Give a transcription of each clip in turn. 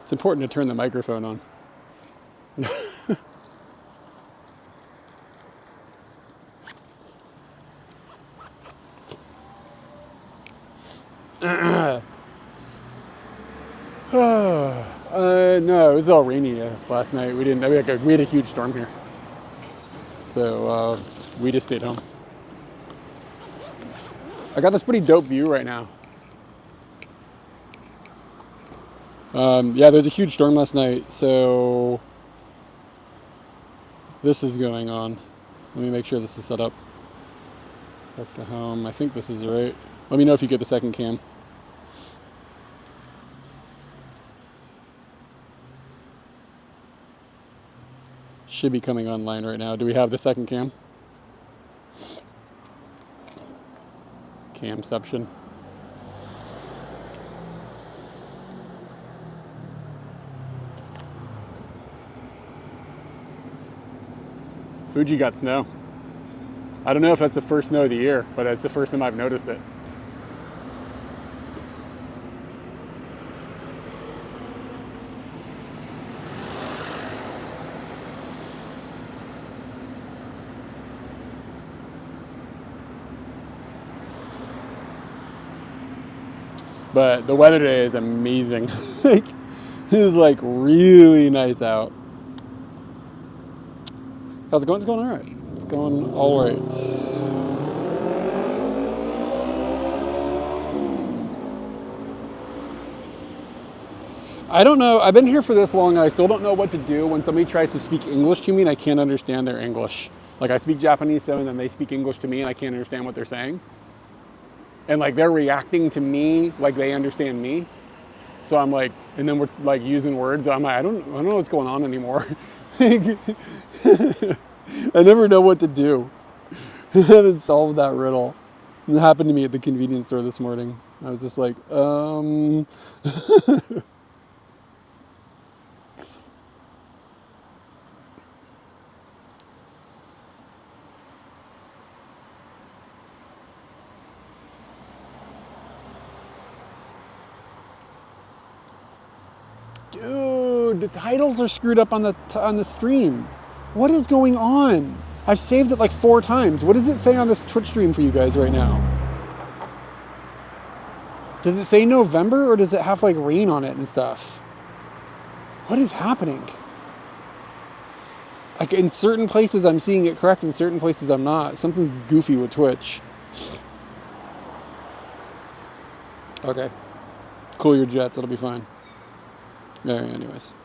It's important to turn the microphone on. No, it was all rainy last night. We had a huge storm here, so we just stayed home. I got this pretty dope view right now. Yeah, there's a huge storm last night, so this is going on. Let me make sure this is set up. Back to home. I think this is right. Let me know if you get the second cam. Should be coming online right now. Do we have the second cam? Camception. Fuji got snow. I don't know if that's the first snow of the year, but it's the first time I've noticed it. But the weather today is amazing. It is like really nice out. How's it going? It's going all right. It's going all right. I don't know. I've been here for this long and I still don't know what to do when somebody tries to speak English to me and I can't understand their English. Like I speak Japanese to them and then they speak English to me and I can't understand what they're saying. And like they're reacting to me like they understand me. So I'm like, and then we're like using words. I'm like, I don't know what's going on anymore. I never know what to do. I haven't solved that riddle. It happened to me at the convenience store this morning. I was just like, Dude, the titles are screwed up on the stream. What is going on? I've saved it like 4 times. What does it say on this Twitch stream for you guys right now? Does it say November or does it have like rain on it and stuff? What is happening? Like in certain places I'm seeing it correct, in certain places I'm not. Something's goofy with Twitch. Okay. Cool your jets, it'll be fine. Yeah, anyways.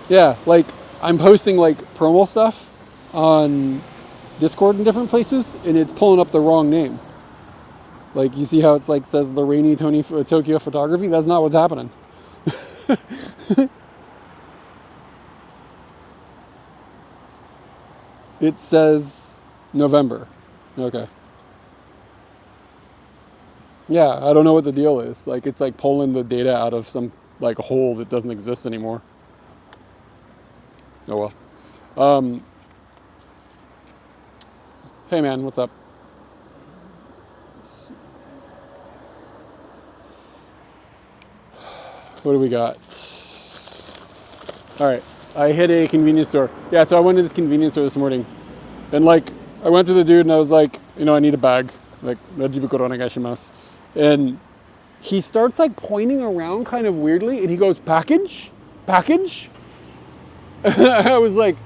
Yeah, like I'm posting like promo stuff on Discord in different places and it's pulling up the wrong name. Like you see how it's like says the rainy Tokyo photography? That's not what's happening. It says November. Okay. Yeah, I don't know what the deal is. Like it's like pulling the data out of some like hole that doesn't exist anymore. Oh well. Hey man, what's up? What do we got? All right. I hit a convenience store. Yeah, so I went to this convenience store this morning. And like, I went to the dude and I was like, you know, I need a bag. Like, and he starts like pointing around kind of weirdly and he goes, package? Package? I was like,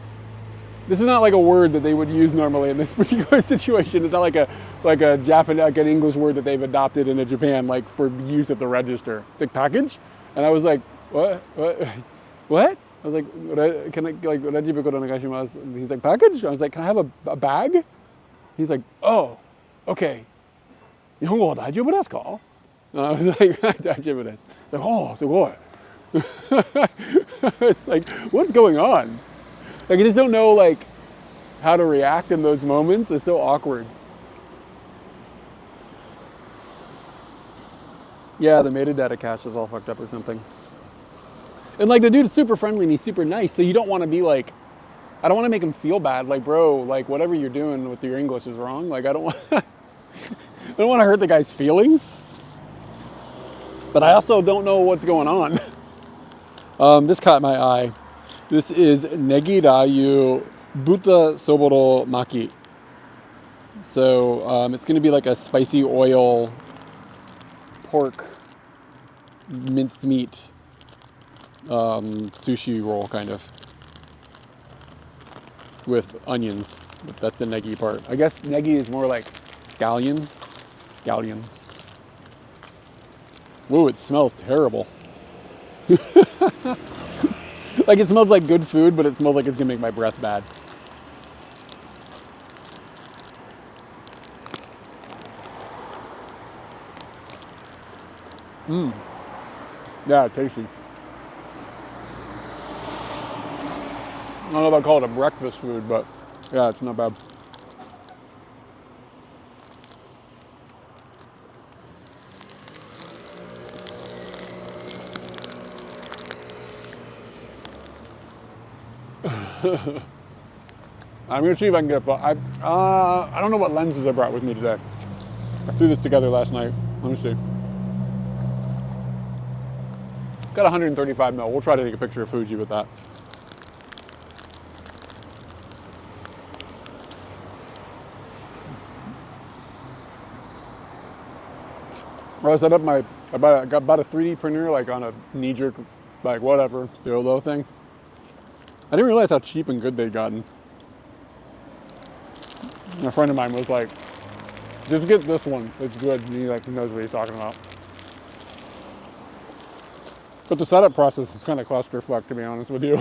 this is not like a word that they would use normally in this particular situation. It's not like a Japanese, like an English word that they've adopted in Japan, like for use at the register. It's like package? And I was like, what? I was like, can I, like, he's like, package? I was like, can I have a bag? He's like, oh, okay. 日本語は大丈夫ですか? And I was like, 大丈夫です. It's like, oh, すごい. It's like, what's going on? Like, you just don't know, like, how to react in those moments. It's so awkward. Yeah, the metadata cache was all fucked up or something. And like the dude's super friendly and he's super nice, so you don't want to be like, I don't want to make him feel bad. Like, bro, like whatever you're doing with your English is wrong. Like, I don't want, I don't want to hurt the guy's feelings. But I also don't know what's going on. This caught my eye. This is negi rayu buta soboro maki. So it's going to be like a spicy oil pork minced meat sushi roll kind of with onions. That's the negi part. I guess negi is more like scallions. Whoa, it smells terrible. Like it smells like good food, but it smells like it's gonna make my breath bad. Yeah, tasty. I don't know if I'd call it a breakfast food, but yeah, it's not bad. I'm gonna see if I can get. I don't know what lenses I brought with me today. I threw this together last night. Let me see. Got 135 mil. We'll try to take a picture of Fuji with that. Well, I set up I bought a 3D printer like on a knee-jerk, like whatever, YOLO thing. I didn't realize how cheap and good they'd gotten. A friend of mine was like, just get this one, it's good. And he knows what he's talking about. But the setup process is kind of clusterfuck, to be honest with you.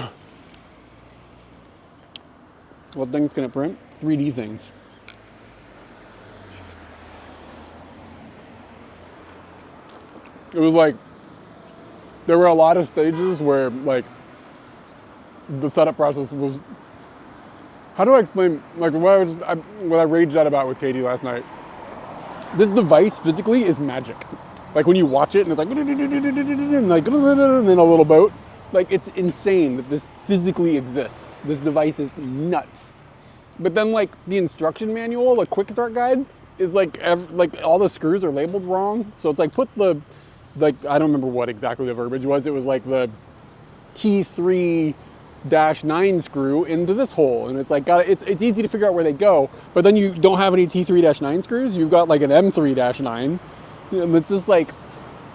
What things can it print? 3D things. It was like, there were a lot of stages where like, the setup process was, how do I explain, like what I raged out about with Katie last night. This device physically is magic. Like when you watch it and it's like, and like, and then a little boat. Like it's insane that this physically exists. This device is nuts. But then like the instruction manual, the quick start guide is like all the screws are labeled wrong. So it's like put the, like, I don't remember what exactly the verbiage was. It was like the T3-9 screw into this hole, and it's like it's easy to figure out where they go, but then you don't have any T3-9 screws. You've got like an M3-9, and it's just like,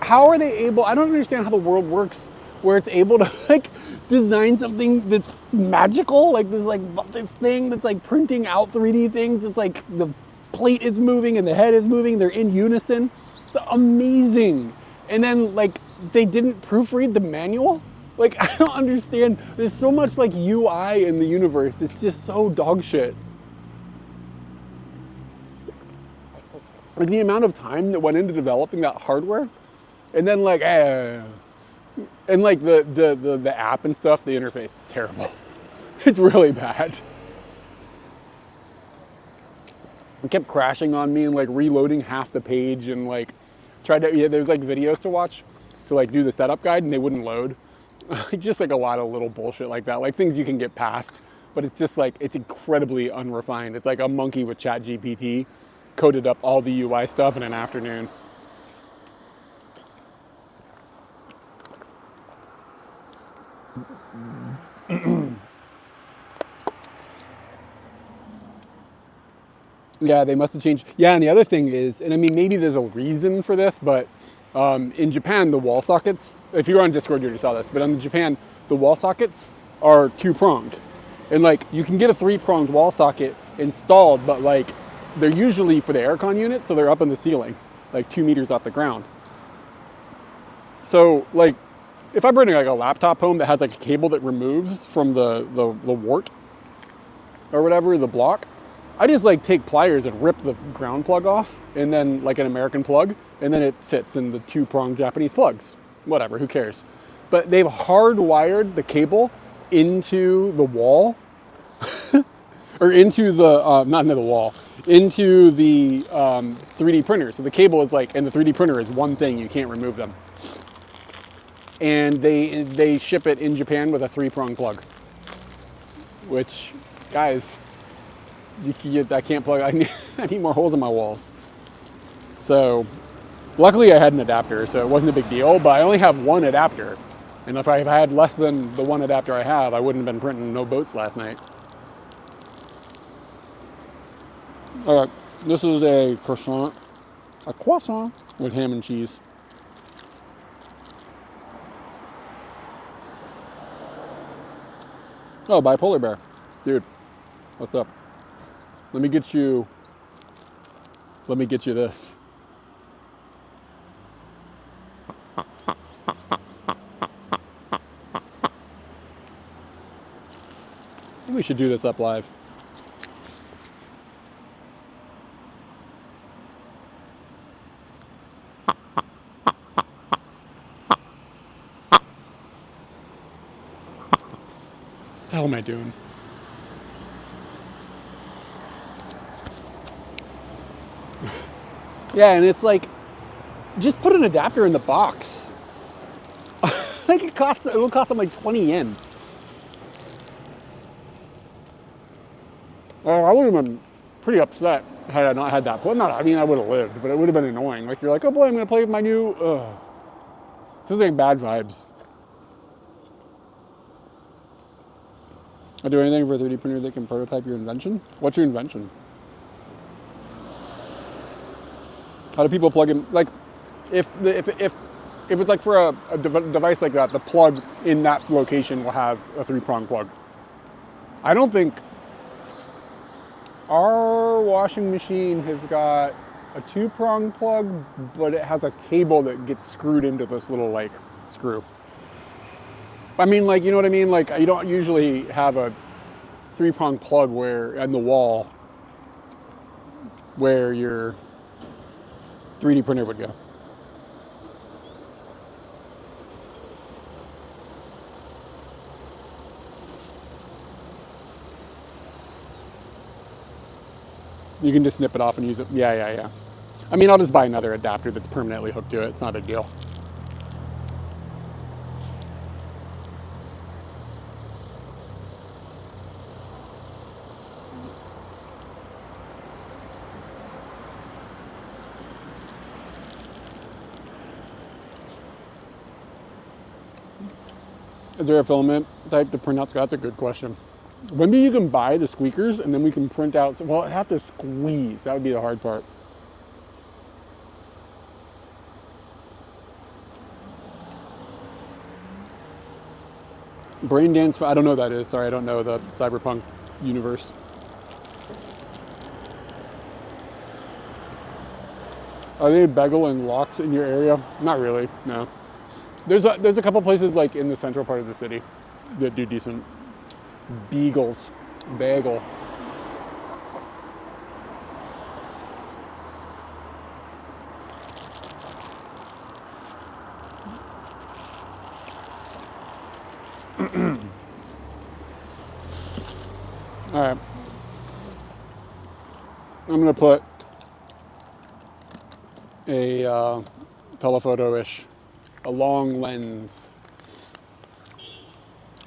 how are they able? I don't understand how the world works where it's able to like design something that's magical, like this thing that's like printing out 3D things. It's like the plate is moving and the head is moving. They're in unison. It's amazing. And then like they didn't proofread the manual. Like, I don't understand. There's so much like UI in the universe. It's just so dog shit. Like the amount of time that went into developing that hardware, and then like, and like the app and stuff, the interface is terrible. It's really bad. It kept crashing on me and like reloading half the page and like there's like videos to watch to like do the setup guide and they wouldn't load. Just like a lot of little bullshit like that, like things you can get past, but it's just like, it's incredibly unrefined. It's like a monkey with ChatGPT coded up all the UI stuff in an afternoon. Yeah, they must have changed. Yeah, and the other thing is, and I mean, maybe there's a reason for this, but in Japan, the wall sockets, if you're on Discord, you already saw this, but in Japan, the wall sockets are 2-pronged. And like, you can get a 3-pronged wall socket installed, but like, they're usually for the aircon unit, so they're up in the ceiling, like 2 meters off the ground. So like, if I bring like a laptop home that has like a cable that removes from the wart or whatever, the block, I just like take pliers and rip the ground plug off, and then like an American plug, and then it fits in the 2-pronged Japanese plugs. Whatever, who cares? But they've hardwired the cable into the wall, or into the, not into the wall, into the 3D printer. So the cable is like, and the 3D printer is one thing, you can't remove them. And they ship it in Japan with a 3-prong plug. which, guys, you can get, I can't plug, I need more holes in my walls. So luckily I had an adapter, so it wasn't a big deal, but I only have one adapter. And if I had less than the one adapter I have, I wouldn't have been printing no boats last night. All right, this is a croissant with ham and cheese. Oh, bipolar bear. Dude, what's up? Let me get you this. I think we should do this up live. What the hell am I doing? Yeah, and it's like, just put an adapter in the box. Like it will cost them like 20 yen. Well, I would have been pretty upset had I not had that. Well, not, I mean, I would have lived, but it would have been annoying. Like, you're like, oh boy, I'm going to play with my new, this is like bad vibes. I do anything for a 3D printer that can prototype your invention? What's your invention? How do people plug in? Like, if it's like for a device like that, the plug in that location will have a 3-prong plug. I don't think our washing machine has got a 2-prong plug, but it has a cable that gets screwed into this little like screw. I mean, like, you know what I mean? Like, you don't usually have a 3-prong plug where in the wall where your 3D printer would go. You can just snip it off and use it. Yeah. I mean, I'll just buy another adapter that's permanently hooked to it. It's not a big deal. Is there a filament type to print out? That's a good question. Maybe you can buy the squeakers and then we can print out. Well, I'd have to squeeze. That would be the hard part. Brain dance. I don't know what that is. Sorry, I don't know the cyberpunk universe. Are they bagel and locks in your area? Not really. No. There's a couple places like in the central part of the city that do decent bagel. All right. I'm gonna put a telephoto-ish, a long lens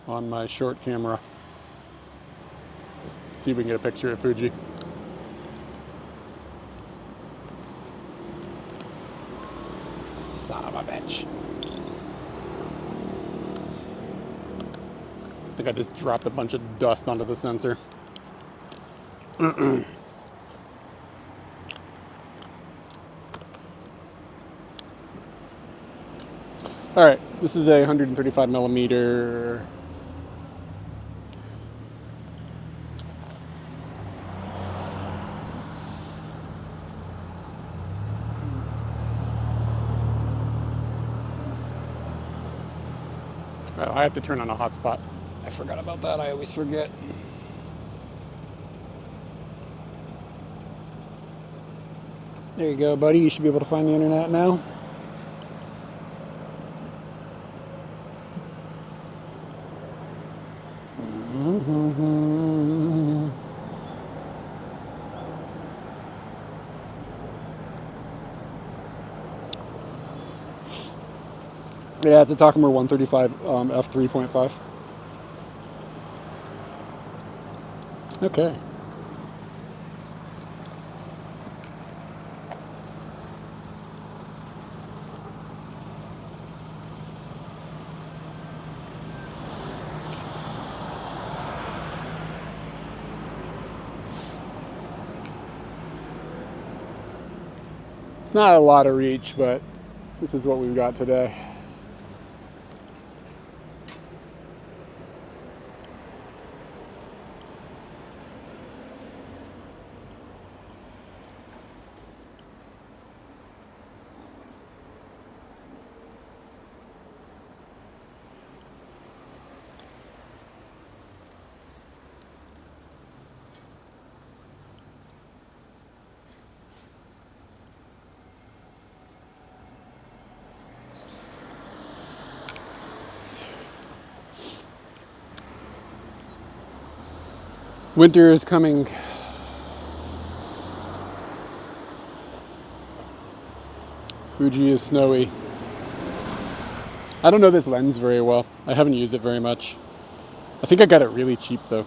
on my short camera. See if we can get a picture of Fuji. Son of a bitch. I think I just dropped a bunch of dust onto the sensor. All right, this is a 135 millimeter. Oh, I have to turn on a hotspot. I forgot about that. I always forget. There you go, buddy. You should be able to find the internet now. Yeah, it's a Takamura 135 f3.5. Okay. It's not a lot of reach, but this is what we've got today. Winter is coming. Fuji is snowy. I don't know this lens very well. I haven't used it very much. I think I got it really cheap though.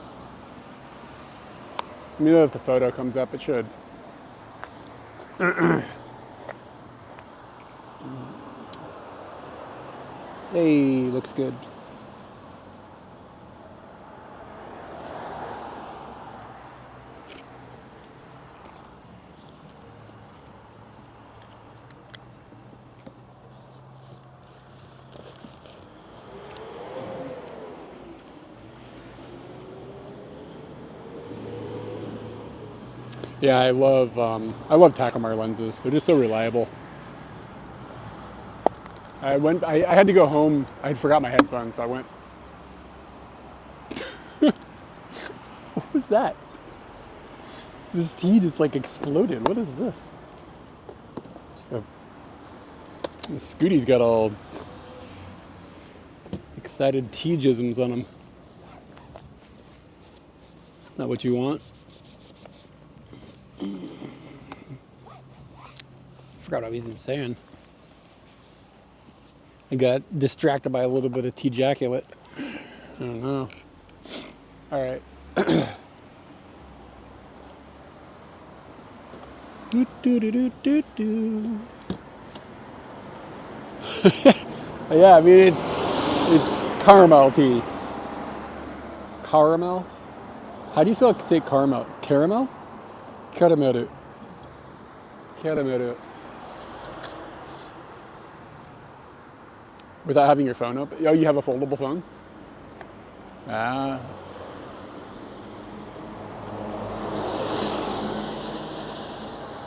Let me know if the photo comes up. It should. Hey, looks good. Yeah, I love Takumar lenses. They're just so reliable. I had to go home. I forgot my headphones, so I went. What was that? This tea just like exploded. What is this? Scooty's got all excited tea jisms on him. It's not what you want. Forgot what I was even saying. I got distracted by a little bit of tea ejaculate. I don't know. All right. Yeah, I mean it's caramel tea. Caramel? How do you say caramel? Caramel? Caramel. Caramel. Without having your phone up? Oh, you have a foldable phone? Ah.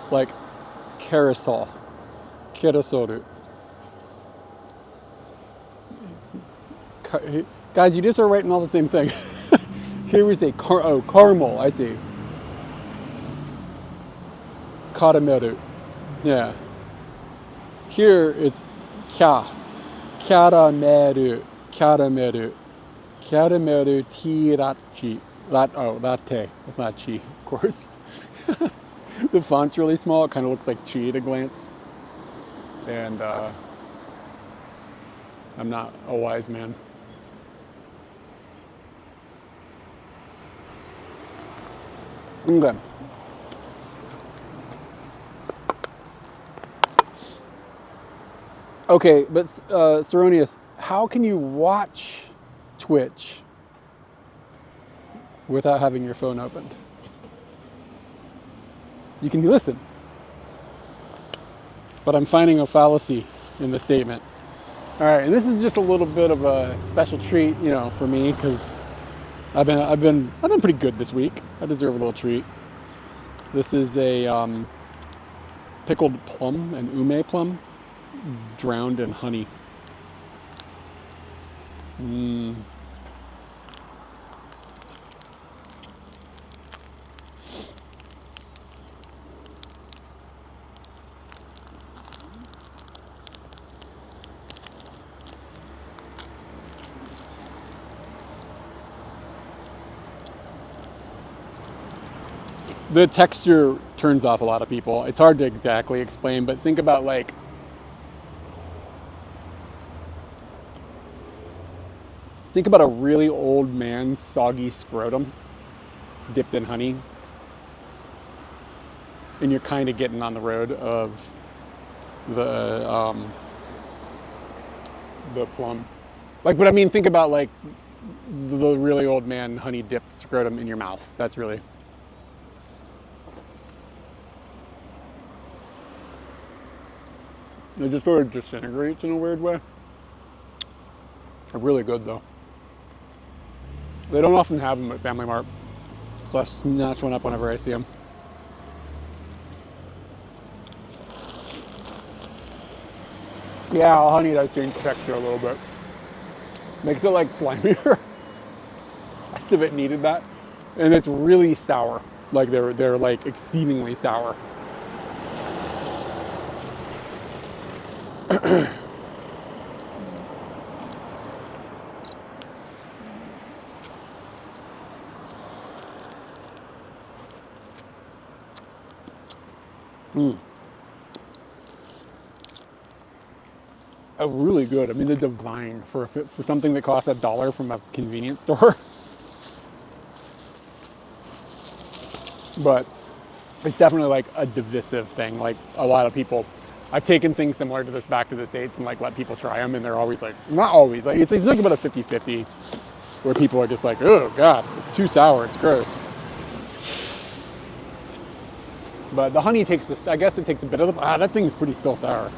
Like carousel. Carousel. Guys, you just are writing all the same thing. Here we say caramel, I see. Caramel. Yeah. Here it's caramel. Caramel tirachi. Latte. That's not chi, of course. The font's really small. It kind of looks like chi at a glance. And I'm not a wise man. Okay. Okay, but Seronius, how can you watch Twitch without having your phone opened? You can listen. But I'm finding a fallacy in the statement. All right, and this is just a little bit of a special treat, you know, for me, because I've been pretty good this week. I deserve a little treat. This is a pickled plum, an ume plum, drowned in honey. The texture turns off a lot of people. It's hard to exactly explain, but think about like a really old man's soggy scrotum. dipped in honey. And you're kind of getting on the road of the plum. Like, but I mean, think about like the really old man honey dipped scrotum in your mouth. That's really. It just sort of disintegrates in a weird way. They're really good though. They don't often have them at Family Mart, so I snatch one up whenever I see them. Yeah, honey does change the texture a little bit. Makes it like slimier, as if it needed that. And it's really sour. Like they're like exceedingly sour. Oh, really good. I mean, they're divine for something that costs $1 from a convenience store. But it's definitely like a divisive thing. Like a lot of people, I've taken things similar to this back to the States and like let people try them, and they're always like, not always, like it's like about a 50-50 where people are just like, oh God, it's too sour, it's gross. But the honey takes this, I guess it takes a bit of the, that thing is pretty still sour.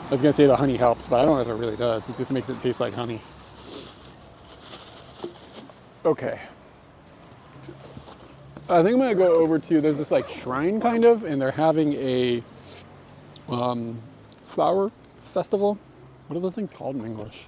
I was gonna say the honey helps, but I don't know if it really does. It just makes it taste like honey. Okay. I think I'm gonna go over to, there's this like shrine kind of, and they're having a flower festival. What are those things called in English?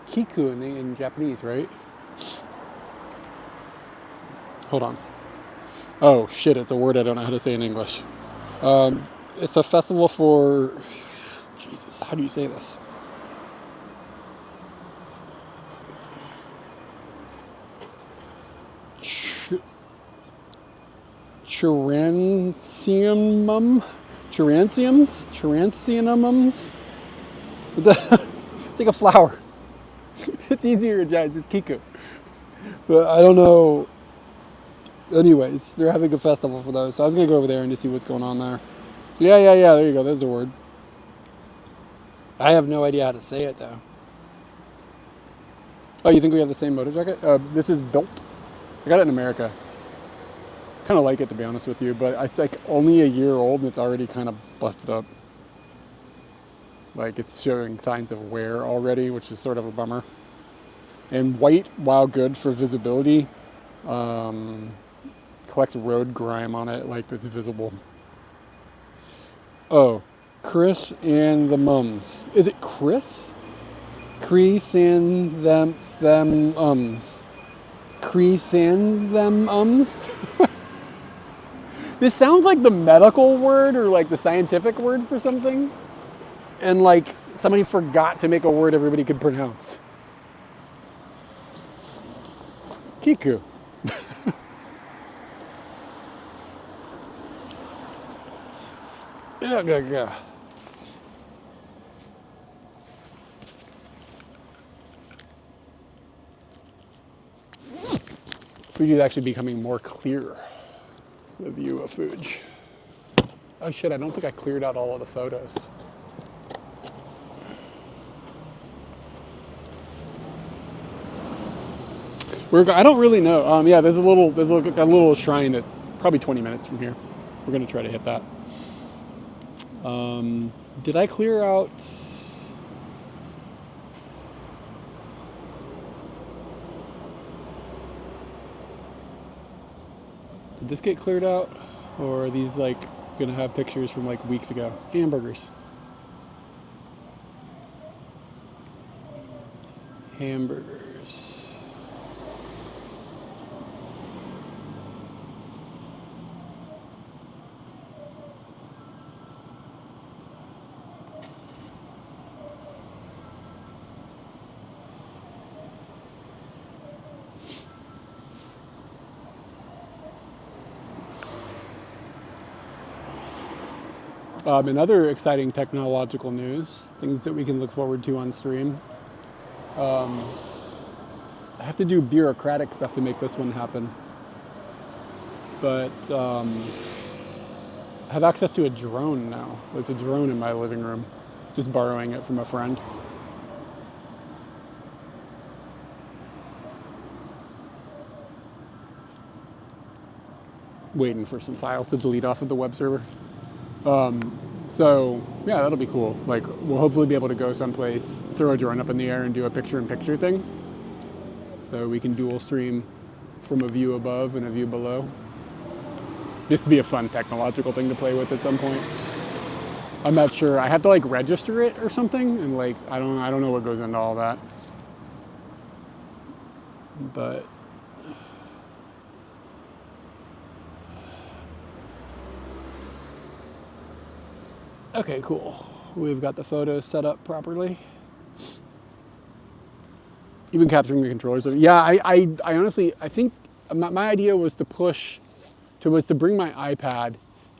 Kiku in Japanese, right? Hold on. Oh shit, it's a word I don't know how to say in English. It's a festival for, Jesus, how do you say this? Charanciumums? It's like a flower. It's easier in Japanese, it's Kiku. But I don't know. Anyways, they're having a festival for those. So I was going to go over there and to see what's going on there. Yeah, there you go. There's a word. I have no idea how to say it, though. Oh, you think we have the same motor jacket? This is built. I got it in America. Kind of like it, to be honest with you, but it's like only a year old and it's already kind of busted up. Like it's showing signs of wear already, which is sort of a bummer. And white, while good for visibility, collects road grime on it, like that's visible. Oh, Chris and the Mums. Is it Chris? Crease and them ums. Crease and them ums? This sounds like the medical word or like the scientific word for something. And like somebody forgot to make a word everybody could pronounce. Kiku. Yeah. Fuji is actually becoming more clear. The view of Fuji. Oh shit, I don't think I cleared out all of the photos. I don't really know. Yeah, there's a little shrine that's probably 20 minutes from here. We're gonna try to hit that. Did I clear out? Did this get cleared out? Or are these like gonna have pictures from like weeks ago? Hamburgers. And other exciting technological news, things that we can look forward to on stream. I have to do bureaucratic stuff to make this one happen. But I have access to a drone now. There's a drone in my living room, just borrowing it from a friend. Waiting for some files to delete off of the web server. So yeah, that'll be cool. Like, we'll hopefully be able to go someplace, throw a drone up in the air and do a picture-in-picture thing. So we can dual stream from a view above and a view below. This would be a fun technological thing to play with at some point. I'm not sure. I have to like register it or something, and like I don't know what goes into all that. But okay, cool. We've got the photos set up properly. Even capturing the controllers. Yeah, I honestly, I think my idea was to bring my iPad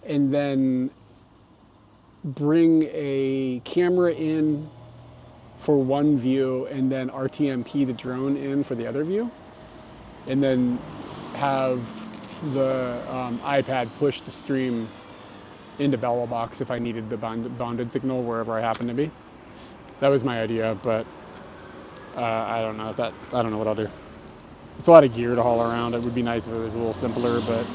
and then bring a camera in for one view and then RTMP the drone in for the other view. And then have the iPad push the stream into BellowBox if I needed the bonded signal wherever I happen to be. That was my idea, but I don't know what I'll do. It's a lot of gear to haul around. It would be nice if it was a little simpler, but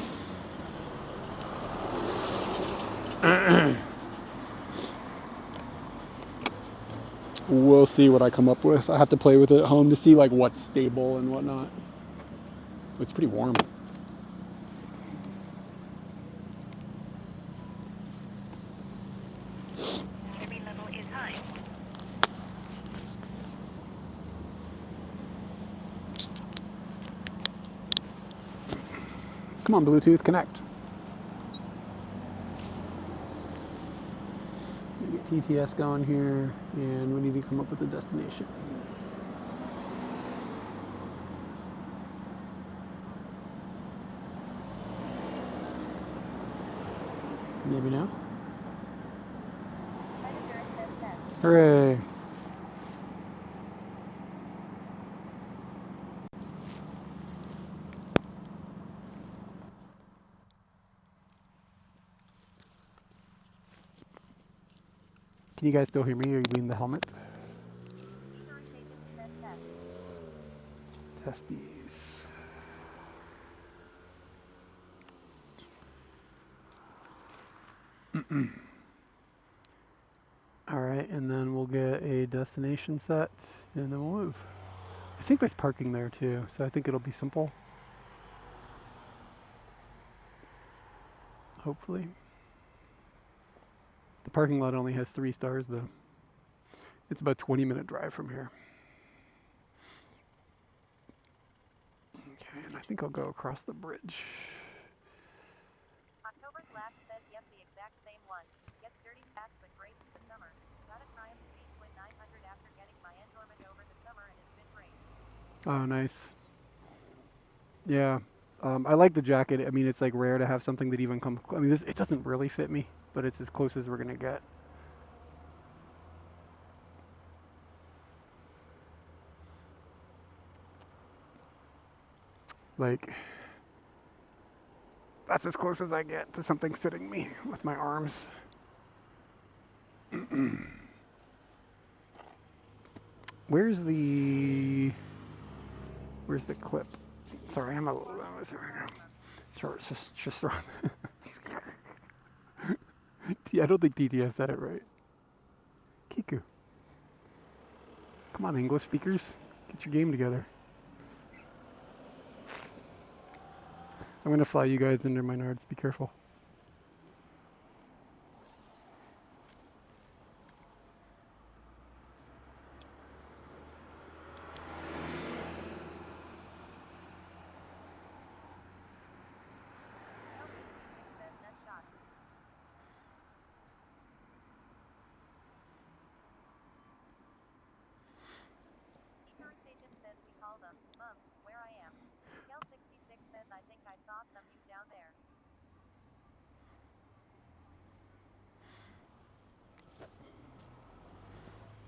we'll see what I come up with. I have to play with it at home to see like what's stable and whatnot. It's pretty warm. Battery level is high. Come on, Bluetooth, connect. Get TTS going here, and we need to come up with a destination. Maybe now? Hooray! Can you guys still hear me? Are you in the helmet? Test these. All right, and then we'll get a destination set, and then we'll move. I think there's parking there too, so I think it'll be simple. Hopefully. The parking lot only has 3 stars though. It's about a 20-minute drive from here. Okay, and I think I'll go across the bridge. October's last says yep, the exact same one. Gets dirty fast but great in the summer. Got a Triumph Speedway 900 after getting my Endorment over the summer and it's been great. Oh, nice. Yeah. I like the jacket. I mean, it's like rare to have something that even comes. I mean, it doesn't really fit me, but it's as close as we're gonna get. Like, that's as close as I get to something fitting me with my arms. Where's the clip? Sorry, I'm a little. Just wrong. I don't think TTS said it right. Kiku. Come on, English speakers. Get your game together. I'm gonna fly you guys into my nards. Be careful.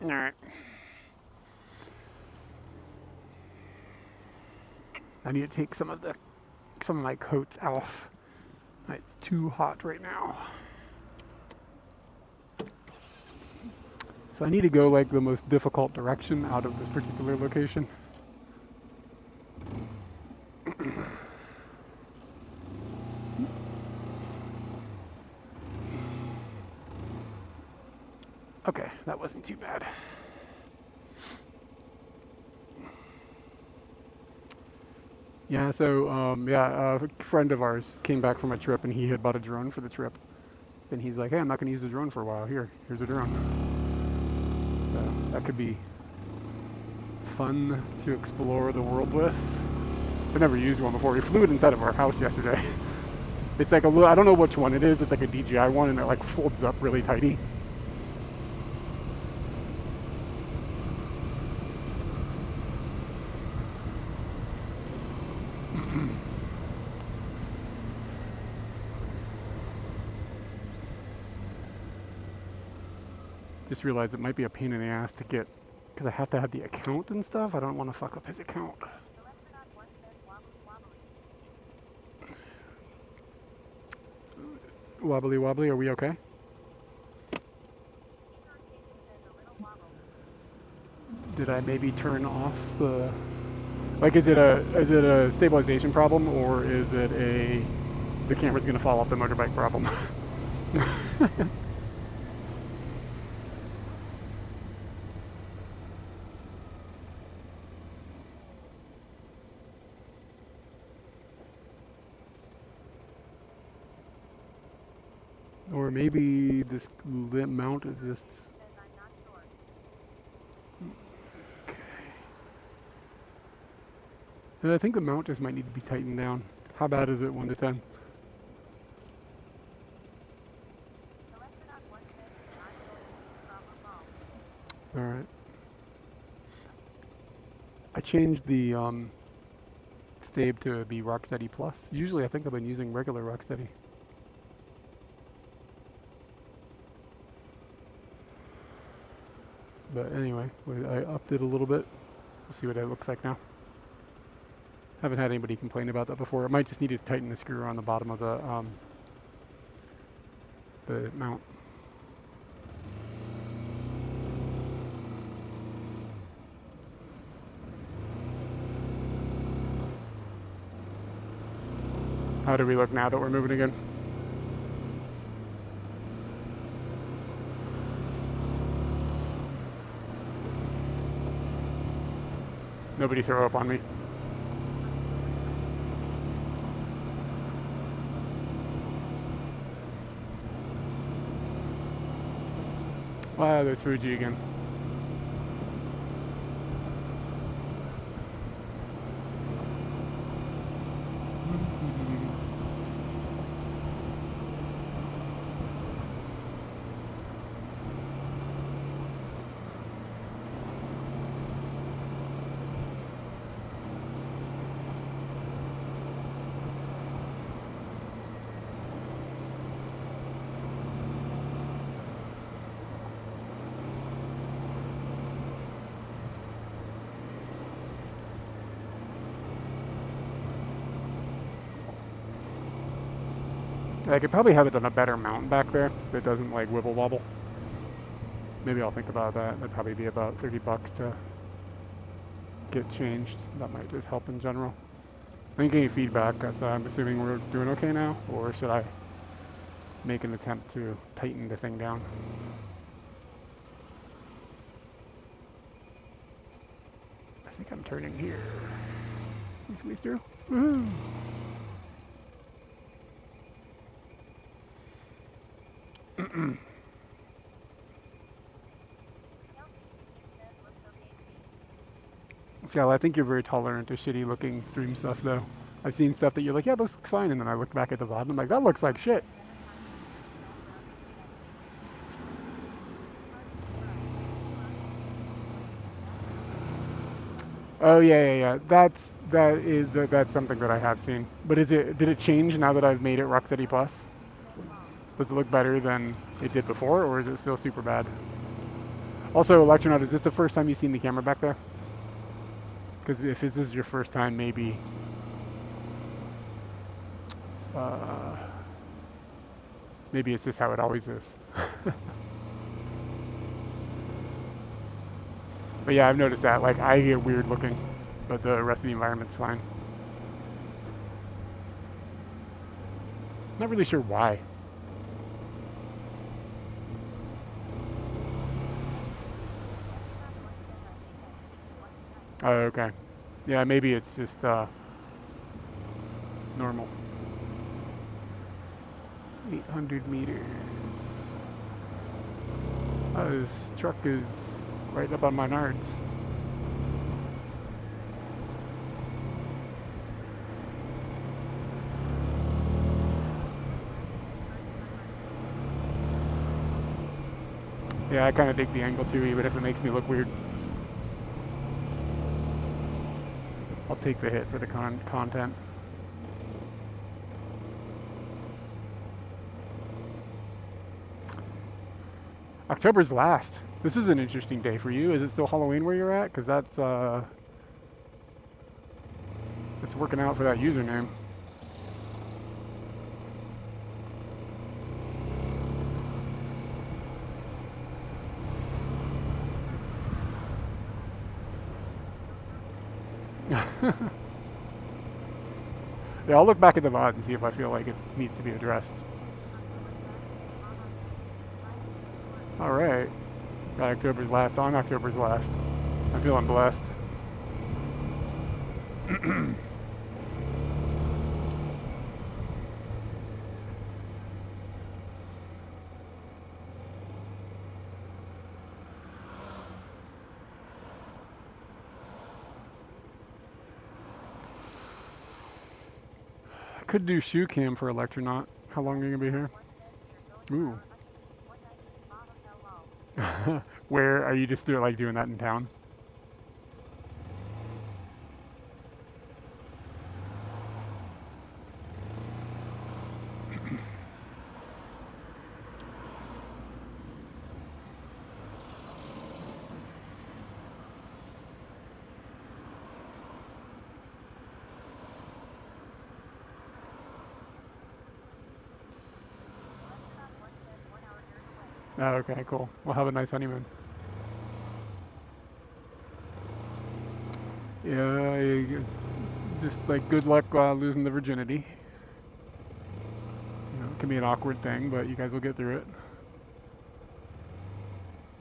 All right. I need to take some of my coats off. It's too hot right now. So I need to go like the most difficult direction out of this particular location. Okay, that wasn't too bad. Yeah, so a friend of ours came back from a trip and he had bought a drone for the trip. And he's like, hey, I'm not going to use the drone for a while. Here's a drone. So that could be fun to explore the world with. I've never used one before. We flew it inside of our house yesterday. It's like a little, I don't know which one it is. It's like a DJI one and it like folds up really tighty. Just realized it might be a pain in the ass to get, because I have to have the account and stuff. I don't want to fuck up his account. Wobbly wobbly, are we okay? Did I maybe turn off the, like, is it a stabilization problem, or is it the camera's gonna fall off the motorbike problem? Or maybe this mount is just... Okay. And I think the mount just might need to be tightened down. How bad is it, 1 to 10? Alright. I changed the Stabe to be Rocksteady Plus. Usually I think I've been using regular Rocksteady. But anyway, I upped it a little bit. We'll see what it looks like now. Haven't had anybody complain about that before. It might just need to tighten the screw on the bottom of the mount. How do we look now that we're moving again? Nobody throw up on me. Wow, there's Fuji again. I could probably have it on a better mount back there that doesn't like wibble wobble. Maybe I'll think about that. That'd probably be about $30 to get changed. That might just help in general. I didn't get any feedback, so I'm assuming we're doing okay now, or should I make an attempt to tighten the thing down? I think I'm turning here. Can you squeeze through? Woohoo! So I think you're very tolerant to shitty looking stream stuff though. I've seen stuff that you're like, yeah, this looks fine, and then I look back at the VOD and I'm like, that looks like shit. Oh yeah. That's something that I have seen. But did it change now that I've made it Rocksteady Plus? Does it look better than it did before, or is it still super bad? Also, Electronaut, is this the first time you've seen the camera back there? Because if this is your first time, maybe... maybe it's just how it always is. But yeah, I've noticed that. Like, I get weird looking, but the rest of the environment's fine. Not really sure why. Oh, okay. Yeah, maybe it's just normal. 800 meters. Oh, this truck is right up on my nards. Yeah, I kind of dig the angle too, even if it makes me look weird. I'll take the hit for the content. October's last. This is an interesting day for you. Is it still Halloween where you're at? Because that's it's working out for that username. Yeah, I'll look back at the VOD and see if I feel like it needs to be addressed. Alright. Got October's last on October's last. I'm feeling blessed. I could do shoe cam for Electronaut. How long are you gonna be here? Ooh. Where are you just doing that in town? Oh, okay, cool. We'll have a nice honeymoon. Yeah, just like good luck losing the virginity. You know, it can be an awkward thing, but you guys will get through it.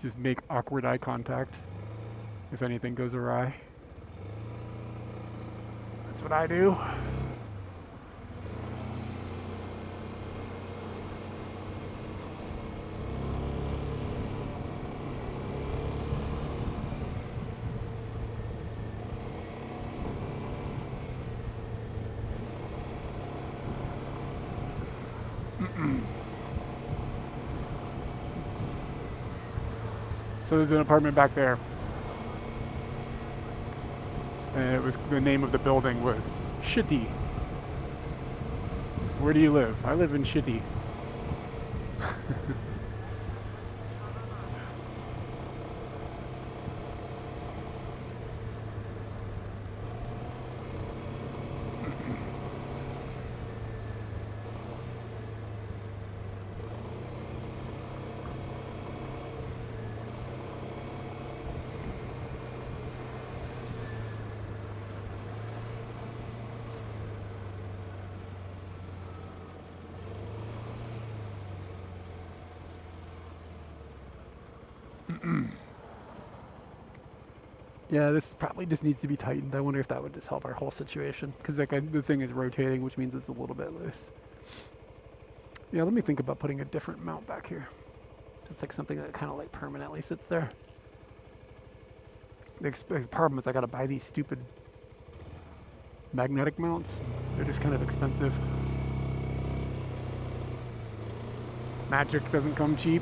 Just make awkward eye contact if anything goes awry. That's what I do. So there's an apartment back there. And it was, the name of the building was Shitty. Where do you live? I live in Shitty. Yeah, this probably just needs to be tightened. I wonder if that would just help our whole situation. Because like the thing is rotating, which means it's a little bit loose. Yeah, let me think about putting a different mount back here. Just like something that kind of like permanently sits there. The problem is I gotta buy these stupid magnetic mounts. They're just kind of expensive. Magic doesn't come cheap.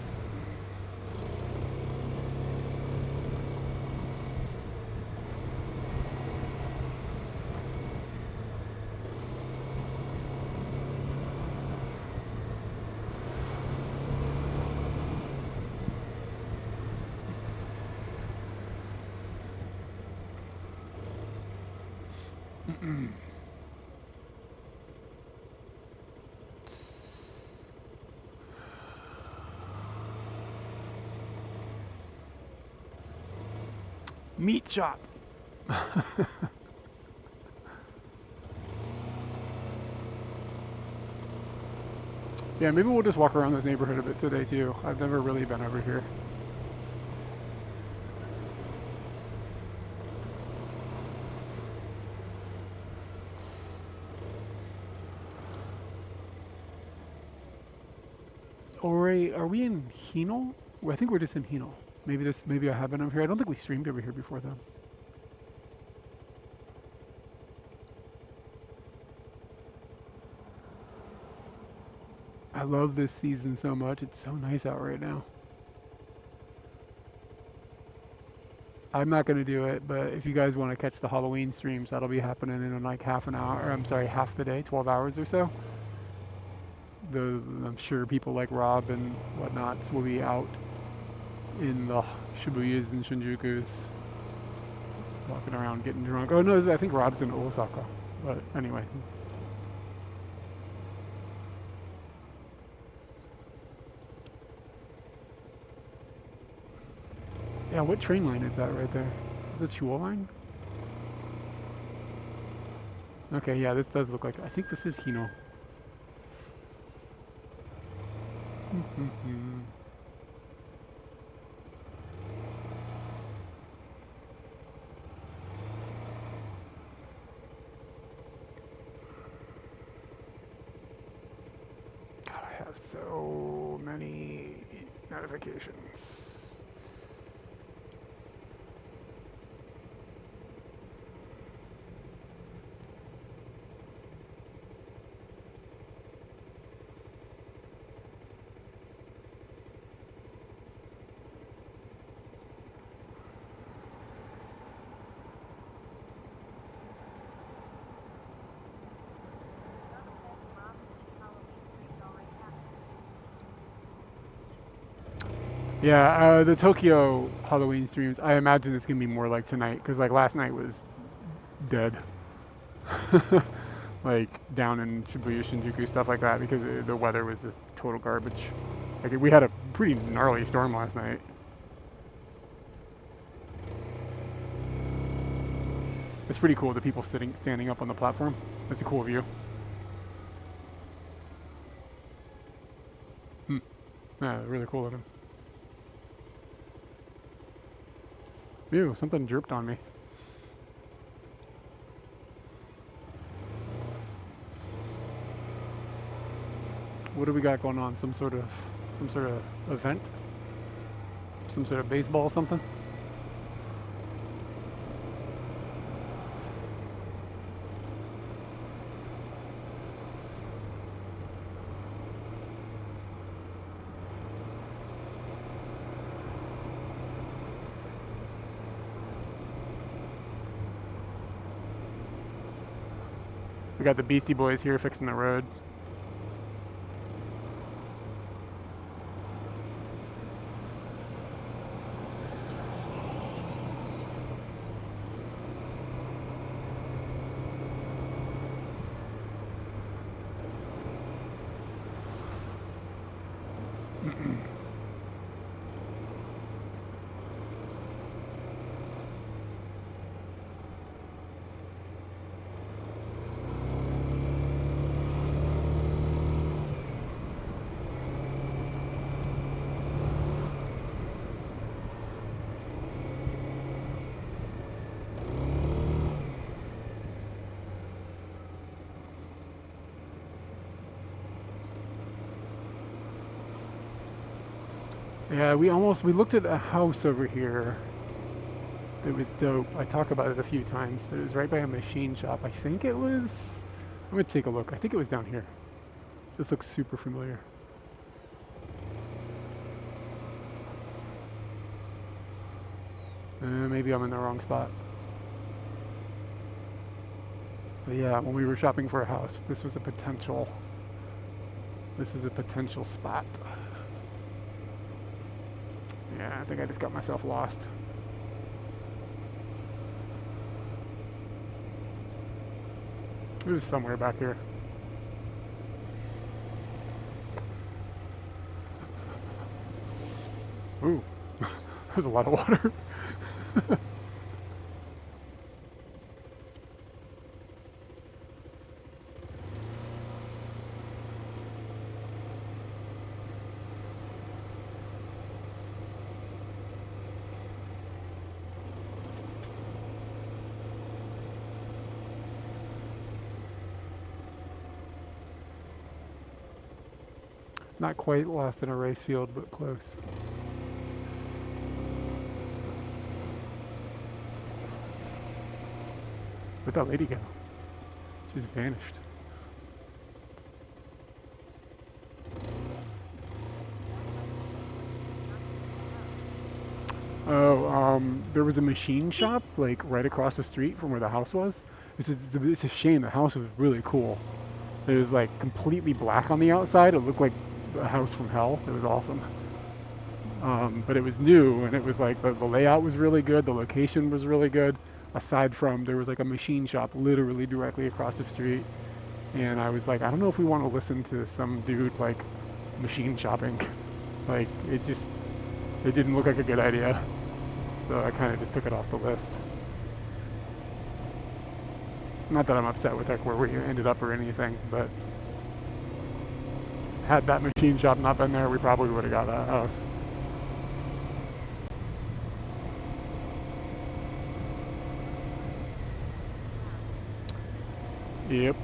Meat shop. Yeah, maybe we'll just walk around this neighborhood a bit today too. I've never really been over here. Or are we in Hino? Well, I think we're just in Hino. Maybe I have been over here. I don't think we streamed over here before though. I love this season so much. It's so nice out right now. I'm not going to do it, but if you guys want to catch the Halloween streams, that'll be happening in like half an hour, or I'm sorry, half the day, 12 hours or so. I'm sure people like Rob and whatnots will be out in the Shibuyas and Shinjukus, walking around getting drunk. Oh no, I think Rob's in Osaka, but anyway. Yeah, what train line is that right there? Is this Chuo line? Okay, yeah, this does look like, I think this is Hino. God, I have so many notifications. Yeah, the Tokyo Halloween streams, I imagine it's going to be more like tonight, because like last night was dead. Like down in Shibuya, Shinjuku, stuff like that, because the weather was just total garbage. Like we had a pretty gnarly storm last night. It's pretty cool, the people standing up on the platform. That's a cool view. Yeah, really cool of them. Ew, something drooped on me. What do we got going on? Some sort of event? Some sort of baseball something? We got the Beastie Boys here fixing the road. Yeah, we looked at a house over here that was dope. I talk about it a few times, but it was right by a machine shop. I think it was, I'm gonna take a look. I think it was down here. This looks super familiar. Maybe I'm in the wrong spot. But yeah, when we were shopping for a house, this was a potential spot. Yeah, I think I just got myself lost. It was somewhere back here. Ooh, there's a lot of water. Not quite lost in a race field, but close. Where'd that lady go? She's vanished. Oh, there was a machine shop like right across the street from where the house was. It's a shame. The house was really cool. It was like completely black on the outside. It looked like a house from hell. It was awesome. But it was new, and it was like the layout was really good. The location was really good. Aside from there was like a machine shop literally directly across the street, and I was like, I don't know if we want to listen to some dude like machine shopping. Like it didn't look like a good idea. So I kind of just took it off the list. Not that I'm upset with like where we ended up or anything, but had that machine shop not been there, we probably would have got that house. Yep.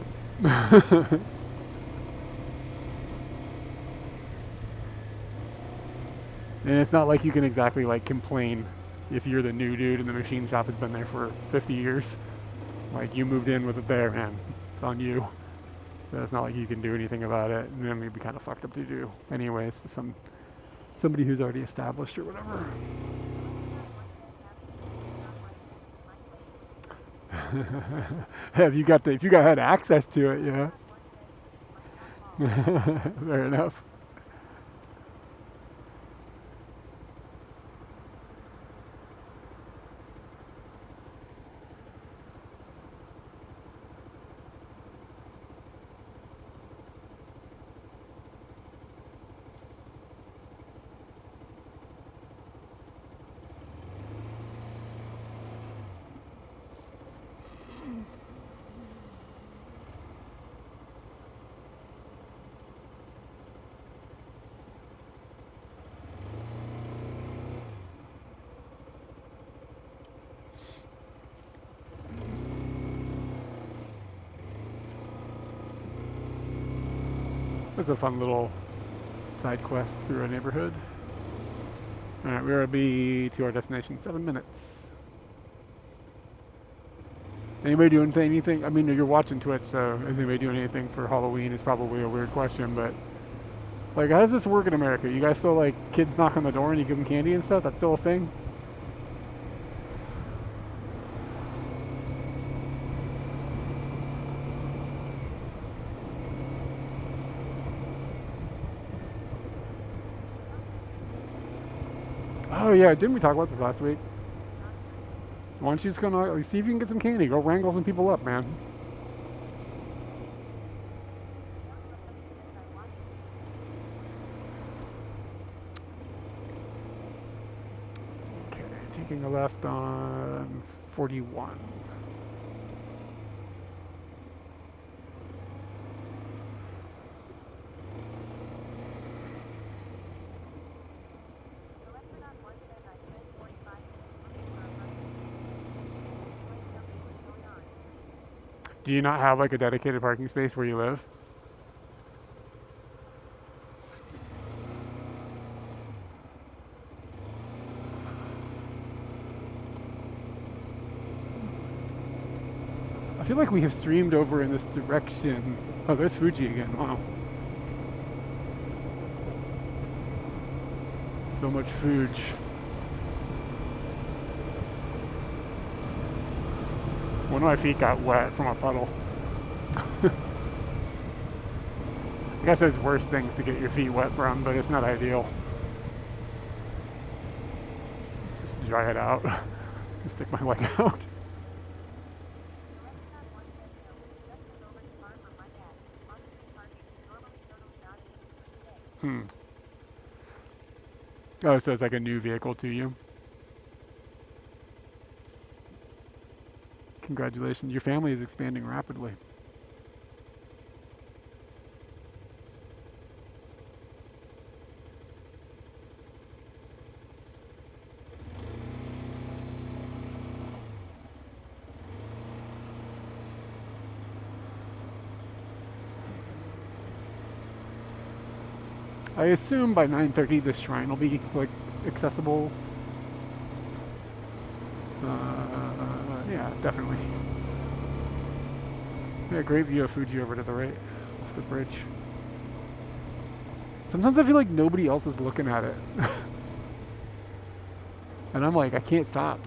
And it's not like you can exactly like complain if you're the new dude and the machine shop has been there for 50 years. Like you moved in with it there, man. It's on you. So it's not like you can do anything about it. And then we'd be kind of fucked up to do anyways to somebody who's already established or whatever. If you had access to it, yeah. Fair enough. It's a fun little side quest through a neighborhood. Alright, we're gonna be to our destination in 7 minutes. Anybody doing anything? I mean, you're watching Twitch, so is anybody doing anything for Halloween? Is probably a weird question, but like, how does this work in America? You guys still like kids knock on the door and you give them candy and stuff? That's still a thing? Oh yeah, didn't we talk about this last week? Why don't you just go see if you can get some candy? Go wrangle some people up, man. Okay, taking a left on 41. Do you not have like a dedicated parking space where you live? I feel like we have streamed over in this direction. Oh, there's Fuji again. Wow. So much Fuji. One of my feet got wet from a puddle. I guess there's worse things to get your feet wet from, but it's not ideal. Just dry it out. Stick my leg out. Hmm. Oh, so it's like a new vehicle to you. Congratulations. Your family is expanding rapidly. I assume by 9:30 the shrine will be like accessible. Yeah, definitely. Yeah, great view of Fuji over to the right, off the bridge. Sometimes I feel like nobody else is looking at it. And I'm like, I can't stop.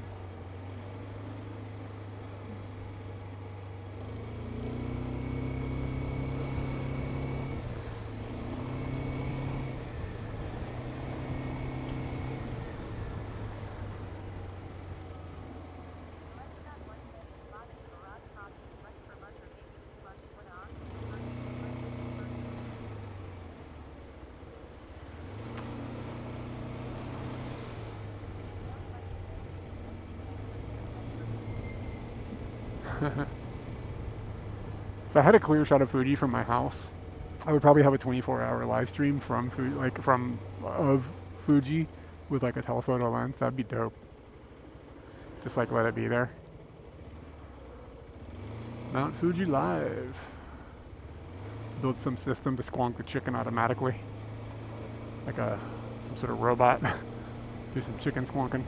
Lexicon 1 said he spotted the Mirage cost as much per month or maybe 2 months. What on? Versus If I had a clear shot of Fuji from my house, I would probably have a 24-hour live stream from of Fuji with like a telephoto lens. That'd be dope. Just like let it be there. Mount Fuji live. Build some system to squonk the chicken automatically, like some sort of robot. Do some chicken squonking.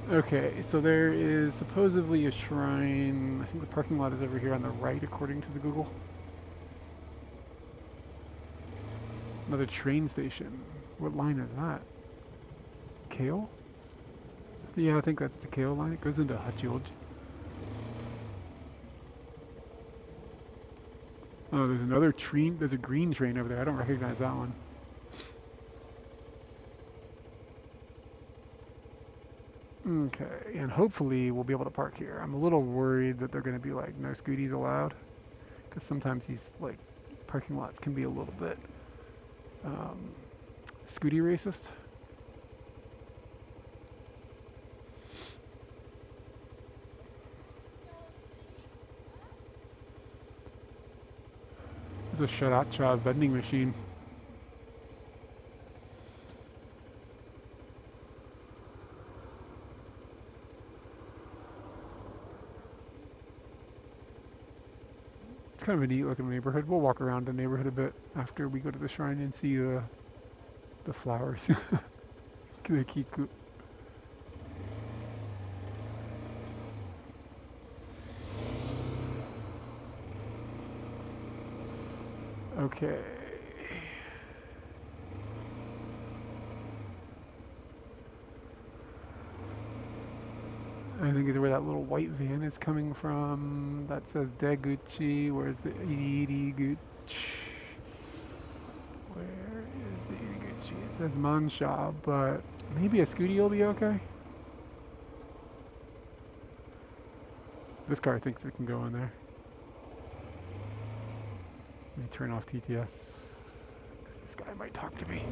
Okay, so there is supposedly a shrine. I think the parking lot is over here on the right, according to the Google. Another train station. What line is that? Kale? Yeah, I think that's the Kale line. It goes into Hachioji. Oh, there's another train. There's a green train over there. I don't recognize that one. Okay, and hopefully we'll be able to park here. I'm a little worried that they're going to be like no scooties allowed, because sometimes these like parking lots can be a little bit scooty racist. There's a sriracha vending machine. It's kind of a neat looking neighborhood. We'll walk around the neighborhood a bit after we go to the shrine and see the flowers. Kiku. Okay. I think is where that little white van is coming from. That says Deguchi. Where's the Iriguchi? Where is the Iriguchi? It says Mansha, but maybe a scooty will be okay. This car thinks it can go in there. Let me turn off TTS. This guy might talk to me.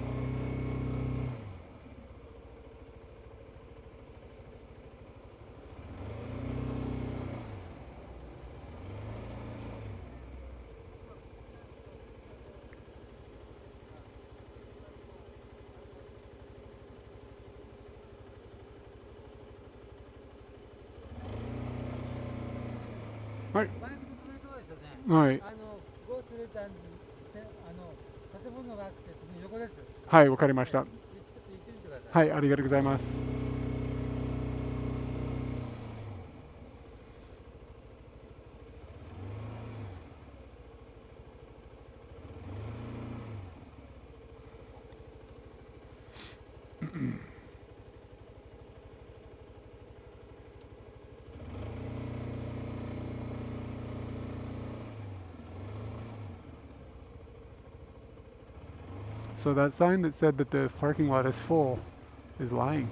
Right. 前のコメントですよね。はい。ゴースレターに建物があってその横です。はい、わかりました。ちょっと行ってみてください。はい、ありがとうございます。So that sign that said that the parking lot is full is lying.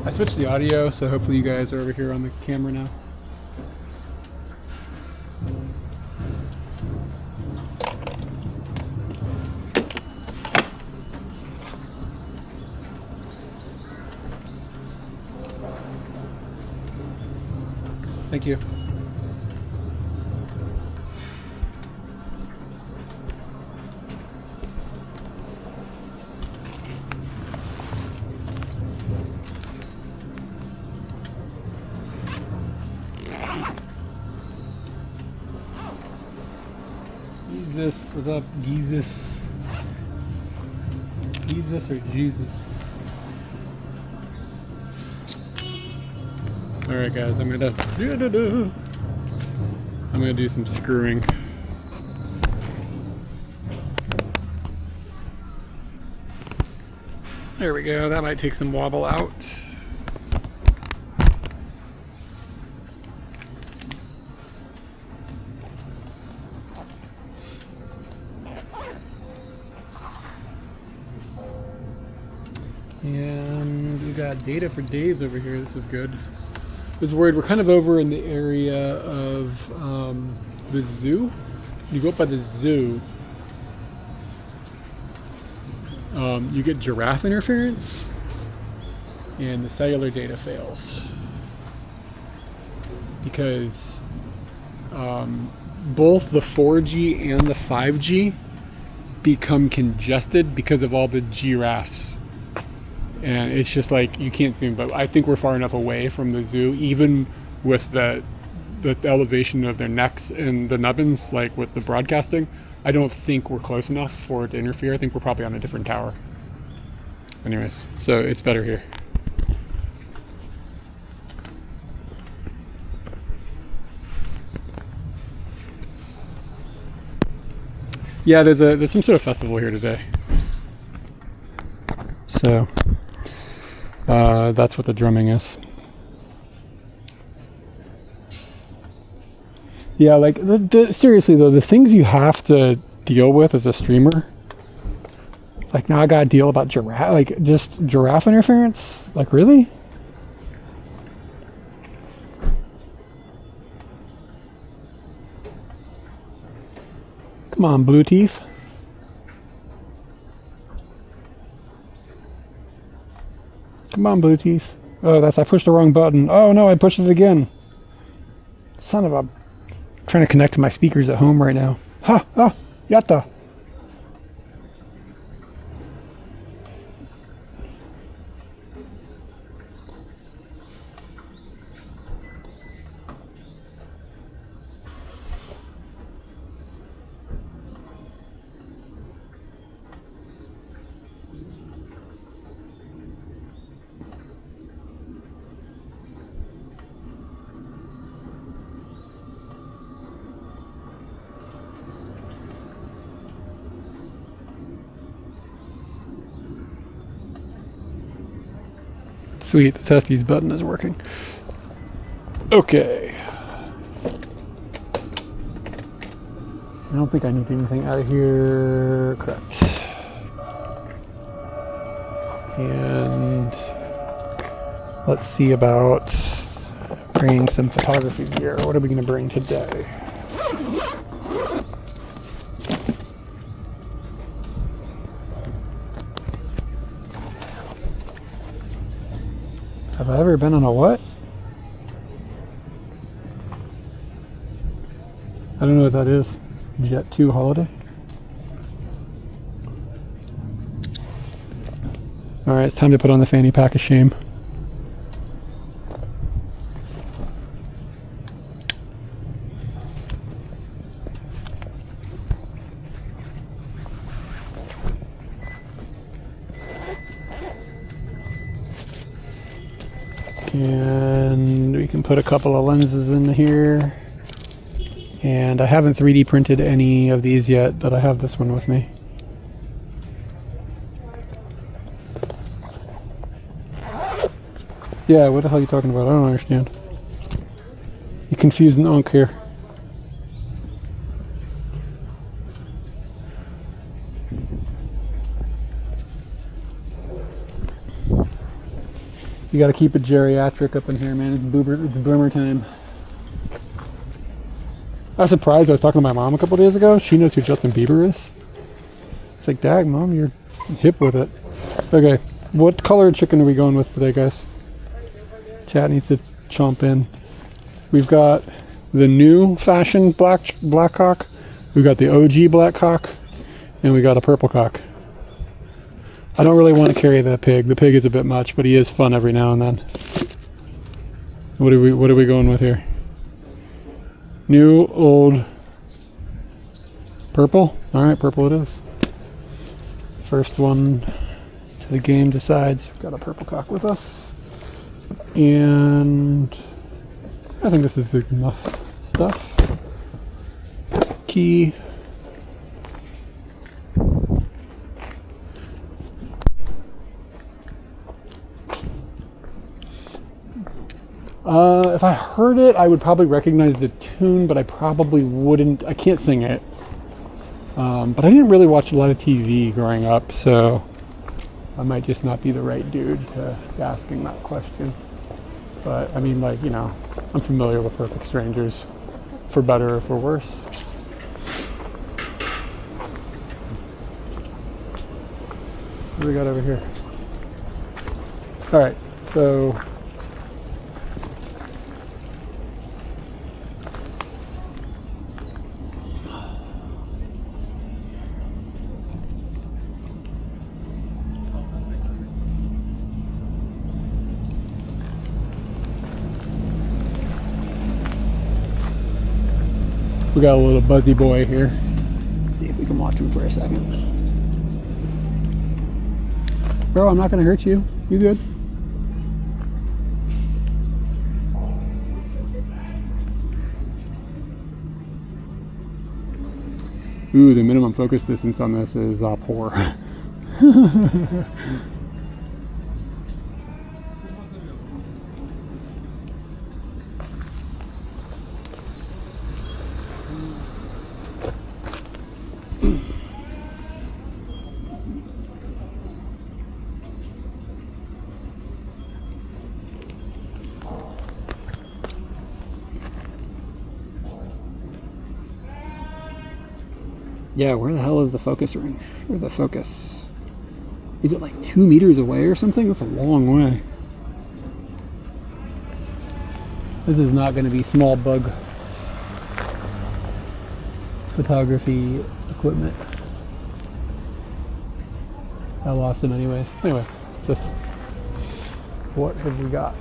I switched the audio, so hopefully you guys are over here on the camera now. Thank you. Jesus, what's up, Jesus? Jesus or Jesus? All right, guys, I'm gonna do some screwing. There we go. That might take some wobble out. And we got data for days over here. This is good. I was worried. We're kind of over in the area of the zoo. You go up by the zoo, you get giraffe interference, and the cellular data fails because both the 4G and the 5G become congested because of all the giraffes. And it's just like you can't see them, but I think we're far enough away from the zoo, even with the elevation of their necks and the nubbins, like with the broadcasting. I don't think we're close enough for it to interfere. I think we're probably on a different tower. Anyways, so it's better here. Yeah, there's some sort of festival here today. So that's what the drumming is. Yeah, like seriously though, the things you have to deal with as a streamer, like now I gotta deal about giraffe, like just giraffe interference. Like really? Come on, blue teeth. Come on, blue teeth. Oh, I pushed the wrong button. Oh no, I pushed it again. Son of a... I'm trying to connect to my speakers at home right now. Ha! Ah! Yatta! Sweet, the testes button is working. Okay. I don't think I need anything out of here. Correct. And let's see about bringing some photography gear. What are we going to bring today? Have I ever been on a what? I don't know what that is. Jet 2 holiday? Alright, it's time to put on the fanny pack of shame. And we can put a couple of lenses in here. And I haven't 3D printed any of these yet, but I have this one with me. Yeah, what the hell are you talking about? I don't understand. You confused and I don't care. You got to keep it geriatric up in here, man. It's boomer time. I was surprised. I was talking to my mom a couple days ago. She knows who Justin Bieber is. It's like, Dag, Mom, you're hip with it. Okay, what color chicken are we going with today, guys? Chat needs to chomp in. We've got the new fashion black cock. We've got the OG black cock, and we got a purple cock. I don't really want to carry the pig. The pig is a bit much, but he is fun every now and then. What are we going with here? New, old, purple? Alright, purple it is. First one to the game decides. We've got a purple cock with us. And I think this is enough stuff. Key. If I heard it, I would probably recognize the tune, but I probably wouldn't. I can't sing it. But I didn't really watch a lot of TV growing up, so I might just not be the right dude to be asking that question. But I mean, like, you know, I'm familiar with Perfect Strangers, for better or for worse. What do we got over here? All right, so we got a little buzzy boy here. Let's see if we can watch him for a second. Bro, I'm not gonna hurt you. You good? Ooh, the minimum focus distance on this is poor. Yeah, where the hell is the focus ring? Where's the focus? Is it like 2 meters away or something? That's a long way. This is not going to be small bug photography equipment. I lost him anyways. Anyway, it's this. What have we got?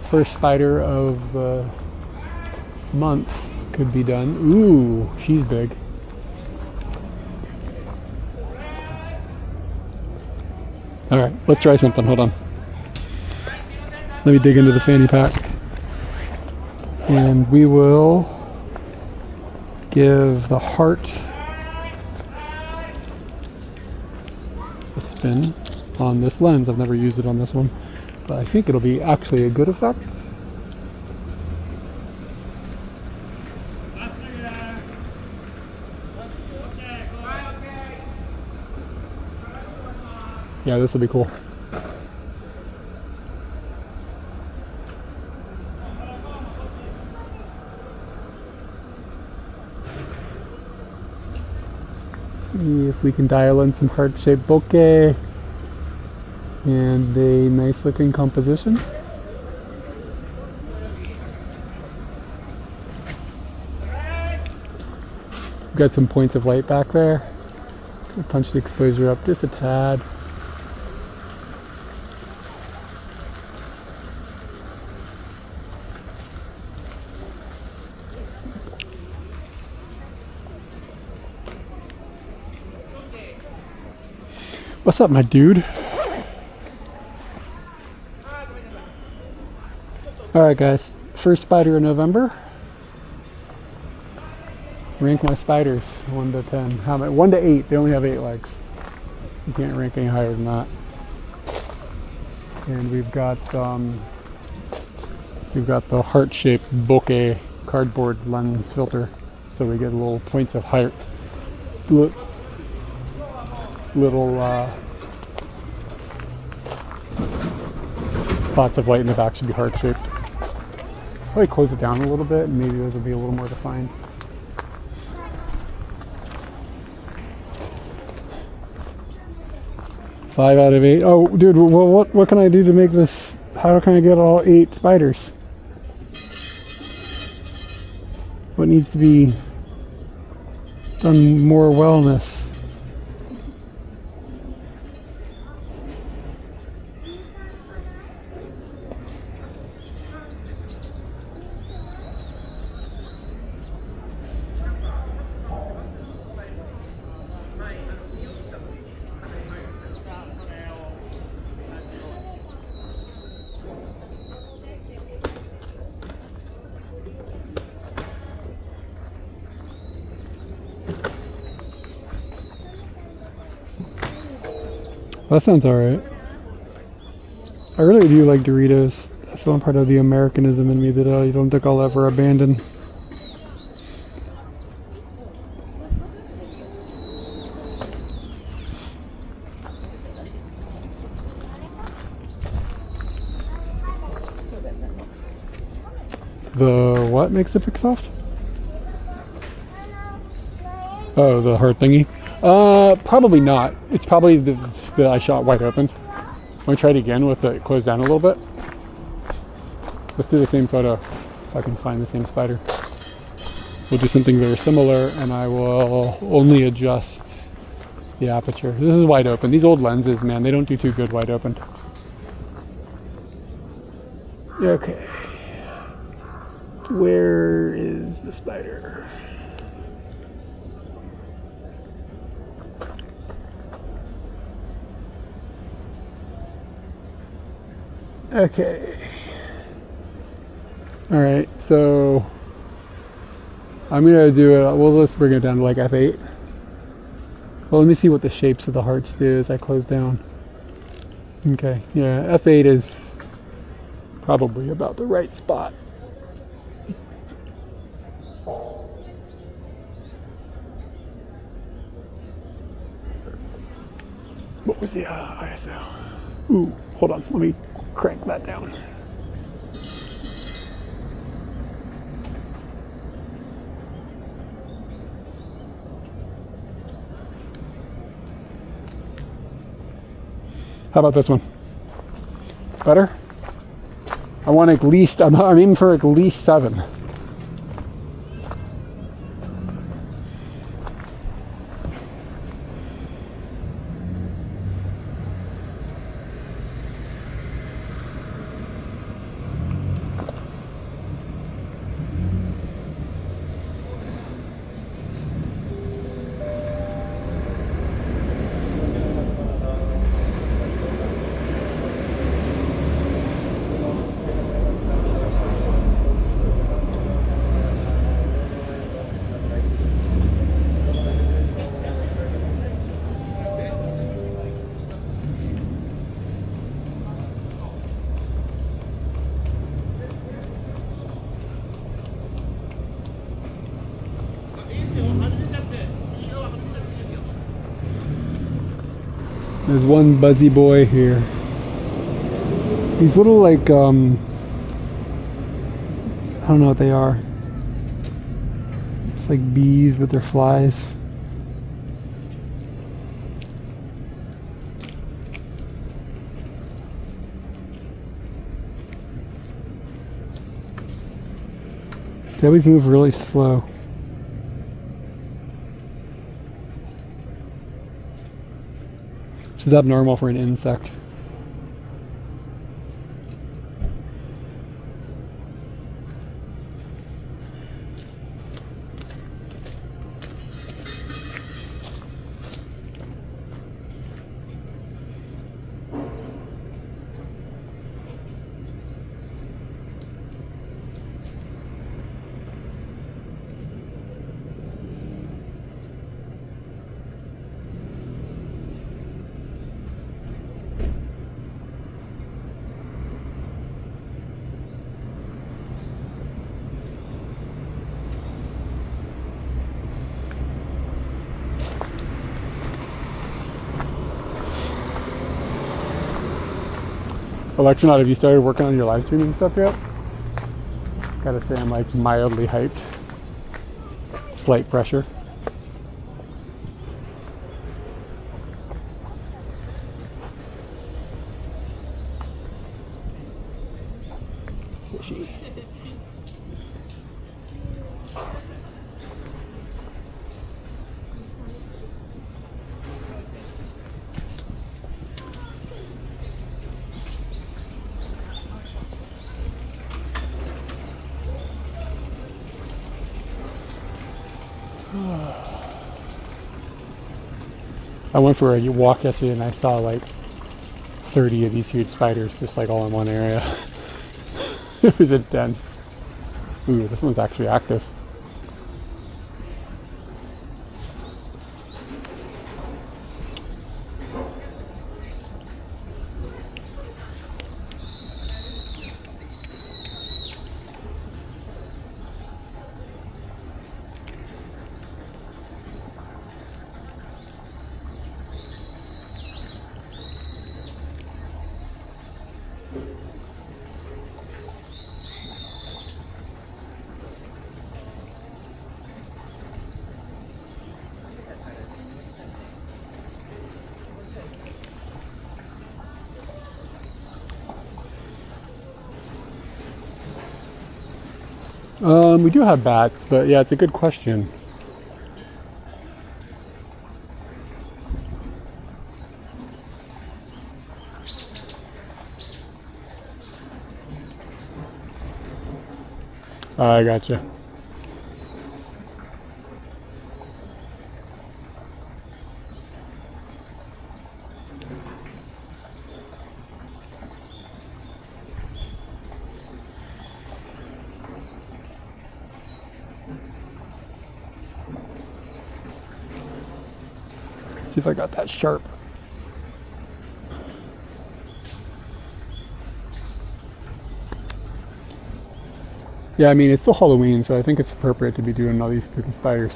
First spider of the month. Could be done. Ooh, she's big. All right, let's try something. Hold on. Let me dig into the fanny pack. And we will give the heart a spin on this lens. I've never used it on this one, but I think it'll be actually a good effect. Yeah, this will be cool. See if we can dial in some heart-shaped bokeh and a nice looking composition. Got some points of light back there. Punch the exposure up just a tad. What's up, my dude? Alright guys, first spider in November. Rank my spiders 1 to 10. How many? 1 to 8. They only have 8 legs. You can't rank any higher than that. And we've got the heart-shaped bokeh cardboard lens filter, so we get little points of height. Little spots of light in the back should be heart-shaped. Probably close it down a little bit, and maybe those will be a little more defined. Five out of 8. Oh, dude, well, what can I do to make this? How can I get all 8 spiders? What needs to be done more wellness? That sounds alright. I really do like Doritos. That's one part of the Americanism in me that I don't think I'll ever abandon. The what makes the pick soft? Oh, the heart thingy? Probably not. It's probably the I shot wide open. Want to try it again with it closed down a little bit? Let's do the same photo, if I can find the same spider. We'll do something very similar, and I will only adjust the aperture. This is wide open. These old lenses, man, they don't do too good wide open. Okay. Where is the spider? Okay. All right, so I'm gonna do it. Well, let's bring it down to like F8. Well, let me see what the shapes of the hearts do as I close down. Okay, yeah, F8 is probably about the right spot. What was the ISO? Ooh, hold on, let me crank that down. How about this one? Better? I want at least, I'm aiming for at least 7. There's one buzzy boy here. These little like, I don't know what they are. It's like bees, but they're flies. They always move really slow. Which is abnormal for an insect. Electronaut, have you started working on your live streaming stuff yet? Gotta say I'm like mildly hyped. Slight pressure. Fishy. I went for a walk yesterday and I saw like 30 of these huge spiders just like all in one area. It was intense. Ooh, this one's actually active. We do have bats, but yeah, it's a good question. I gotcha. See if I got that sharp. Yeah, I mean, it's still Halloween, so I think it's appropriate to be doing all these spooky spiders.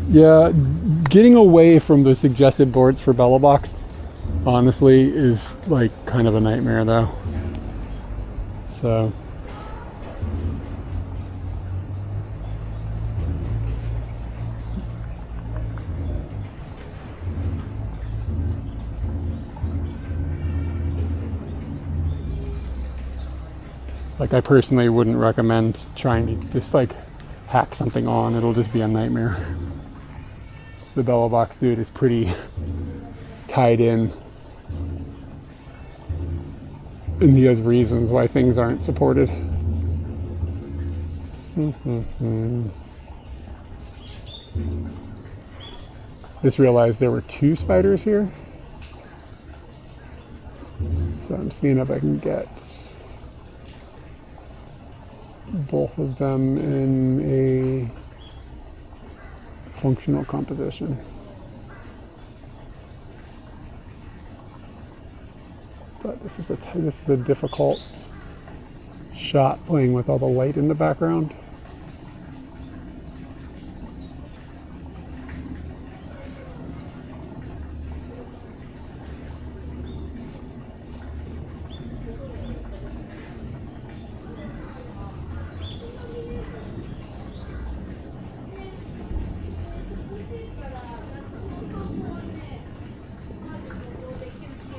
Yeah, getting away from the suggested boards for Bella Box, honestly, is like kind of a nightmare though. So like I personally wouldn't recommend trying to just like hack something on. It'll just be a nightmare. The Bella Box dude is pretty tied in, and he has reasons why things aren't supported. Just realized there were 2 spiders here, so I'm seeing if I can get both of them in a functional composition. But this is a difficult shot, playing with all the light in the background.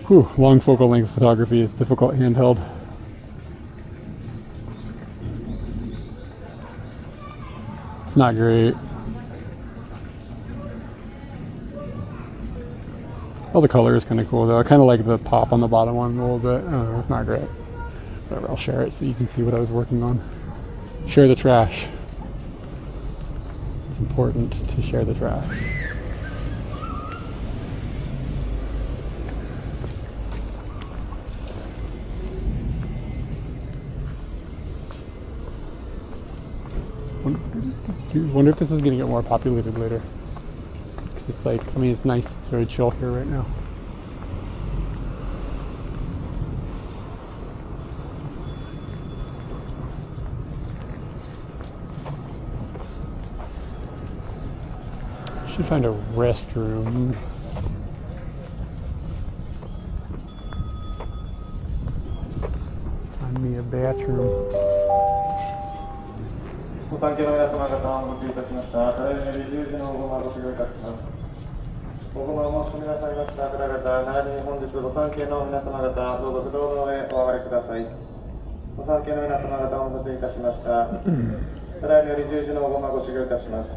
Whew, long focal length photography is difficult handheld. It's not great. Oh, the color is kind of cool though. I kind of like the pop on the bottom one a little bit. I don't know, it's not great. Whatever, I'll share it so you can see what I was working on. Share the trash. It's important to share the trash. Wonder if this is going to get more populated later. because it's like, I mean, it's nice. It's very chill here right now. Should find a restroom. Find me a bathroom. ご参加の皆様方をお待ちいたしました。ただいまより10時のごまご使用いたします。おごまを申し込みなさいました方々、並びに本日ご参加の皆様方、どうぞ不動の上お上がりください。ご参加の皆様方をお待ちいたしました。ただいまより10時のごまご使用いたします。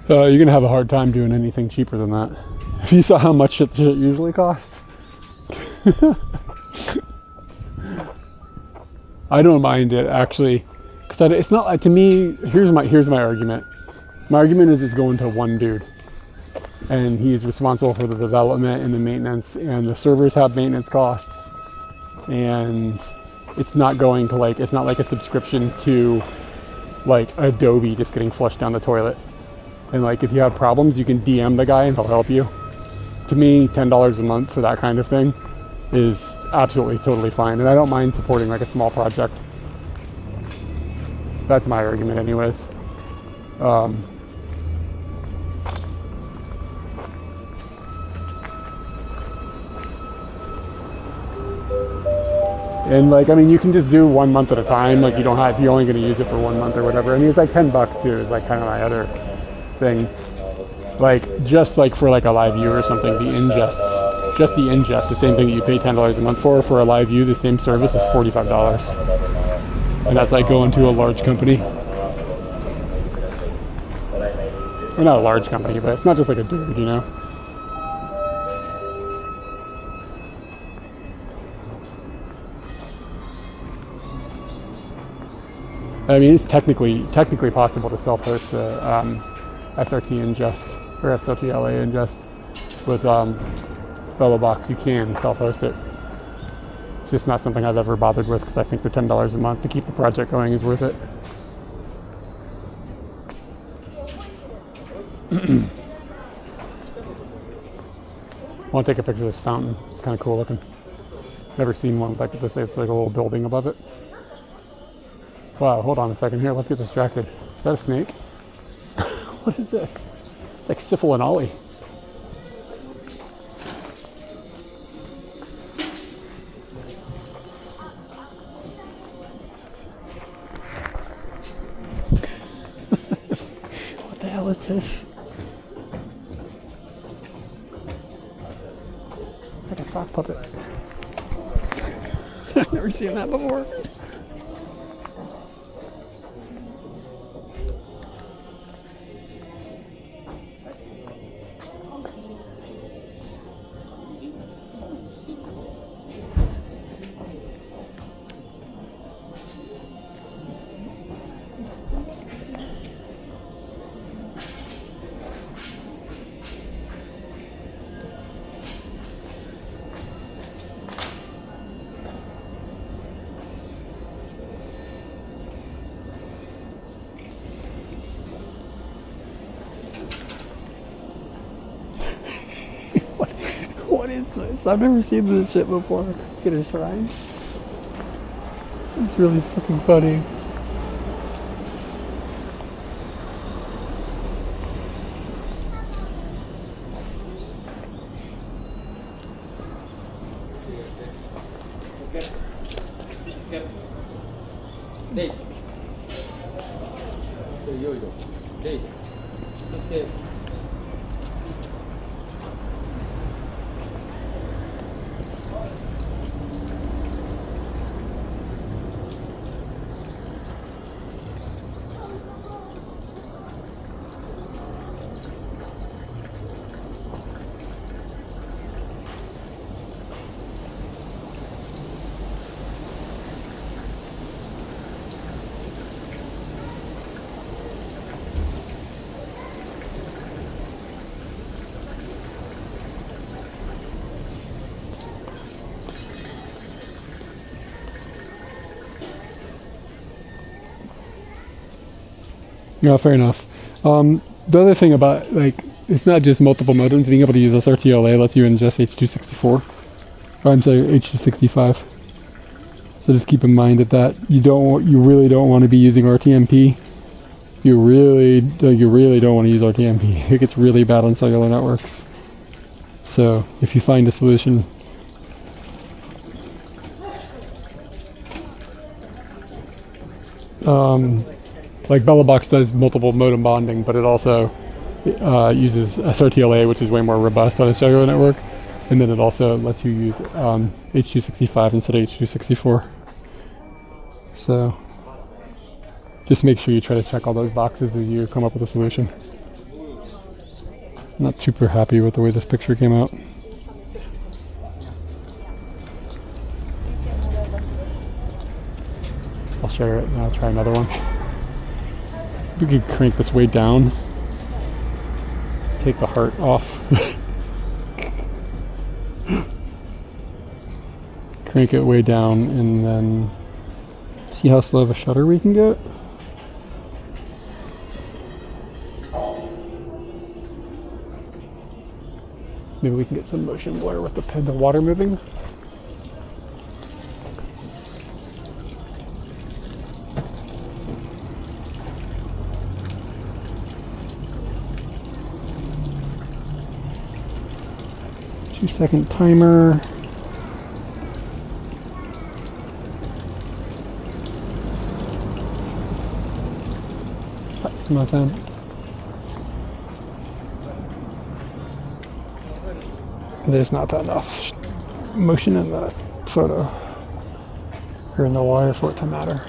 You're gonna have a hard time doing anything cheaper than that. If you saw how much shit usually costs. I don't mind it actually, because it's not to me. Here's my argument. My argument is it's going to one dude, and he's responsible for the development and the maintenance, and the servers have maintenance costs, and it's not going to like, it's not like a subscription to like Adobe just getting flushed down the toilet. And like, if you have problems, you can DM the guy and he'll help you. To me, $10 a month for that kind of thing is absolutely totally fine. And I don't mind supporting like a small project. That's my argument anyways. And like, I mean, you can just do 1 month at a time. Like, you don't have, if you're only going to use it for 1 month or whatever. I mean, it's like $10 too, is like kind of my other thing. Like, just like for like a live view or something, the ingests, just the ingest, the same thing that you pay $10 a month for a live view, the same service is $45. And that's like going to a large company. Or not a large company, but it's not just like a dude, you know? I mean, it's technically possible to self-host the SRT ingest or SLTLA ingest with Velobox. You can self-host it. It's just not something I've ever bothered with because I think the $10 a month to keep the project going is worth it. I want to take a picture of this fountain. It's kind of cool looking. Never seen one like this. It's like a little building above it. Wow, hold on a second here. Let's get distracted. Is that a snake? What is this? It's like Syphil and Ollie. What the hell is this? It's like a sock puppet. I've never seen that before. What is this? I've never seen this shit before. Get a shrine. It's really fucking funny. Yeah, fair enough. The other thing about, like, it's not just multiple modems. Being able to use SRTLA lets you ingest H.264. Or I'm sorry, H.265. So just keep in mind that you really don't want to be using RTMP. You really don't want to use RTMP. It gets really bad on cellular networks. So if you find a solution, like BellaBox does multiple modem bonding, but it also uses SRTLA, which is way more robust on a cellular network, and then it also lets you use H.265 instead of H.264. So just make sure you try to check all those boxes as you come up with a solution. I'm not super happy with the way this picture came out. I'll share it and I'll try another one. We could crank this way down. Take the heart off. Crank it way down and then see how slow of a shutter we can get. Maybe we can get some motion blur with the water moving. Second timer. Come on, Sam. There's not enough motion in that photo or in the wire for it to matter.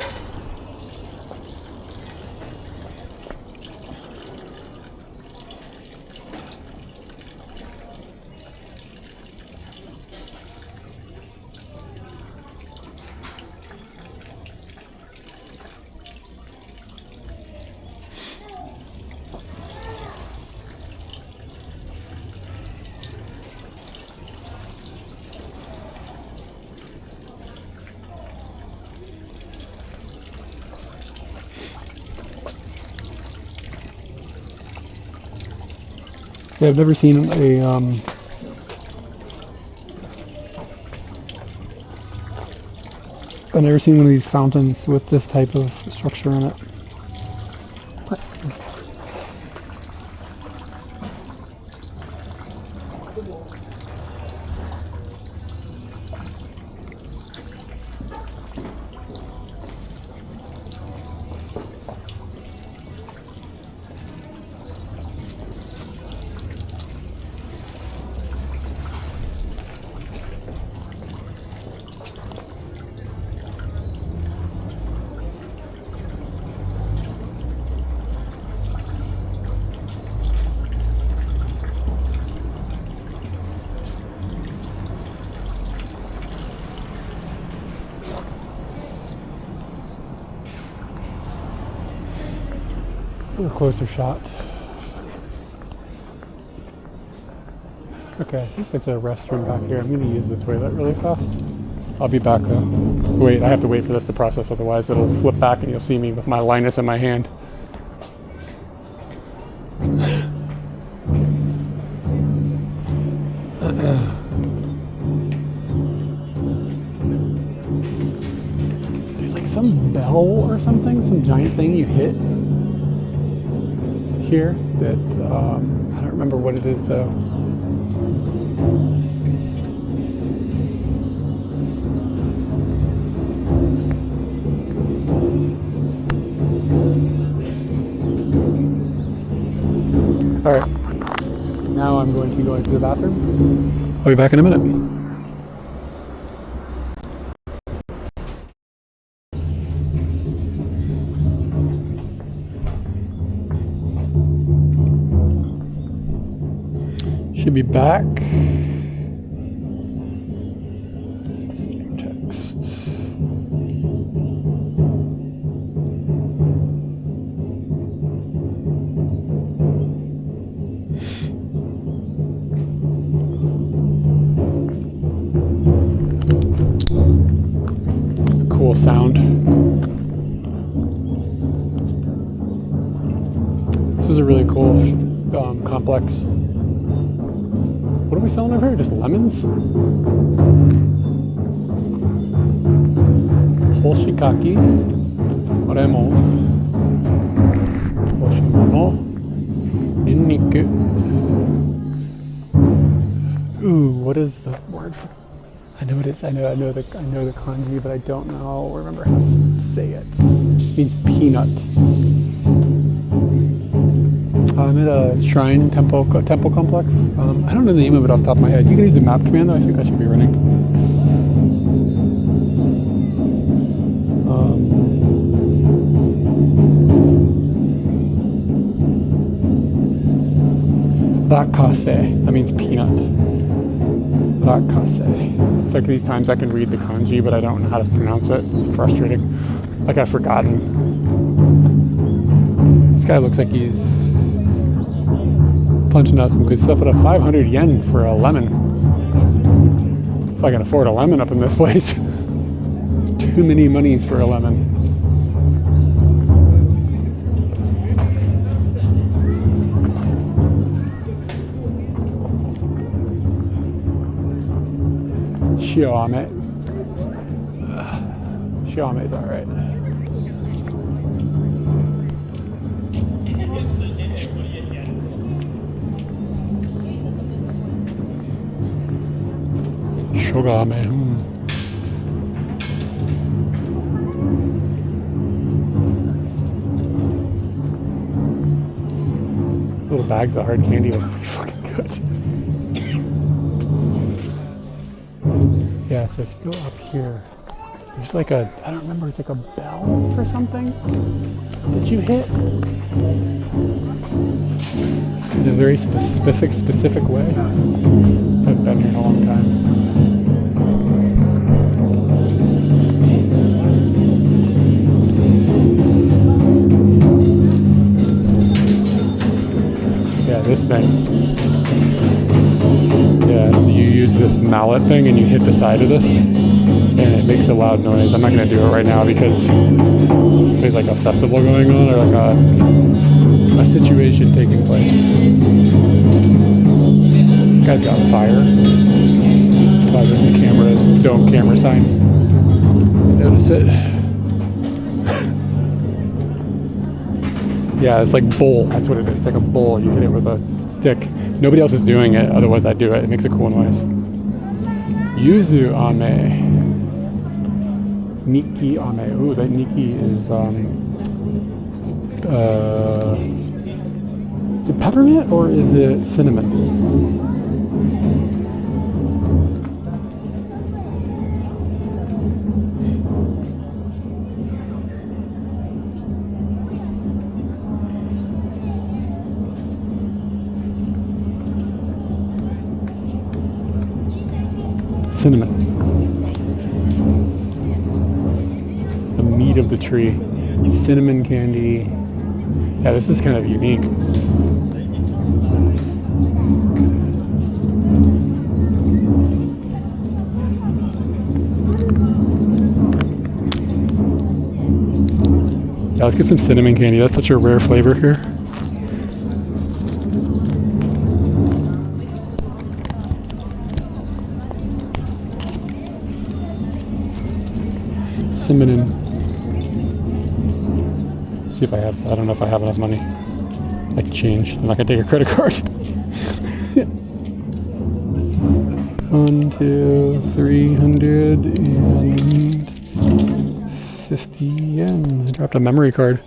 Yeah, I've never seen I've never seen one of these fountains with this type of structure in it. A closer shot. Okay, I think there's a restroom back here. I'm going to use the toilet really fast. I'll be back though. Wait, I have to wait for this to process, otherwise it'll flip back and you'll see me with my Linus in my hand. There's like some bell or something, some giant thing you hit here that I don't remember what it is though. All right, now I'm going to be going to the bathroom. I'll be back in a minute. Should be back. Stream text. Cool sound. is a really cool complex. What are we selling over here? Just lemons? Hoshikaki, Remo, Hoshimono, Ninniku. Ooh, what is the word for? I know what it is. I know the kanji, but I don't remember how to say it. It means peanut. I'm at a shrine temple complex. I don't know the name of it off the top of my head. You can use the map command though. I think I should be running. Rakase. That means peanut. Rakase. It's like these times I can read the kanji, but I don't know how to pronounce it. It's frustrating. Like I've forgotten. This guy looks like he's punching out some good stuff at 500 yen for a lemon. If I can afford a lemon up in this place. Too many monies for a lemon. Shioame. Shioame is alright. Shogame. Little bags of hard candy look pretty fucking good. Yeah, so if you go up here, there's like a, I don't remember, it's like a bell or something that you hit in a very specific way. I've been here in a long time. Yeah, this thing. Yeah, so you use this mallet thing and you hit the side of this and it makes a loud noise. I'm not going to do it right now because there's like a festival going on or like a situation taking place. Guy's got fire. Oh, there's a dome camera sign. Notice it. Yeah, it's like bowl. That's what it is. It's like a bowl. You hit it with a stick. Nobody else is doing it. Otherwise, I do it. It makes a cool noise. Yuzu ame. Niki ame. Ooh, that Niki is is it peppermint or is it cinnamon? Cinnamon. The meat of the tree. Cinnamon candy. Yeah, this is kind of unique. Yeah, let's get some cinnamon candy. That's such a rare flavor here. Cinnamon. See if I have, I don't know if I have enough money. Like change. I'm not gonna take a credit card. 1, 2, 350 yen. I dropped a memory card.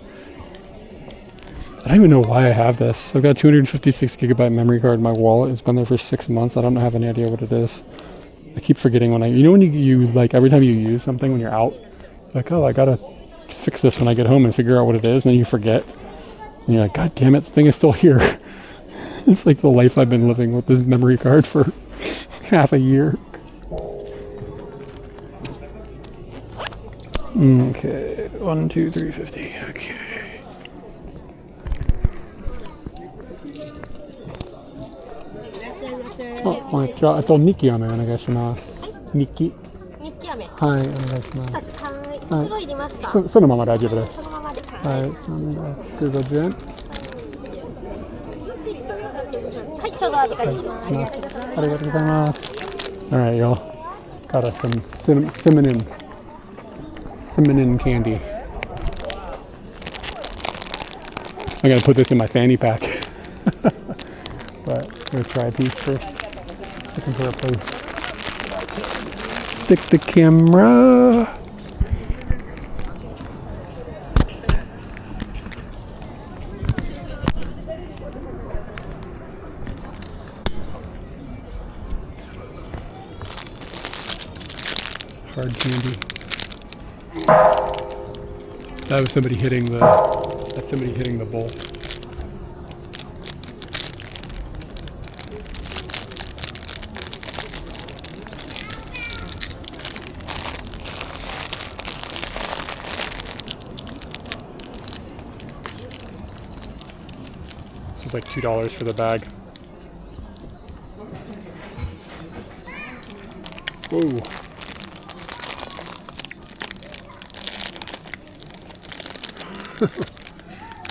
I don't even know why I have this. I've got a 256 gigabyte memory card in my wallet. It's been there for 6 months. I don't have any idea what it is. I keep forgetting when you know when you like every time you use something when you're out, like, oh, I gotta fix this when I get home and figure out what it is, and then you forget. And you're like, God damn it, the thing is still here. It's like the life I've been living with this memory card for half a year. Okay, 1, 2, 350. Okay. Oh, ニキ飴お願いします。ニキ。日記飴。はい、お願いします。はい。すごい入れますか。そのまま大丈夫です。そのままで。はい、350円。度お預かりします。ありがとうございます。ありがとうございます。All right, y'all. Got us some cinnamon candy. I gotta put this in my fanny pack. But I'm gonna try a piece first. Looking for a place. Stick the camera. It's hard candy. That was somebody hitting the. That's somebody hitting the bowl. This was like $2 for the bag. Whoa.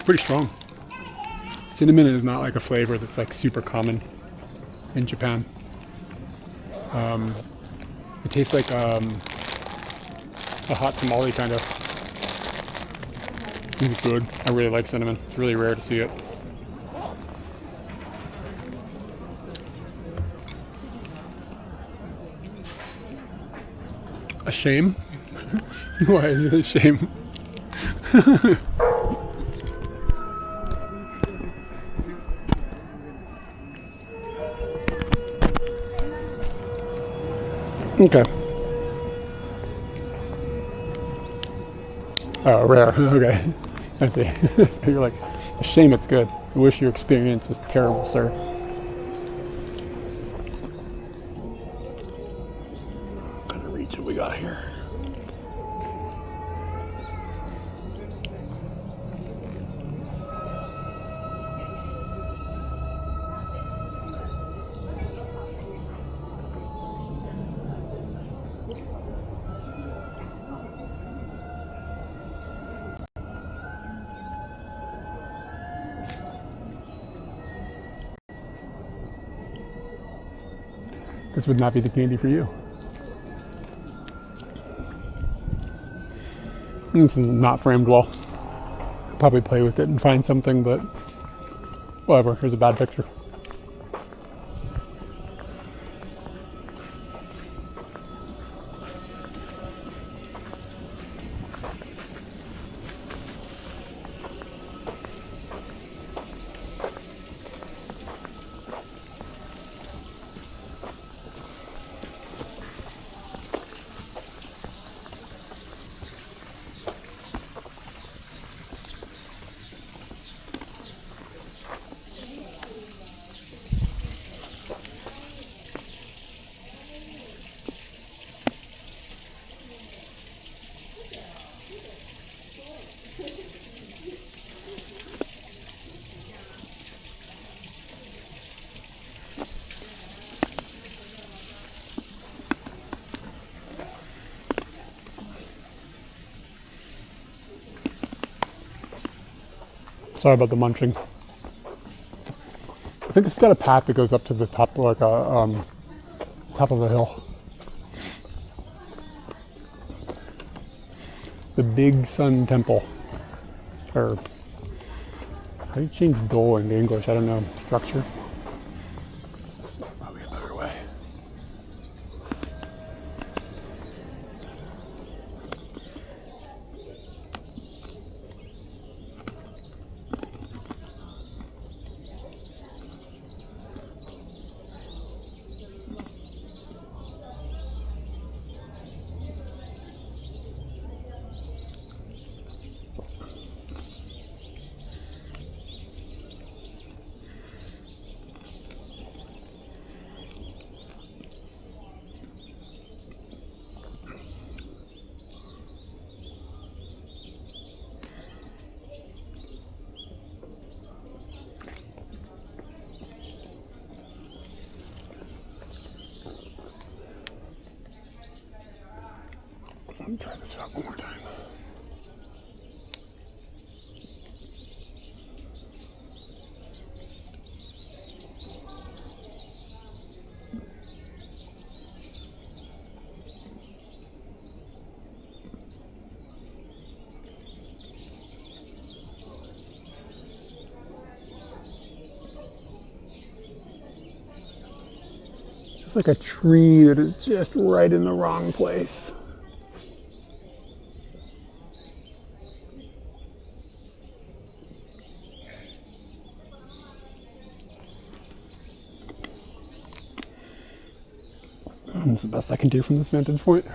Pretty strong. Cinnamon is not like a flavor that's like super common in Japan. It tastes like a hot tamale kind of. It's good. I really like cinnamon. It's really rare to see it. A shame? Why is it a shame? Okay. Oh, rare. Okay. I see. You're like, a shame it's good. I wish your experience was terrible, sir. What kind of reach have we got here? This would not be the candy for you. This is not framed well. I'll probably play with it and find something, but whatever. Here's a bad picture. Sorry about the munching. I think it's got a path that goes up to the top, like a top of the hill. The Big Sun Temple, or how do you change "dole" into English? I don't know. Structure. Probably a better way. Let me try this out one more time. like a tree that is just right in the wrong place. That's the best I can do from this vantage point.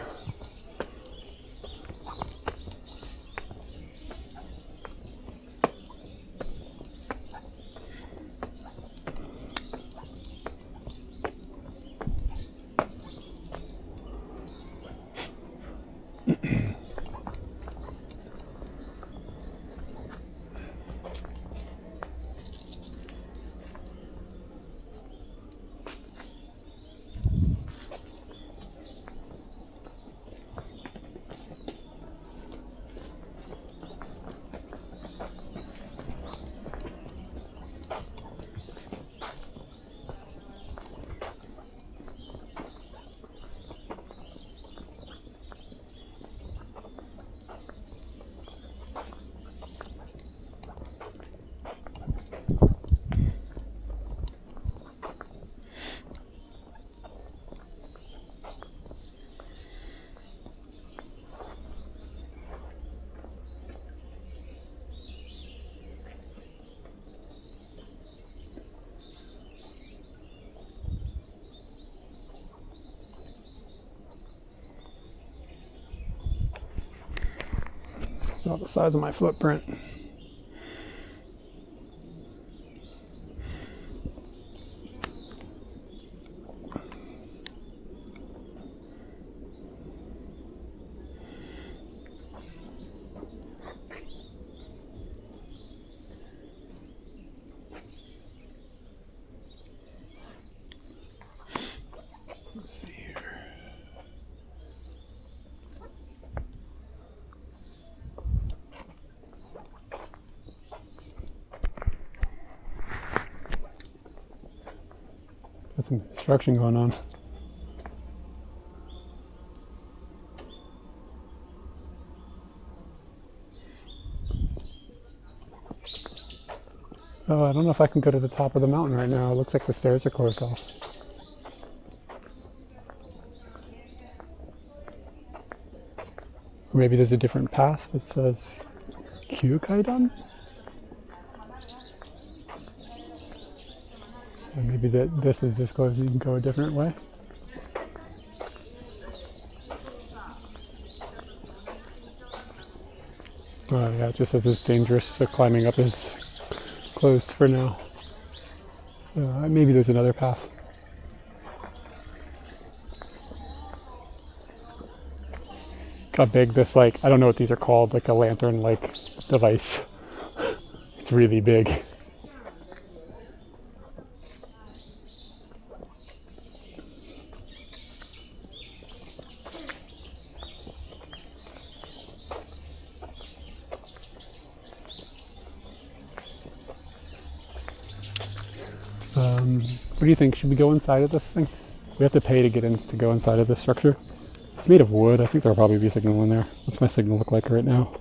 It's about the size of my footprint. Let's see here. Got some construction going on. Oh, I don't know if I can go to the top of the mountain right now. It looks like the stairs are closed off. Or maybe there's a different path that says Kyukaidan? So maybe this is just closed, you can go a different way. Oh yeah, it just says it's dangerous, so climbing up is closed for now. So maybe there's another path. How big this, like, I don't know what these are called, like a lantern-like device. It's really big. What do you think? Should we go inside of this thing? We have to pay to get in to go inside of this structure. It's made of wood. I think there'll probably be a signal in there. What's my signal look like right now?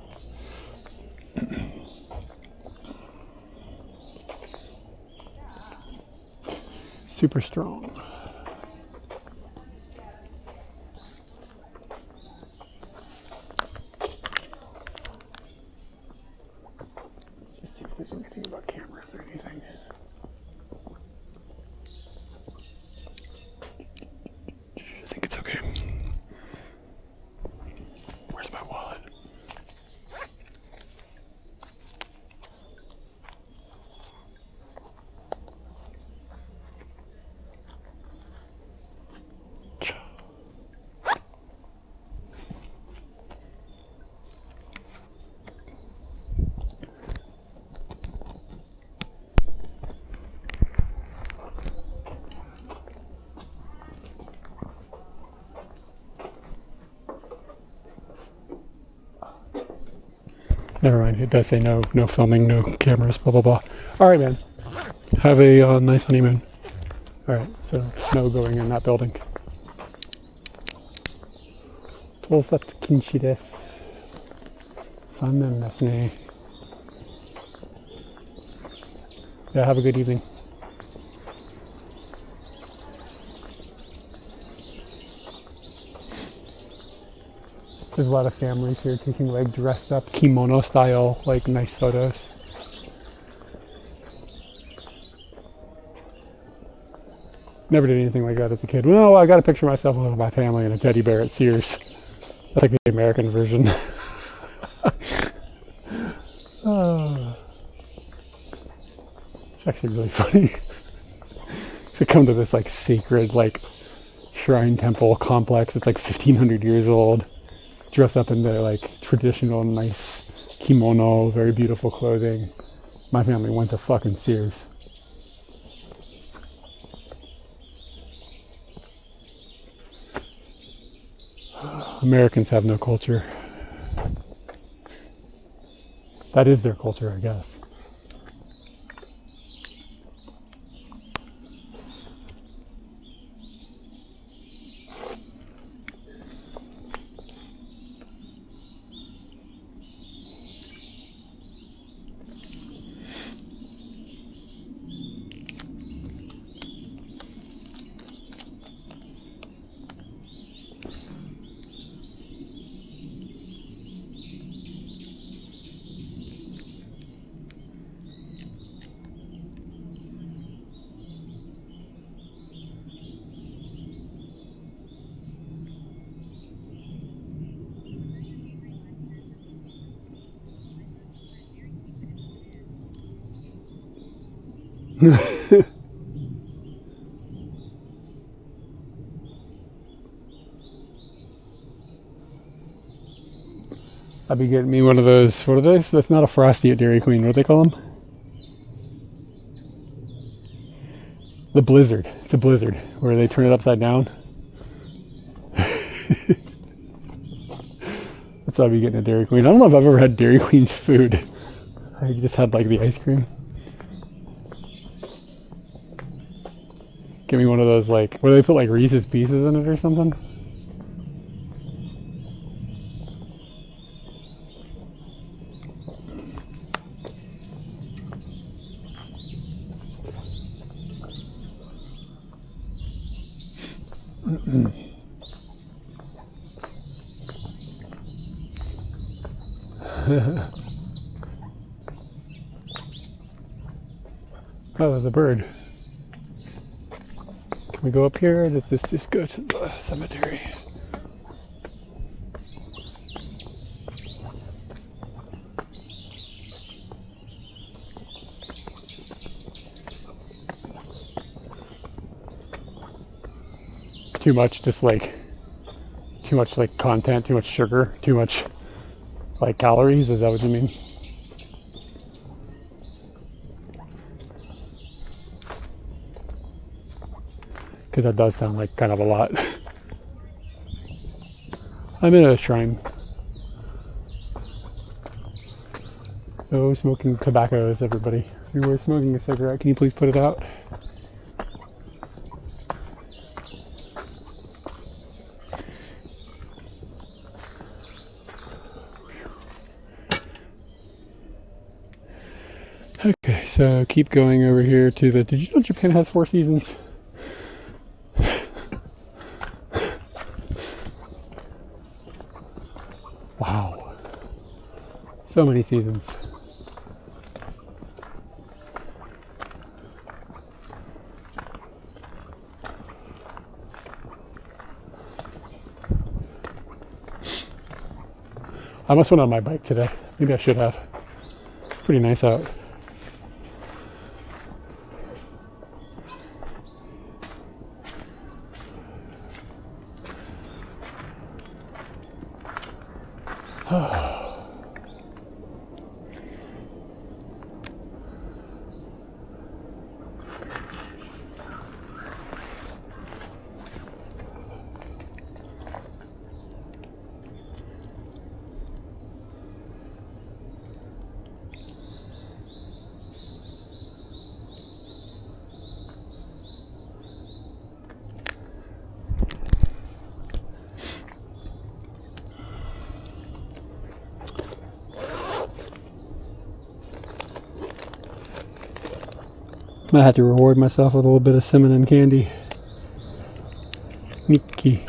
Super strong. Let's see if there's anything about cameras or anything. I think it's okay. Where's my wallet? Never mind, it does say no filming, no cameras, blah blah blah. Alright man, have a nice honeymoon. Alright, so no going in that building. 盗撮禁止です。残念ですね。Yeah, have a good evening. There's a lot of families here taking like dressed up kimono style, like nice photos. Never did anything like that as a kid. Well, I got a picture of myself with my family and a teddy bear at Sears. That's like the American version. Oh. It's actually really funny. If you come to this like sacred like shrine temple complex, it's like 1500 years old. Dress up in their like traditional nice kimono, very beautiful clothing. My family went to fucking Sears. Americans have no culture. That is their culture, I guess. I'd be getting me one of those. What are those? That's not a Frosty at Dairy Queen. What do they call them? The Blizzard. It's a Blizzard where they turn it upside down. That's what I'd be getting at Dairy Queen. I don't know if I've ever had Dairy Queen's food. I just had like the ice cream. Give me one of those like, where they put like Reese's Pieces in it or something. Oh, there's a bird. Can we go up here, or does this just go to the cemetery? Too much, just like, too much like content, too much sugar, too much like calories, is that what you mean? Because that does sound like kind of a lot. I'm in a shrine. So smoking tobaccos, everybody. If you were smoking a cigarette, can you please put it out? Okay, so keep going over here to the... Did you know Japan has 4 seasons? Wow. So many seasons. I almost went on my bike today. Maybe I should have. It's pretty nice out. Might have to reward myself with a little bit of cinnamon candy. Nikki.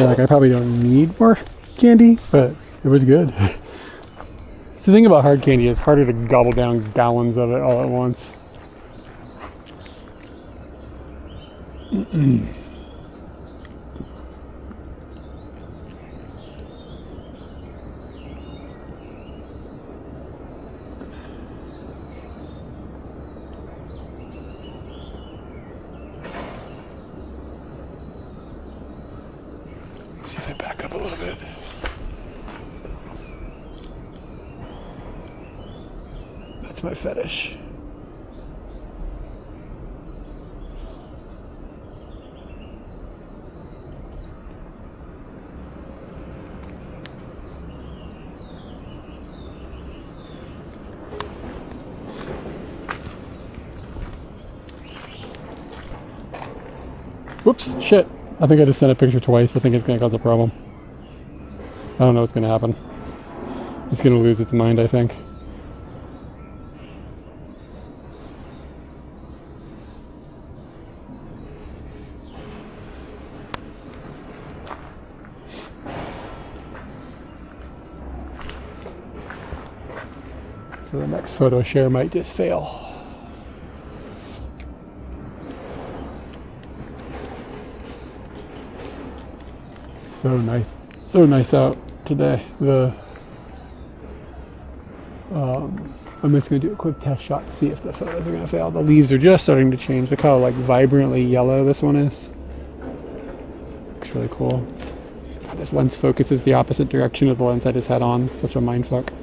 like I probably don't need more candy, but it was good. So the thing about hard candy, it's harder to gobble down gallons of it all at once. See if I back up a little bit. That's my fetish. Whoops, shit. I think I just sent a picture twice. I think it's going to cause a problem. I don't know what's going to happen. It's going to lose its mind, I think. So the next photo share might just fail. So nice out today. I'm just going to do a quick test shot to see if the photos are going to fail. The leaves are just starting to change. Look how like vibrantly yellow this one is. Looks really cool. God, this lens focuses the opposite direction of the lens I just had on. Such a mindfuck.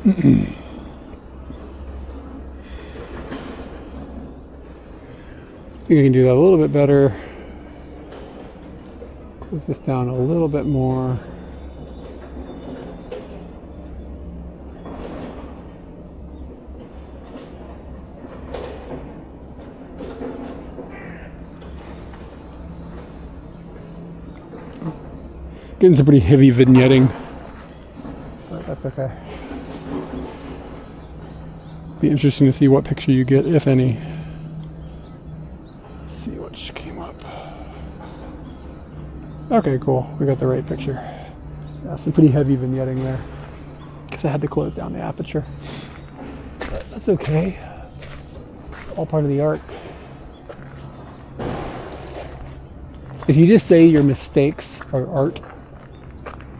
I think I can do that a little bit better. Close this down a little bit more. Getting some pretty heavy vignetting, but that's okay. Be interesting to see what picture you get, if any. Let's see what came up. Okay, cool. We got the right picture. Yeah, some pretty heavy vignetting there because I had to close down the aperture. But that's okay. It's all part of the art. If you just say your mistakes are art,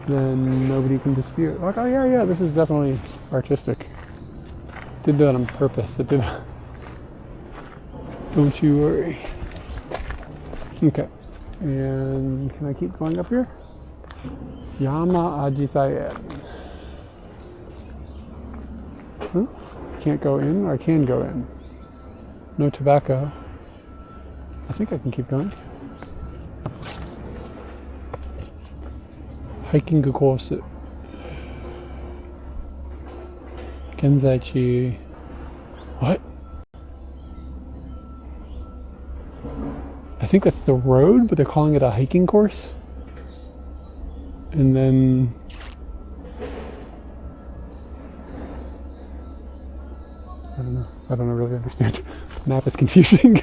then nobody can dispute. Like, oh yeah, this is definitely artistic. Did that on purpose. It did. Don't you worry. Okay. And can I keep going up here? Yama Ajisayen. Huh? Can't go in, or I can go in. No tobacco. I think I can keep going. Hiking course. Genzaichi. What? I think that's the road, but they're calling it a hiking course. And then I don't really understand. The map is confusing.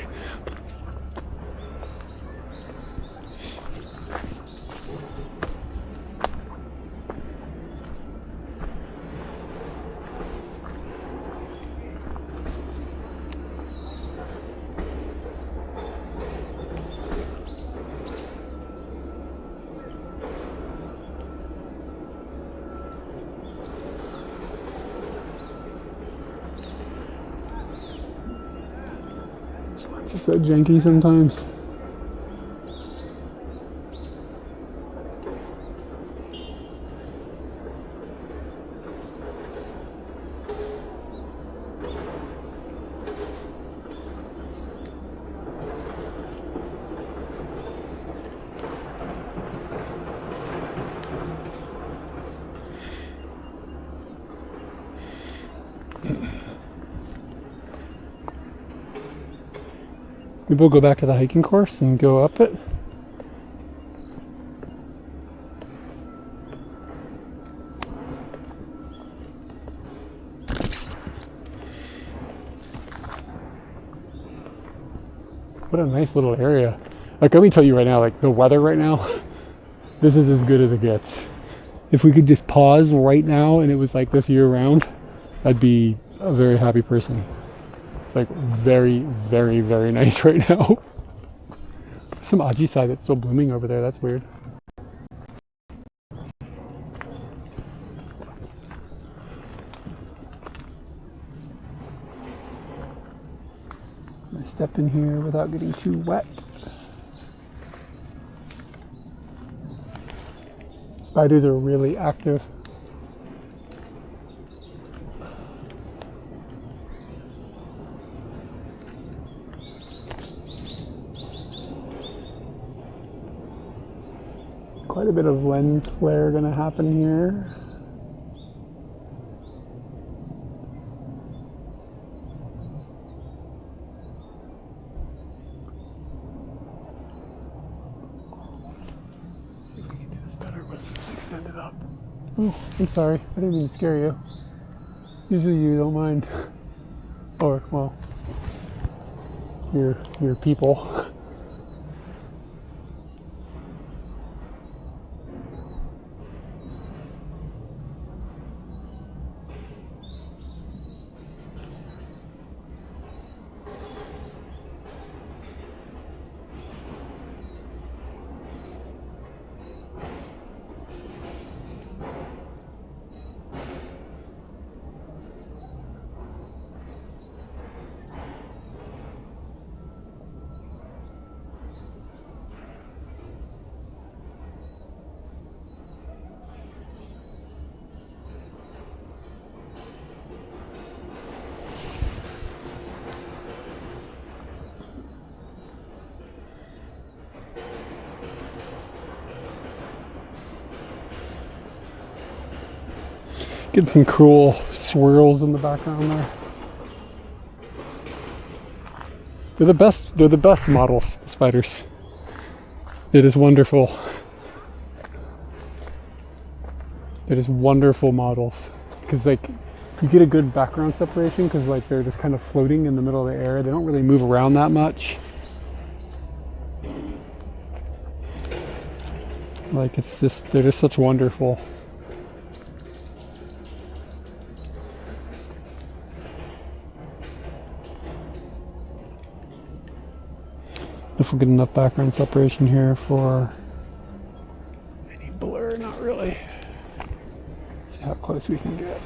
It's just so janky sometimes. Maybe we'll go back to the hiking course and go up it. What a nice little area. Like, let me tell you right now, like the weather right now, this is as good as it gets. If we could just pause right now and it was like this year round, I'd be a very happy person. It's like very, very, very nice right now. Some ajisai that's still blooming over there. That's weird. I step in here without getting too wet. Spiders are really active. Quite a bit of lens flare gonna happen here. See if we can do this better with this extended up. Oh, I'm sorry. I didn't mean to scare you. Usually you don't mind. Or, well, you're people. Get some cool swirls in the background there. They're the best models, the spiders. It is wonderful. It is wonderful models. Because like you get a good background separation because like they're just kind of floating in the middle of the air. They don't really move around that much. Like it's just, they're just such wonderful. If we get enough background separation here for any blur, not really. See how close we can get.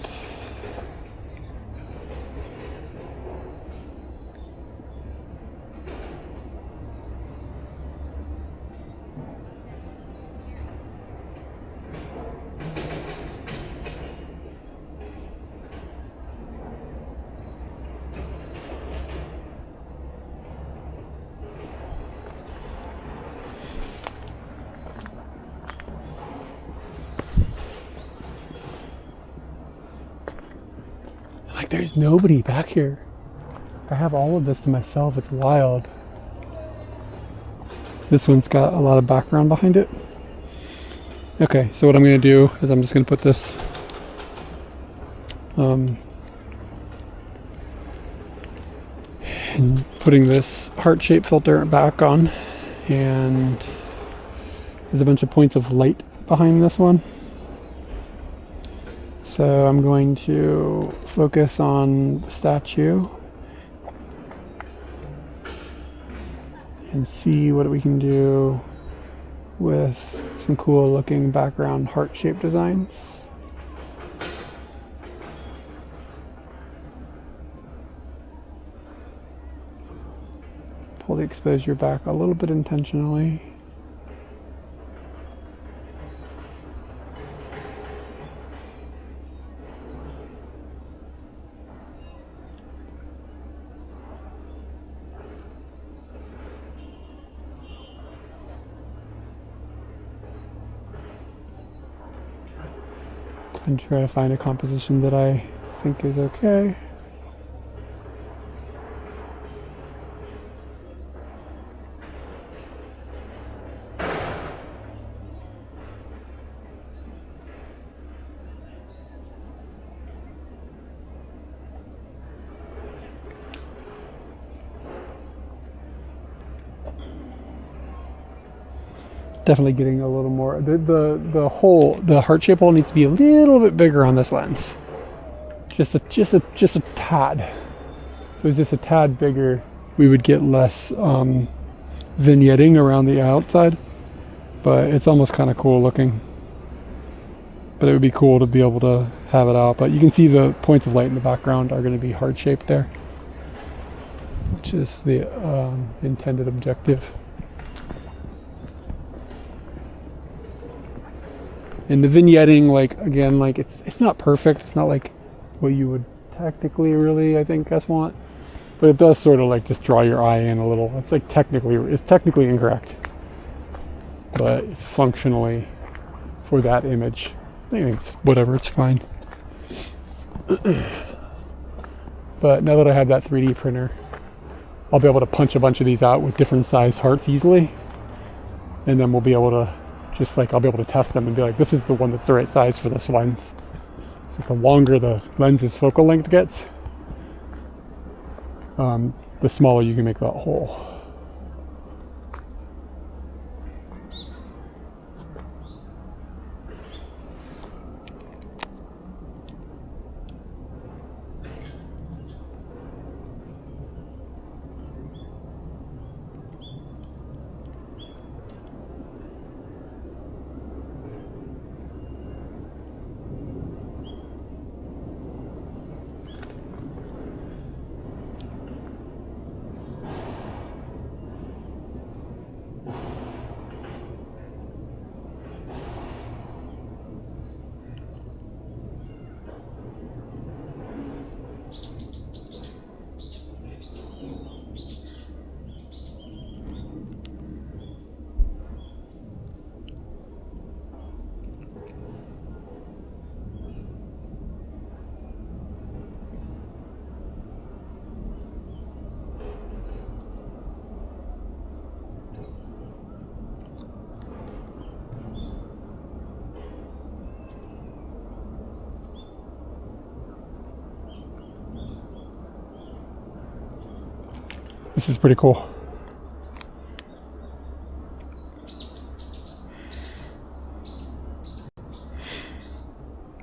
Like there's nobody back here. I have all of this to myself. It's wild. This one's got a lot of background behind it. Okay, so what I'm going to do is I'm just going to put this and putting this heart-shaped filter back on, and there's a bunch of points of light behind this one. So I'm going to focus on the statue and see what we can do with some cool looking background heart-shaped designs. Pull the exposure back a little bit intentionally. And try to find a composition that I think is okay. Definitely getting a little more. The heart shape hole needs to be a little bit bigger on this lens. Just a tad. If it was just a tad bigger, we would get less vignetting around the outside. But it's almost kind of cool looking. But it would be cool to be able to have it out. But you can see the points of light in the background are going to be heart shaped there, which is the intended objective. And the vignetting, like, again, like it's not perfect. It's not like what you would technically really, I think, want. But it does sort of like just draw your eye in a little. It's like it's technically incorrect. But it's functionally for that image. I think it's whatever, it's fine. But now that I have that 3D printer, I'll be able to punch a bunch of these out with different size hearts easily. And then we'll be able to I'll be able to test them and be like, this is the one that's the right size for this lens. So the longer the lens's focal length gets, the smaller you can make that hole. This is pretty cool.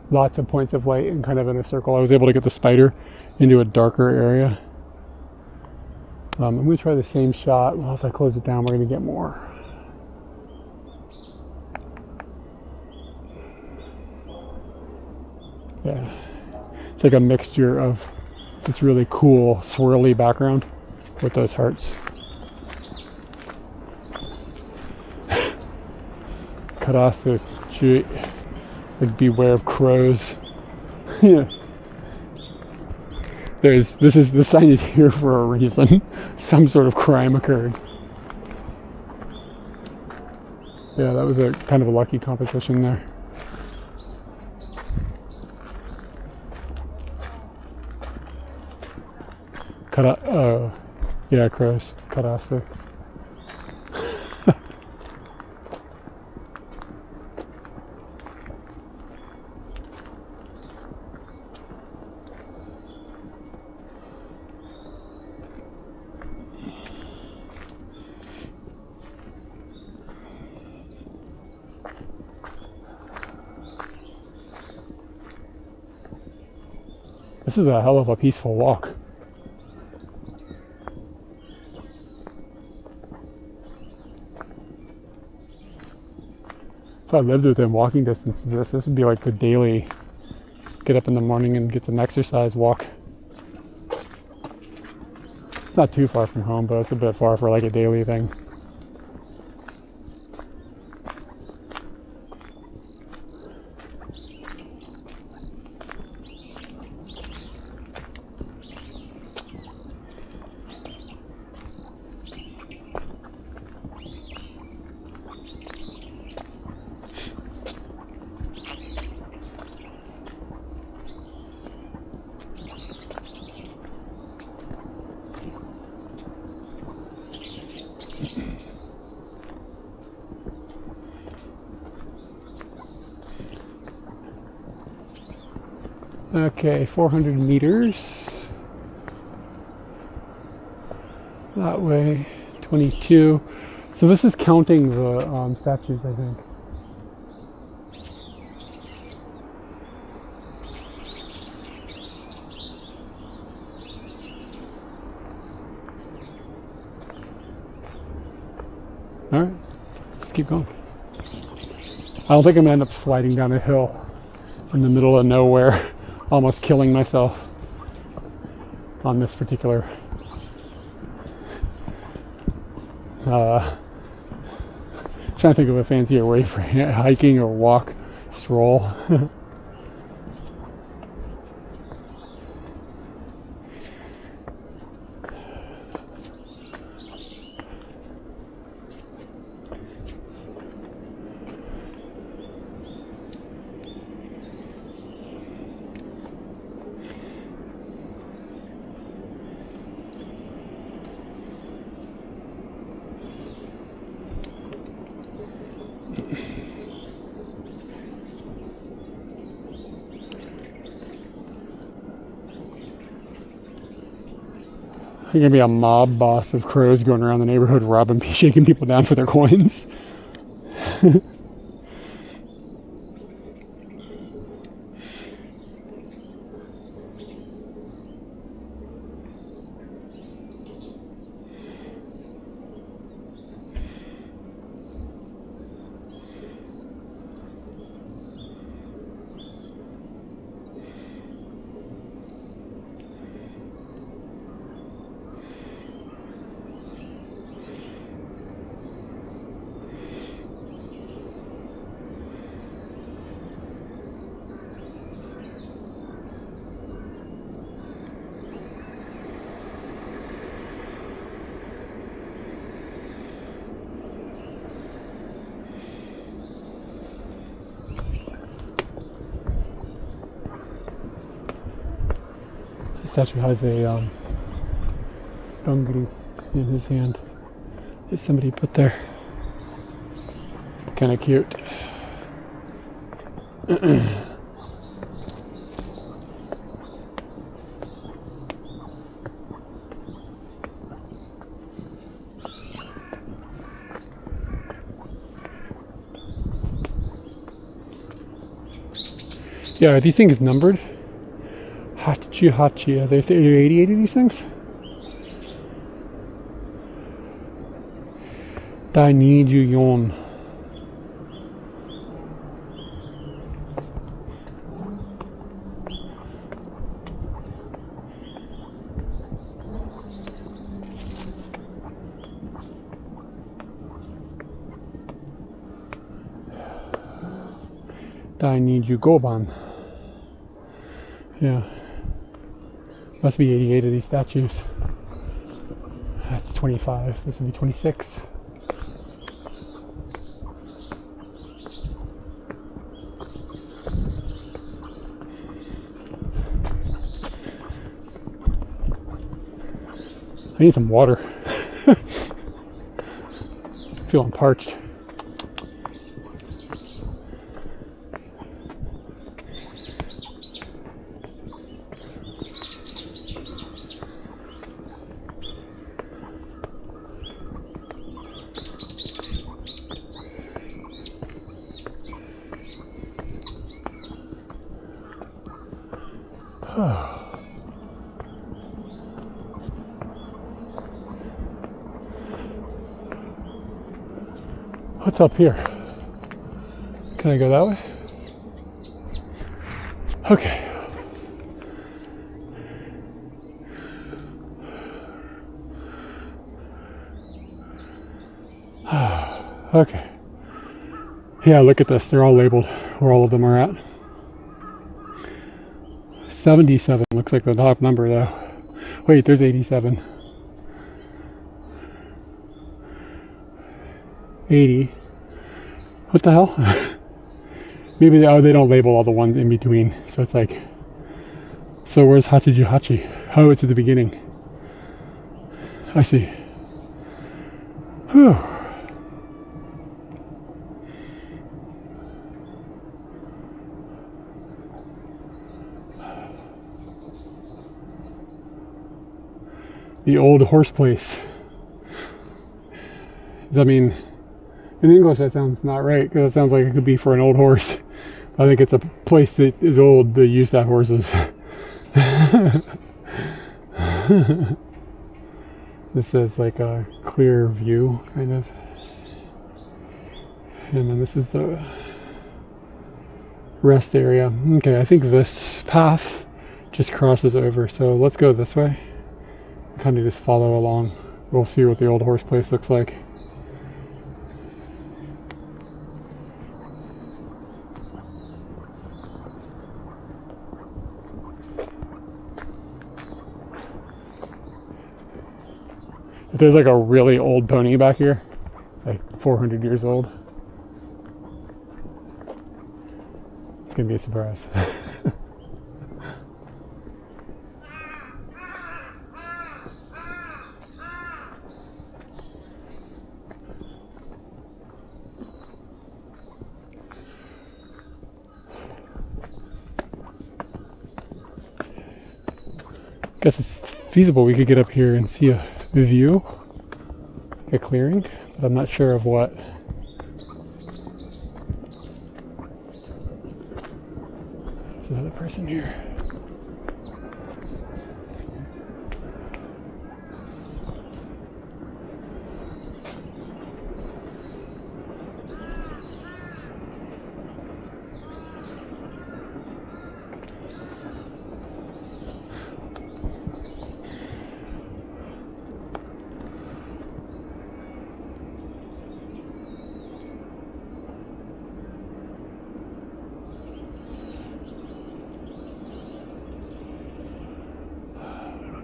Lots of points of light and kind of in a circle. I was able to get the spider into a darker area. I'm going to try the same shot. Well, if I close it down, we're going to get more. Yeah. It's like a mixture of this really cool swirly background with those hearts. Karasu, gee. It's like beware of crows. Yeah. This sign is here for a reason. Some sort of crime occurred. Yeah, that was a kind of a lucky composition there. Yeah, crows. Karasu. This is a hell of a peaceful walk. If I lived within walking distance of this would be like the daily get up in the morning and get some exercise walk. It's not too far from home, but it's a bit far for like a daily thing. Okay, 400 meters. That way, 22. So this is counting the statues, I think. All right, let's keep going. I don't think I'm gonna end up sliding down a hill in the middle of nowhere, almost killing myself on this particular trying to think of a fancier way for hiking or walk, stroll. You're gonna be a mob boss of crows going around the neighborhood robbing, shaking people down for their coins. The statue has a dongri in his hand that somebody put there. It's kind of cute. Yeah, are these things numbered? Hachi Hachi, are there 88 of these things? Dai ni ju yon. Dai ni ju goban. Yeah. Must be 88 of these statues. That's 25. This will be 26. I need some water. Feeling parched. What's up here? Can I go that way? Okay. Okay. Yeah, look at this. They're all labeled where all of them are at. 77 looks like the top number though. Wait, there's 87. 80. What the hell? Maybe they don't label all the ones in between. So it's like, so where's Hachijuhachi? Oh, it's at the beginning. I see. Whew. The old horse place. Does that mean, in English that sounds not right, because it sounds like it could be for an old horse. I think it's a place that is old that used to have horses. This is like a clear view, kind of. And then this is the rest area. Okay, I think this path just crosses over, so let's go this way. Kind of just follow along. We'll see what the old horse place looks like. There's like a really old pony back here, like 400 years old. It's gonna be a surprise. Guess it's feasible we could get up here and see a view, a clearing, but I'm not sure of what. There's another person here.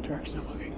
Direction I'm looking.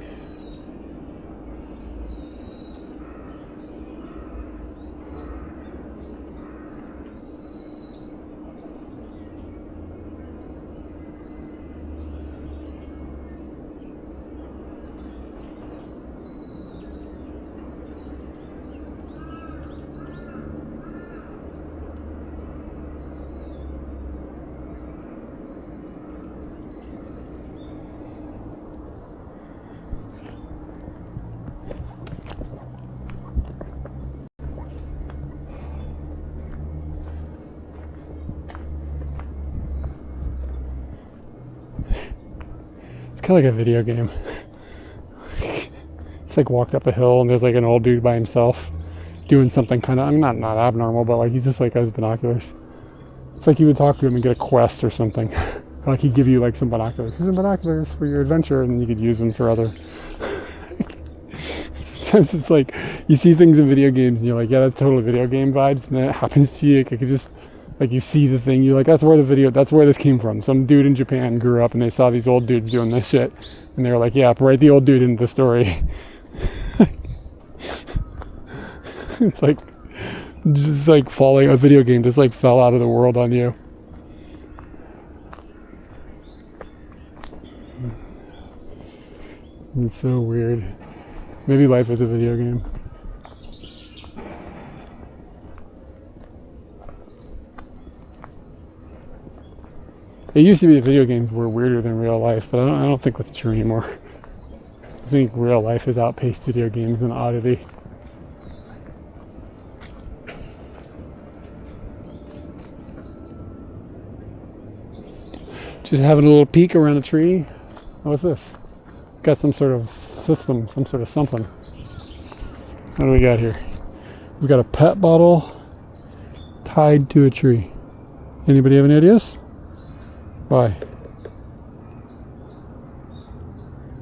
It's kind of like a video game. It's like walked up a hill and there's like an old dude by himself doing something kind of, I mean, not abnormal, but like he's just like has binoculars. It's like you would talk to him and get a quest or something. Like he'd give you like some binoculars. Here's some binoculars for your adventure, and you could use them for other. Sometimes it's like you see things in video games and you're like, yeah, that's totally video game vibes, and then it happens to you. Like it's just like you see the thing, you're like, that's where this came from. Some dude in Japan grew up and they saw these old dudes doing this shit, and they were like, yeah, write the old dude into the story. It's like just like falling, a video game just like fell out of the world on you. It's so weird. Maybe life is a video game. It used to be that video games were weirder than real life, but I don't think that's true anymore. I think real life has outpaced video games in oddity. Just having a little peek around a tree. What's this? Got some sort of system, some sort of something. What do we got here? We've got a pet bottle tied to a tree. Anybody have any ideas? Why?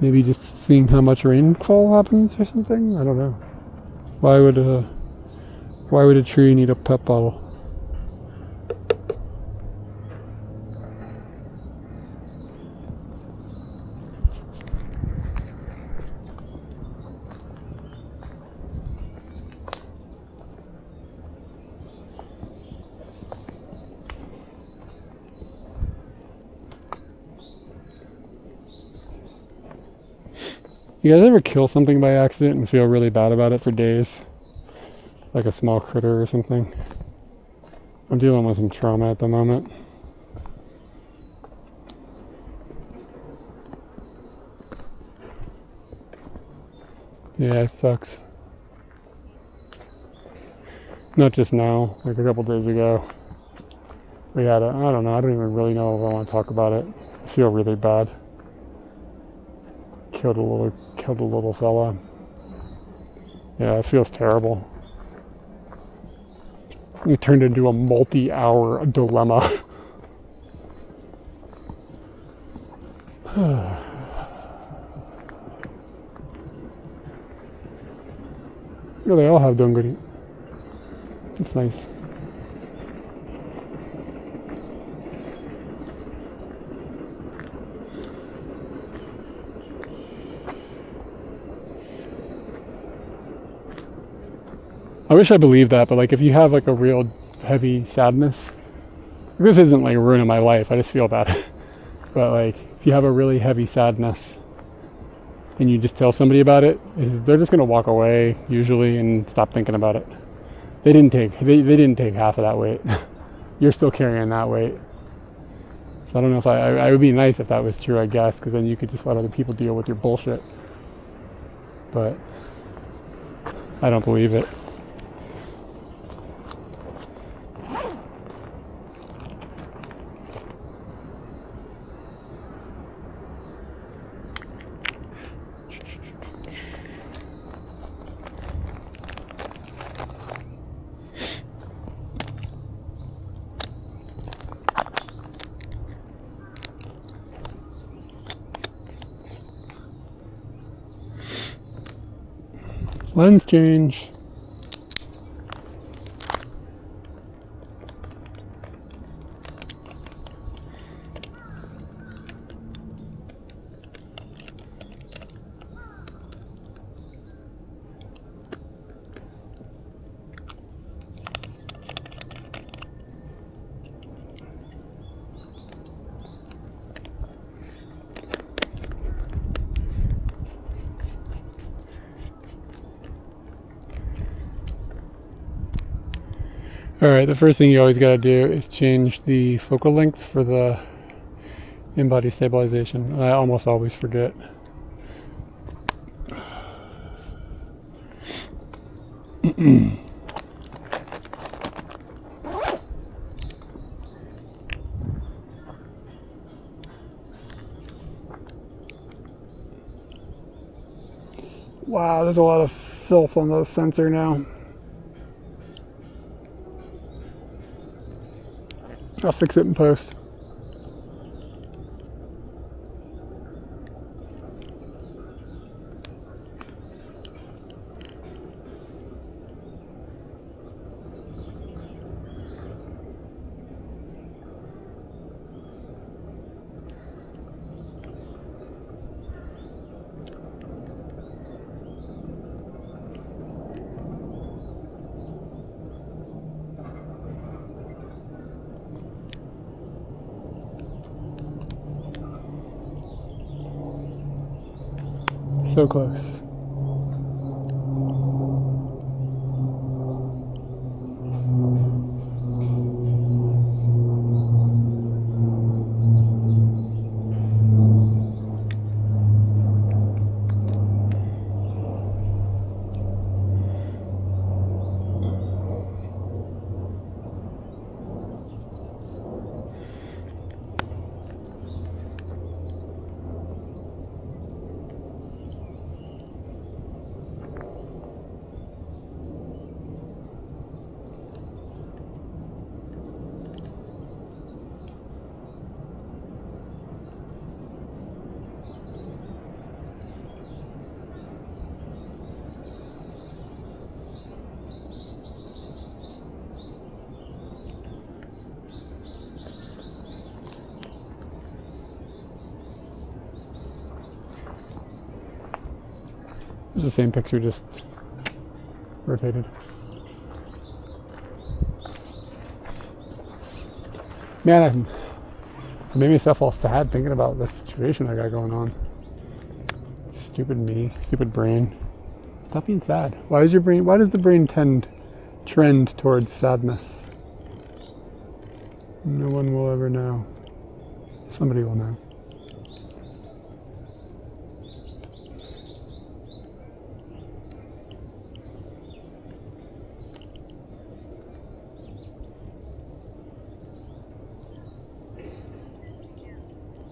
Maybe just seeing how much rainfall happens or something? I don't know. Why would Why would a tree need a pep bottle? You guys ever kill something by accident and feel really bad about it for days? Like a small critter or something? I'm dealing with some trauma at the moment. Yeah, it sucks. Not just now, like a couple days ago. We had I don't know, I don't even really know if I want to talk about it. I feel really bad. Killed a little fella. Yeah, it feels terrible. It turned into a multi-hour dilemma. Yeah, they all have dongari. It's nice. I wish I believed that, but like if you have like a real heavy sadness, this isn't like ruining my life, I just feel bad. But like if you have a really heavy sadness and you just tell somebody about it, they're just gonna walk away usually and stop thinking about it. They didn't take half of that weight. You're still carrying that weight. So I don't know if I would be nice if that was true, I guess, because then you could just let other people deal with your bullshit. But I don't believe it. Lens change. Alright, the first thing you always gotta do is change the focal length for the in-body stabilization. I almost always forget. Wow, there's a lot of filth on the sensor now. I'll fix it in post. So close. It's the same picture, just rotated. Man, I made myself all sad thinking about the situation I got going on. Stupid me, stupid brain. Stop being sad. Why does the brain trend towards sadness? No one will ever know. Somebody will know.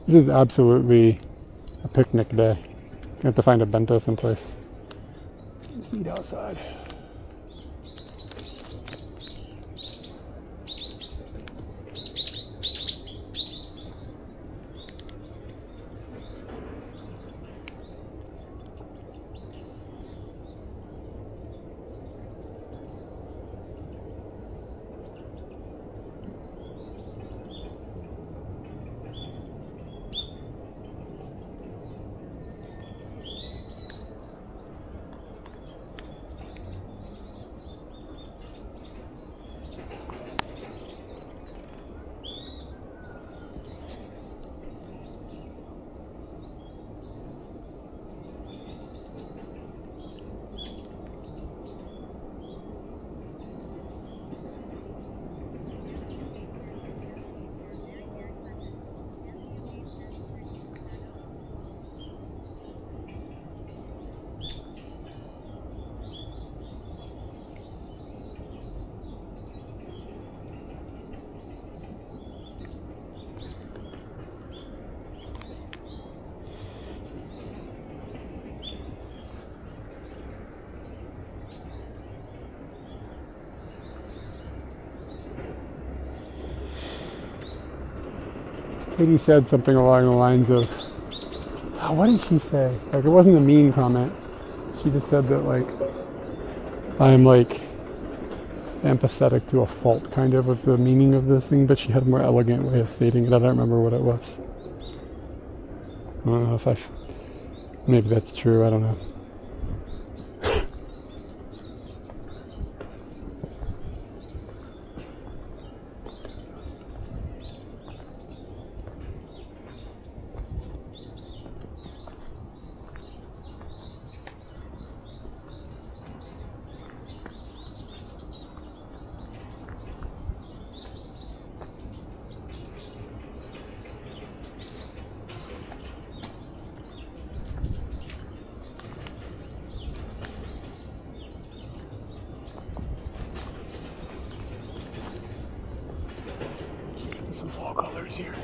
This is absolutely a picnic day. You have to find a bento someplace. Let's eat outside. Katie said something along the lines of, what did she say? Like, it wasn't a mean comment. She just said that, like, I'm, like, empathetic to a fault, kind of, was the meaning of this thing, but she had a more elegant way of stating it. I don't remember what it was. I don't know if maybe that's true, I don't know. Some fall colors here.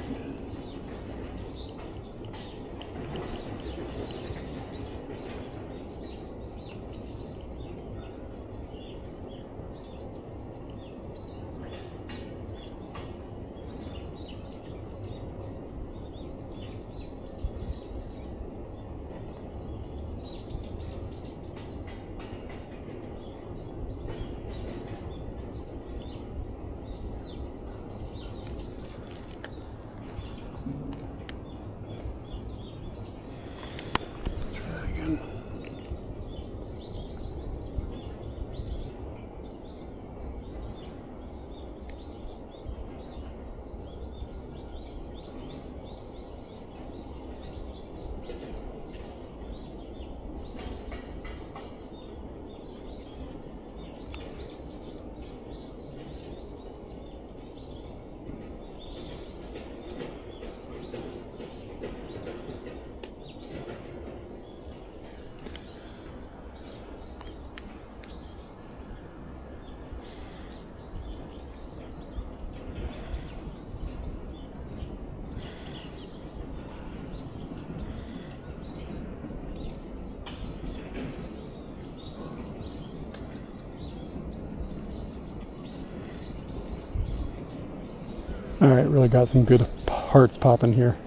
Alright, really got some good hearts popping here.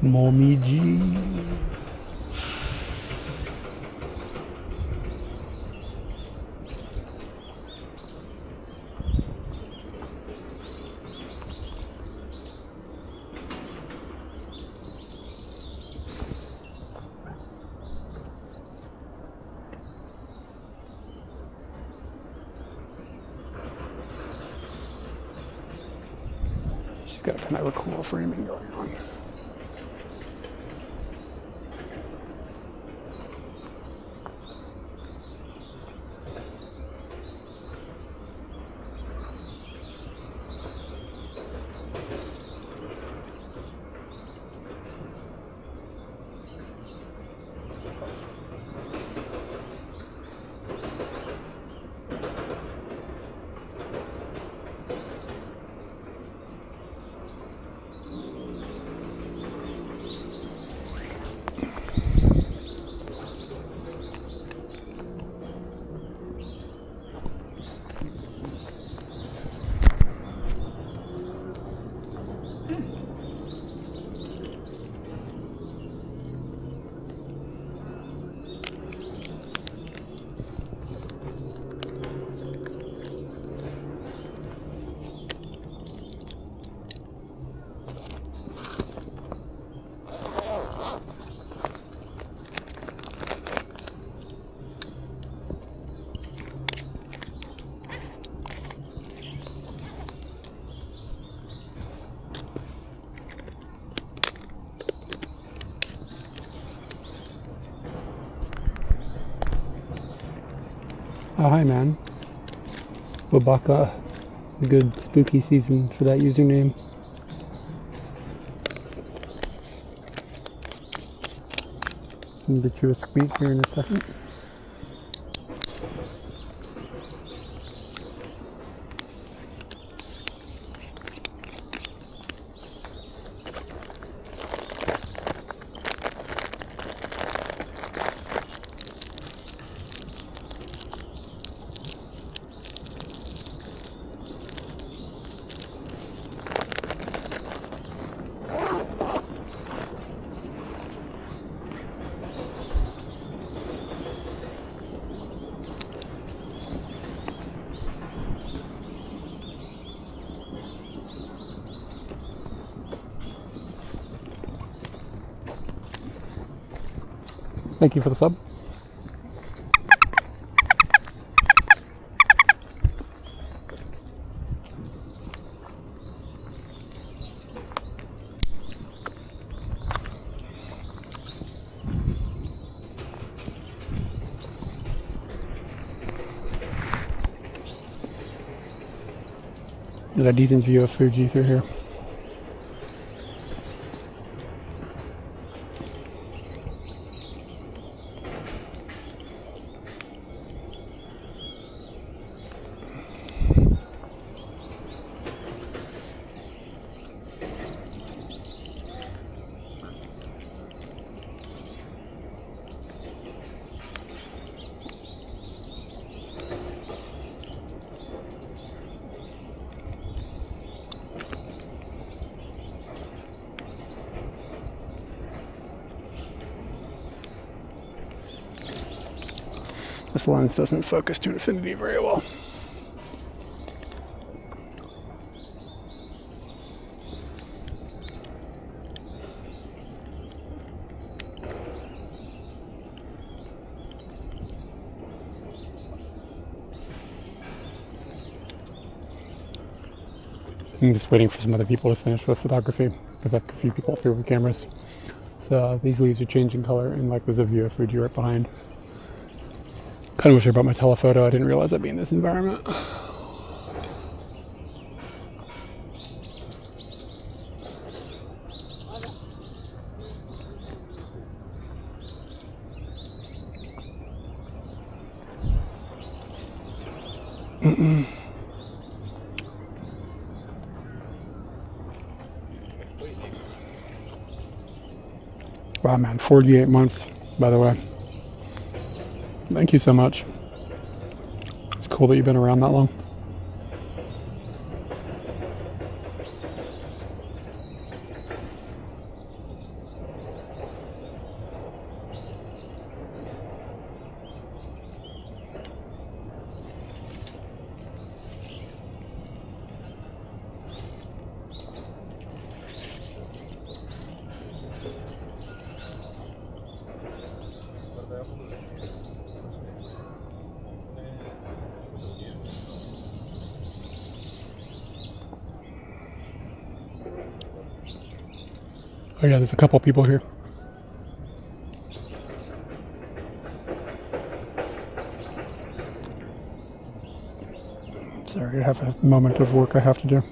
Momiji. She's got kind of a cool framing going on. Oh, hi, man. Wabaka. Good spooky season for that username. I'll get you a squeak here in a second. Thank you for the sub. Got a decent view of Fuji through here. This lens doesn't focus to infinity very well. I'm just waiting for some other people to finish with photography because I have a few people up here with cameras. So these leaves are changing color, and like there's a view of Fuji right behind. Kind of wish I brought my telephoto. I didn't realize I'd be in this environment. Wow, man, 48 months, by the way. Thank you so much. It's cool that you've been around that long. Oh yeah, there's a couple people here. Sorry, I have a moment of work I have to do.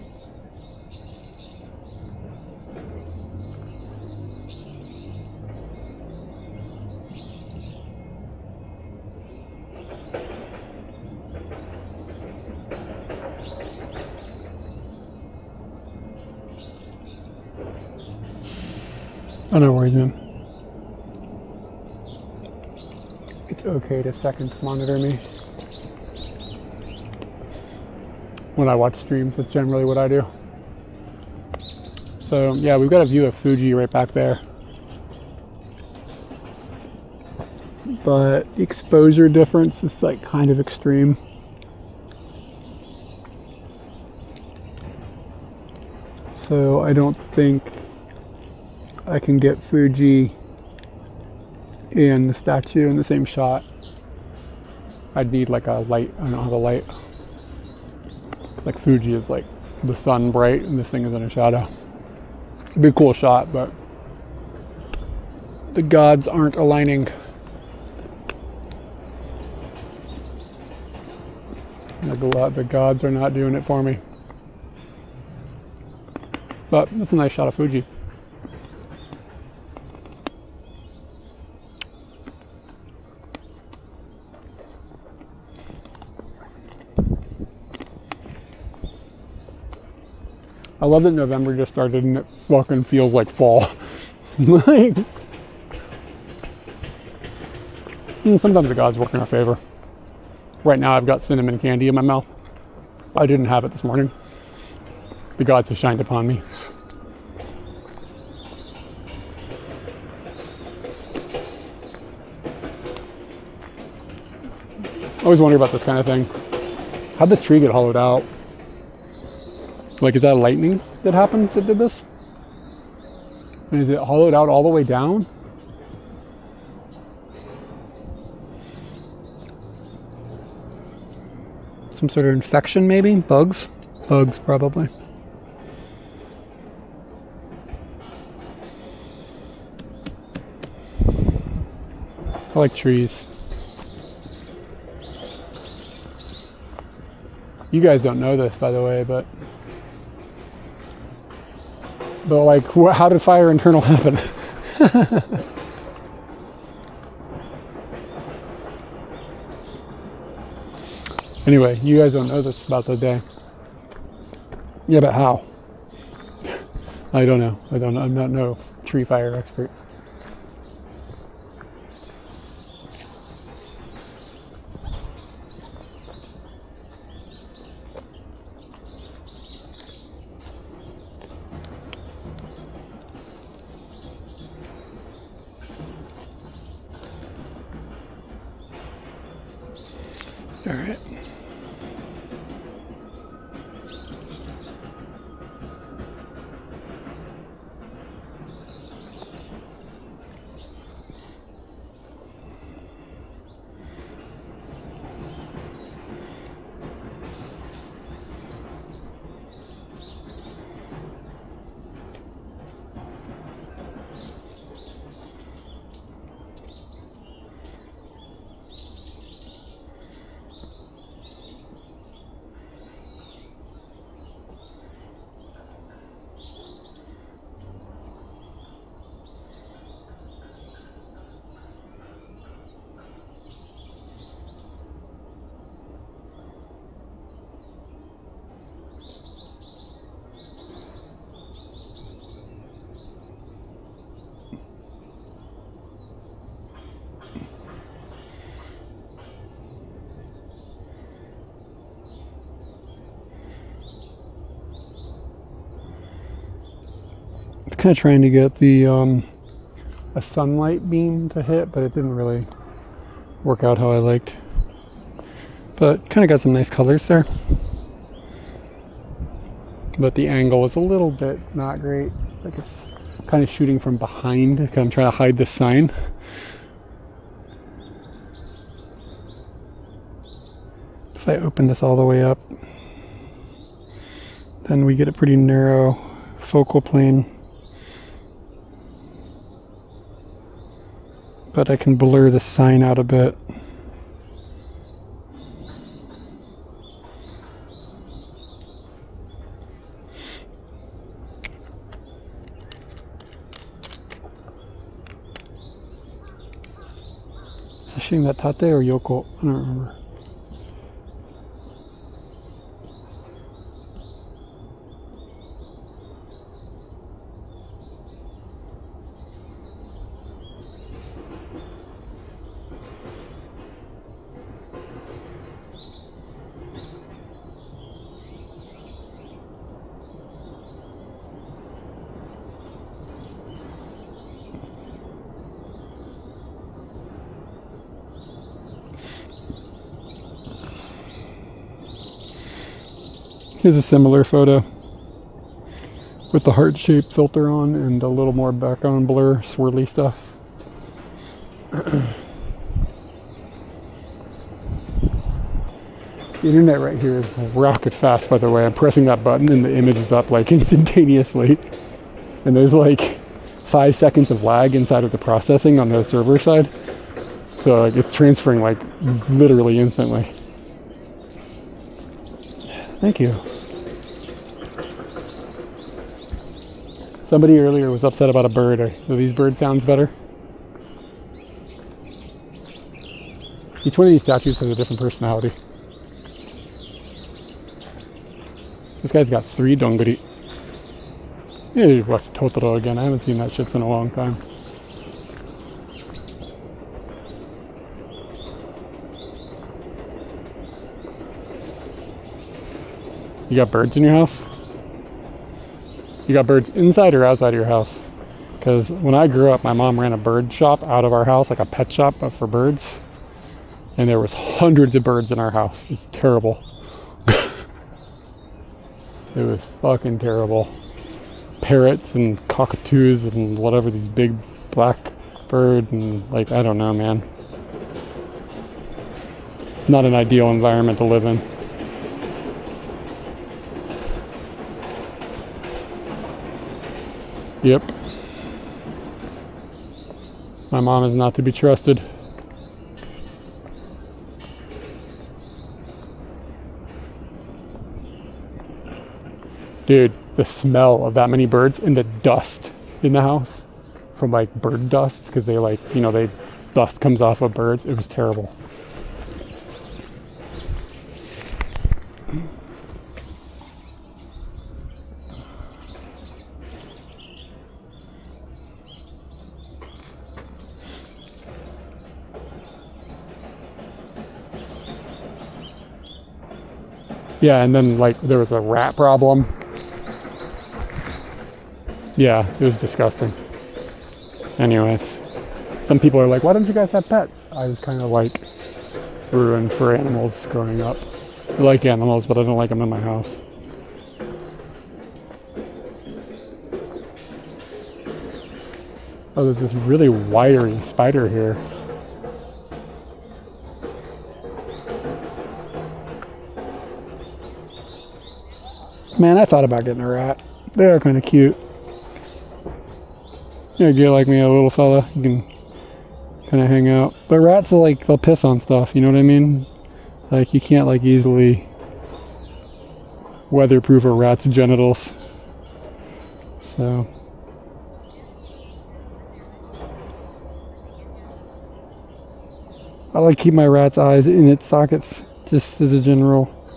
Oh, no worries, man. It's okay to second monitor me. When I watch streams, that's generally what I do. So yeah, we've got a view of Fuji right back there. But the exposure difference is like kind of extreme. So I don't think I can get Fuji and the statue in the same shot. I'd need like a light. I don't have a light. Like Fuji is like the sun bright and this thing is in a shadow. It'd be a cool shot, but the gods aren't aligning. The gods are not doing it for me. But that's a nice shot of Fuji. I love that November just started and it fucking feels like fall. Like, sometimes the gods work in our favor. Right now I've got cinnamon candy in my mouth. I didn't have it this morning. The gods have shined upon me. I always wonder about this kind of thing. How'd this tree get hollowed out? Like, is that lightning that happened that did this? And is it hollowed out all the way down? Some sort of infection, maybe? Bugs? Bugs, probably. I like trees. You guys don't know this, by the way, but like, how did fire internal happen? Anyway, you guys don't know this about the day. Yeah, but how? I don't know. I'm not no tree fire expert. All right. Kind of trying to get the a sunlight beam to hit, but it didn't really work out how I liked. But kind of got some nice colors there. But the angle was a little bit not great. Like it's kind of shooting from behind because I'm trying to hide this sign. If I open this all the way up, then we get a pretty narrow focal plane. but I can blur the sign out a bit. It's a shame that Tate or Yoko, I don't remember. Here's a similar photo with the heart-shaped filter on and a little more background blur, swirly stuff. The internet right here is rocket fast, by the way. I'm pressing that button and the image is up like instantaneously. And there's like 5 seconds of lag inside of the processing on the server side. So like, it's transferring like literally instantly. Thank you. Somebody earlier was upset about a bird. Are these bird sounds better? Each one of these statues has a different personality. This guy's got 3 dongari. Yeah, you watch Totoro again. I haven't seen that shit in a long time. You got birds in your house? You got birds inside or outside of your house? Because when I grew up, my mom ran a bird shop out of our house, like a pet shop, but for birds. And there was hundreds of birds in our house. It's terrible. It was fucking terrible. Parrots and cockatoos and whatever, these big black bird and like, I don't know, man. It's not an ideal environment to live in. Yep. My mom is not to be trusted. Dude, the smell of that many birds and the dust in the house from like bird dust, because they like, you know, they dust comes off of birds. It was terrible. Yeah, and then like there was a rat problem. Yeah, it was disgusting. Anyways, some people are like, why don't you guys have pets? I was kind of like ruined for animals growing up. I like animals, but I don't like them in my house. Oh, there's this really wiry spider here. Man, I thought about getting a rat. They're kind of cute. You're a girl like me, a little fella. You can kind of hang out. But rats are like, they'll piss on stuff, you know what I mean? Like, you can't like easily weatherproof a rat's genitals. So. I like keep my rat's eyes in its sockets, just as a generalization.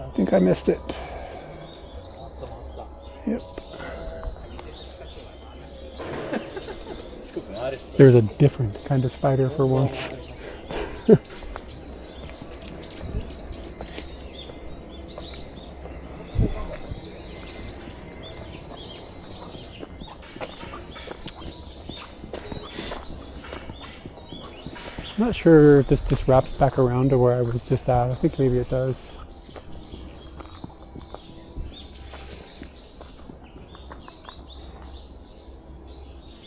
I think I missed it. Yep. There's a different kind of spider for once. I'm not sure if this just wraps back around to where I was just at. I think maybe it does.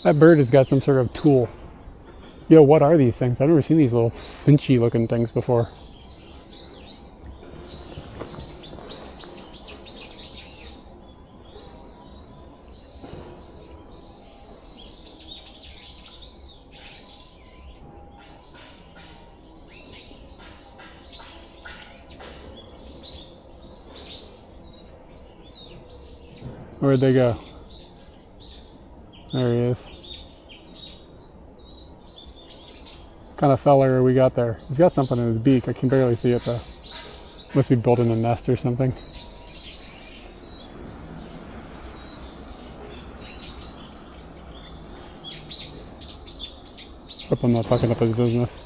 That bird has got some sort of tool. Yo, what are these things? I've never seen these little finchy looking things before. Where'd they go? There he is. What kind of feller we got there? He's got something in his beak. I can barely see it though. Must be building a nest or something. Hope I'm not fucking up his business.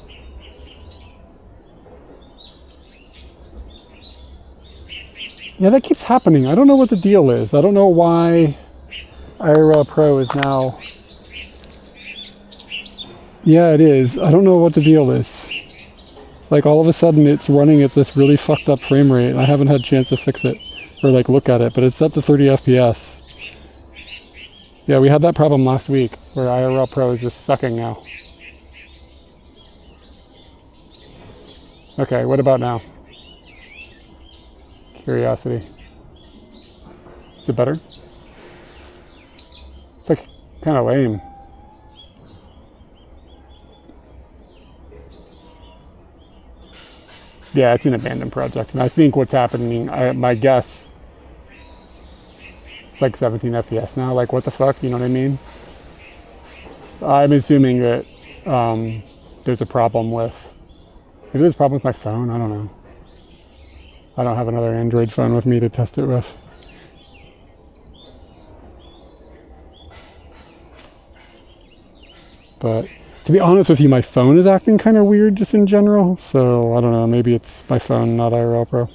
Yeah, that keeps happening. I don't know what the deal is. I don't know why IRL Pro is now... Yeah, it is. I don't know what the deal is. Like, all of a sudden it's running at this really fucked up frame rate. I haven't had a chance to fix it or like look at it, but it's up to 30 FPS. Yeah, we had that problem last week where IRL Pro is just sucking now. Okay, what about now? Curiosity. Is it better? It's like kind of lame. Yeah, it's an abandoned project, and I think what's happening, my guess, it's like 17 FPS now. Like, what the fuck? You know what I mean? I'm assuming that there's a problem with. Maybe there's a problem with my phone. I don't know. I don't have another Android phone with me to test it with. But to be honest with you, my phone is acting kind of weird just in general. So I don't know, maybe it's my phone, not IRL Pro.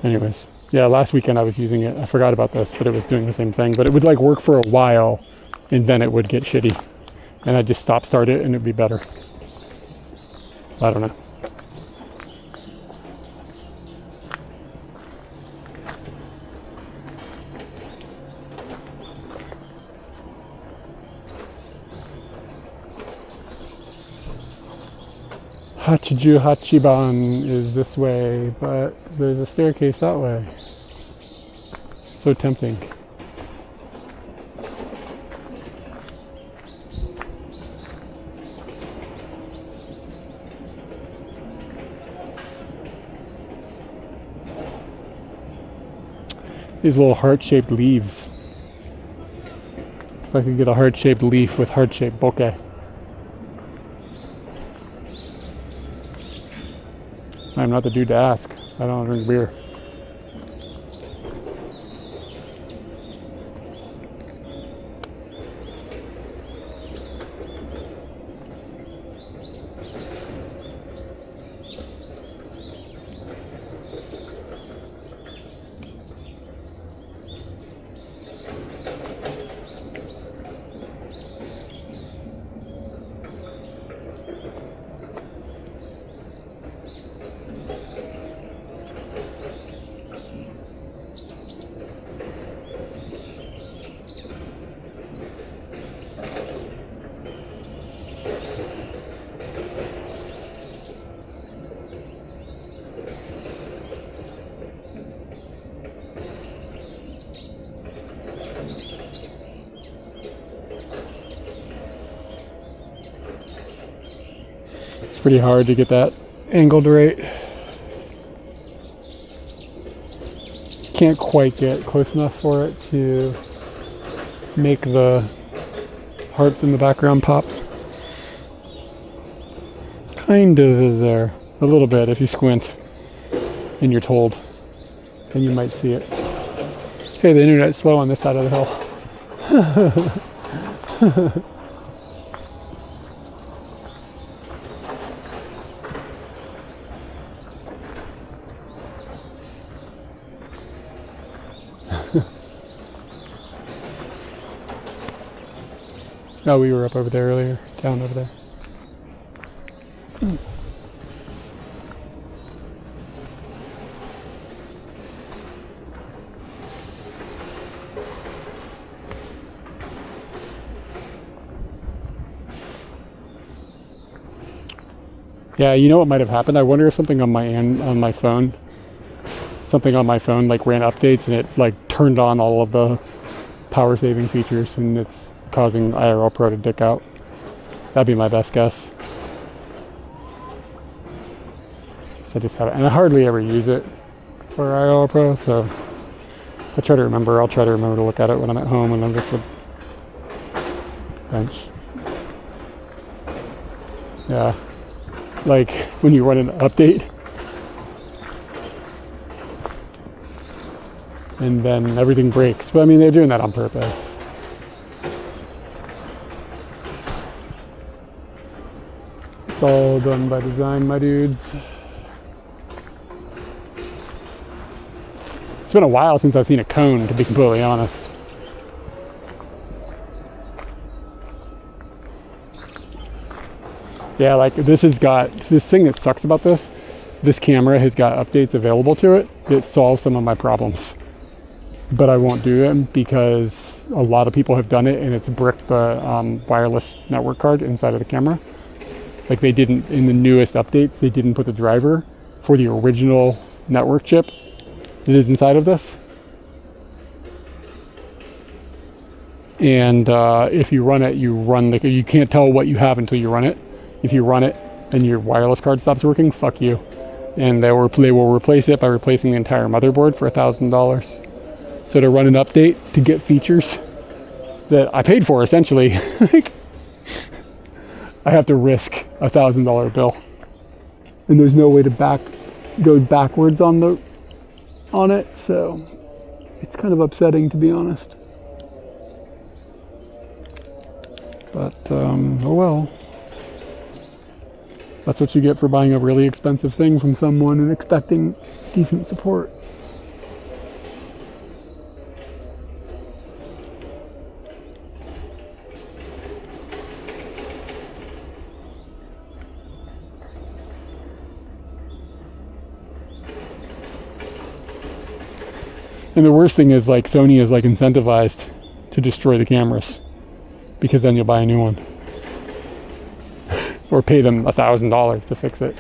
Anyways. Yeah, last weekend I was using it. I forgot about this, but it was doing the same thing. But it would like work for a while, and then it would get shitty. And I'd just start it, and it'd be better. I don't know. Hachiju Hachiban is this way, but there's a staircase that way. So tempting. These little heart-shaped leaves. If I could get a heart-shaped leaf with heart-shaped bokeh. I'm not the dude to ask. I don't drink beer. It's pretty hard to get that angled right. Can't quite get close enough for it to make the hearts in the background pop. Kind of is there. A little bit if you squint and you're told. Then you might see it. Hey, the internet's slow on this side of the hill. No, we were up over there earlier, down over there. Yeah, you know what might have happened? I wonder if something on my phone, like ran updates and it like turned on all of the power saving features and it's causing IRL Pro to dick out. That'd be my best guess. So I just have it, and I hardly ever use it for IRL Pro, so if I try to remember, I'll try to remember to look at it when I'm at home and I'm just with bench. Yeah. Like when you run an update and then everything breaks. But I mean, they're doing that on purpose. It's all done by design, my dudes. It's been a while since I've seen a cone, to be completely honest. Yeah, like this thing that sucks about this camera has got updates available to it that solve some of my problems. But I won't do them because a lot of people have done it and it's bricked the wireless network card inside of the camera. Like they didn't, in the newest updates, they didn't put the driver for the original network chip that is inside of this. And if you run it, you can't tell what you have until you run it. If you run it and your wireless card stops working, fuck you. And they will replace it by replacing the entire motherboard for $1,000. So to run an update to get features that I paid for, essentially, I have to risk $1,000 bill. And there's no way to go backwards on it, so it's kind of upsetting, to be honest. But oh well. That's what you get for buying a really expensive thing from someone and expecting decent support. And the worst thing is, like, Sony is like incentivized to destroy the cameras because then you'll buy a new one. Or pay them $1,000 to fix it.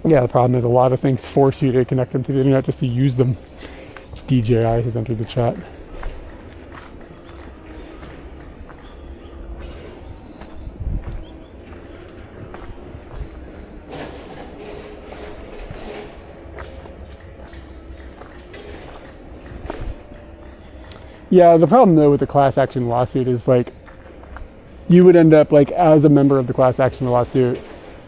Yeah, the problem is a lot of things force you to connect them to the internet just to use them. DJI has entered the chat. Yeah, the problem though with the class action lawsuit is like you would end up like as a member of the class action lawsuit,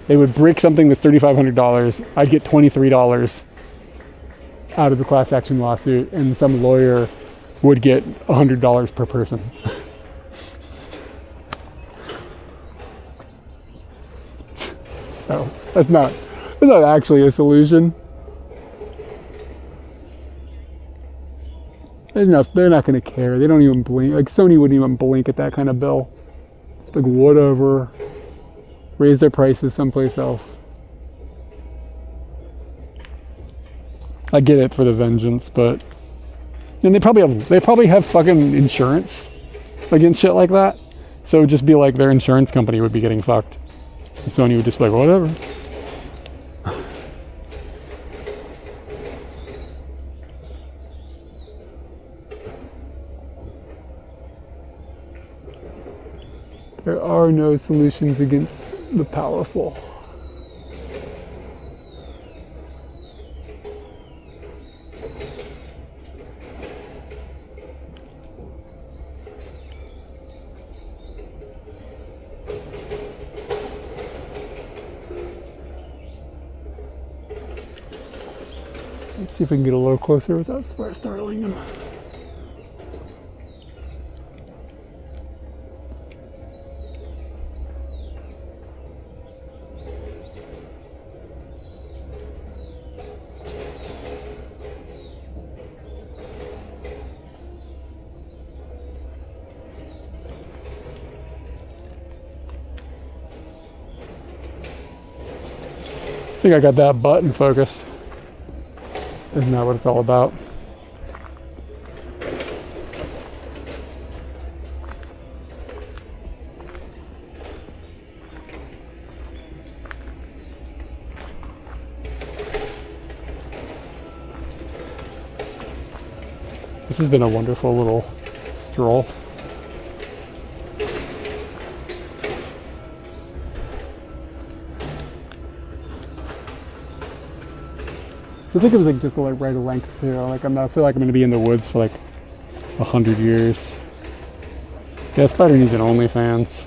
they would break something that's $3,500. I'd get $23 out of the class action lawsuit, and some lawyer would get $100 per person. So that's not actually a solution. They're not going to care. They don't even blink. Like Sony wouldn't even blink at that kind of bill. It's like whatever. Raise their prices someplace else. I get it for the vengeance, but and they probably have fucking insurance against shit like that. So it would just be like their insurance company would be getting fucked. And Sony would just be like, whatever. There are no solutions against the powerful. Let's see if I can get a little closer without startling him. think I got that butt in focus. Isn't that what it's all about? This has been a wonderful little stroll. I think it was like just like right length too. Like I feel like I'm gonna be in the woods for like 100 years. Yeah, Spider needs an OnlyFans.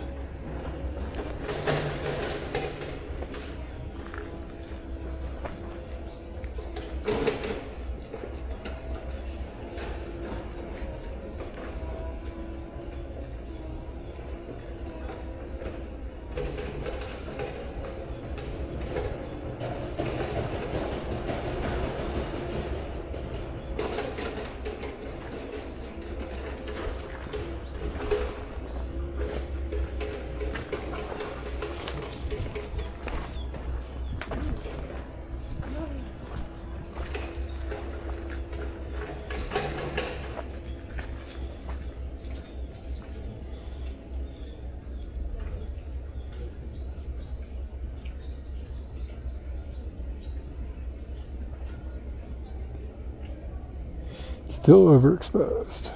Still overexposed.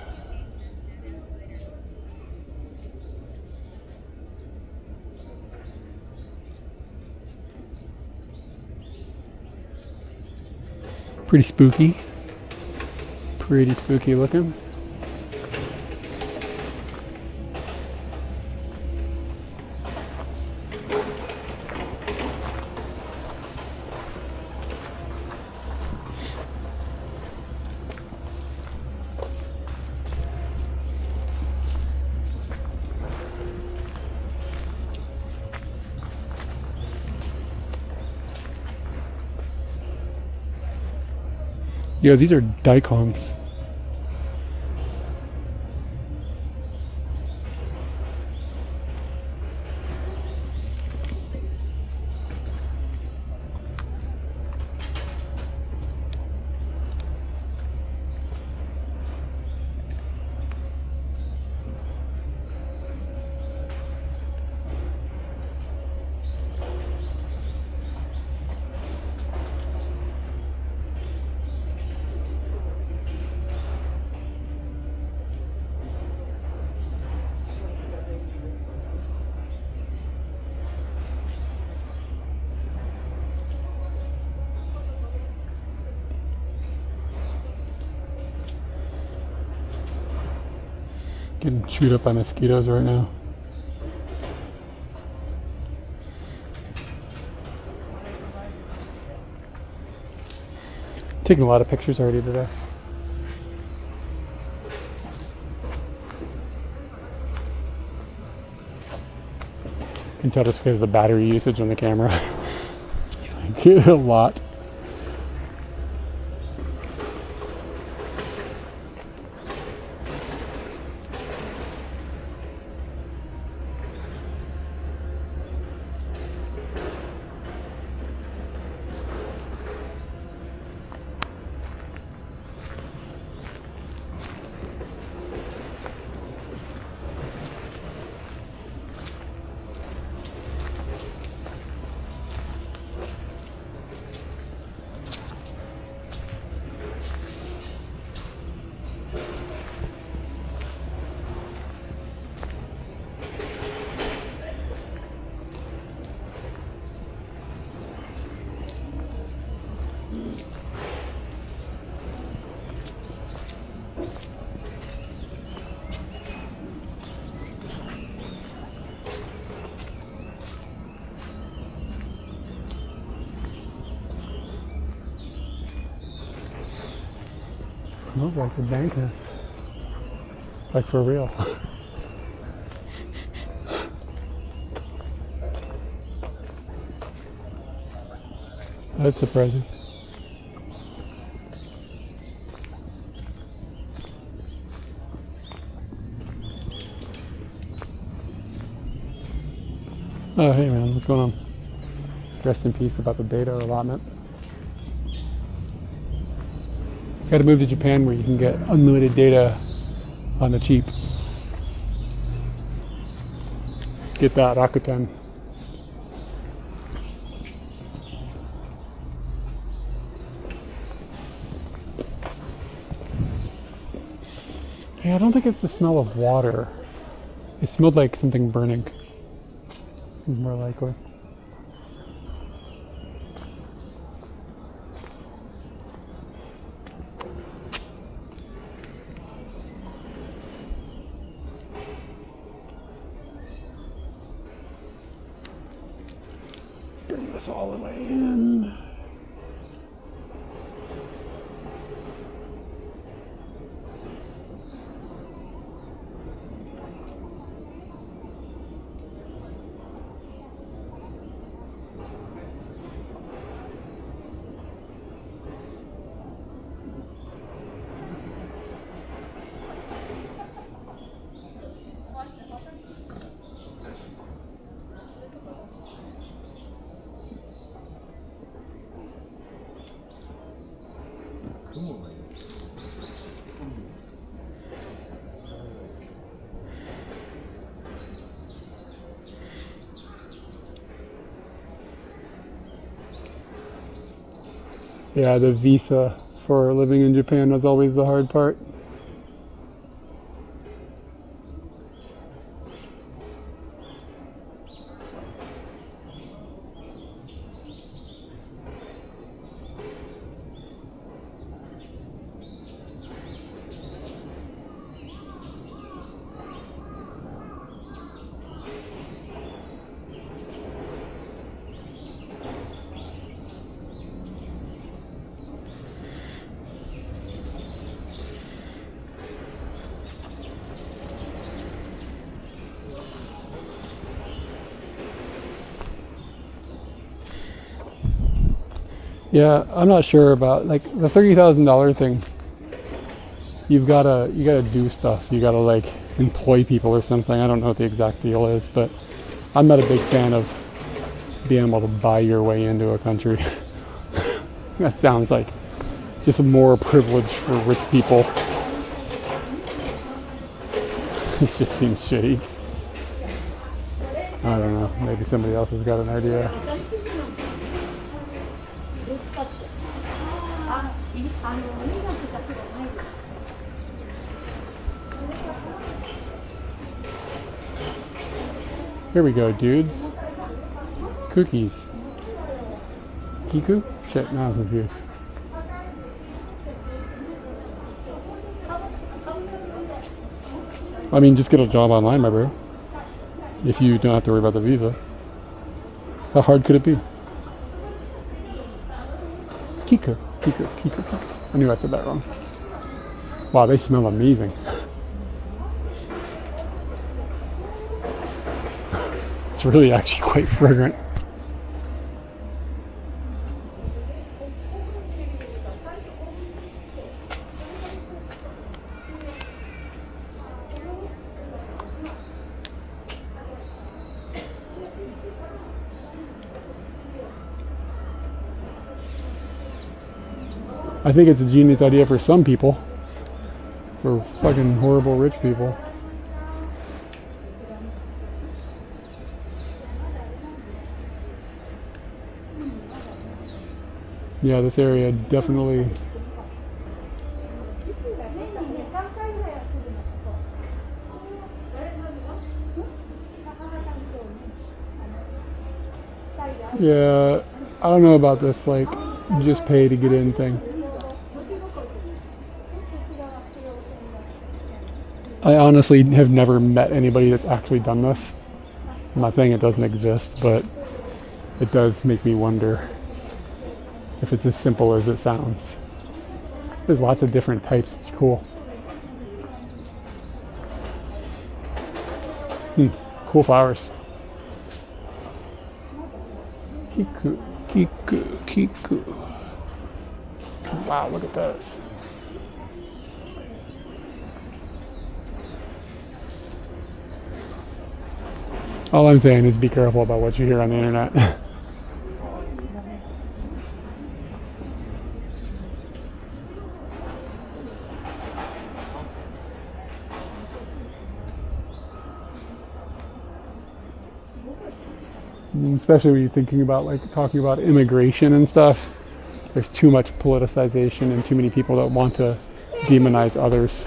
Pretty spooky. Pretty spooky looking. Yo, these are daikons. Getting chewed up by mosquitoes right now. Taking a lot of pictures already today. You can tell just because of the battery usage on the camera. It's like a lot. Smells like the dankness. Like for real. That's surprising. Oh, hey man, what's going on? rest in peace about the data allotment. Got to move to Japan where you can get unlimited data on the cheap. Get that Rakuten. Yeah, I don't think it's the smell of water. It smelled like something burning. More likely. Let's bring this all the way in. Yeah, the visa for living in Japan was always the hard part. Yeah, I'm not sure about like the $30,000 thing. You gotta do stuff. You gotta like employ people or something. I don't know what the exact deal is, but I'm not a big fan of being able to buy your way into a country. That sounds like just more privilege for rich people. It just seems shitty. I don't know. Maybe somebody else has got an idea. Here we go, dudes. Cookies. Kiku? Shit, now I'm confused. I mean, just get a job online, my bro. If you don't have to worry about the visa. How hard could it be? Kiku. Kiku. Kiku. Kiku. I knew I said that wrong. Wow, they smell amazing. It's really actually quite fragrant. I think it's a genius idea for some people. For fucking horrible rich people. Yeah, this area definitely. Yeah, I don't know about this, like, just pay to get in thing. I honestly have never met anybody that's actually done this. I'm not saying it doesn't exist, but it does make me wonder if it's as simple as it sounds. There's lots of different types. It's cool. Cool flowers. Kiku, Kiku, Kiku. Wow, look at those. All I'm saying is be careful about what you hear on the internet. especially when you're thinking about like talking about immigration and stuff. There's too much politicization and too many people that want to demonize others,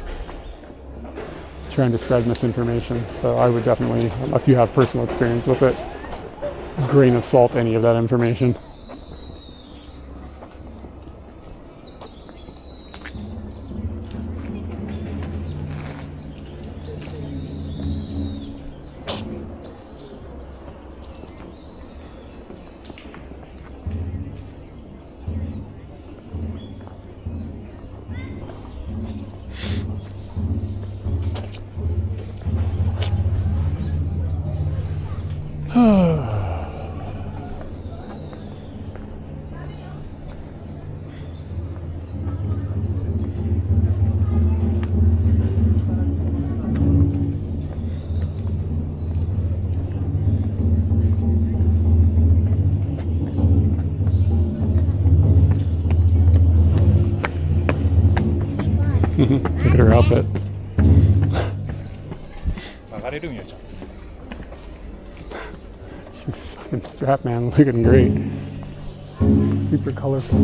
trying to spread misinformation. So I would definitely, unless you have personal experience with it, grain of salt any of that information. Look at her outfit. 上がれるんやじゃん。 Fucking strap man, looking great. Super colorful.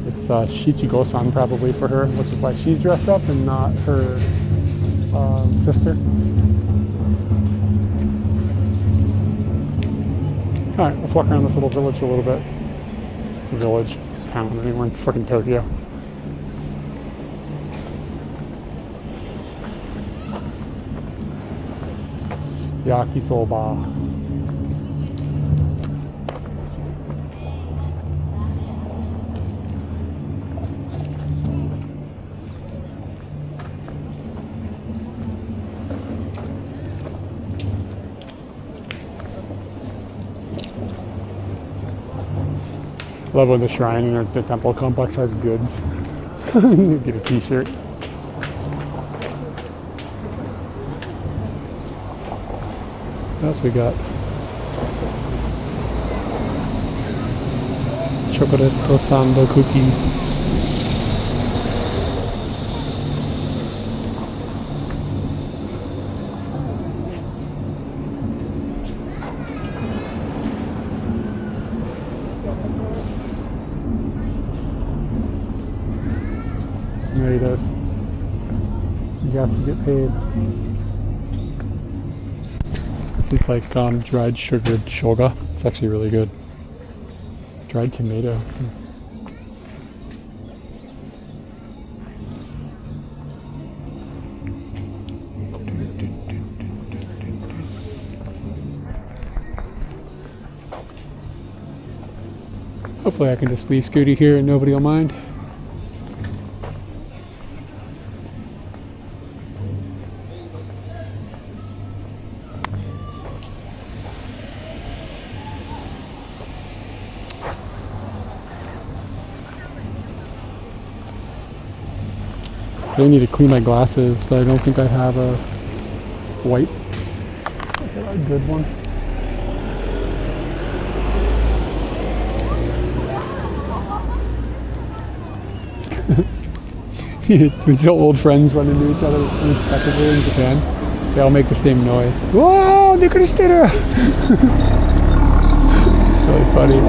It's Shichigo-san probably for her, which is why she's dressed up and not her sister. Alright, let's walk around this little village a little bit. Village, town, I mean, we're in freaking Tokyo. Yakisoba. Love when the shrine or the temple complex has goods. Get a t-shirt. What else we got? Chocolate sando cookie. There he does. He has to get paid. This is like dried sugared shoga. It's actually really good. Dried tomato. Hopefully I can just leave Scooty here and nobody will mind. I really need to clean my glasses, but I don't think I have a wipe. A good one. When two old friends run into each other unexpectedly in Japan, they all make the same noise. Whoa, Nikurishiteru! It's really funny.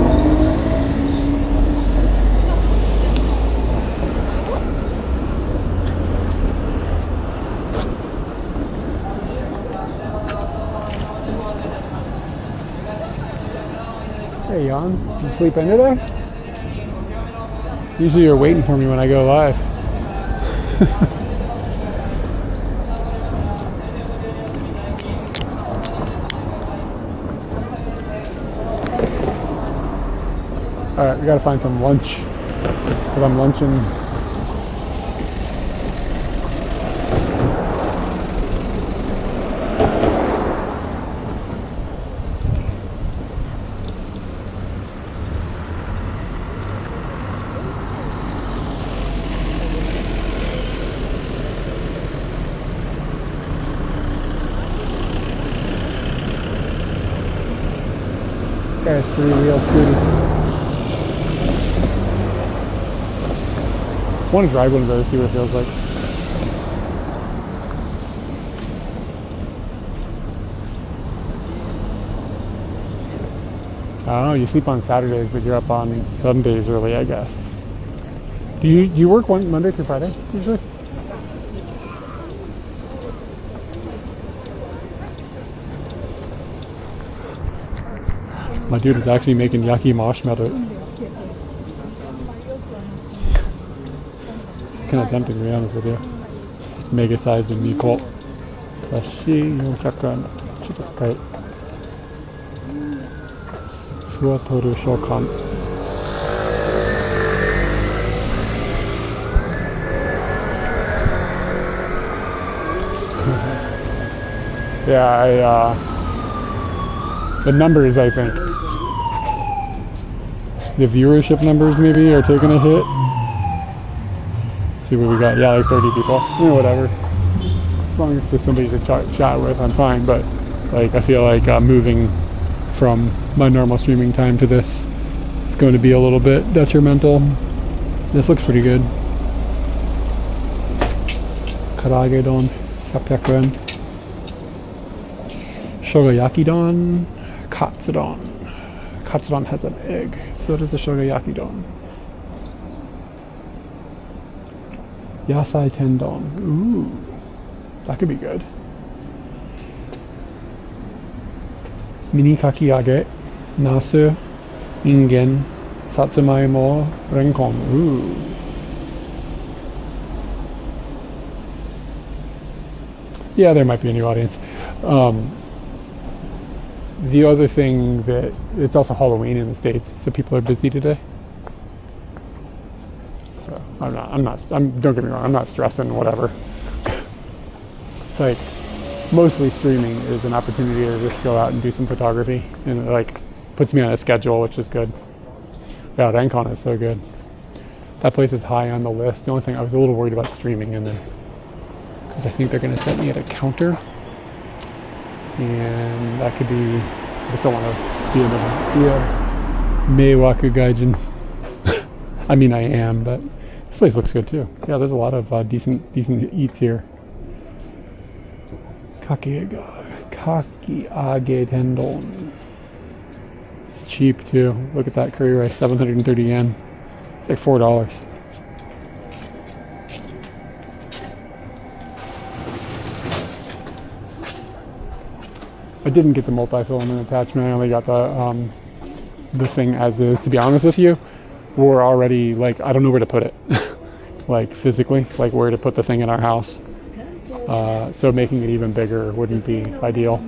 Hey, Jan, you sleep in today? Usually you're waiting for me when I go live. Alright, we gotta find some lunch. Because I'm lunching. Okay, three-wheel scooter. want to drive one of those, see what it feels like. Oh, you sleep on Saturdays, but you're up on Sundays early, I guess. Do you work Monday through Friday usually? My dude is actually making yaki marshmallow. It's kind of tempting, to be honest with you. Mega sized and Miko. Sashi 400 円。ちょっと高い。ふわとる召喚。Yeah, the numbers, I think. The viewership numbers maybe are taking a hit. Let's see what we got. Yeah, like 30 people. Whatever. As long as there's somebody to chat with, I'm fine. But like, I feel like moving from my normal streaming time to this is going to be a little bit detrimental. This looks pretty good. Karage don, 100 yen. Shogayaki don, katsudon. Katsudon has an egg. So does the shogayaki don. Yasai tendon. Ooh, that could be good. Mini kakiage, nasu, ingen, satsumaimo, renkon. Ooh. Yeah, there might be a new audience. The other thing that it's also Halloween in the States, so people are busy today. So don't get me wrong, I'm not stressing, whatever. It's like, mostly streaming is an opportunity to just go out and do some photography, and it like puts me on a schedule, which is good. Yeah, Renkon is so good. That place is high on the list. The only thing I was a little worried about streaming in there, because I think they're going to set me at a counter, and that could be, I just don't want to be a meiwaku gaijin. I mean, I am, but this place looks good too. Yeah, there's a lot of decent eats here. Kakiage tendon. It's cheap too. Look at that curry rice, 730 yen. It's like $4. I didn't get the multi-filament attachment. I only got the thing as is. To be honest with you, we're already like, I don't know where to put it, like physically, like where to put the thing in our house. So making it even bigger wouldn't be ideal.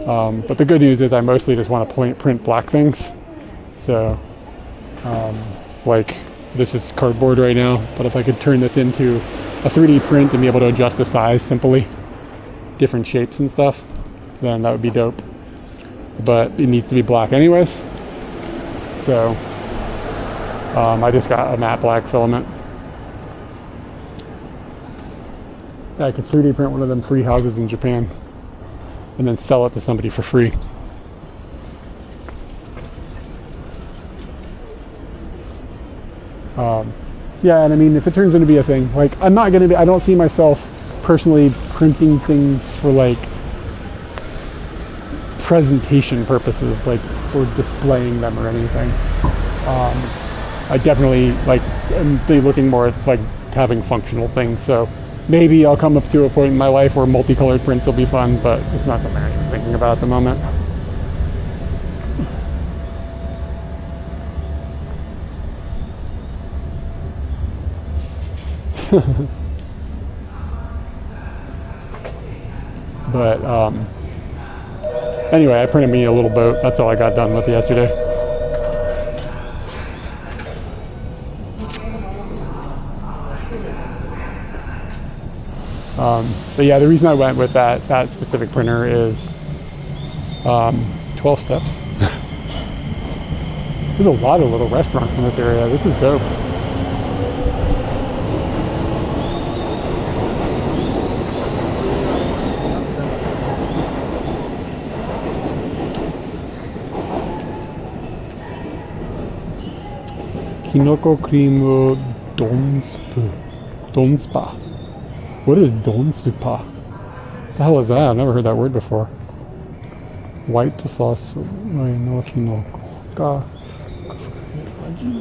But the good news is I mostly just want to print black things. So like this is cardboard right now, but if I could turn this into a 3D print and be able to adjust the size simply, different shapes and stuff, then that would be dope. But it needs to be black anyways. So I just got a matte black filament. I could 3D print one of them free houses in Japan and then sell it to somebody for free. Yeah, and I mean, if it turns into be a thing, like I don't see myself personally printing things for like presentation purposes, like for displaying them or anything. I definitely like am looking more at like having functional things. So maybe I'll come up to a point in my life where multicolored prints will be fun, but it's not something I'm thinking about at the moment. But anyway, I printed me a little boat. That's all I got done with yesterday. But yeah, the reason I went with that specific printer is 12 steps. There's a lot of little restaurants in this area. This is dope. Kinoko cream Donspa. What is Donsupa? The hell is that? I've never heard that word before. White sauce.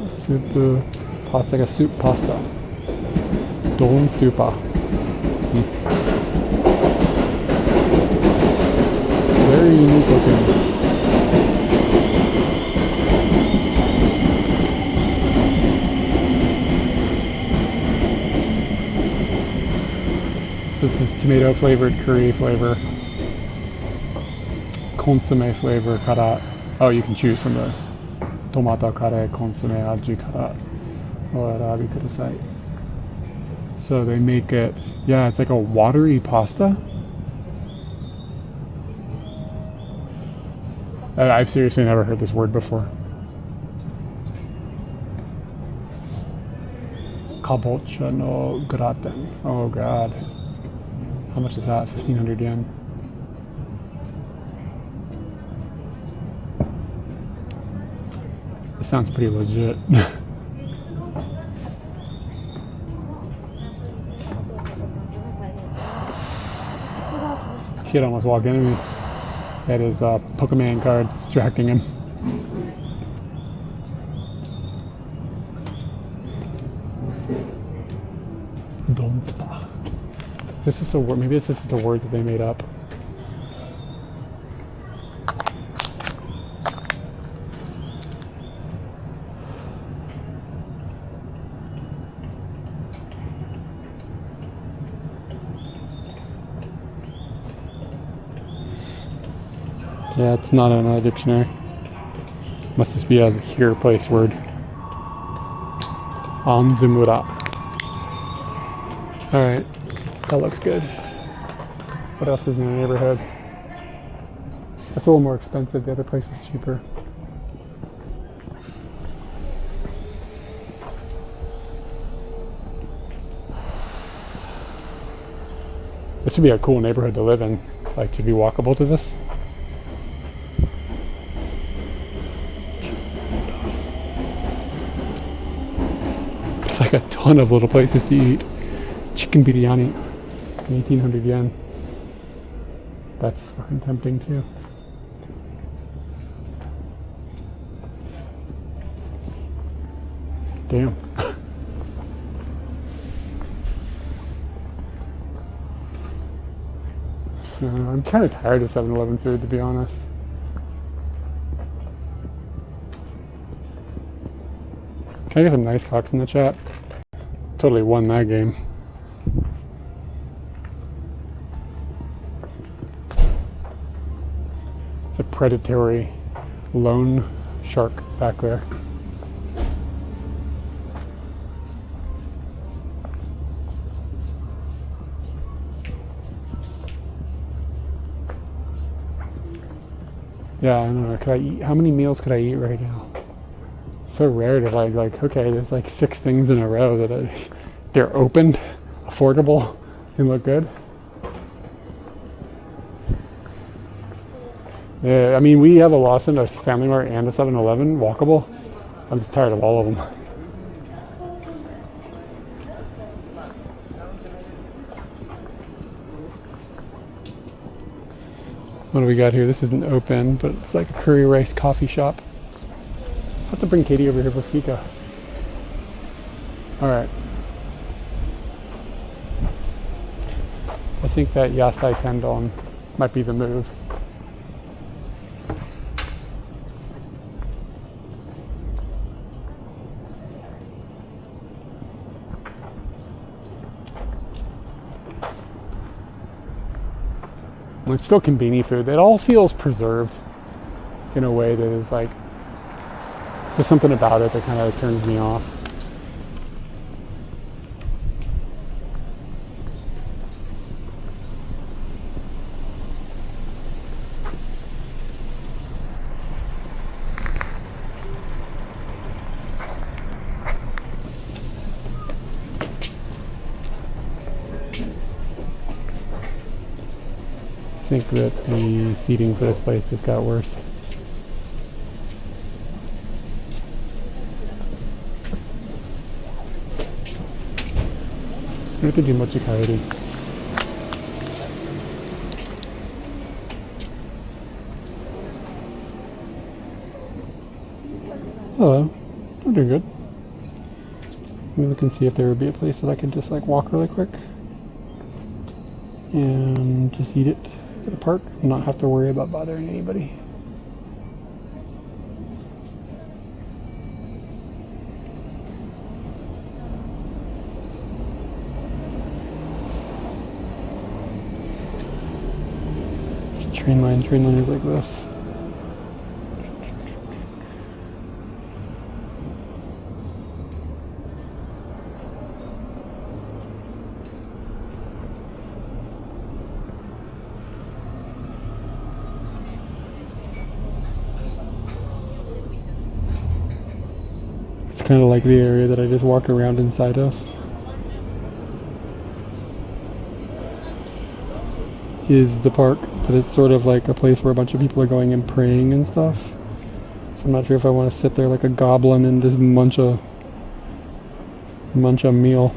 Soup. It's like a soup pasta. Donsupa. Very unique looking. So this is tomato flavored curry flavor, consomme flavor kara. Oh, you can choose from this. Tomato kare consomme aji kara. Arabi kudasai. So they make it, yeah, it's like a watery pasta. I've seriously never heard this word before. Kabocha no gratin. Oh god. How much is that? 1,500 yen. This sounds pretty legit. Kid almost walked into me. Had his Pokemon cards distracting him. Donspa. Is this just a word? Maybe this is just a word that they made up. Yeah, it's not in a dictionary. Must just be a here place word. Anzumura. Alright, that looks good. What else is in the neighborhood? That's a little more expensive. The other place was cheaper. This would be a cool neighborhood to live in, like to be walkable to this. It's like a ton of little places to eat. Chicken biryani, 1,800 yen. That's fucking tempting too. Damn. I'm kind of tired of 7-Eleven food, to be honest. Can I get some nice cocks in the chat? Totally won that game. It's a predatory lone shark back there. Yeah, I don't know. Could I eat? How many meals could I eat right now? It's so rare to like okay, there's like 6 things in a row that they're opened, affordable, and look good. Yeah, I mean, we have a Lawson, a Family Mart, and a 7-Eleven walkable. I'm just tired of all of them. What do we got here? This isn't open, but it's like a curry rice coffee shop. I'll have to bring Katie over here for fika. Alright. I think that yasai tendon might be the move. It's still conbini food. It all feels preserved in a way that is like, there's something about it that kind of turns me off. I think that the seating for this place just got worse. have to do mochikari. Hello. I'm doing good. Let me look and see if there would be a place that I could just like walk really quick and just eat it at a park and not have to worry about bothering anybody. Train line is like this. It's kind of like the area that I just walked around inside of. Is the park, but it's sort of like a place where a bunch of people are going and praying and stuff. So I'm not sure if I want to sit there like a goblin and just munch a meal.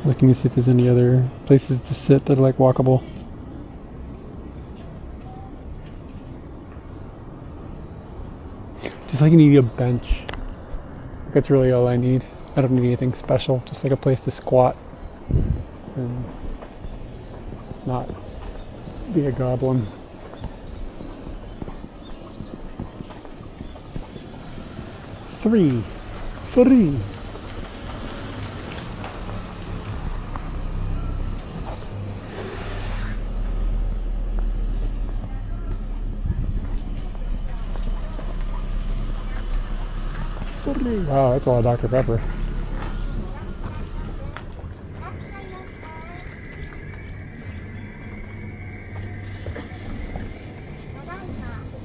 Looking to see if there's any other places to sit that are like walkable. Just like you need a bench. That's really all I need. I don't need anything special. Just like a place to squat and not be a goblin. Three. Wow, that's a lot of Dr. Pepper.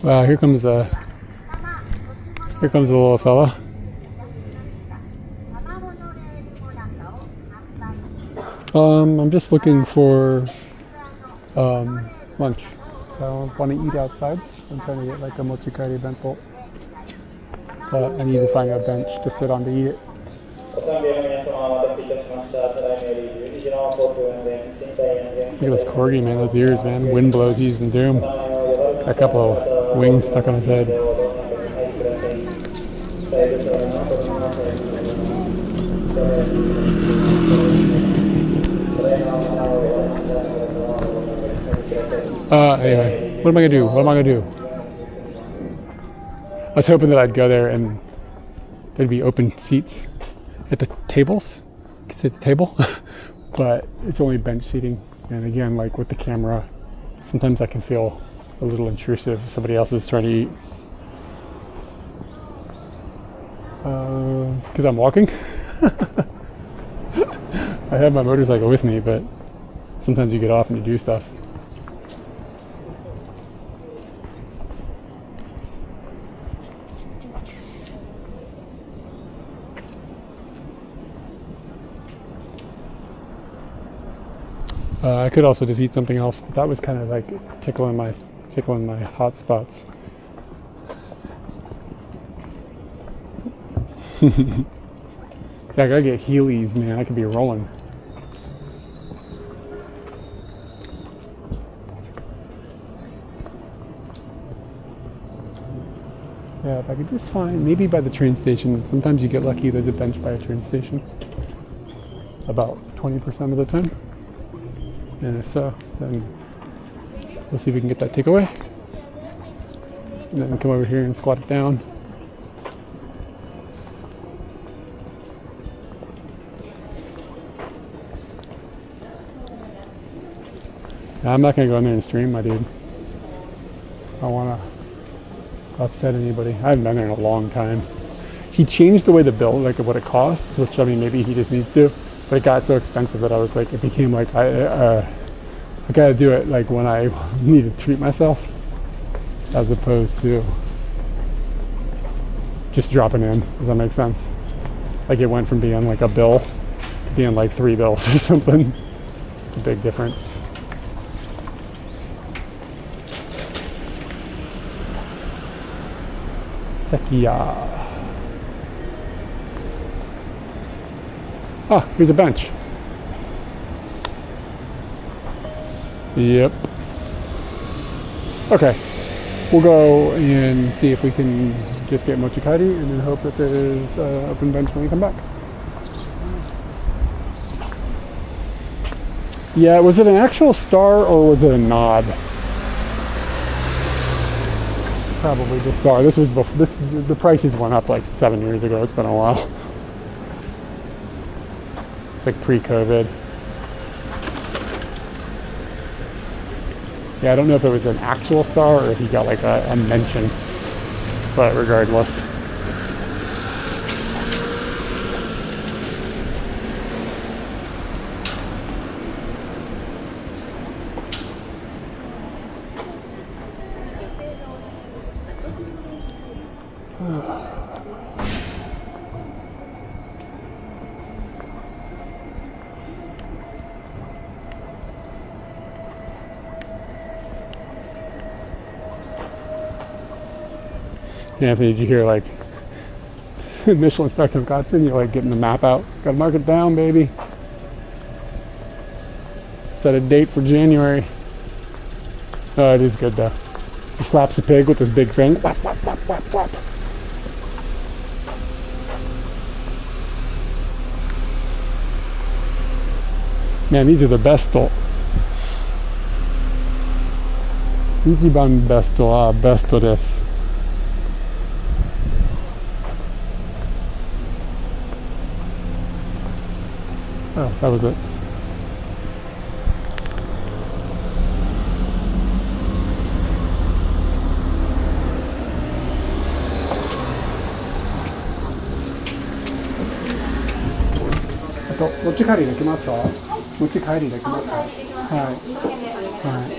Wow, here comes a little fella. I'm just looking for lunch. I want to eat outside. I'm trying to get like a mochikari bento. But I need to find a bench to sit on to eat it. Look at this corgi, man. Those ears, man. Wind blows, he's in doom. A couple of wings stuck on his head. Anyway, what am I gonna do? I was hoping that I'd go there and there'd be open seats at the tables. I could sit at the table, but it's only bench seating. And again, like with the camera, sometimes I can feel a little intrusive if somebody else is trying to eat. Because I'm walking. I have my motorcycle with me, but sometimes you get off and you do stuff. I could also just eat something else, but that was kind of like tickling my hot spots. Yeah, I gotta get Heelys, man. I could be rolling. Yeah, if I could just find, maybe by the train station. Sometimes you get lucky, there's a bench by a train station. About 20% of the time. And if so, then we'll see if we can get that takeaway. And then come over here and squat it down. I'm not gonna go in there and stream, my dude. I don't wanna upset anybody. I haven't been there in a long time. He changed the way the bill, like what it costs, which I mean, maybe he just needs to. But it got so expensive that I was like, it became like, I gotta do it like when I need to treat myself, as opposed to just dropping in. Does that make sense? Like it went from being like a bill to being like 3 bills or something. It's a big difference. Sekia. Ah, here's a bench. Yep. Okay. We'll go and see if we can just get mochikari and then hope that there's an open bench when we come back. Yeah, was it an actual star or was it a nod? Probably the star. This was before, the prices went up like 7 years ago. It's been a while. It's like pre-COVID. Yeah, I don't know if it was an actual star or if he got like a mention, but regardless. Anthony, did you hear like Michelin starts of Godson? You're like getting the map out. Gotta mark it down, baby. Set a date for January. Oh, it is good though. He slaps the pig with this big thing. Whap, whap, whap, whap, whap. Man, these are the besto. Ichiban besto, besto desu. Oh, that was it. Mochikari できますか？持ち帰りできますか？はい。はい。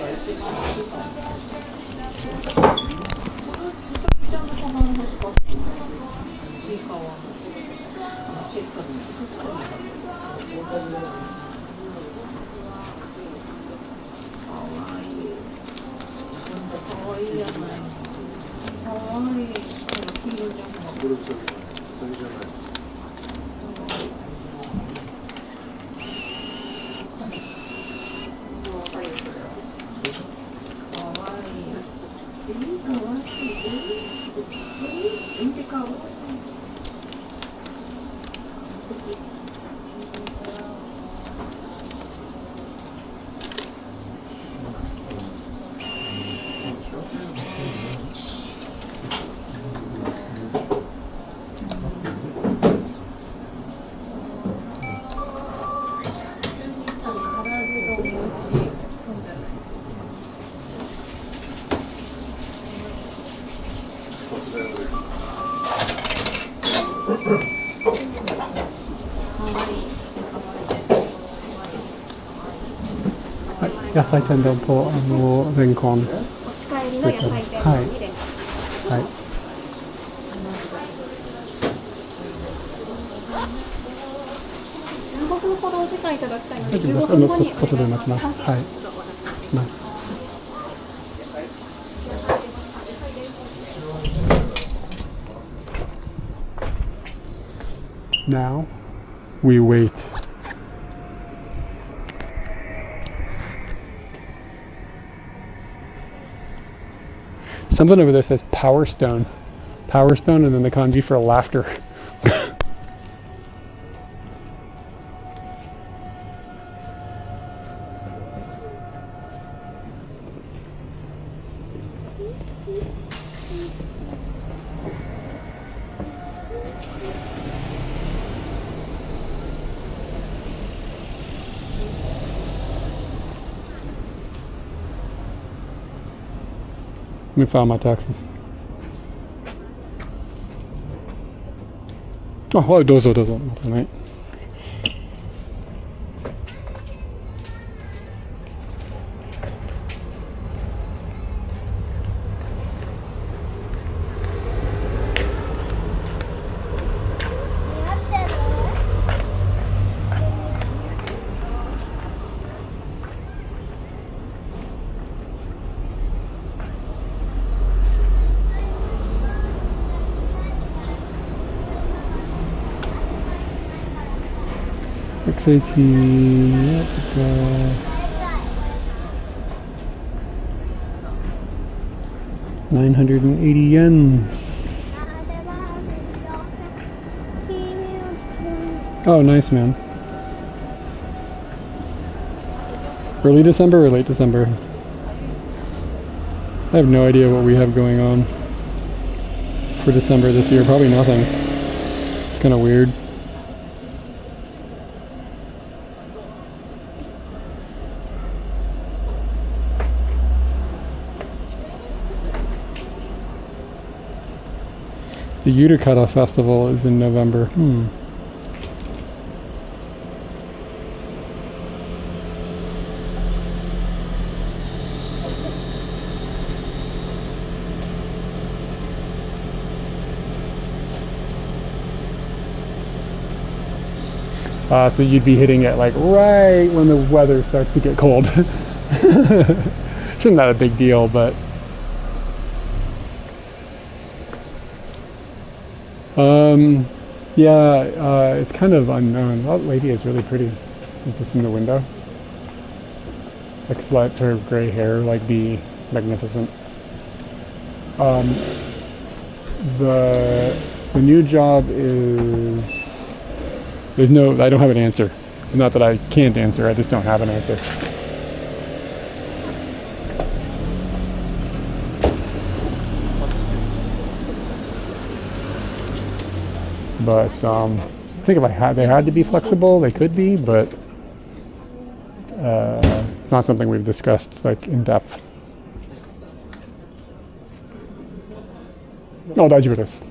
野菜天丼とレンコン。お使いの野菜天丼2です。はい。はい。15分ほどお時間いただきたいので、大丈夫です。15分後に外で待ちます。はい。来ます。Now we wait. Something over there says Power Stone. Power Stone and then the kanji for laughter. Let me file my taxes. Oh, hello, どうぞどうぞ。またね。XAT. 980 yens. Oh, nice, man. Early December or late December? I have no idea what we have going on for December this year. Probably nothing. It's kind of weird. The Utakata Festival is in November. So you'd be hitting it like right when the weather starts to get cold. It's not a big deal, but yeah, it's kind of unknown. That lady is really pretty. Is this in the window? Like lets her gray hair like be magnificent. The new job is I don't have an answer. Not that I can't answer, I just don't have an answer. But I think if they had to be flexible, they could be, but it's not something we've discussed like in depth. 大丈夫です。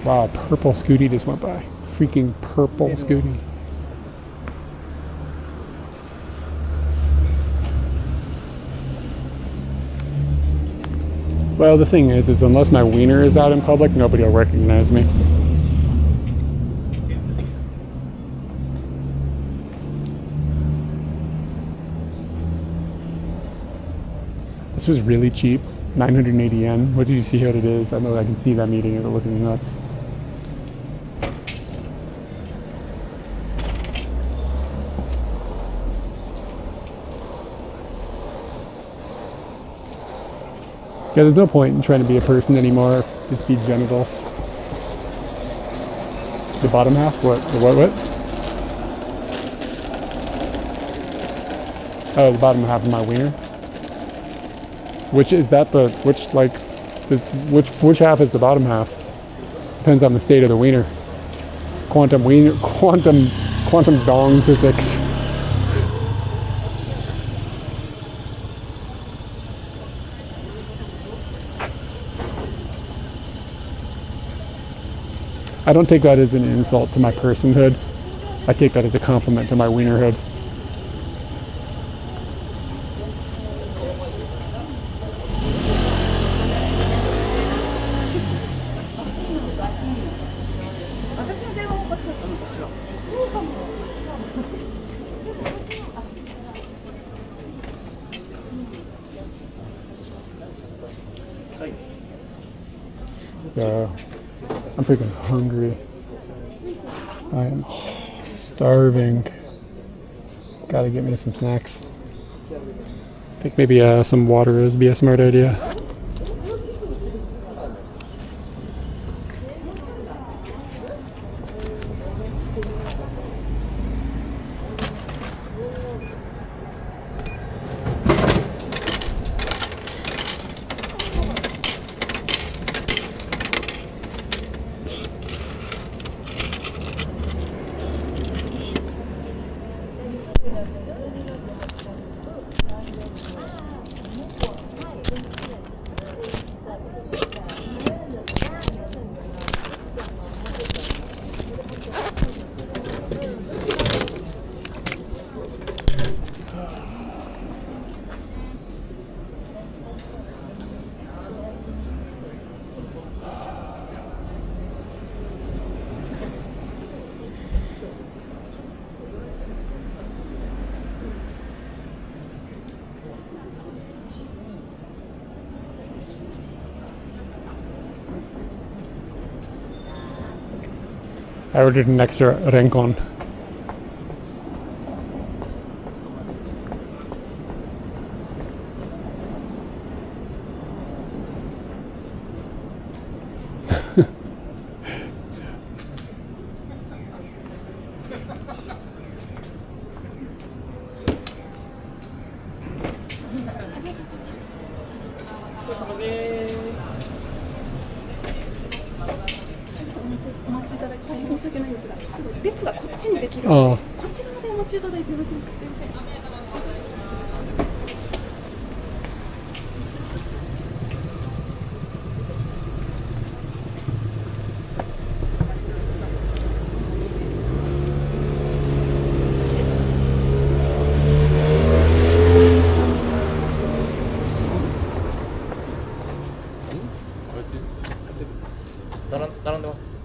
Wow, purple Scooty just went by. Freaking purple Scooty. Well, the thing is unless my wiener is out in public, nobody will recognize me. This was really cheap. 980 yen. What do you see what it is? I know I can see them eating it, looking nuts. Yeah, there's no point in trying to be a person anymore. Just be genitals. The bottom half? What? Oh, the bottom half of my wiener. Which is that which half is the bottom half? Depends on the state of the wiener. Quantum dong physics. I don't take that as an insult to my personhood. I take that as a compliment to my wienerhood. I'm freaking hungry. I am starving. Gotta get me some snacks. I think maybe some water would be a smart idea. I ordered an extra rencon. Oh.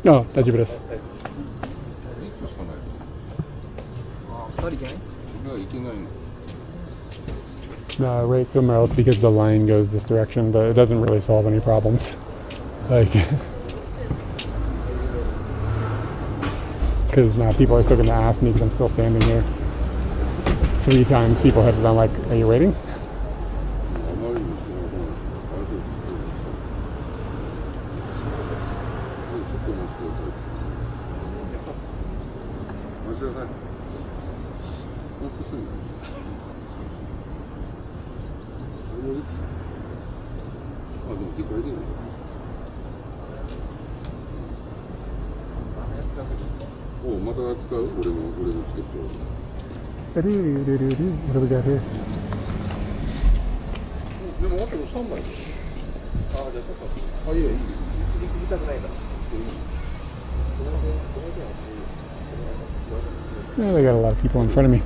Oh, 大丈夫です。No, right somewhere else because the line goes this direction, but it doesn't really solve any problems. Like, because now people are still going to ask me because I'm still standing here. 3 times people have been like, "Are you waiting?" What do we got here? Yeah, they got a lot of people in front of me.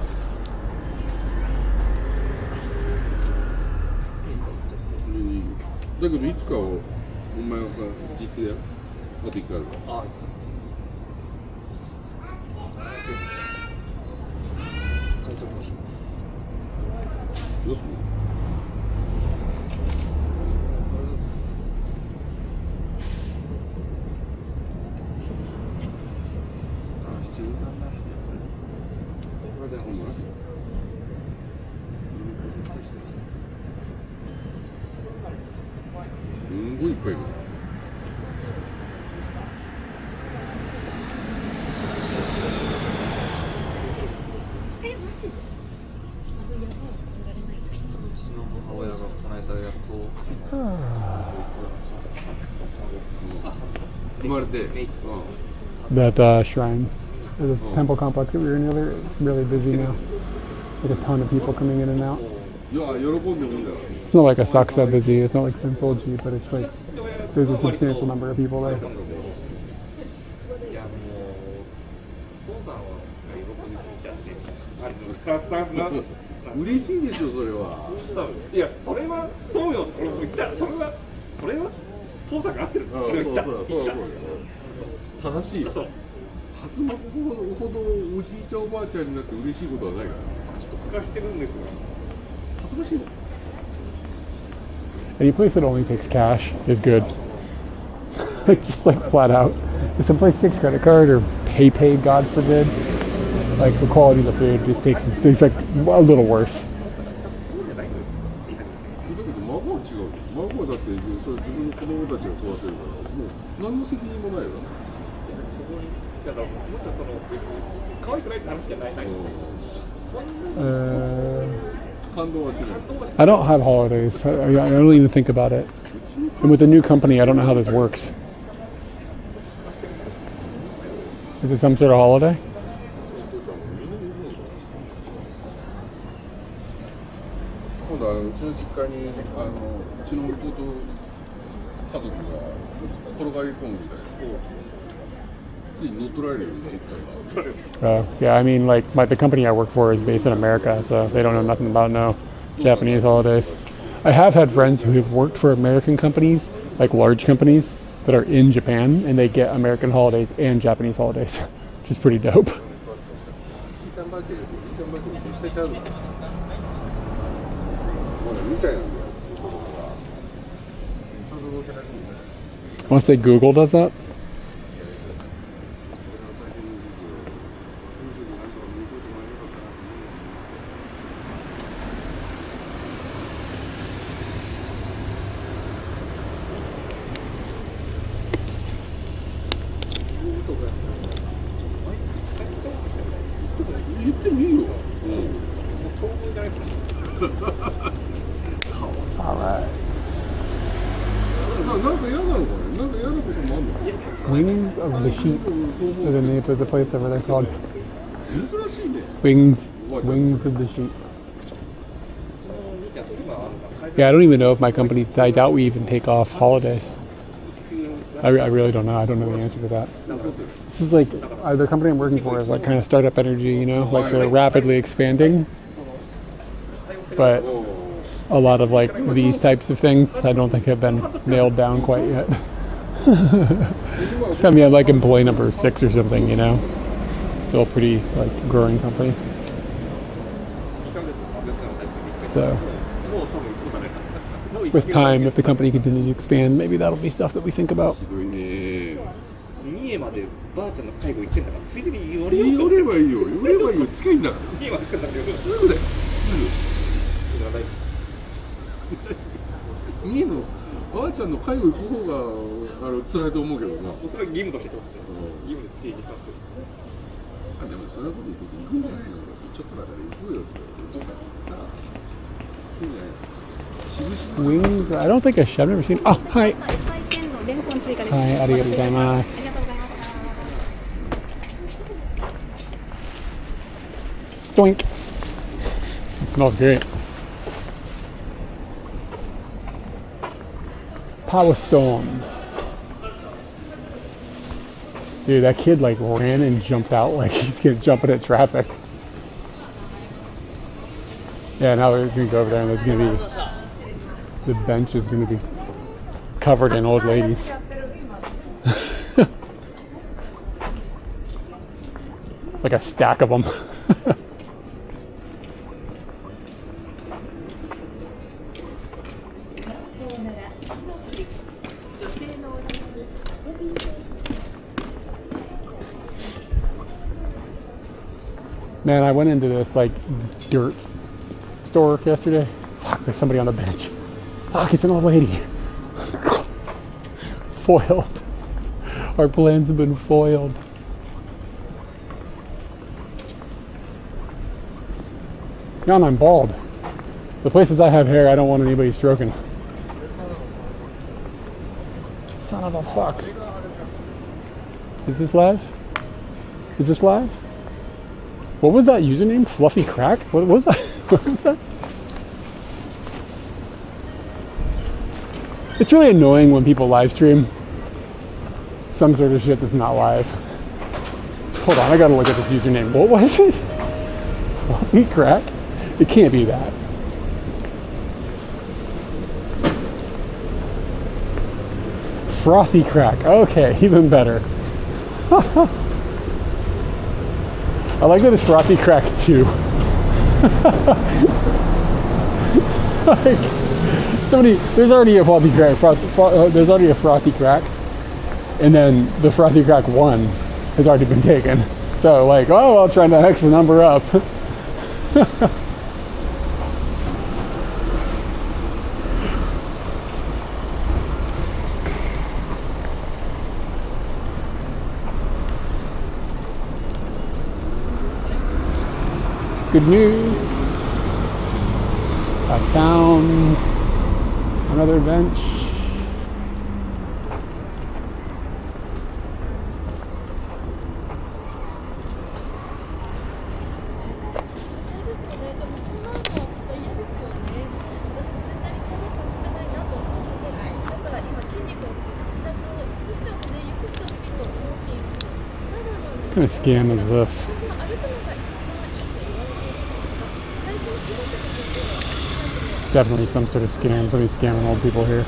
That shrine, the temple complex that we were in earlier, is really busy now. Like a ton of people coming in and out. It's not like Asakusa busy, it's not like Sensoji, but it's like there's a substantial number of people there. Any place that only takes cash is good. Like just like flat out. If some place takes credit card or pay, God forbid, like the quality of the food just it's like a little worse. I don't have holidays. I don't even think about it. And with the new company, I don't know how this works. Is it some sort of holiday? Yeah, I mean, like the company I work for is based in America, so they don't know nothing about no Japanese holidays. I have had friends who have worked for American companies, like large companies, that are in Japan, and they get American holidays and Japanese holidays, which is pretty dope. I want to say Google does that. All right. なんか嫌なのかね。なんか嫌なこともあんの。 Wings of the Sheep is the name of the place over there called 珍しいね。 Wings of the Sheep. Yeah, I don't even know if my company, I doubt we even take off holidays. I really don't know. I don't know the answer to that. This is like, the company I'm working for is like kind of startup energy, you know, like they're rapidly expanding. But a lot of like these types of things I don't think have been nailed down quite yet. So, I mean, I'm like employee number 6 or something, you know. Still a pretty like growing company. So with time, if the company continues to expand, maybe that'll be stuff that we think about. ひどいね。三重までばあちゃんの介護行ってんだからついでに寄れよ寄ればいいよ。寄ればいいよ。近いんだから。三重まで行くんだけどすぐだよ。す知らないぐ。家のばあちゃんの介護行く方が辛いと思うけどな。それは義務としてますね義務でつけ行きますけどあでもそういうこと言って行くんじゃないの。ちょっとだから行くよってさあ。いいんじゃない。Wings? I don't think I've never seen. Oh, hi. 海鮮のレンコン追加です。はい、ありがとうございまありす。がとうございました Stoink. It smells great. Power Stone. Dude, that kid like ran and jumped out like he's gonna jump into traffic. Yeah, now we're gonna go over there and there's gonna be, the bench is gonna be covered in old ladies. It's like a stack of them. Man, I went into this like dirt store yesterday. Fuck, there's somebody on the bench. Fuck, it's an old lady. Foiled. Our plans have been foiled. Now I'm bald. The places I have hair, I don't want anybody stroking. Son of a fuck. Is this live? Is this live? What was that username? Fluffy Crack? What was that? What was that? It's really annoying when people live stream some sort of shit that's not live. Hold on, I gotta look at this username. What was it? Fluffy Crack? It can't be that. Frothy Crack. Okay, even better. I like that it's Frothy Crack too. Like, there's already a Frothy Crack. There's already a Frothy Crack, and then the Frothy Crack 1 has already been taken. So like, oh, I'll try to hex the number up. Good news. I found another bench. What kind of scam is this? Definitely some sort of scam. Somebody's scamming old people here.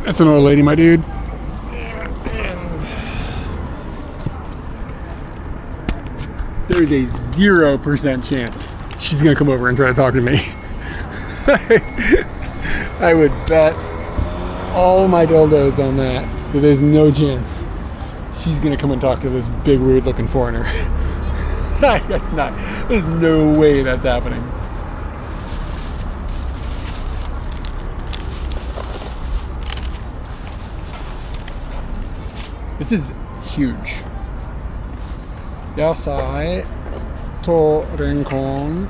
That's an old lady, my dude. There's a 0% chance she's gonna come over and try to talk to me. I would bet all my dildos on that. There's no chance she's gonna come and talk to this big weird looking foreigner. That's not, there's no way that's happening. This is huge. Yasai to renkon.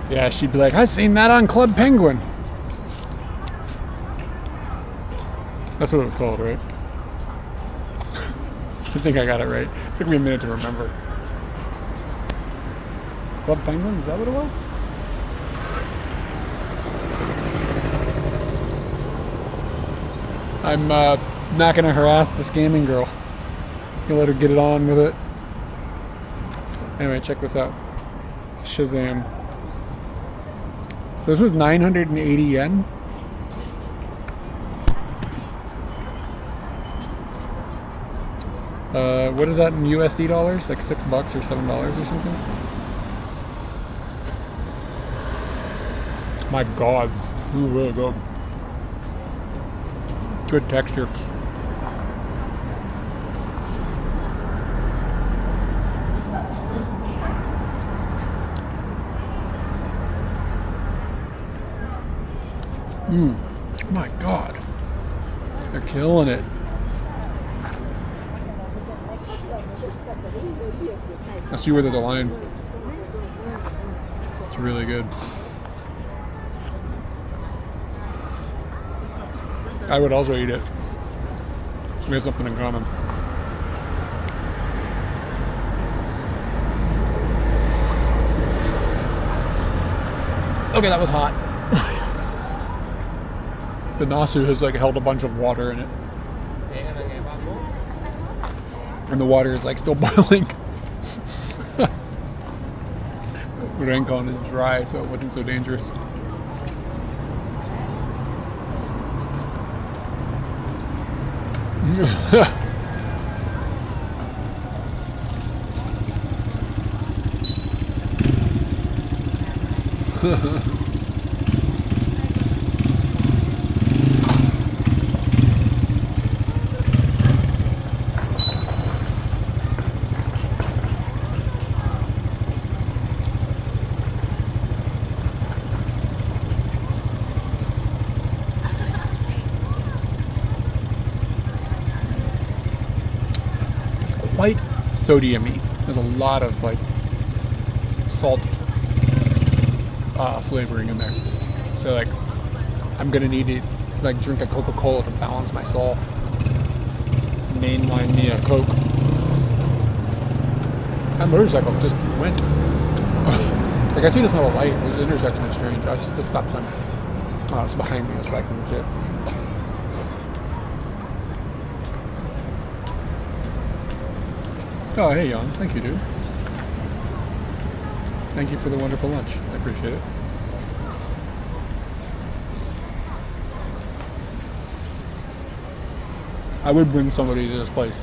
Yeah, she'd be like, I seen that on Club Penguin. That's what it was called, right? I think I got it right. It took me a minute to remember. Club Penguin, is that what it was? I'm not gonna harass the scamming girl. Gonna let her get it on with it. Anyway, check this out. Shazam. So this was 980 yen. What is that in USD dollars? Like $6 or $7 or something? My God, this is really good. Good texture. Oh my God, they're killing it. I see where there's a line. It's really good. I would also eat it. We have something in common. Okay, that was hot. The nasu has like held a bunch of water in it. And the water is like still boiling. Renkon is dry, so it wasn't so dangerous. Quite sodium-y. There's a lot of like salt flavoring in there. So like I'm gonna need to like drink a Coca-Cola to balance my salt. Mainline me a Coke. That motorcycle just went. Like I see this little light. This intersection is strange. I just stopped sign. Oh, it's behind me. That's why I couldn't see it. Oh, hey, Jan. Thank you, dude. Thank you for the wonderful lunch. I appreciate it. I would bring somebody to this place.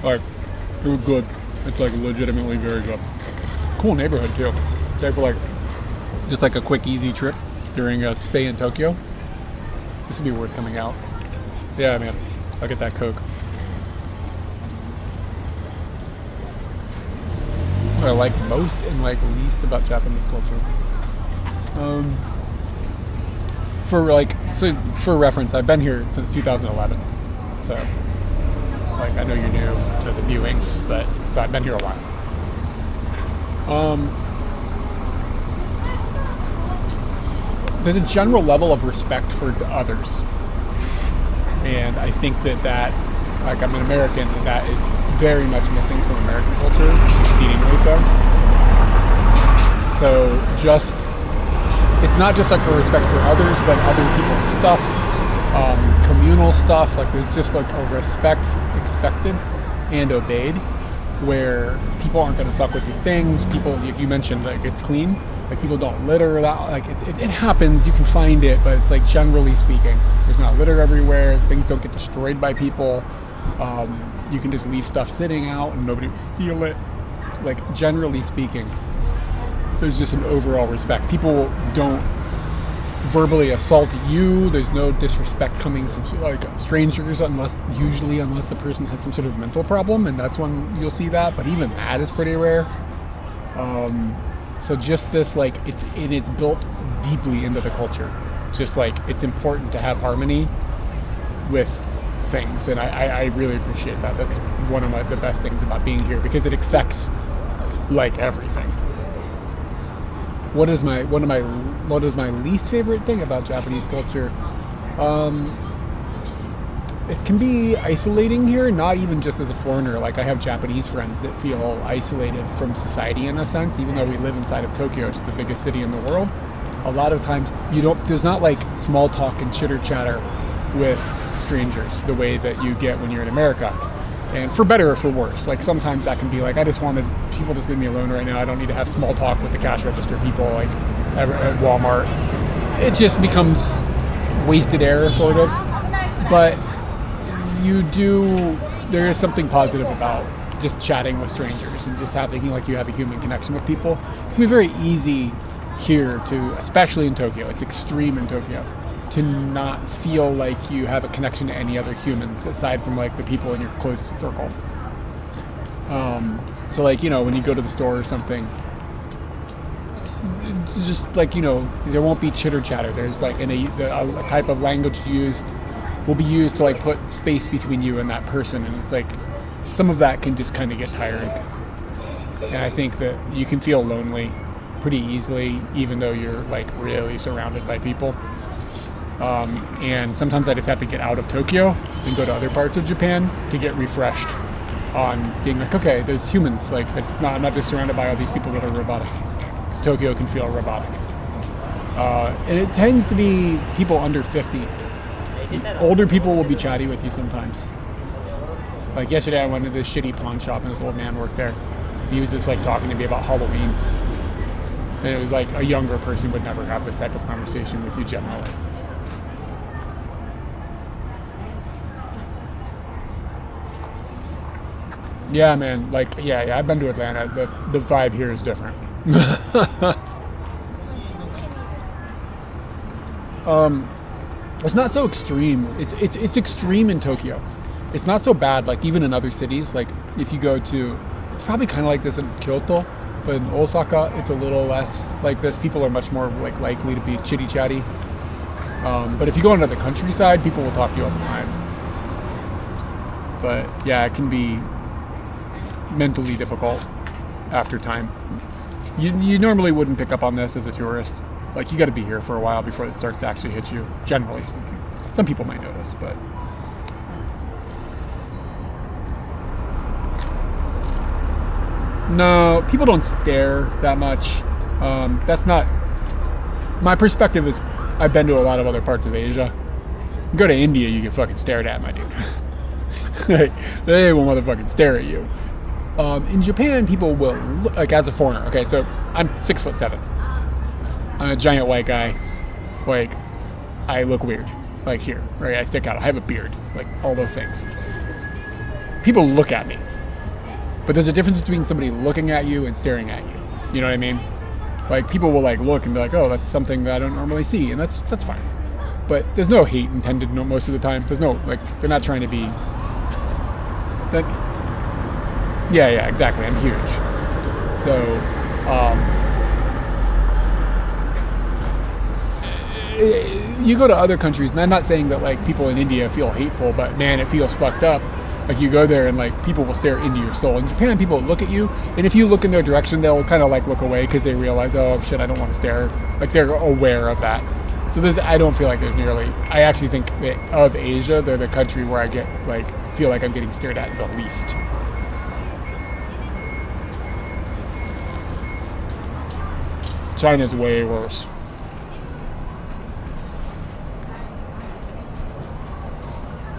Like, it was good. It's like legitimately very good. Cool neighborhood too. Say for like, just like a quick, easy trip during a stay in Tokyo. This would be worth coming out. Yeah, man. I'll get that Coke. What I like most and like least about Japanese culture. For reference, I've been here since 2011. So, like, I know you're new to the viewings, but so I've been here a while. There's a general level of respect for others, and I think that like I'm an American, and that is very much missing from American culture, exceedingly so. So just, it's not just like the respect for others, but other people's stuff, communal stuff. Like there's just like a respect expected and obeyed, where people aren't going to fuck with your things. People, you mentioned, like it's clean. Like people don't litter. That like it happens. You can find it, but it's like generally speaking, there's not litter everywhere. Things don't get destroyed by people. You can just leave stuff sitting out and nobody will steal it. Like generally speaking, there's just an overall respect. People don't verbally assault you. There's no disrespect coming from like strangers unless the person has some sort of mental problem, and that's when you'll see that. But even that is pretty rare. So just this, like it's built deeply into the culture. Just like it's important to have harmony with things, and I really appreciate that. That's one of the best things about being here, because it affects like everything. What is my least favorite thing about Japanese culture? It can be isolating here, not even just as a foreigner. Like I have Japanese friends that feel isolated from society in a sense, even though we live inside of Tokyo, which is the biggest city in the world. A lot of times there's not like small talk and chitter chatter with strangers the way that you get when you're in America. And for better or for worse, like sometimes that can be like, I just wanted people to leave me alone right now. I don't need to have small talk with the cash register people like at Walmart. It just becomes wasted air, sort of. But there is something positive about just chatting with strangers and just having like you have a human connection with people. It can be very easy here especially in Tokyo, it's extreme in Tokyo, to not feel like you have a connection to any other humans aside from like the people in your close circle. So like, when you go to the store or something, it's just like, there won't be chitter chatter. There's like a type of language will be used to like put space between you and that person, and it's like some of that can just kind of get tiring. And I think that you can feel lonely pretty easily, even though you're like really surrounded by people. And sometimes I just have to get out of Tokyo and go to other parts of Japan to get refreshed on being like, okay, there's humans. Like I'm not just surrounded by all these people that are robotic. Because Tokyo can feel robotic. And it tends to be people under 50. Older people will be chatty with you sometimes. Like yesterday I went to this shitty pawn shop and this old man worked there. He was just like talking to me about Halloween. And it was like a younger person would never have this type of conversation with you generally. Yeah, man. Like, yeah, I've been to Atlanta. The vibe here is different. It's not so extreme. It's extreme in Tokyo. It's not so bad. Like even in other cities, like if you go to, it's probably kind of like this in Kyoto, but in Osaka, it's a little less like this. People are much more like likely to be chitty chatty. But if you go into the countryside, people will talk to you all the time. But yeah, it can be mentally difficult after time. You normally wouldn't pick up on this as a tourist. Like you got to be here for a while before it starts to actually hit you, generally speaking. Some people might notice, but no, people don't stare that much. That's not my perspective. Is I've been to a lot of other parts of Asia. You go to India, you get fucking stared at, my dude. They will motherfucking stare at you. In Japan, people will look, like as a foreigner. Okay, so I'm 6'7". I'm a giant white guy. Like, I look weird. Like here, right? I stick out. I have a beard. Like all those things. People look at me. But there's a difference between somebody looking at you and staring at you. You know what I mean? Like people will like look and be like, oh, that's something that I don't normally see, and that's fine. But there's no hate intended most of the time. There's no like they're not trying to be. That. Yeah, exactly. I'm huge. So. You go to other countries, and I'm not saying that like people in India feel hateful, but man, it feels fucked up. Like you go there and like people will stare into your soul. In Japan, people look at you, and if you look in their direction, they'll kind of like look away because they realize, oh shit, I don't want to stare. Like they're aware of that. So I don't feel like there's nearly. I actually think that of Asia, they're the country where I get like feel like I'm getting stared at the least. China's way worse.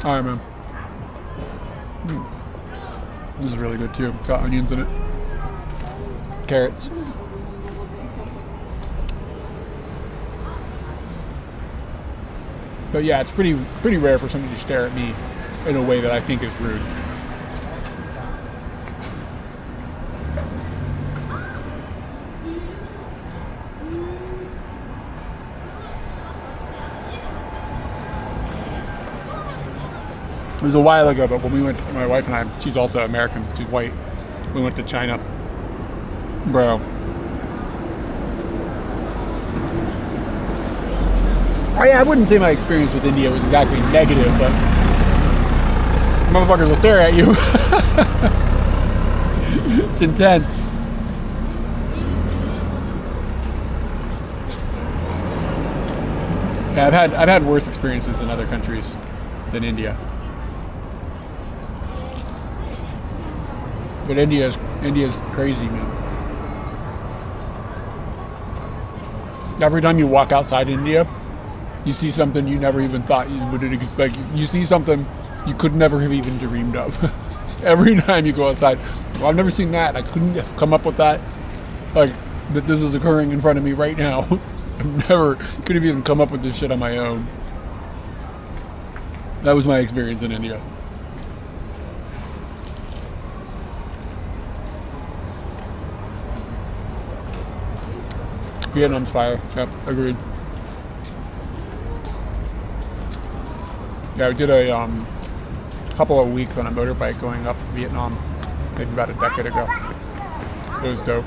All right, man. This is really good too. Got onions in it. Carrots. But yeah, it's pretty rare for somebody to stare at me in a way that I think is rude. It was a while ago, but when we went, my wife and I, she's also American, she's white, we went to China. Bro. I wouldn't say my experience with India was exactly negative, but motherfuckers will stare at you. It's intense. Yeah, I've had worse experiences in other countries than India. But India's crazy, man. Every time you walk outside India, you see something you never even thought you would expect. You see something you could never have even dreamed of. Every time you go outside, well, I've never seen that. I couldn't have come up with that. Like, that this is occurring in front of me right now. I've never could have even come up with this shit on my own. That was my experience in India. Vietnam's fire. Yep, agreed. Yeah, we did a couple of weeks on a motorbike going up Vietnam, maybe about a decade ago. It was dope.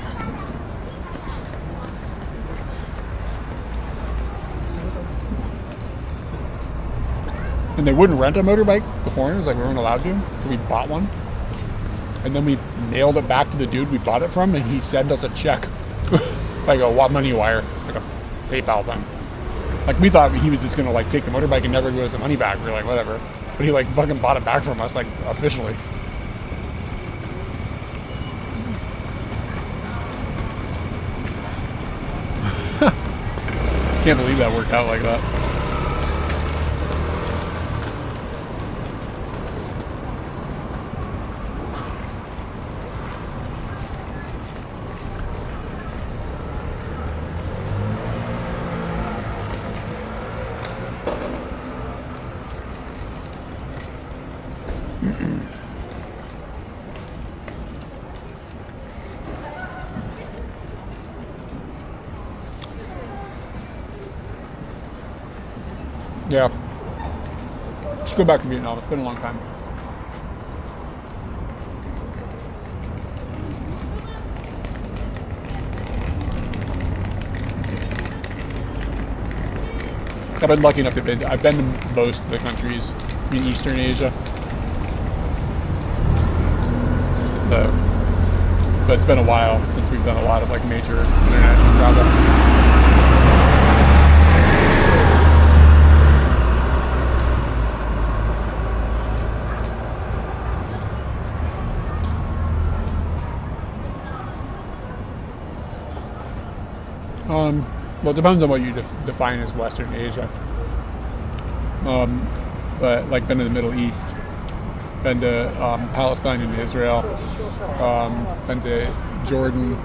And they wouldn't rent a motorbike, the foreigners, like we weren't allowed to, so we bought one. And then we mailed it back to the dude we bought it from, and he sent us a check. Like a money wire, like a PayPal thing. Like we thought he was just gonna like take the motorbike and never give us the money back. We were like, whatever. But he like fucking bought it back from us, like officially. Can't believe that worked out like that. Yeah. Just go back to Vietnam. It's been a long time. I've been lucky enough to I've been to most of the countries in Eastern Asia. So, but it's been a while since we've done a lot of like major international travel. Well, it depends on what you define as Western Asia. But like been to the Middle East, been to Palestine and Israel, been to Jordan,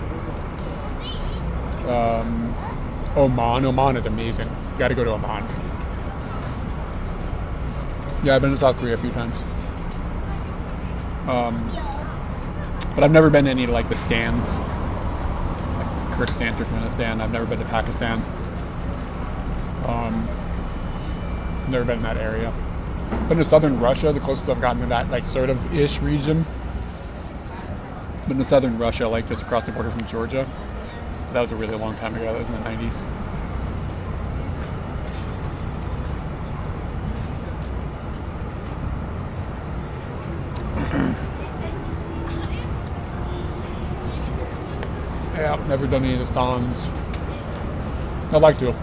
Oman. Oman is amazing. You got to go to Oman. Yeah, I've been to South Korea a few times. But I've never been to any like the stands. Kyrgyzstan, Turkmenistan. I've never been to Pakistan. Never been in that area. Been to southern Russia, the closest I've gotten to that like sort of ish region. Been to southern Russia, like just across the border from Georgia. That was a really long time ago. That was in the 90s. Yeah, never done any of the stans. I'd like to.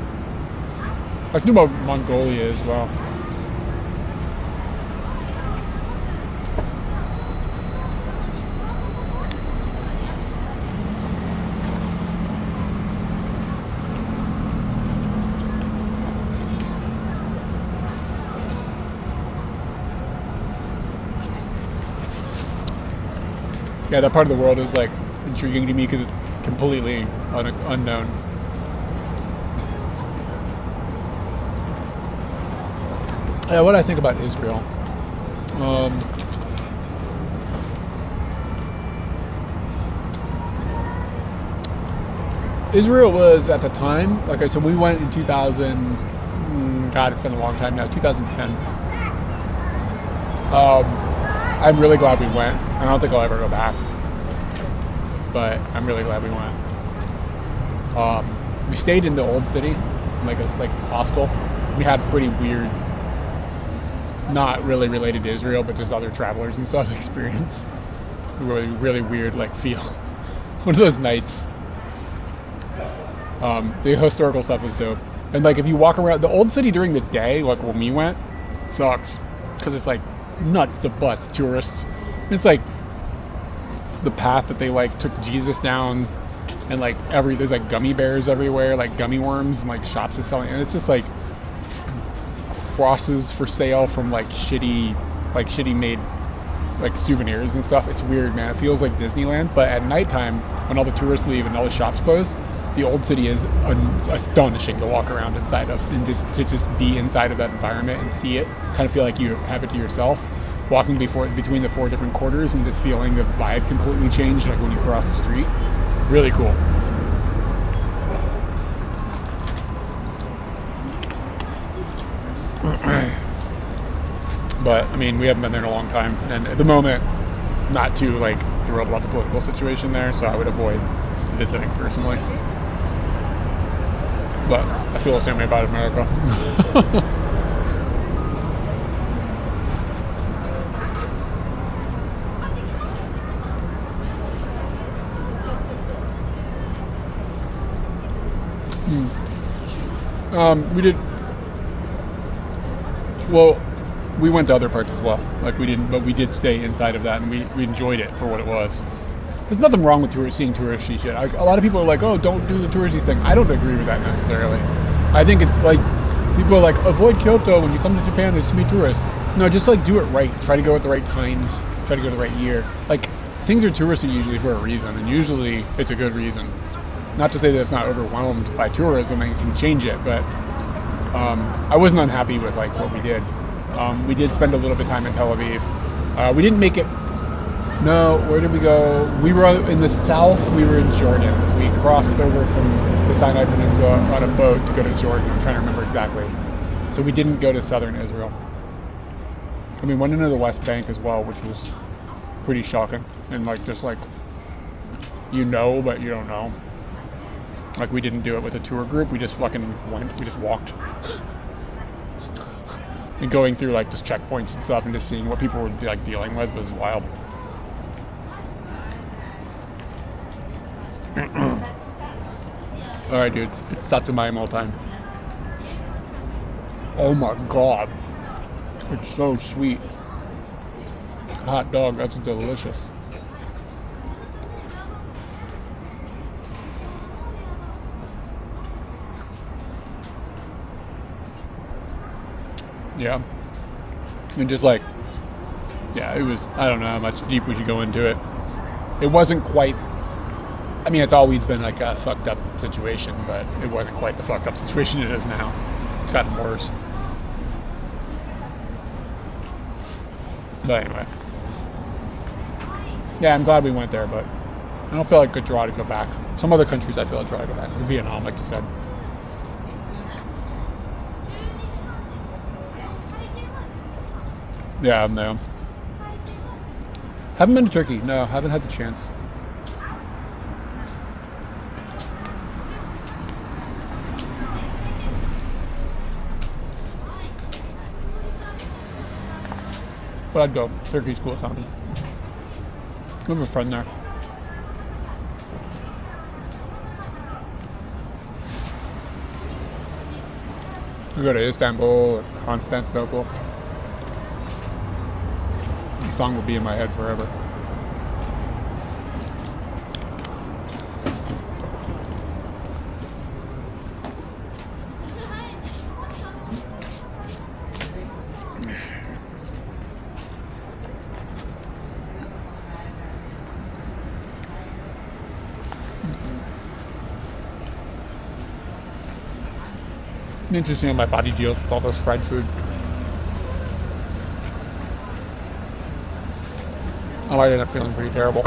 I do about Mongolia as well. yeah, that part of the world is like intriguing to me because it's completely unknown. Yeah, what I think about Israel. Israel was at the time, like I said, we went in 2000. God, it's been a long time now. 2010. I'm really glad we went. I don't think I'll ever go back, but I'm really glad we went. We stayed in the old city, like a hostel. We had pretty weird, not really related to Israel, but just other travelers and stuff experience. Really weird, like feel. One of those nights. The historical stuff was dope. And like if you walk around the old city during the day, like when we went, sucks. Because it's like nuts to butts tourists. It's like the path that they like took Jesus down, and like there's like gummy bears everywhere, like gummy worms, and like shops is selling, and it's just like crosses for sale from like shitty made like souvenirs and stuff. It's weird, man. It feels like Disneyland, but at nighttime when all the tourists leave and all the shops close, the old city is astonishing to walk around inside of, and to just be inside of that environment and see it. Kind of feel like you have it to yourself, walking between the 4 different quarters and just feeling the vibe completely change, like when you cross the street. Really cool. But I mean, we haven't been there in a long time, and at the moment, not too like thrilled about the political situation there, so I would avoid visiting personally. But I feel the same way about America. We did. Well, we went to other parts as well. Like we didn't, but we did stay inside of that, and we enjoyed it for what it was. There's nothing wrong with seeing touristy shit. A lot of people are like, oh, don't do the touristy thing. I don't agree with that necessarily. I think it's like, people are like, avoid Kyoto when you come to Japan, there's too many tourists. No, just like do it right. Try to go at the right times. Try to go the right year. Like, things are touristy usually for a reason, and usually it's a good reason. Not to say that it's not overwhelmed by tourism and you can change it, but I wasn't unhappy with like what we did. We did spend a little bit of time in Tel Aviv. We didn't make it. No, where did we go? We were in the south. We were in Jordan. We crossed over from the Sinai Peninsula on a boat to go to Jordan. I'm trying to remember exactly. So we didn't go to southern Israel. And we went into the West Bank as well, which was pretty shocking. And like, just like, you know, but you don't know. Like, we didn't do it with a tour group. We just fucking went. We just walked. And going through like just checkpoints and stuff and just seeing what people were like dealing with was wild. Alright, dude, it's Satsuma all time. Oh my god. It's so sweet. Hot dog, that's delicious. Yeah. And just like, yeah, it was, I don't know how much deep we should go into it. It wasn't quite, I mean, it's always been like a fucked up situation, but it wasn't quite the fucked up situation it is now. It's gotten worse. But anyway. Yeah, I'm glad we went there, but I don't feel like a good draw to go back. Some other countries I feel like draw to go back. Vietnam, like you said. Yeah, no. Haven't been to Turkey. No, haven't had the chance. But I'd go. Turkey's cool economy. I have a friend there. We go to Istanbul or Constantinople. The song will be in my head forever. Interesting how my body deals with all this fried food. I might end up feeling pretty terrible.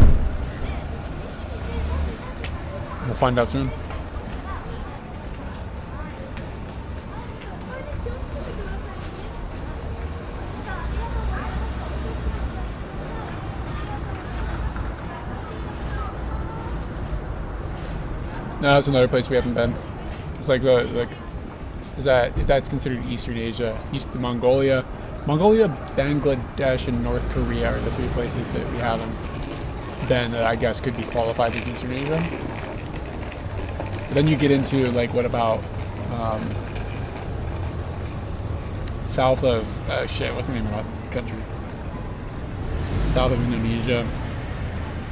We'll find out soon. No, that's another place we haven't been. It's like is that if that's considered Eastern Asia, East Mongolia, Bangladesh, and North Korea are the three places that we haven't been that I guess could be qualified as Eastern Asia. But then you get into like what about south of what's the name of that country? South of Indonesia.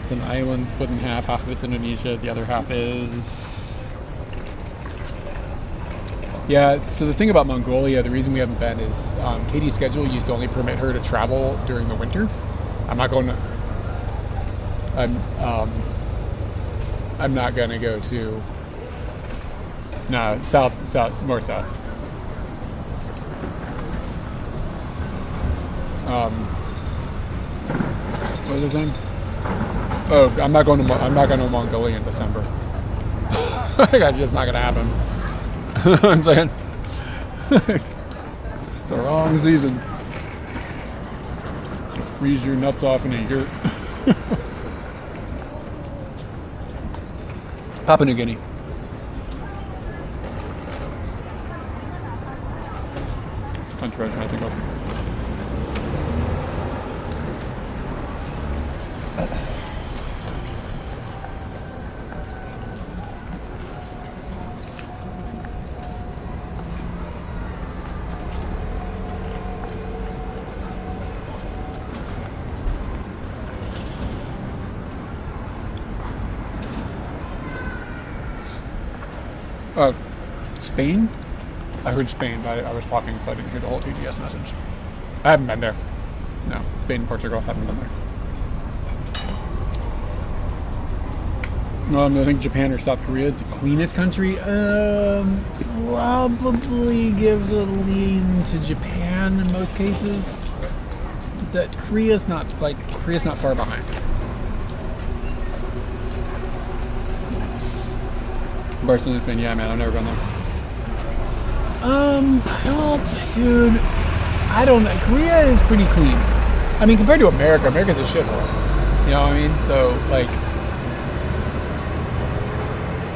It's an island split in half. Half of it's Indonesia. The other half is... Yeah, so the thing about Mongolia, the reason we haven't been is Katie's schedule used to only permit her to travel during the winter. I'm not going to... I'm not going to go to... No, south, more south. What was his name? Oh, I'm not going to Mongolia in December. That's just not going to happen. I'm saying it's the wrong season. You'll freeze your nuts off in a yurt. Papua New Guinea. Country I was trying to think of. Spain? I heard Spain, but I was talking, so I didn't hear the whole TDS message. I haven't been there. No, Spain and Portugal, haven't been there. I think Japan or South Korea is the cleanest country. Probably give the lead to Japan in most cases. That Korea's not far behind. Barcelona, Spain, yeah, man, I've never been there. Well, dude, I don't know. Korea is pretty clean. I mean, compared to America, America's a shithole. You know what I mean? So, like,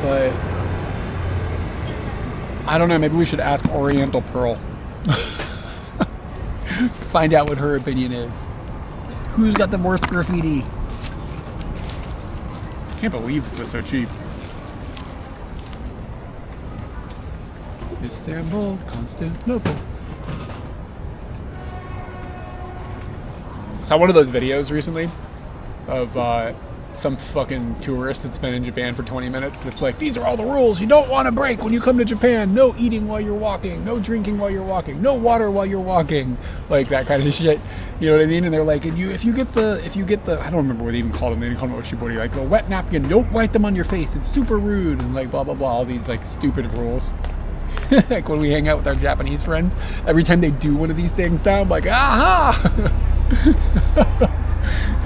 but I don't know. Maybe we should ask Oriental Pearl. Find out what her opinion is. Who's got the worst graffiti? Can't believe this was so cheap. Istanbul, Constantinople. Saw one of those videos recently of some fucking tourist that's been in Japan for 20 minutes that's like, these are all the rules you don't want to break when you come to Japan. No eating while you're walking, no drinking while you're walking, no water while you're walking, like that kind of shit. You know what I mean? And they're like, and if you get the I don't remember what they even called them. They didn't call them oshibori, like a wet napkin, don't wipe them on your face. It's super rude, and like blah blah blah, all these like stupid rules. Like when we hang out with our Japanese friends, every time they do one of these things now, I'm like, aha!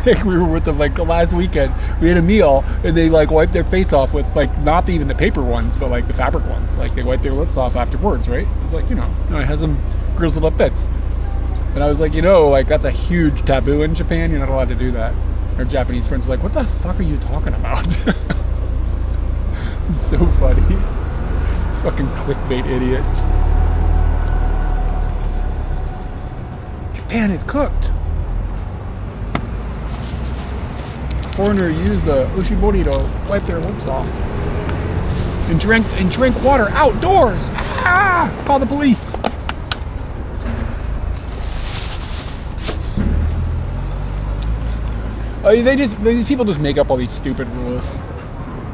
Like we were with them like the last weekend. We had a meal and they like wiped their face off with like not even the paper ones, but like the fabric ones. Like they wipe their lips off afterwards, right? It's like, you know, it has some grizzled up bits. And I was like, like that's a huge taboo in Japan. You're not allowed to do that. Our Japanese friends are like, what the fuck are you talking about? It's so funny. Fucking clickbait idiots. Japan is cooked. A foreigner used the oshibori to wipe their lips off. And drank water outdoors. Ah! Call the police. These people just make up all these stupid rules.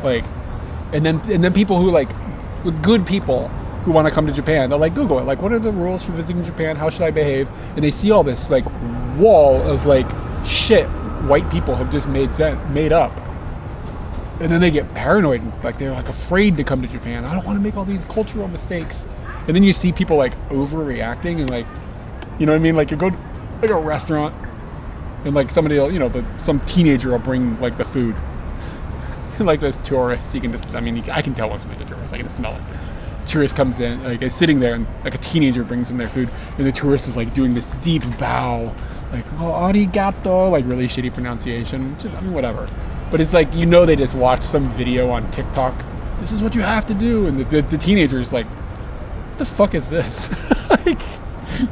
Like, and then people who like, good people who want to come to Japan, they'll like Google it, like what are the rules for visiting Japan, how should I behave, and they see all this like wall of like shit white people have just made up, and then they get paranoid, like they're like afraid to come to Japan. I don't want to make all these cultural mistakes, And then you see people like overreacting and like, you know what I mean? Like you go to like a restaurant and like somebody will, you know, some teenager will bring like the food. Like this tourist, you can just, I mean, I can tell when somebody's a tourist, I can just smell it. This tourist comes in, like is sitting there and like a teenager brings them their food and the tourist is like doing this deep bow, like, oh, arigato, like really shitty pronunciation, just, I mean, whatever. But it's like, you know, they just watched some video on TikTok. This is what you have to do. And the teenager's like, what the fuck is this? Like,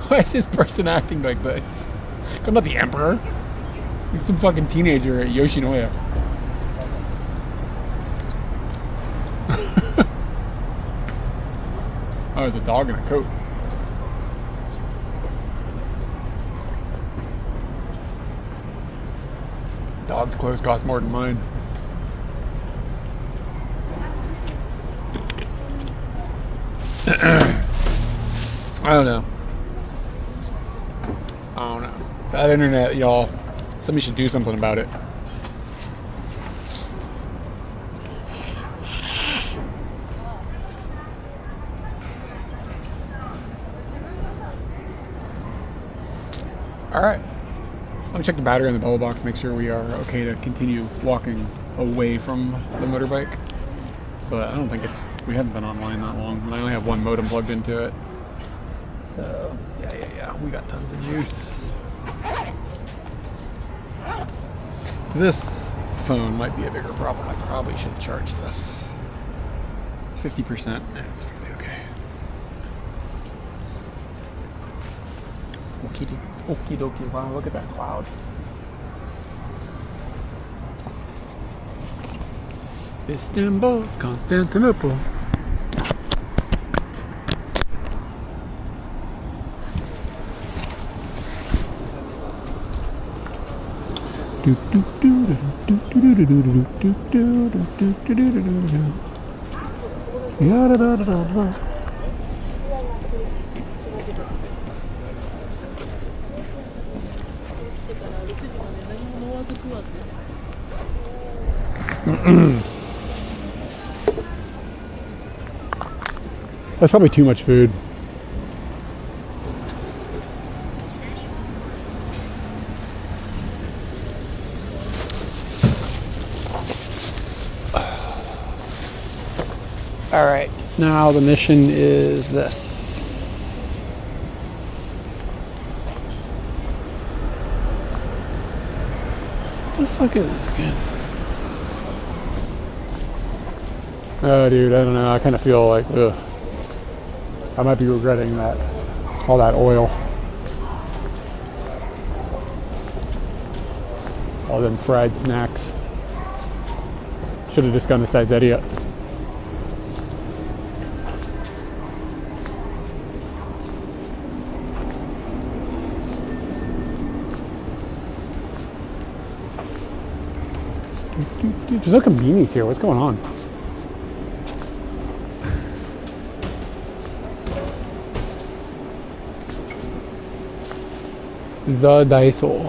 why is this person acting like this? I'm not the emperor. It's some fucking teenager at Yoshinoya. Oh, there's a dog in a coat. Dog's clothes cost more than mine. I don't know. That internet, y'all. Somebody should do something about it. All right. Let me check the battery on the bell box, make sure we are okay to continue walking away from the motorbike. But I don't think we haven't been online that long. And I only have one modem plugged into it. So, yeah. We got tons of juice. This phone might be a bigger problem. I probably should charge this. 50%. That's fairly okay. Okie dokie. Wow, look at that cloud. Istanbul's Constantinople. That's probably too much food. All right, now the mission is this. What the fuck is this again? Oh, dude, I don't know. I kind of feel like, ugh. I might be regretting that, all that oil. All them fried snacks. Should have just gone to Saizeriya. Dude, there's no convenience here. What's going on? The Daiso.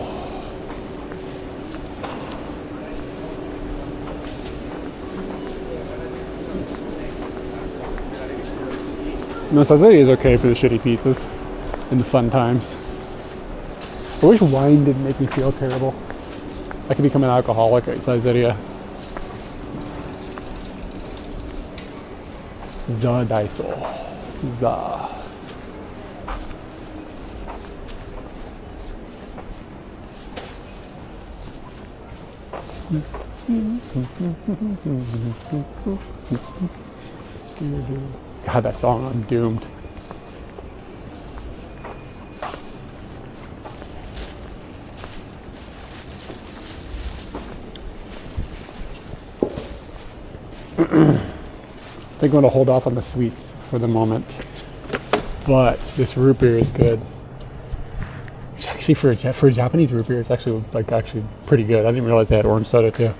No, Saizeriya is okay for the shitty pizzas and the fun times. I wish wine didn't make me feel terrible. I could become an alcoholic at Saizeriya. The Daiso. The. God, that song, I'm doomed. I think I'm going to hold off on the sweets for the moment, but this root beer is good. It's actually for a Japanese root beer, it's actually pretty good. I didn't realize they had orange soda too.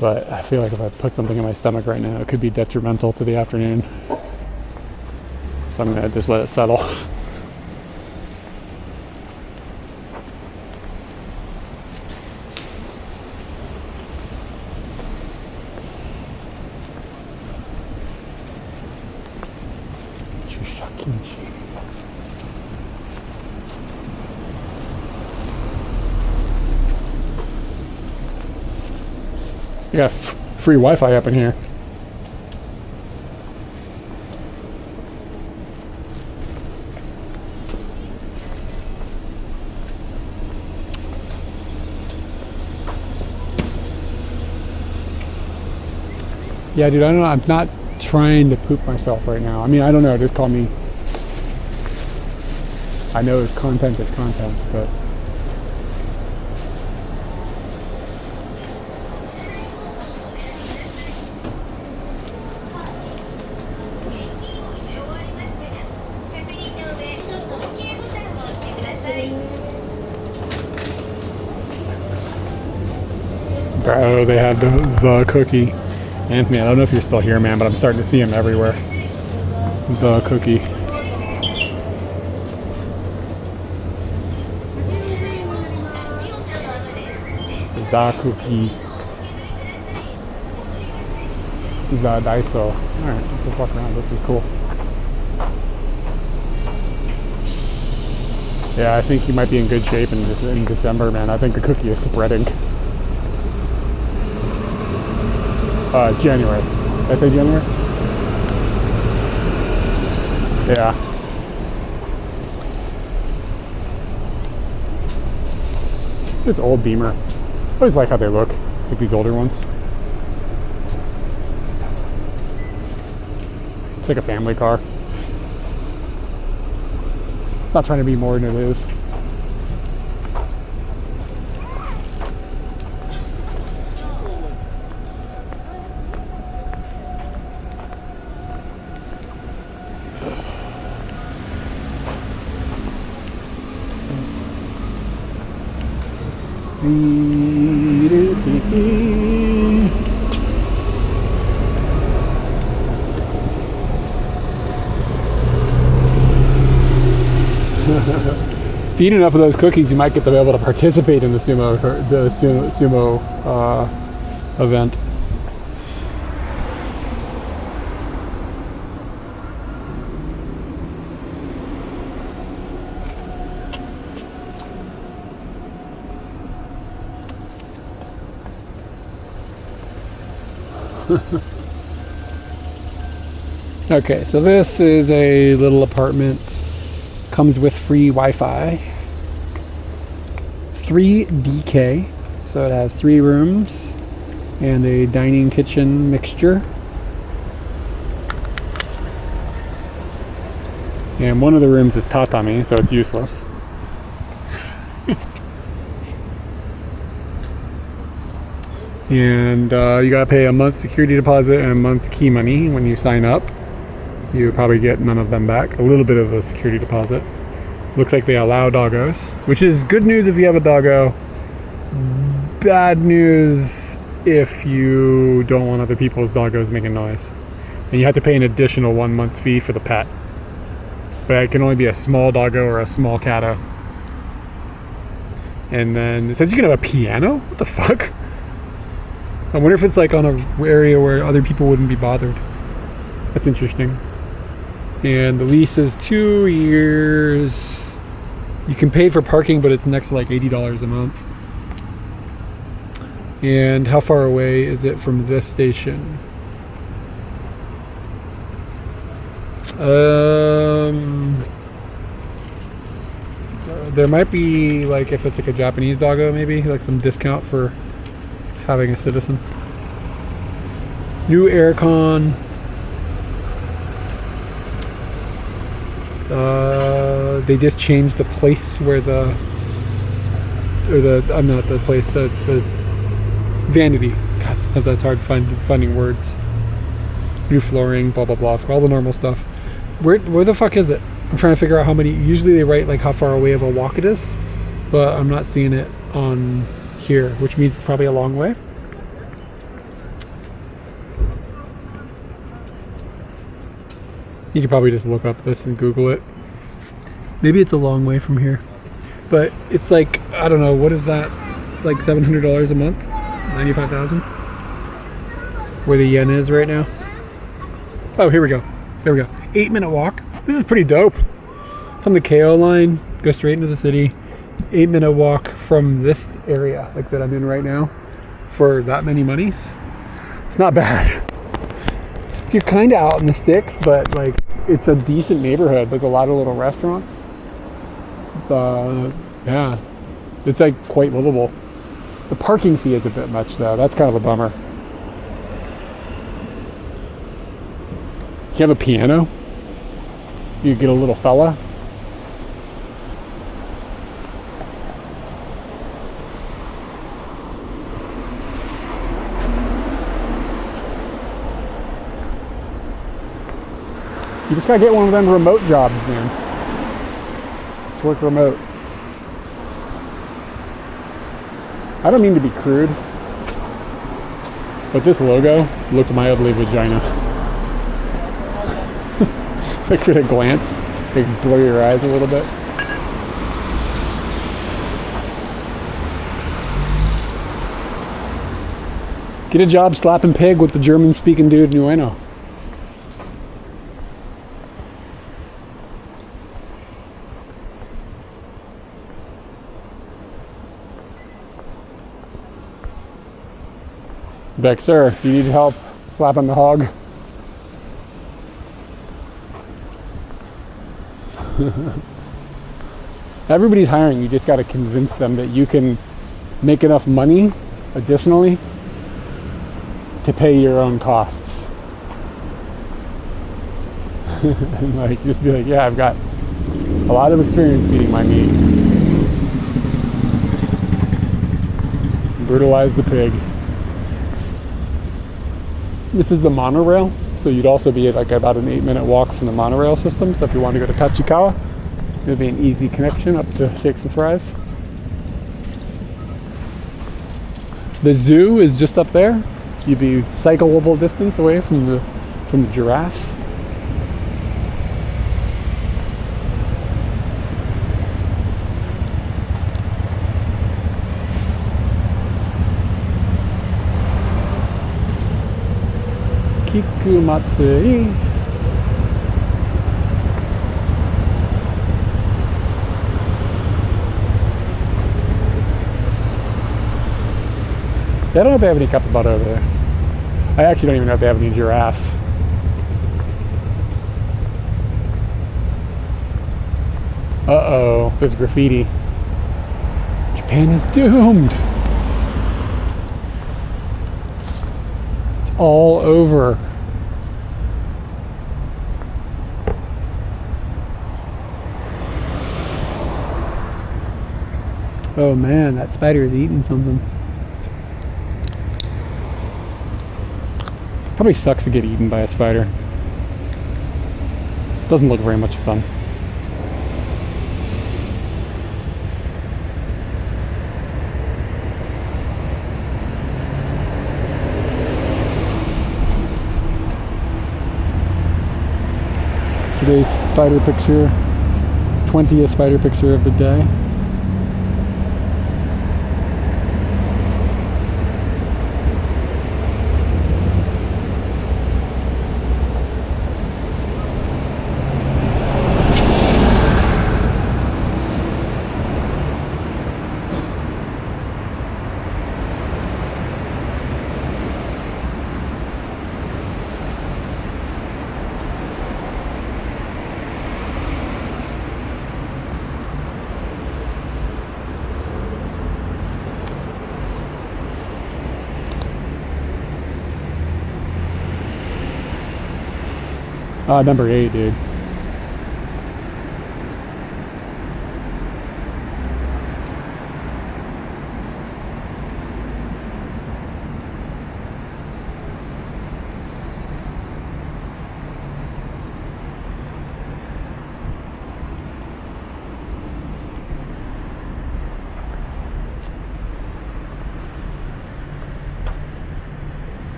But I feel like if I put something in my stomach right now, it could be detrimental to the afternoon. So I'm gonna just let it settle. I got free Wi-Fi up in here. Yeah, dude, I don't know. I'm not trying to poop myself right now. I mean, I don't know. Just call me. I know it's content is content, but. Oh, they have the cookie. Anthony, I don't know if you're still here, man, but I'm starting to see him everywhere. The cookie. The cookie. The daiso. Alright, let's just walk around. This is cool. Yeah, I think you might be in good shape in December, man. I think the cookie is spreading. January. Did I say January? Yeah. This old Beamer. I always like how they look, like these older ones. It's like a family car. It's not trying to be more than it is. If you eat enough of those cookies, you might get to be able to participate in the sumo event. Okay, so this is a little apartment. Comes with free Wi-Fi. 3DK, so it has 3 rooms and a dining kitchen mixture. And one of the rooms is tatami, so it's useless. And you gotta pay a month's security deposit and a month's key money when you sign up. You probably get none of them back. A little bit of a security deposit. Looks like they allow doggos, which is good news if you have a doggo. Bad news if you don't want other people's doggos making noise. And you have to pay an additional 1 month's fee for the pet. But it can only be a small doggo or a small catto. And then it says you can have a piano? What the fuck? I wonder if it's like on an area where other people wouldn't be bothered. That's interesting. And the lease is 2 years. You can pay for parking, but it's next to like $80 a month. And how far away is it from this station? There might be, like, if it's like a Japanese doggo, maybe like some discount for having a citizen. New aircon. They just changed the place where the vanity. God, sometimes that's hard finding words. New flooring, blah blah blah, all the normal stuff. Where the fuck is it? I'm trying to figure out how many. Usually they write like how far away of a walk it is, but I'm not seeing it on here, which means it's probably a long way. You could probably just look up this and Google it. Maybe it's a long way from here, but it's like, I don't know, what is that? It's like $700 a month, 95,000. Where the yen is right now. Oh, here we go. There we go. 8-minute walk. This is pretty dope. It's on the KO line. Go straight into the city. 8-minute walk from this area, like that I'm in right now, for that many monies. It's not bad. You're kind of out in the sticks, but like it's a decent neighborhood. There's a lot of little restaurants. Yeah, it's like quite livable. The parking fee is a bit much though. That's kind of a bummer. You have a piano? You get a little fella? You just gotta get one of them remote jobs, man. Let's work remote. I don't mean to be crude, but this logo looked my ugly vagina. Like at a glance, they blur your eyes a little bit. Get a job slapping pig with the German-speaking dude in Ueno. Beck, sir, you need help slapping the hog? Everybody's hiring. You just got to convince them that you can make enough money additionally to pay your own costs. And like, just be like, yeah, I've got a lot of experience beating my meat. Brutalize the pig. This is the monorail, so you'd also be at like about an 8-minute walk from the monorail system. So if you want to go to Tachikawa, it'll be an easy connection up to Shakes and Fries. The zoo is just up there. You'd be cyclable distance away from the giraffes. Kikumatsuri. I don't know if they have any capybara over there. I actually don't even know if they have any giraffes. Uh-oh, there's graffiti. Japan is doomed. It's all over. Oh man, that spider is eating something. Probably sucks to get eaten by a spider. Doesn't look very much fun. Today's spider picture, 20th spider picture of the day. Number 8, dude.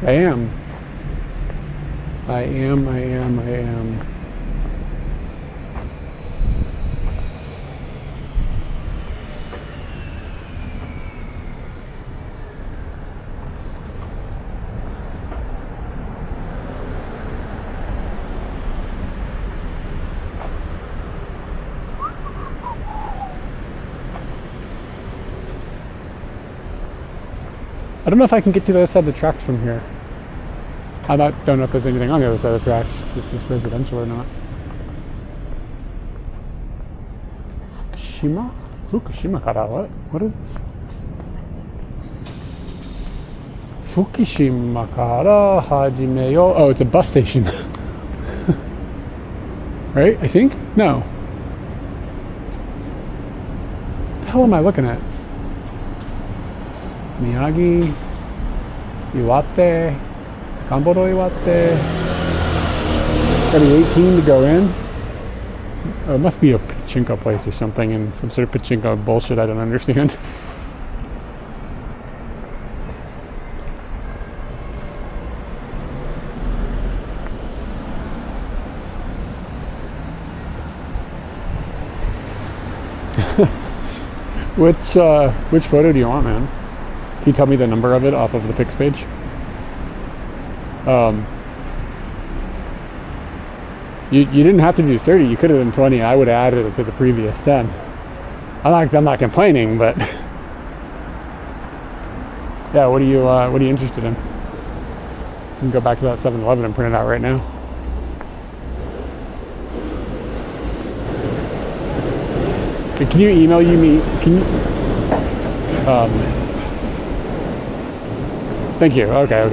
I am. I don't know if I can get to the other side of the tracks from here. Don't know if there's anything on the other side of the tracks. If it's residential or not. Fukushima Kara, what is this? Fukushima Kara Hajimeyo. Oh, it's a bus station. Right? I think? No. What the hell am I looking at? Miyagi, Iwate, Kamboro Iwate. Gotta be 18 to go in. Oh, it must be a pachinko place or something, and some sort of pachinko bullshit I don't understand. Which photo do you want, man? Can you tell me the number of it off of the pics page? You didn't have to do 30. You could have done 20. I would have added it to the previous 10. I'm not complaining, but yeah. What are you interested in? You can go back to that 7-Eleven and print it out right now. Can you email me? Can you? Thank you. Okay.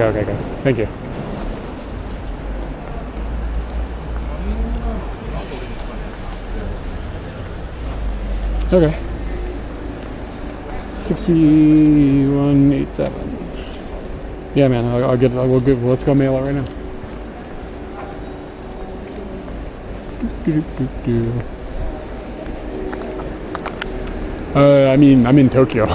Thank you. Okay. 6187. Yeah, man. Let's go mail it right now. I'm in Tokyo.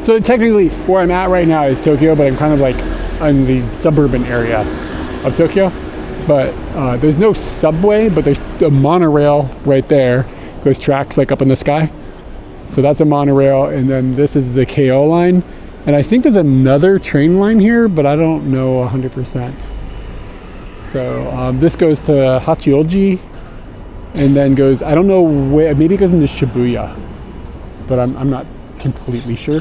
So technically, where I'm at right now is Tokyo, but I'm kind of like in the suburban area of Tokyo. But there's no subway, but there's a monorail right there. Those tracks like up in the sky. So that's a monorail, and then this is the KO line. And I think there's another train line here, but I don't know 100%. So this goes to Hachioji, and then goes, I don't know where, maybe it goes into Shibuya, but I'm not completely sure.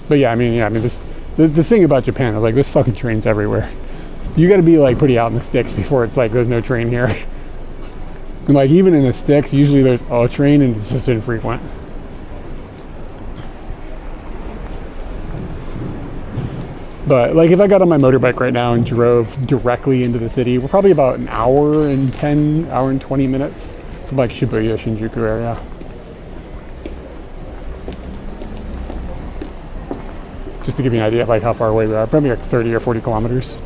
But yeah, I mean, this the thing about Japan is like this fucking train's everywhere. You got to be like pretty out in the sticks before it's like there's no train here. And like even in the sticks, usually there's a train and it's just infrequent. But like if I got on my motorbike right now and drove directly into the city, we're probably about an hour and 20 minutes from like Shibuya, Shinjuku area. Just to give you an idea of like how far away we are, probably like 30 or 40 kilometers.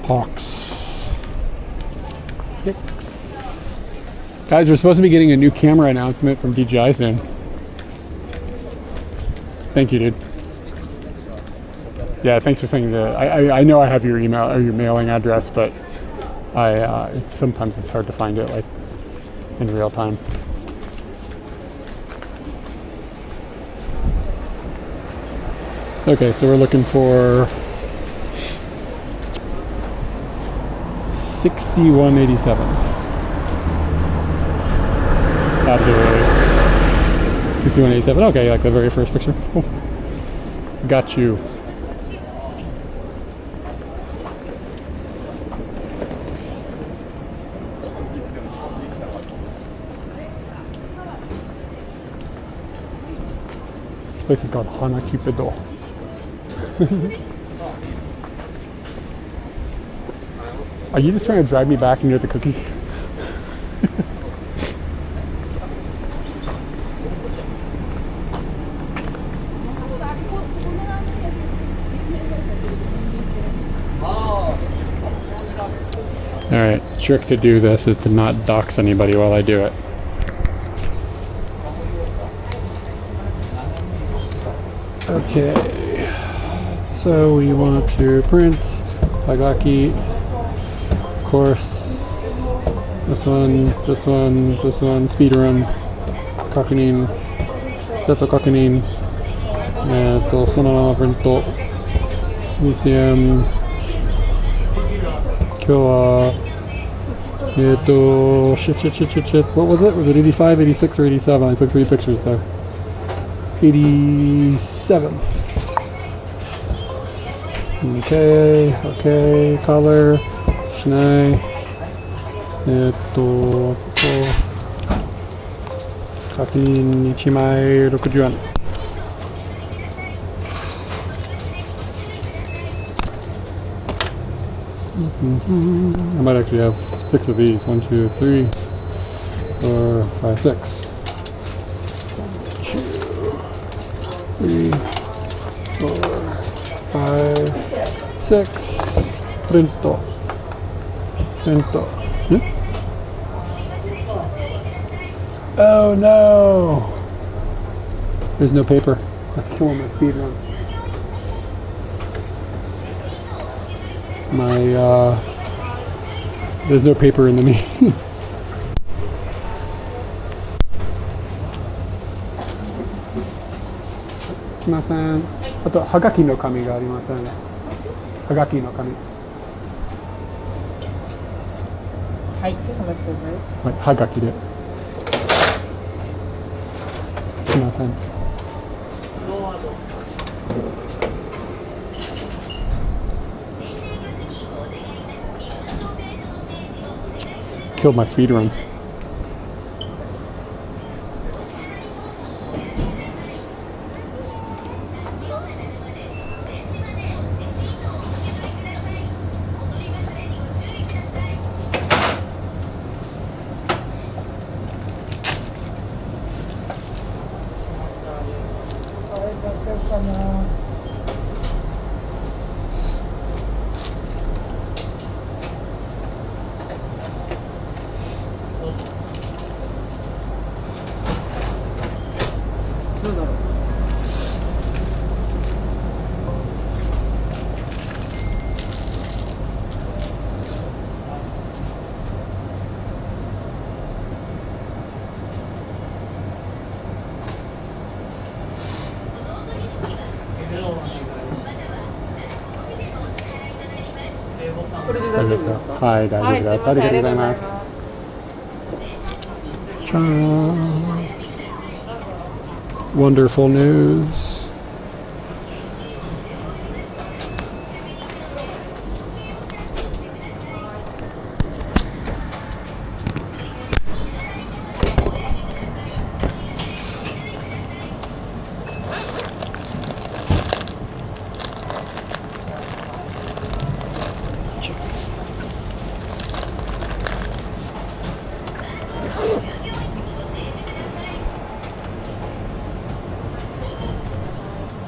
Hawks. Guys, we're supposed to be getting a new camera announcement from DJI soon. Thank you, dude. Yeah, thanks for saying that. I know I have your email or your mailing address, but sometimes it's hard to find it like in real time. Okay, so we're looking for 6187. Absolutely. 6187. Okay, like the very first picture. Cool. Got you. This place is called Hana Cupido. Are you just trying to drive me back near the cookie? Alright, trick to do this is to not dox anybody while I do it. Okay, so we want to print Hagaki, of course, this one, speedrun, Kakunin, Seto Kakunin, そのままプリント ECM 今日はshit, what was it? Was it 85, 86, or 87? I took 3 pictures there. 87. Okay, color しない。確認1枚60円。I might actually have 6 of these. 1, 2, 3, 4, 5, 6. 1, 2, 3, 4, 5, 6. Print. Oh no! There's no paper. That's killing my speed runs. There's no paper in the knee. すいません。あと、はがきの紙がありません。はがきの紙。はい、少々お待ちください。はい、はがきで。すいません。Killed my speed run. Hi, 大丈夫です。ありがとうございます。Wonderful news.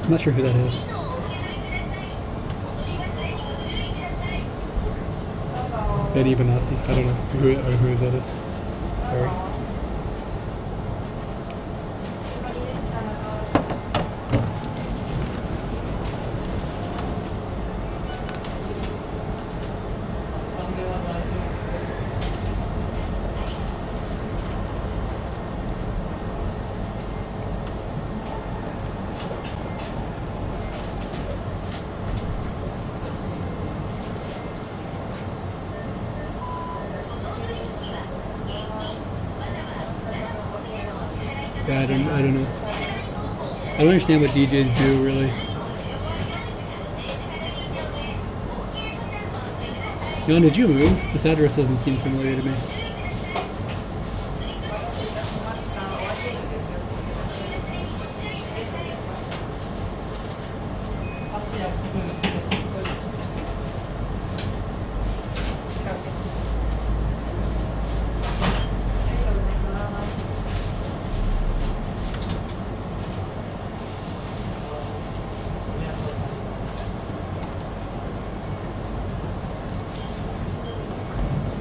I'm not sure who that is. Eddie Benassi. I don't know who that is. Sorry. Yeah, I don't know. I don't understand what DJs do, really. Jan, did you move? This address doesn't seem familiar to me.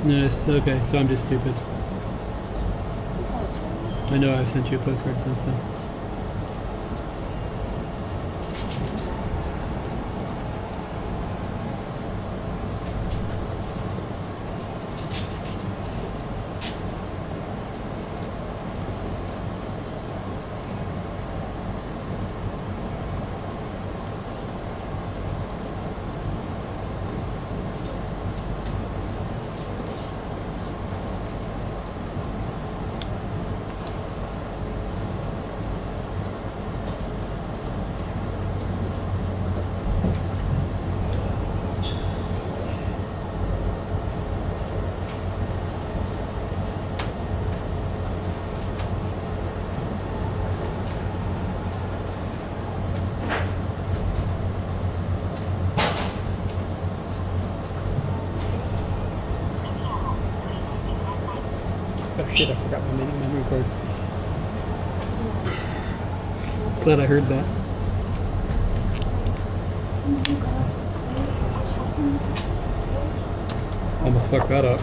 Yes, okay, so I'm just stupid. I know I've sent you a postcard since then. shit, I forgot my memory card. Glad I heard that. Almost fucked that up.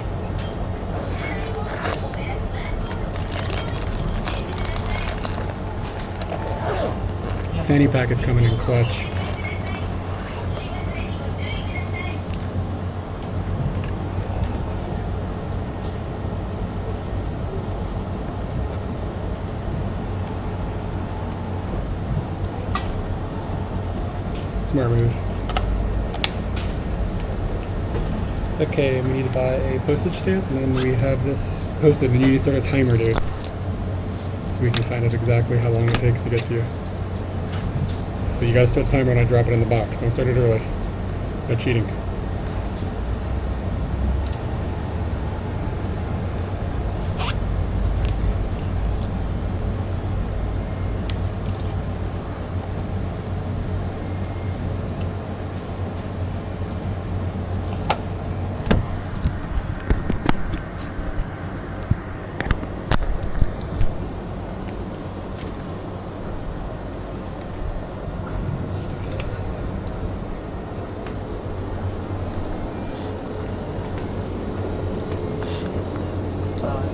Fanny pack is coming in clutch. Smart move. Okay, we need to buy a postage stamp, and then we have this posted, and you need to start a timer, dude. So we can find out exactly how long it takes to get to you. But you gotta start the timer when I drop it in the box. Don't start it early. No cheating.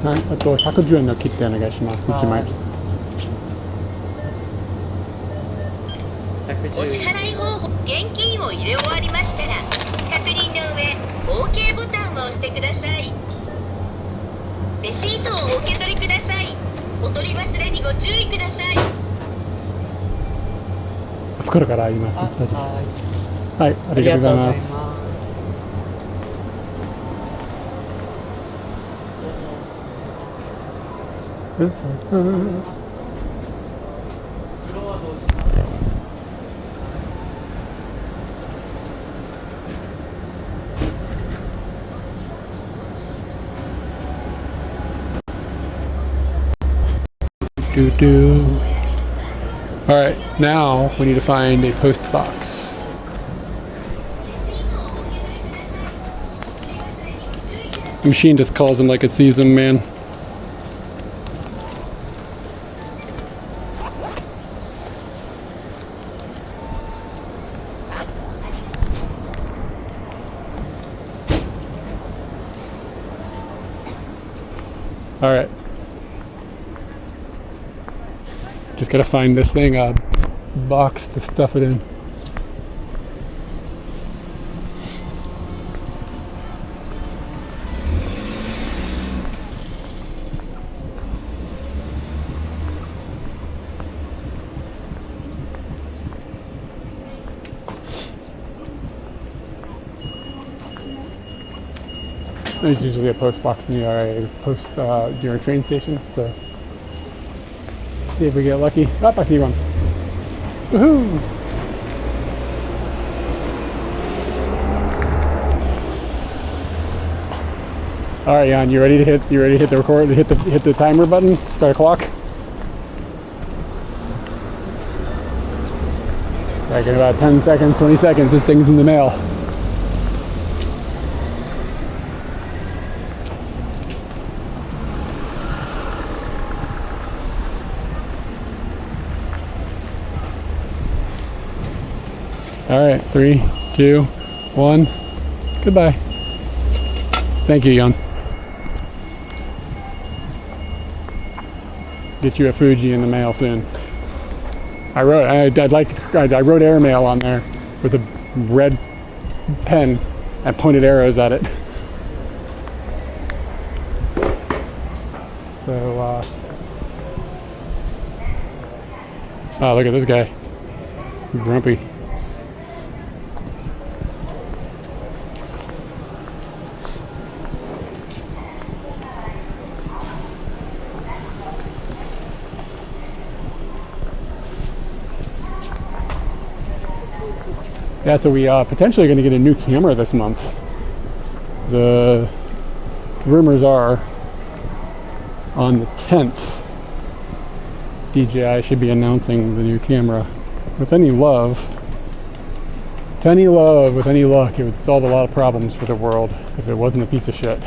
はい、あと110円の切手お願いします。1枚。お支払い方法、現金を入れ終わりましたら、確認の上、OK ボタンを押してください。レシートをお受け取りください。お取り忘れにご注意ください。袋からあります。大丈夫です。はい、ありがとうございます。All right, now we need to find a post box. The machine just calls him like it sees him, man. All right. Just gotta find this thing, a box to stuff it in. There's usually a post box in the RA post near a train station, so see if we get lucky. Oh, I see one. Woohoo! All right, Jan, you ready to hit the record? Hit the timer button. Start a clock. Like in about 10 seconds, 20 seconds, this thing's in the mail. All right, 3, 2, 1. Goodbye. Thank you, Jan. Get you a Fuji in the mail soon. I wrote airmail on there with a red pen and pointed arrows at it. So, oh, look at this guy. Grumpy. Yeah, so we potentially going to get a new camera this month. The rumors are on the 10th, DJI should be announcing the new camera. With any luck, it would solve a lot of problems for the world if it wasn't a piece of shit.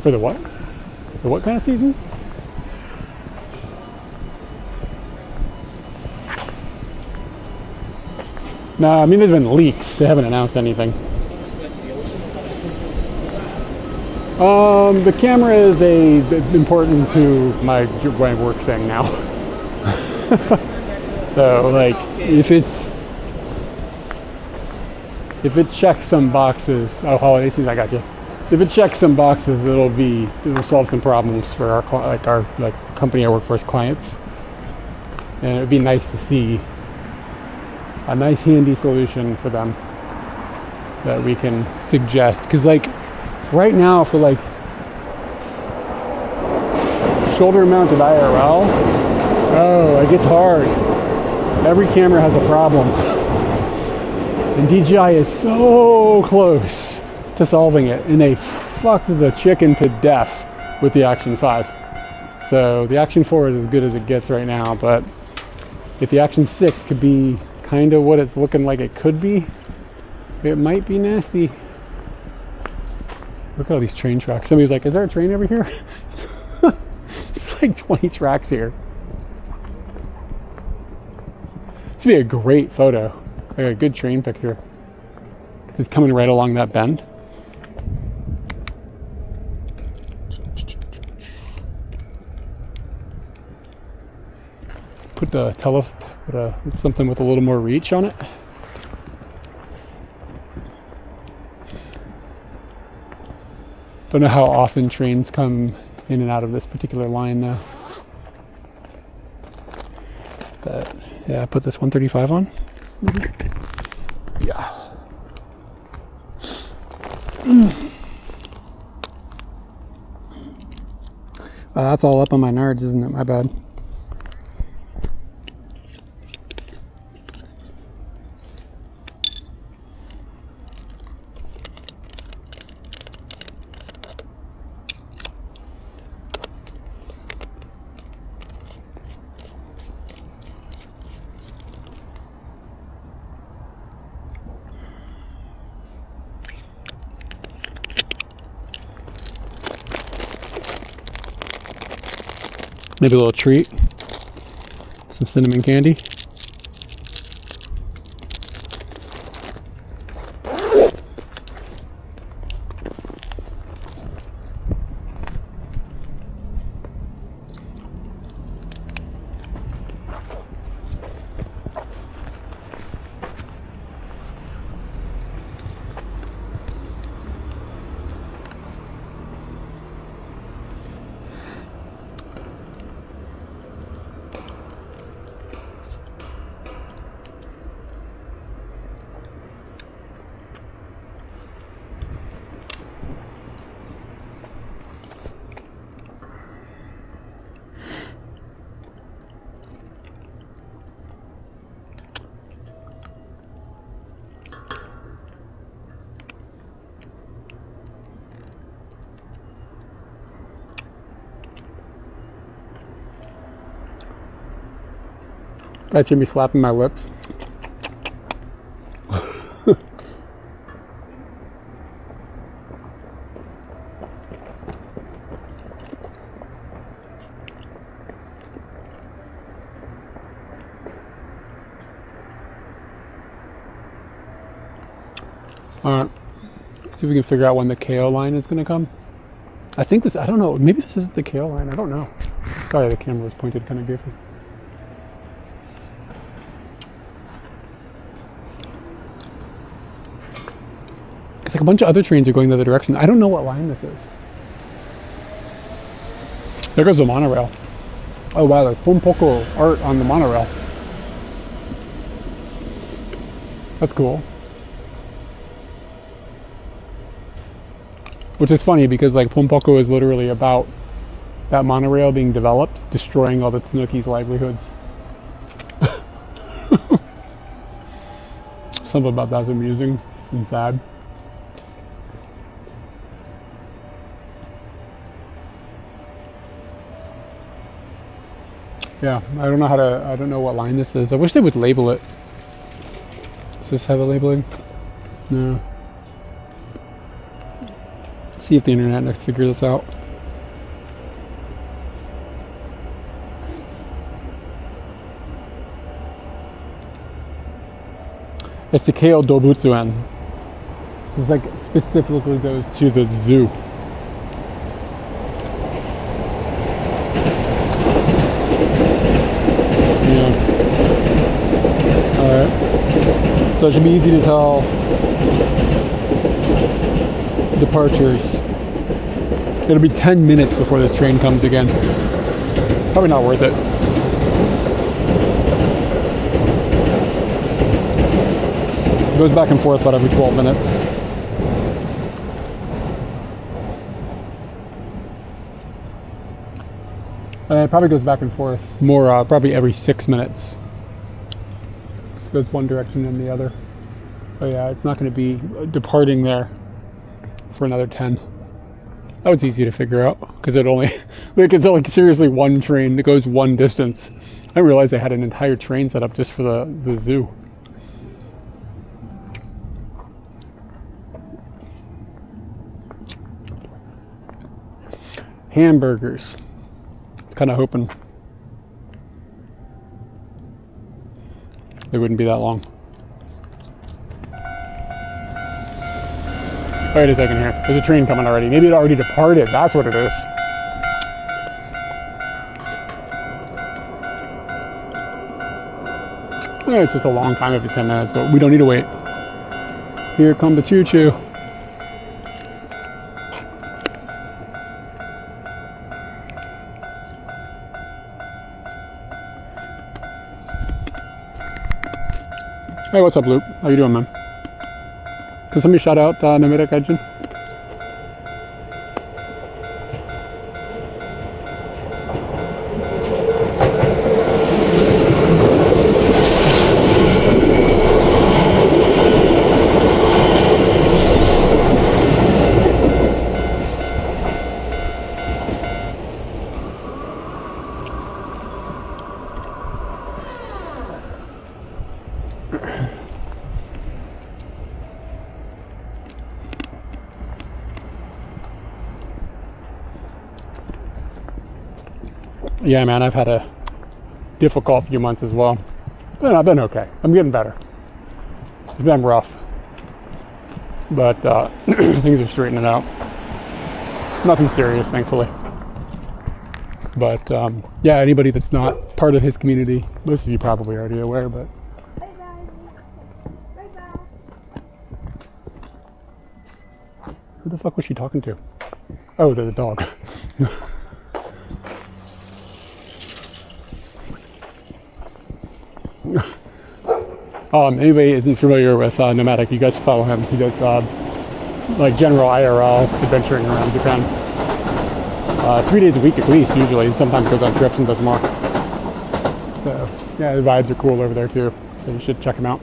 For the what? The what kind of season? No, I mean there's been leaks. They haven't announced anything. The camera is important to my work thing now. So like if it checks some boxes, holiday season, I got you. If it checks some boxes, it'll solve some problems for our company I work for's clients, and it would be nice to see a nice handy solution for them that we can suggest. Because like right now for like shoulder mounted IRL, oh, it gets hard. Every camera has a problem. And DJI is so close to solving it, and they fucked the chicken to death with the Action 5. So the Action 4 is as good as it gets right now, but if the Action 6 could be kind of what it's looking like it could be, it might be nasty. Look at all these train tracks. Somebody was like, is there a train over here? It's like 20 tracks here. This would be a great photo, like a good train picture. It's coming right along that bend. Put something with a little more reach on it. Don't know how often trains come in and out of this particular line though. But yeah, put this 135 on. Yeah. That's all up on my nards, isn't it? My bad. Maybe a little treat, some cinnamon candy. Guys hear me slapping my lips? Alright, see if we can figure out when the KO line is going to come. I think this, I don't know, maybe this isn't the KO line, I don't know. Sorry, the camera was pointed kind of goofy. It's like a bunch of other trains are going the other direction. I don't know what line this is. There goes the monorail. Oh wow, there's Pompoko art on the monorail. That's cool. Which is funny because like Pompoko is literally about that monorail being developed, destroying all the Tanukis' livelihoods. Something about that's amusing and sad. Yeah, I don't know what line this is. I wish they would label it. Does this have a labeling? No. See if the internet can figure this out. It's the Keio Dobutsuan. So it's like specifically goes to the zoo. Yeah. Alright. So it should be easy to tell departures. It'll be 10 minutes before this train comes again. Probably not worth it. It goes back and forth about every 12 minutes. It probably goes back and forth more, probably every 6 minutes. It goes one direction and the other. But yeah, it's not going to be departing there for another 10. That was easy to figure out because it only, like, it's like seriously one train that goes one distance. I didn't realize they had an entire train set up just for the zoo. Hamburgers. It's kind of hoping it wouldn't be that long. Wait a second here. There's a train coming already. Maybe it already departed. That's what it is. It's just a long time if it's 10 minutes, but we don't need to wait. Here come the choo-choo. Hey, what's up, Luke? How you doing, man? Can somebody shout out Namira Gaijin? Yeah, man, I've had a difficult few months as well. But I've been okay. I'm getting better. It's been rough. But things are straightening out. Nothing serious, thankfully. But yeah, anybody that's not part of his community, most of you probably already aware, but who the fuck was she talking to? Oh, the dog. Anybody isn't familiar with Nomadic, you guys follow him. He does like general IRL adventuring around Japan. 3 days a week at least, usually, and sometimes goes on trips and does more. So yeah, the vibes are cool over there too, so you should check him out.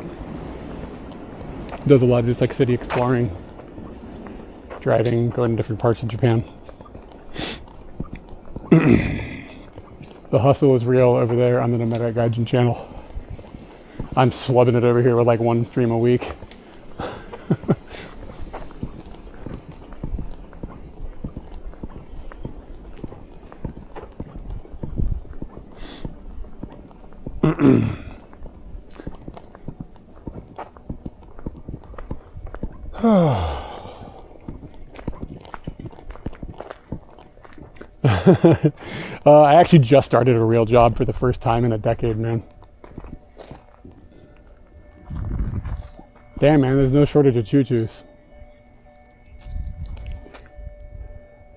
He does a lot of just like city exploring, driving, going to different parts of Japan. The hustle is real over there on the Nomadic Gaijin channel. I'm slubbing it over here with like one stream a week. I actually just started a real job for the first time in a decade, man. Damn, man, there's no shortage of choo-choos.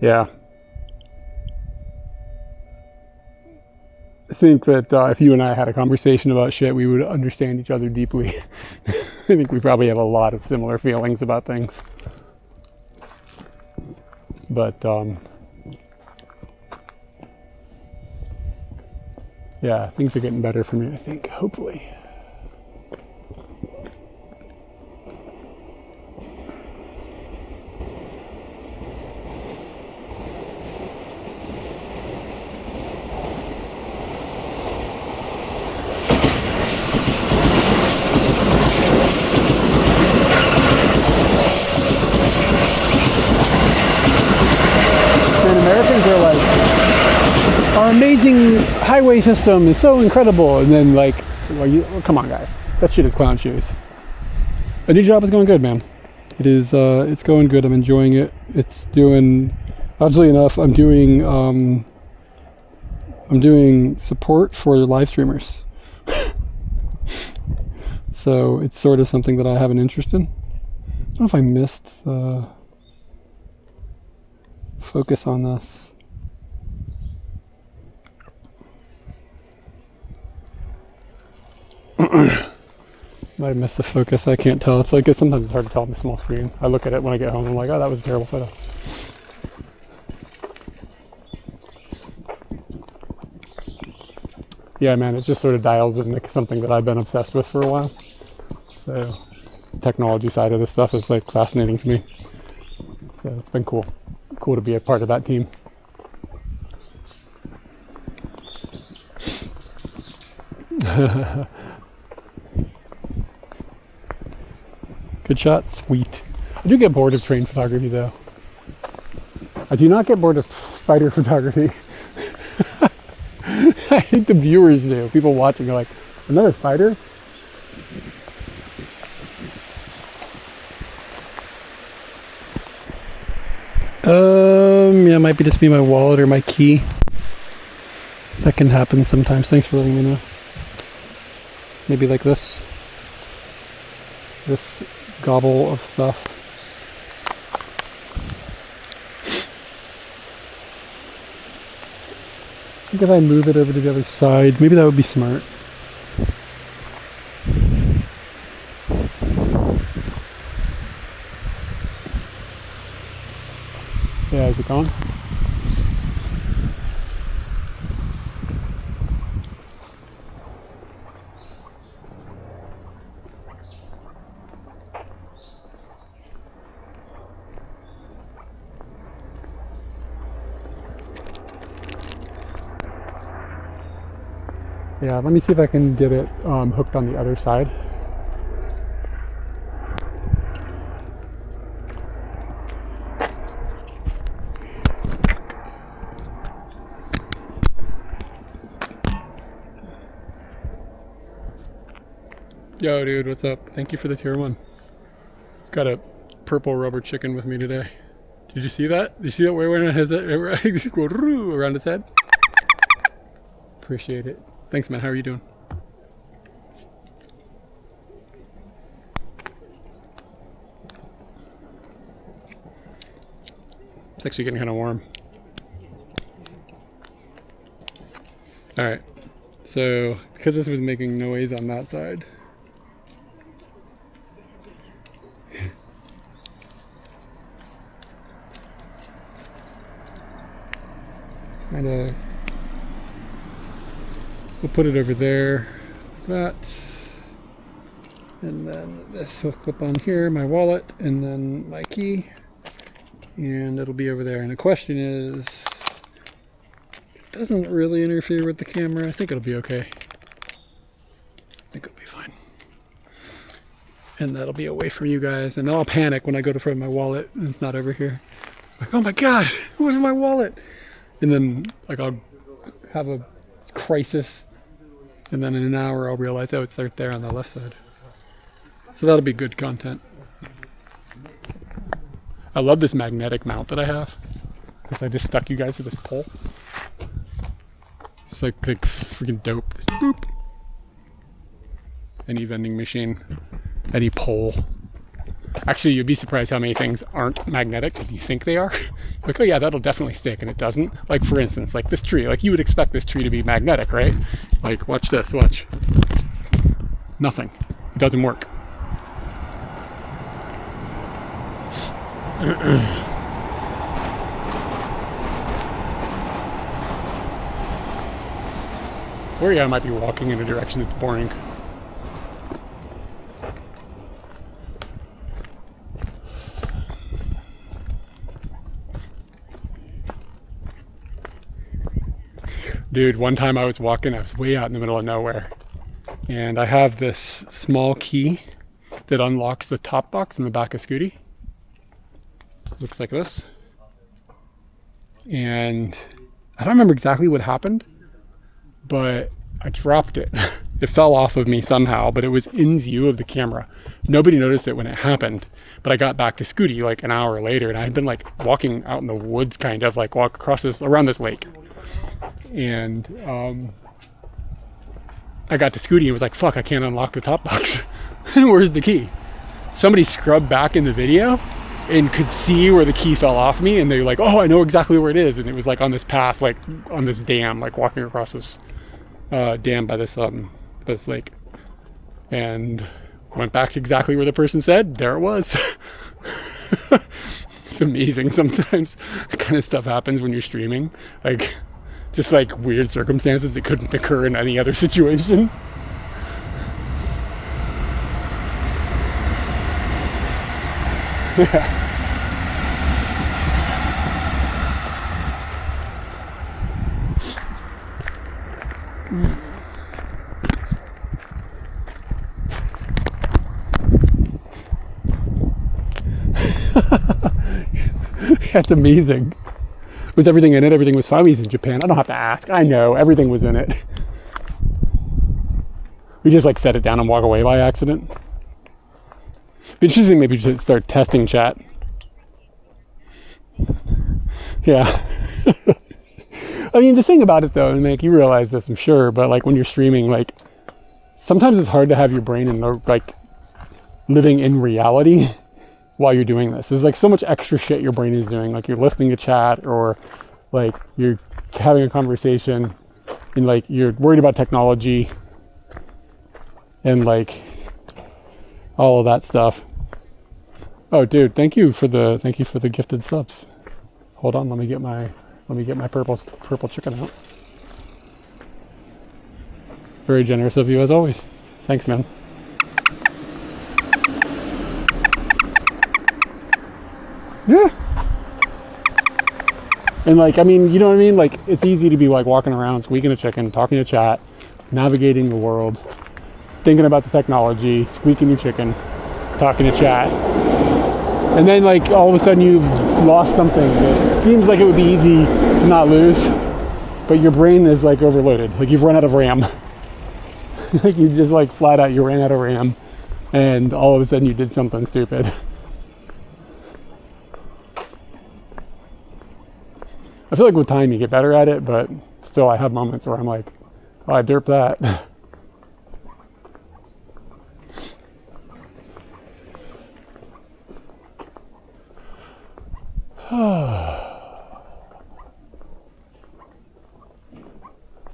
Yeah. I think that if you and I had a conversation about shit, we would understand each other deeply. I think we probably have a lot of similar feelings about things. But, yeah, things are getting better for me, I think, hopefully. Our amazing highway system is so incredible, and then like, well, come on, guys, that shit is clown shoes. A new job is going good, man. It is. It's going good. I'm enjoying it. It's doing. Oddly enough, I'm doing support for live streamers. So it's sort of something that I have an interest in. I don't know if I missed the focus on this. Might have missed the focus. I can't tell. It's like sometimes it's hard to tell on the small screen. I look at it when I get home. I'm like, oh, that was a terrible photo. Yeah, man, it just sort of dials in something that I've been obsessed with for a while. So, the technology side of this stuff is like fascinating to me. So it's been cool. Cool to be a part of that team. Good shot, sweet. I do get bored of train photography though. I do not get bored of spider photography. I think the viewers do. People watching are like, another spider? Yeah, it might be just be my wallet or my key. That can happen sometimes. Thanks for letting me know. Maybe like this. This gobble of stuff. I think if I move it over to the other side, maybe that would be smart. Yeah, is it gone? Yeah, let me see if I can get it hooked on the other side. Yo, dude, what's up? Thank you for the tier 1. Got a purple rubber chicken with me today. Did you see that? Did you see that wearing his head around his head? Appreciate it. Thanks, man. How are you doing? It's actually getting kind of warm. All right. So, because this was making noise on that side, kind of, we'll put it over there, like that, and then this will clip on here, my wallet, and then my key, and it'll be over there. And the question is, it doesn't really interfere with the camera. I think it'll be okay. I think it'll be fine. And that'll be away from you guys, and then I'll panic when I go to find my wallet and it's not over here. Like, oh my god, where's my wallet? And then like I'll have a crisis, and then in an hour I'll realize, oh, it's right there on the left side. So that'll be good content. I love this magnetic mount that I have, because I just stuck you guys to this pole. It's like freaking dope. Just boop. Any vending machine, any pole. Actually, you'd be surprised how many things aren't magnetic if you think they are. Like, oh yeah, that'll definitely stick, and it doesn't. Like, for instance, like this tree. Like, you would expect this tree to be magnetic, right? Like, watch this, watch. Nothing. It doesn't work. Or yeah, I might be walking in a direction that's boring. Dude, one time I was walking, I was way out in the middle of nowhere, and I have this small key that unlocks the top box in the back of Scooty. Looks like this. And I don't remember exactly what happened, but I dropped it It fell off of me somehow, but it was in view of the camera. Nobody noticed it when it happened, but I got back to Scooty like an hour later, and I had been like walking out in the woods, kind of like walk across around this lake. And I got to Scooty and was like, fuck, I can't unlock the top box. Where's the key? Somebody scrubbed back in the video and could see where the key fell off me, and they're like, oh, I know exactly where it is. And it was like on this path, like on this dam, like walking across this dam by this lake. And went back to exactly where the person said. There it was. It's amazing sometimes that kind of stuff happens when you're streaming. Like, just like weird circumstances that couldn't occur in any other situation. That's amazing. Was everything in it? Everything was fine. He's in Japan. I don't have to ask. I know everything was in it. We just like set it down and walk away by accident. Be interesting. Maybe we should start testing chat. Yeah. I mean, the thing about it though, and like you realize this, I'm sure, but like when you're streaming, like sometimes it's hard to have your brain in the like living in reality while you're doing this. There's like so much extra shit your brain is doing. Like you're listening to chat, or like you're having a conversation, and like you're worried about technology and like all of that stuff. Oh dude, thank you for the gifted subs. Hold on, let me get my purple chicken out. Very generous of you as always. Thanks, man. Yeah. And like, I mean, you know what I mean? Like, it's easy to be like walking around, squeaking a chicken, talking to chat, navigating the world, thinking about the technology, squeaking your chicken, talking to chat. And then like all of a sudden you've lost something that seems like it would be easy to not lose, but your brain is like overloaded. Like you've run out of RAM. Like you just like flat out, you ran out of RAM, and all of a sudden you did something stupid. I feel like with time you get better at it, but still I have moments where I'm like, oh, I derped that.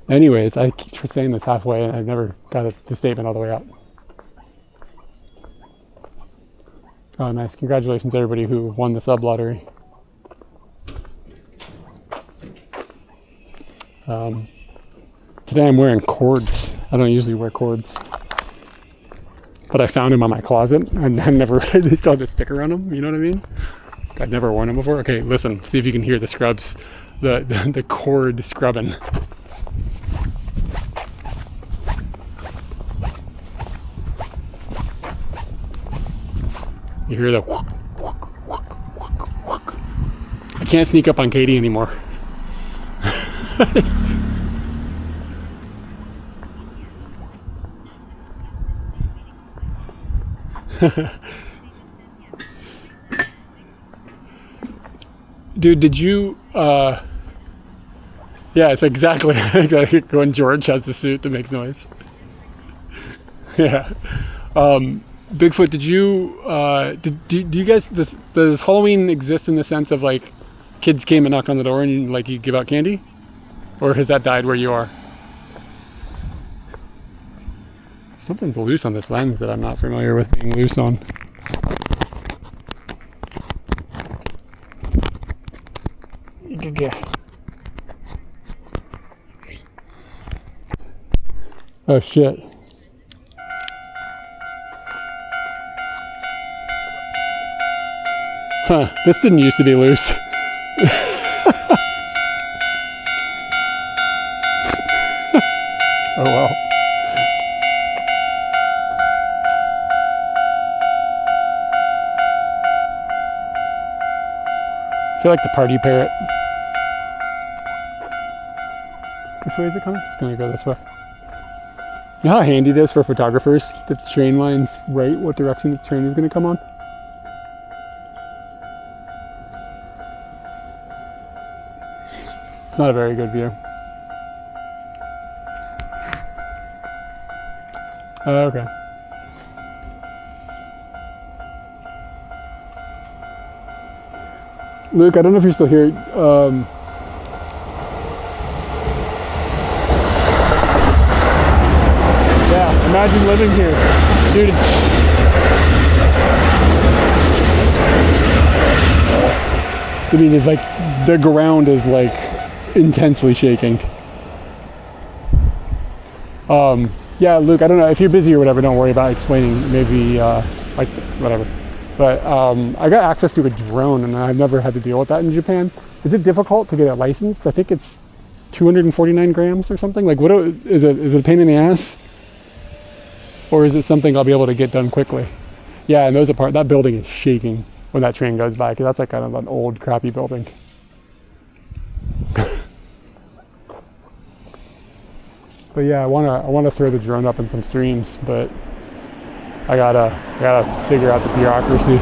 Anyways, I keep saying this halfway and I've never got the statement all the way out. Oh, nice. Congratulations everybody who won the sub lottery. Today I'm wearing cords. I don't usually wear cords, but I found them on my closet and I never, they still had the sticker on them, you know what I mean? I've never worn them before. Okay, listen, see if you can hear the scrubs, the cord scrubbing. You hear the whook, whook, whook, whook, whook. I can't sneak up on Katie anymore. Dude, did you yeah, it's exactly like when George has the suit that makes noise. Yeah. Bigfoot, did you do you guys, does Halloween exist in the sense of like kids came and knocked on the door and like you give out candy? Or has that died where you are? Something's loose on this lens that I'm not familiar with being loose on. Yeah. Oh shit. Huh, this didn't used to be loose. Oh well. I feel like the party parrot. Which way is it coming? It's gonna go this way. You know how handy it is for photographers that the train line's right what direction the train is going to come on? It's not a very good view. Okay. Luke, I don't know if you're still here. Yeah, imagine living here. Dude, it's like the ground is like intensely shaking. Yeah, Luke, I don't know if you're busy or whatever, don't worry about explaining, maybe like whatever. But I got access to a drone and I've never had to deal with that in Japan. Is it difficult to get it licensed? I think it's 249 grams or something. Like, what is it? Is it a pain in the ass? Or is it something I'll be able to get done quickly? Yeah, and that building is shaking when that train goes by, because that's like kind of an old, crappy building. But yeah, I wanna throw the drone up in some streams, but I gotta figure out the bureaucracy.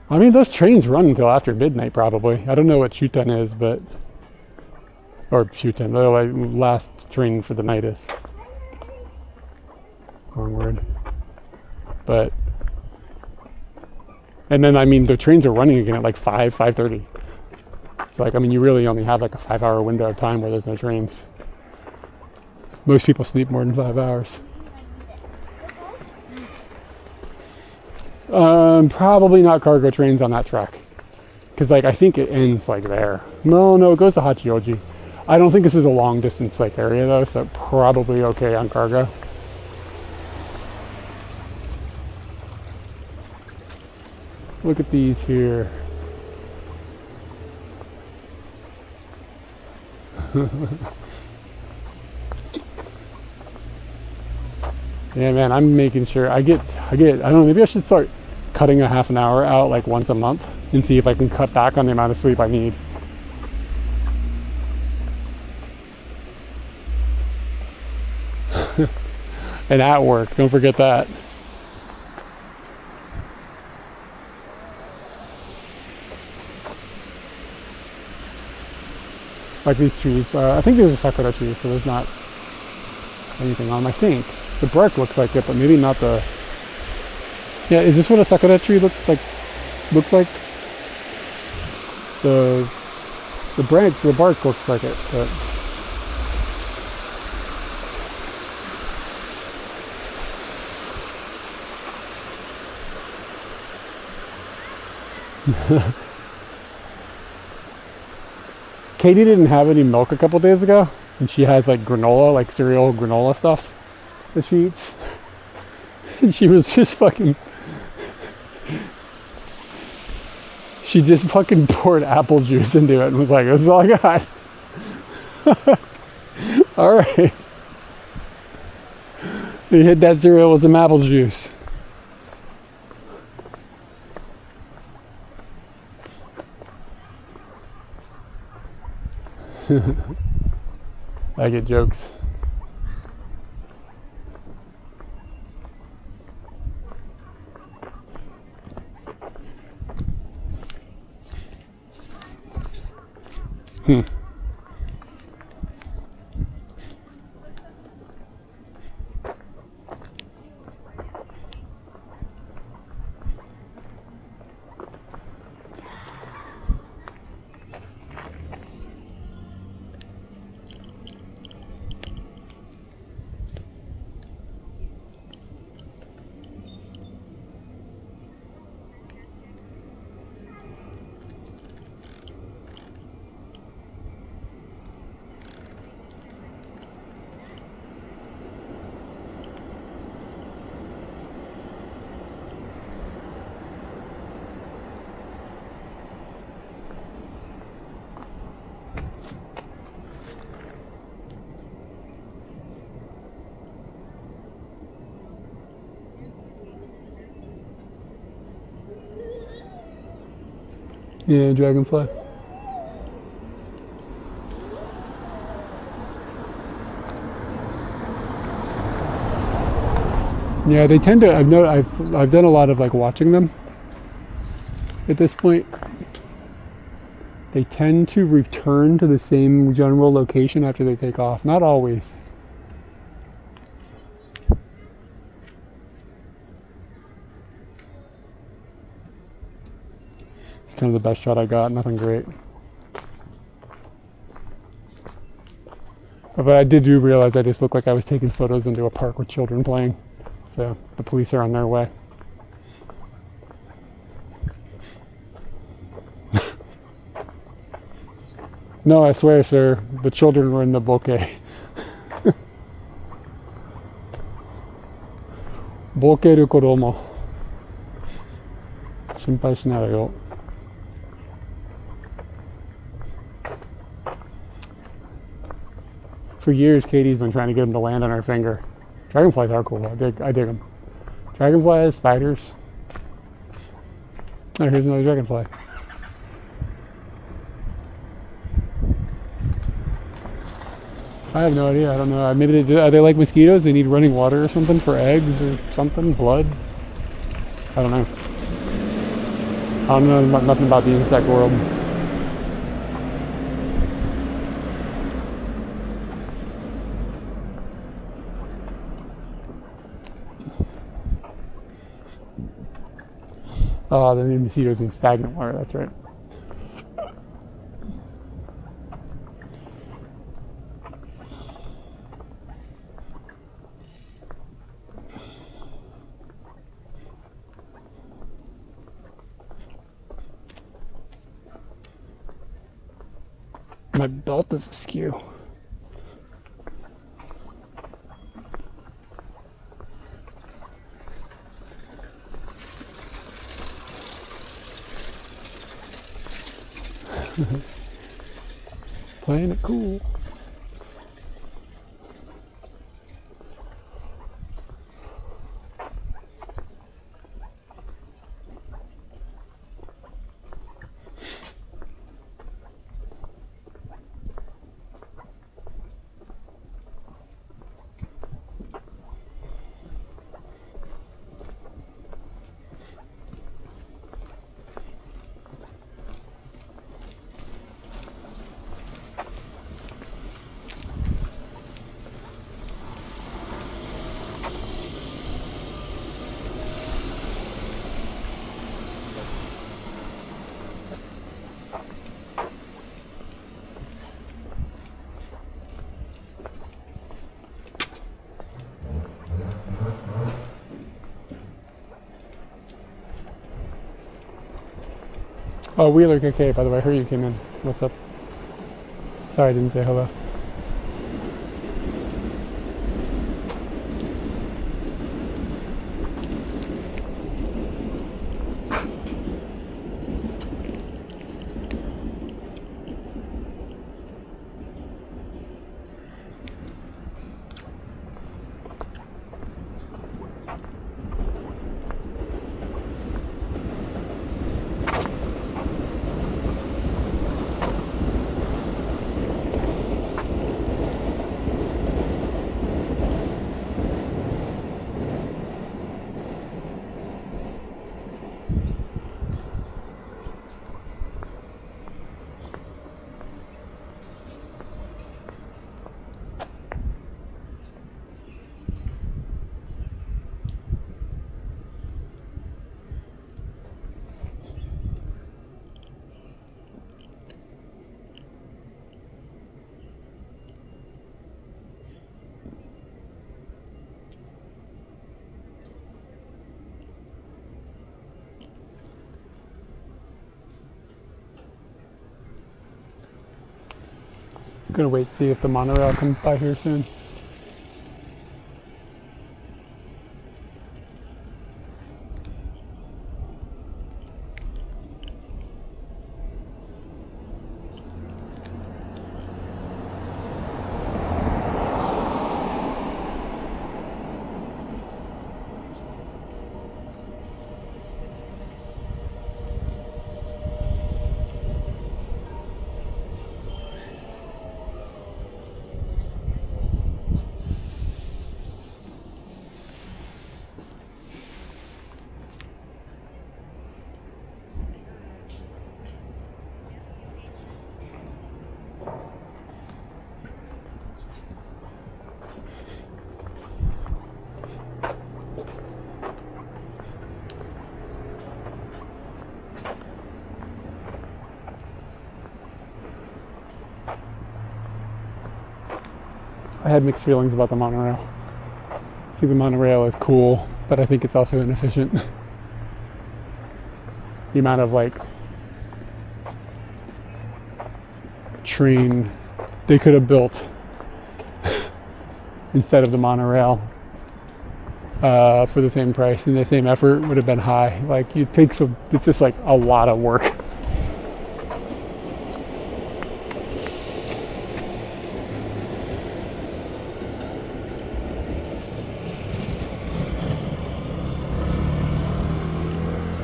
I mean, those trains run until after midnight, probably. I don't know what Shuten is, but... Or Shuten, the last train for the night is. Wrong word. But... And then, I mean, the trains are running again at like 5:30. So, like, I mean, you really only have like a 5-hour window of time where there's no trains. Most people sleep more than 5 hours. Probably not cargo trains on that track. Because, like, I think it ends, like, there. No, it goes to Hachioji. I don't think this is a long distance, like, area, though, so probably okay on cargo. Look at these here. Yeah, man, I'm making sure I don't know, maybe I should start cutting a half an hour out like once a month and see if I can cut back on the amount of sleep I need. And at work, don't forget that. Like these trees, I think these are sakura trees, so there's not anything on them, I think. The bark looks like it, but maybe not the... Yeah, is this what a sakura tree looks like? The branch, the bark looks like it, but... Katie didn't have any milk a couple days ago, and she has like granola, like cereal granola stuffs that she eats. And she was just fucking... She just fucking poured apple juice into it and was like, this is all I got. All right. You hit that cereal with some apple juice. I get jokes. Yeah, dragonfly. Yeah, they tend to. I've done a lot of like watching them. At this point, they tend to return to the same general location after they take off. Not always. It's kind of the best shot I got. Nothing great. But I did realize I just looked like I was taking photos into a park with children playing. So the police are on their way. No, I swear, sir, the children were in the bouquet. Bouquet de coromo. 心配しないよ. For years, Katie's been trying to get them to land on her finger. Dragonflies are cool. I dig them. Dragonflies, spiders. Oh, here's another dragonfly. I have no idea. I don't know. Maybe are they like mosquitoes? They need running water or something for eggs or something? Blood? I don't know. I don't know nothing about the insect world. Oh, they need mosquitoes in stagnant water. That's right. My belt is askew. Playing it cool. Oh, Wheeler KK, by the way, I heard you came in. What's up? Sorry I didn't say hello. I'm gonna wait to see if the monorail comes by here soon. I had mixed feelings about the monorail. I think the monorail is cool, but I think it's also inefficient. The amount of like train they could have built instead of the monorail for the same price and the same effort would have been high. Like you take some, it's just like a lot of work.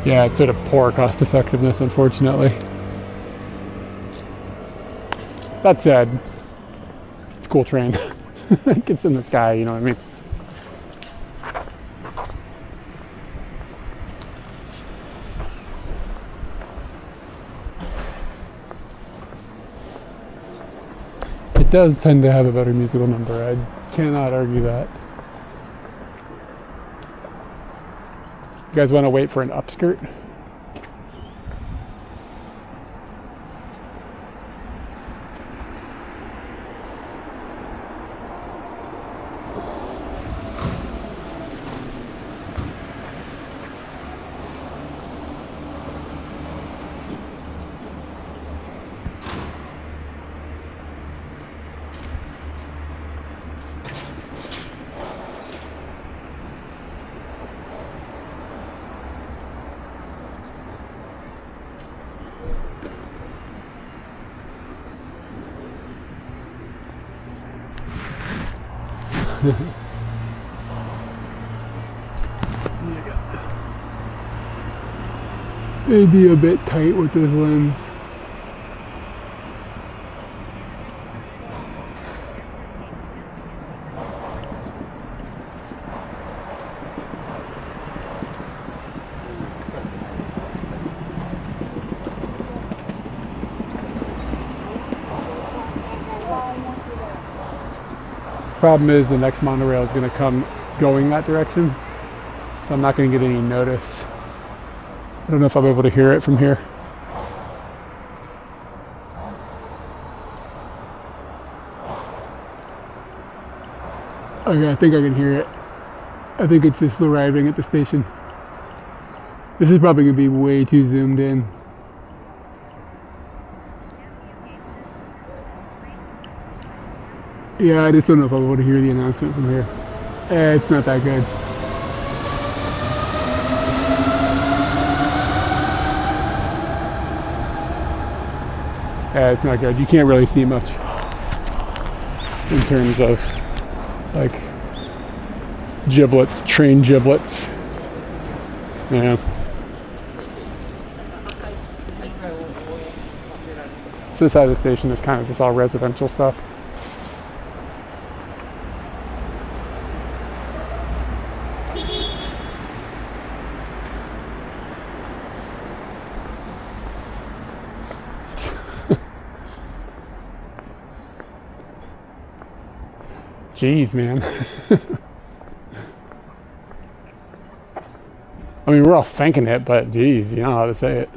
Yeah, it's sort of poor cost effectiveness, unfortunately. That said, it's a cool train. It gets in the sky, you know what I mean? It does tend to have a better musical number. I cannot argue that. You guys want to wait for an upskirt? It'd be a bit tight with this lens. Problem is the next monorail is going to come going that direction, so I'm not going to get any notice. I don't know if I'll be able to hear it from here. Okay, I think I can hear it. I think it's just arriving at the station. This is probably going to be way too zoomed in. Yeah, I just don't know if I'll be able to hear the announcement from here. It's not that good. It's not good. You can't really see much in terms of like giblets, train giblets. Yeah. So this side of the station is kind of just all residential stuff. Jeez, man. I mean, we're all thinking it, but geez, you know how to say it.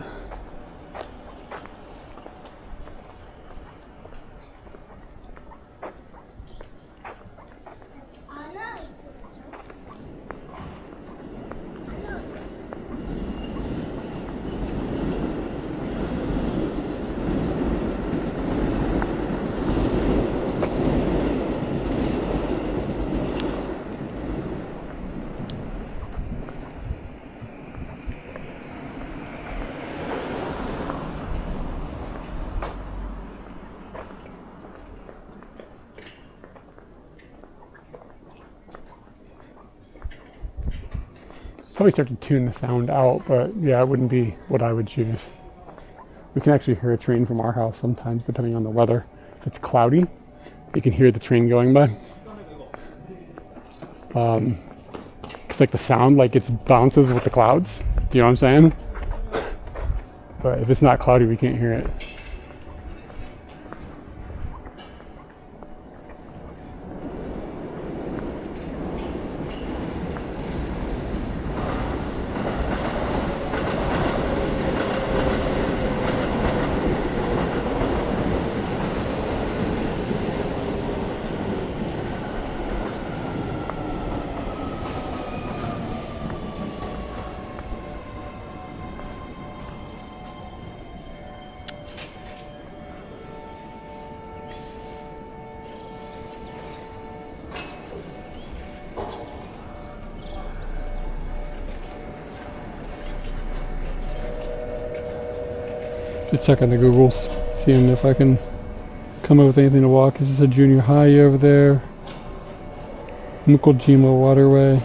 Probably start to tune the sound out, but yeah, it wouldn't be what I would choose. We can actually hear a train from our house sometimes, depending on the weather. If it's cloudy, you can hear the train going by. It's like the sound, like it bounces with the clouds. Do you know what I'm saying? But if it's not cloudy, we can't hear it. Just checking the Googles, seeing if I can come up with anything to walk. This is a junior high over there. Mukojima Waterway.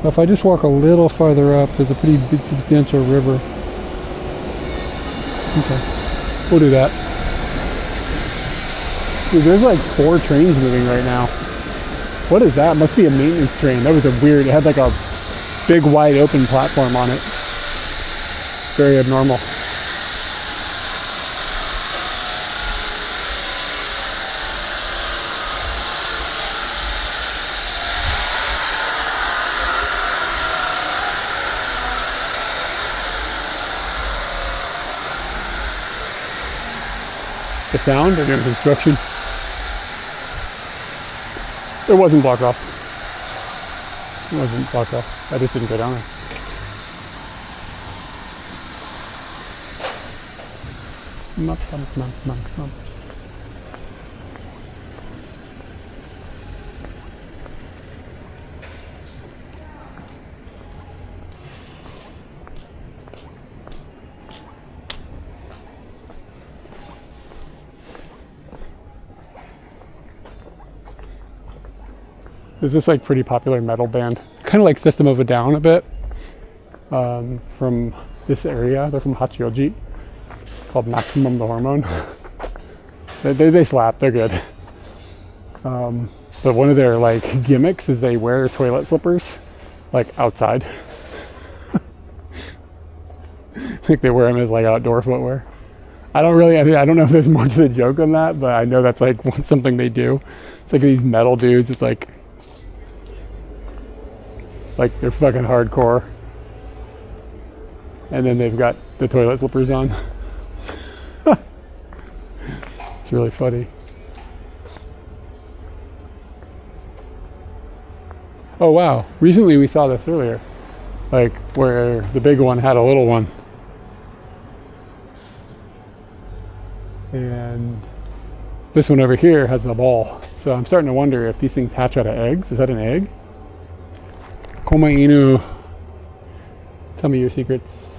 If I just walk a little farther up, there's a pretty big, substantial river. Okay, we'll do that. Dude, there's like 4 trains moving right now. What is that? Must be a maintenance train. That was a weird, it had like a big wide open platform on it. Very abnormal. The sound, they're doing construction. It wasn't blocked off. It wasn't blocked off. I just didn't go down there. There's this like pretty popular metal band, kind of like System of a Down a bit, from this area. They're from Hachioji, called Maximum the Hormone. they slap, they're good. But one of their like gimmicks is they wear toilet slippers like outside. Like they wear them as like outdoor footwear. I don't know if there's more to the joke than that, but I know that's like something they do. It's like these metal dudes with like they're fucking hardcore, and then they've got the toilet slippers on. It's really funny. Oh wow, recently we saw this earlier, like where the big one had a little one, and this one over here has a ball. So I'm starting to wonder if these things hatch out of eggs. Is that an egg? Koma Inu, tell me your secrets.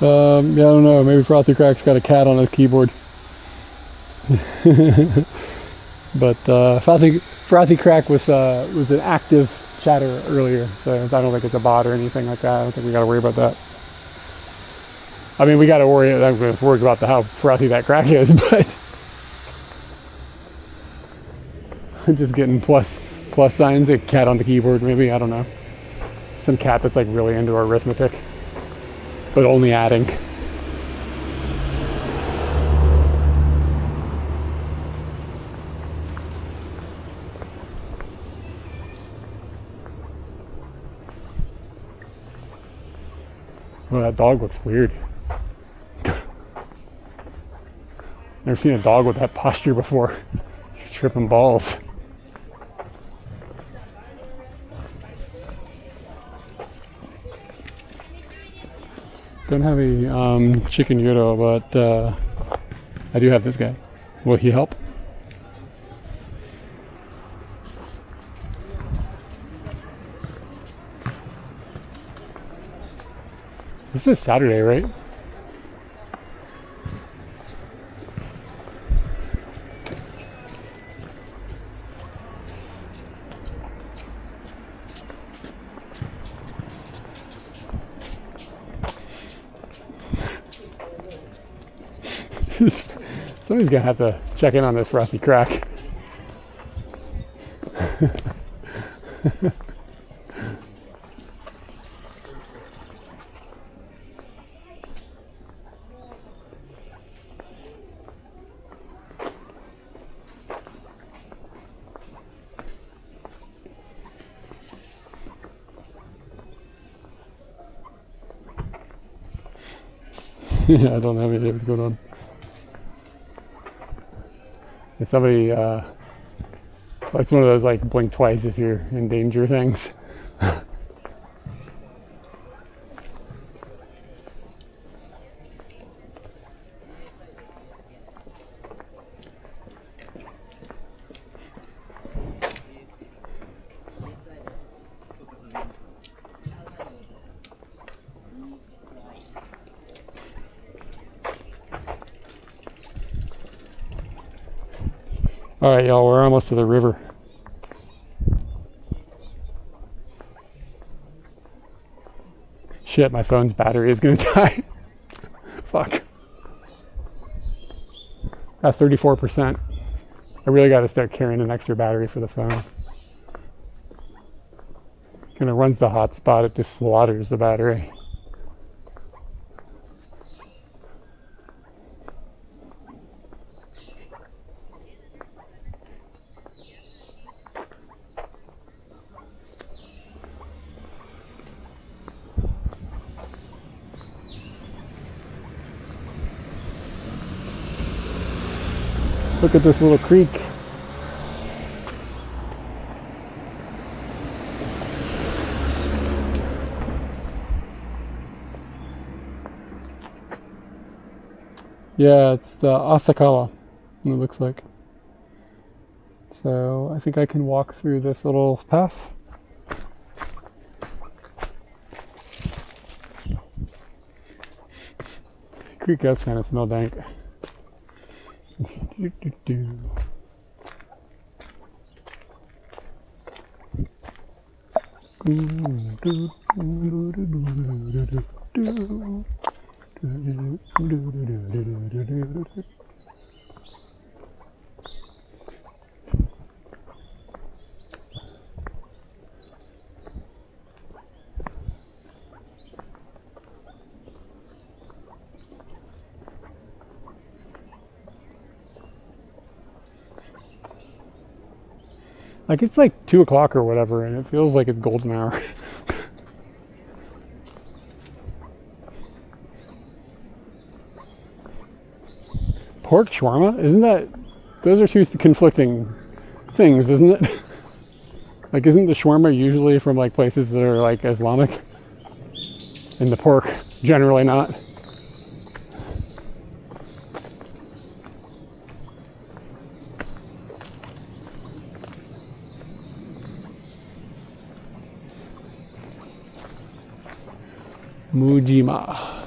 Yeah, I don't know. Maybe Frothy Crack's got a cat on his keyboard. But Frothy Crack was an active chatter earlier, so I don't think it's a bot or anything like that. I don't think we got to worry about that. I mean, we got to worry about how frothy that crack is, but I'm just getting plus signs. A cat on the keyboard, maybe. I don't know. Some cat that's like really into arithmetic, but only adding. Well, that dog looks weird. Never seen a dog with that posture before. You're tripping balls. Don't have a chicken gyro, but I do have this guy. Will he help? This is Saturday, right? Somebody's gonna have to check in on this frothy crack. Yeah, I don't have any idea what's going on. And somebody, it's one of those like blink twice if you're in danger things. All right, y'all, we're almost to the river. Shit, my phone's battery is gonna die. Fuck. At 34%. I really gotta start carrying an extra battery for the phone. When it runs the hotspot, it just slaughters the battery. Look at this little creek. Yeah, it's the Asakawa, it looks like. So I think I can walk through this little path. Creek does kind of smell dank. Like it's like 2 o'clock or whatever, and it feels like it's golden hour. Pork shawarma? Isn't that... Those are two conflicting things, isn't it? Like, isn't the shawarma usually from like places that are like Islamic? And the pork generally not? Mujima.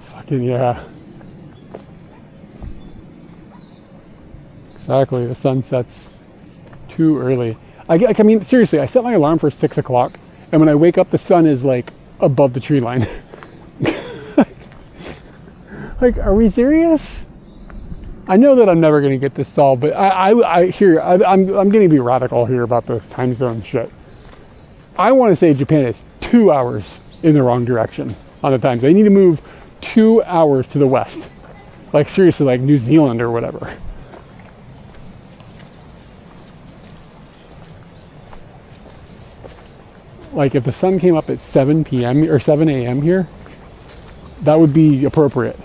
Fucking yeah. Exactly, the sun sets too early. I mean, seriously, I set my alarm for 6 o'clock, and when I wake up, the sun is like above the tree line. Like, are we serious? I know that I'm never going to get this solved, but I'm going to be radical here about this time zone shit. I want to say Japan is 2 hours in the wrong direction on the times. They need to move 2 hours to the west. Like seriously, like New Zealand or whatever. Like if the sun came up at 7 p.m. or 7 a.m. here, that would be appropriate.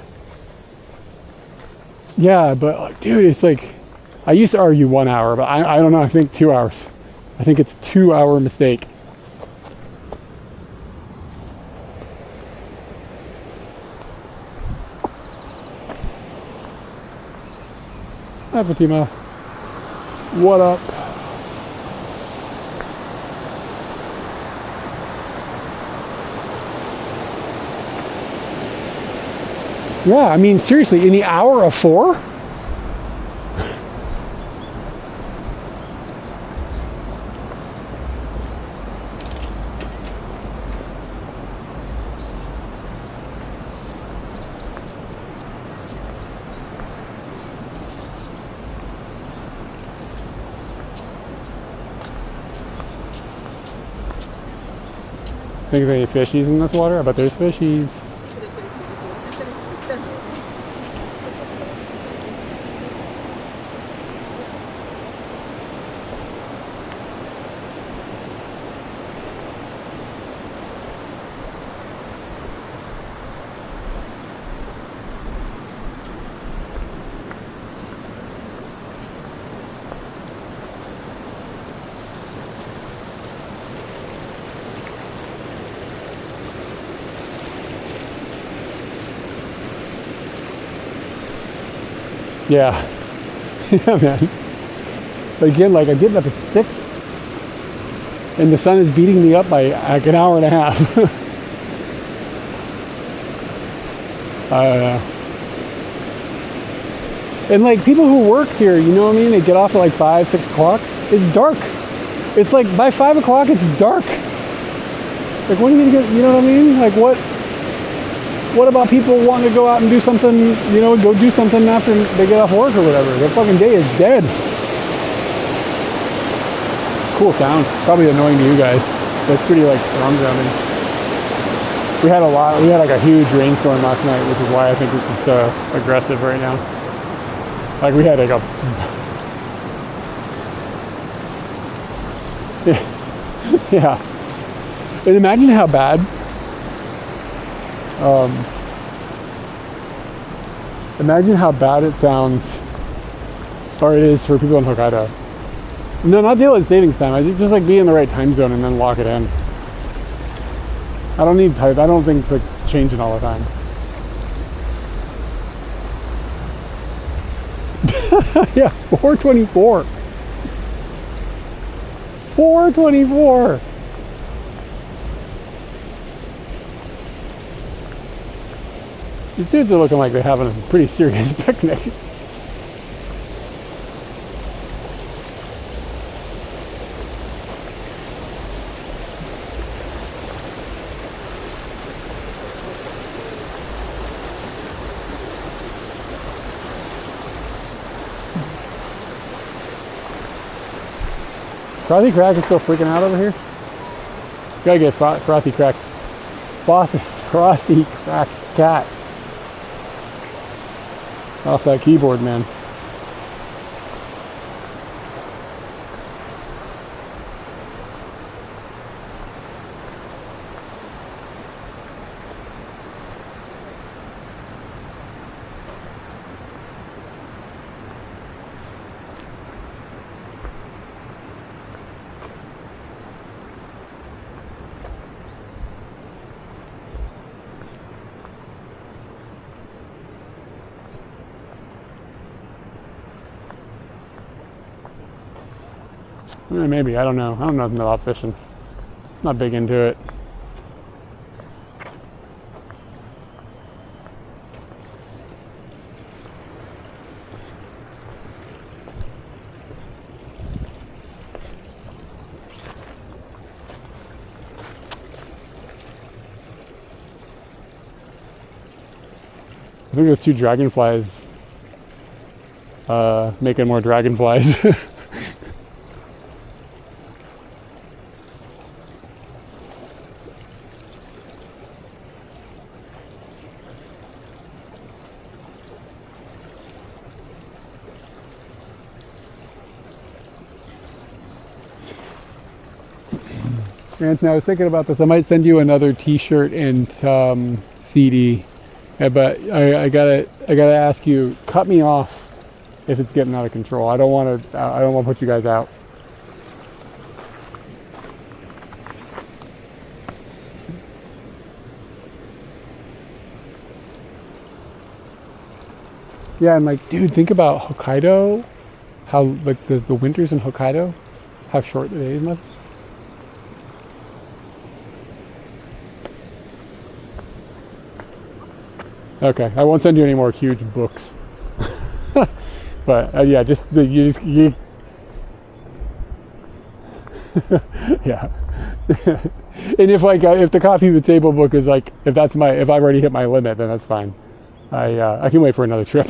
Yeah, but dude, it's like I used to argue 1 hour, but I don't know. I think 2 hours. I think it's 2 hour mistake. Hi, Fatima. What up? Yeah, I mean, seriously, in the hour of 4? Think there's any fishies in this water? I bet there's fishies. Yeah. Yeah, man. But again, like, I'm getting up at 6 and the sun is beating me up by like an hour and a half. I don't know. And like people who work here, you know what I mean? They get off at like 5, 6 o'clock. It's dark. It's like by 5 o'clock, it's dark. Like, what are you gonna get? You know what I mean? Like, what about people wanting to go out and do something, you know, go do something after they get off work or whatever? Their fucking day is dead. Cool sound. Probably annoying to you guys. That's pretty like storm drumming. We had like a huge rainstorm last night, which is why I think this is so aggressive right now. Like we had like a... Yeah. And imagine how bad... imagine how bad it sounds, or it is for people in Hokkaido. No, not daylight savings time. I just like be in the right time zone and then lock it in. I don't need type. I don't think it's like changing all the time. Yeah, 424. 424. These dudes are looking like they're having a pretty serious picnic. Frothy Crack is still freaking out over here. Gotta get Frothy Crack's Frothy Crack's cat off that keyboard, man. Maybe, I don't know. I don't know nothing about fishing. Not big into it. I think those 2 dragonflies making more dragonflies. Anthony, I was thinking about this. I might send you another T-shirt and CD, but I gotta ask you. Cut me off if it's getting out of control. I don't want to put you guys out. Yeah, I'm like, dude, think about Hokkaido, how like the winters in Hokkaido, how short the days must. Okay, I won't send you any more huge books. But yeah, you yeah. And if the coffee with table book is like, if I've already hit my limit, then that's fine. I can wait for another trip.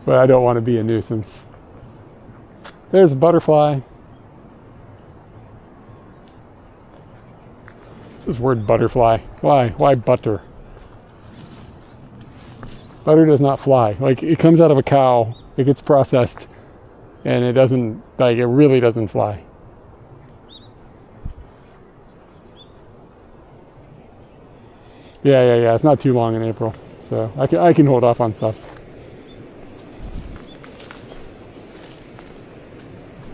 But I don't want to be a nuisance. There's a butterfly. This word butterfly. Why butter? Butter does not fly. Like, it comes out of a cow, it gets processed, and it doesn't, like, it really doesn't fly. Yeah. It's not too long in April, so I can hold off on stuff.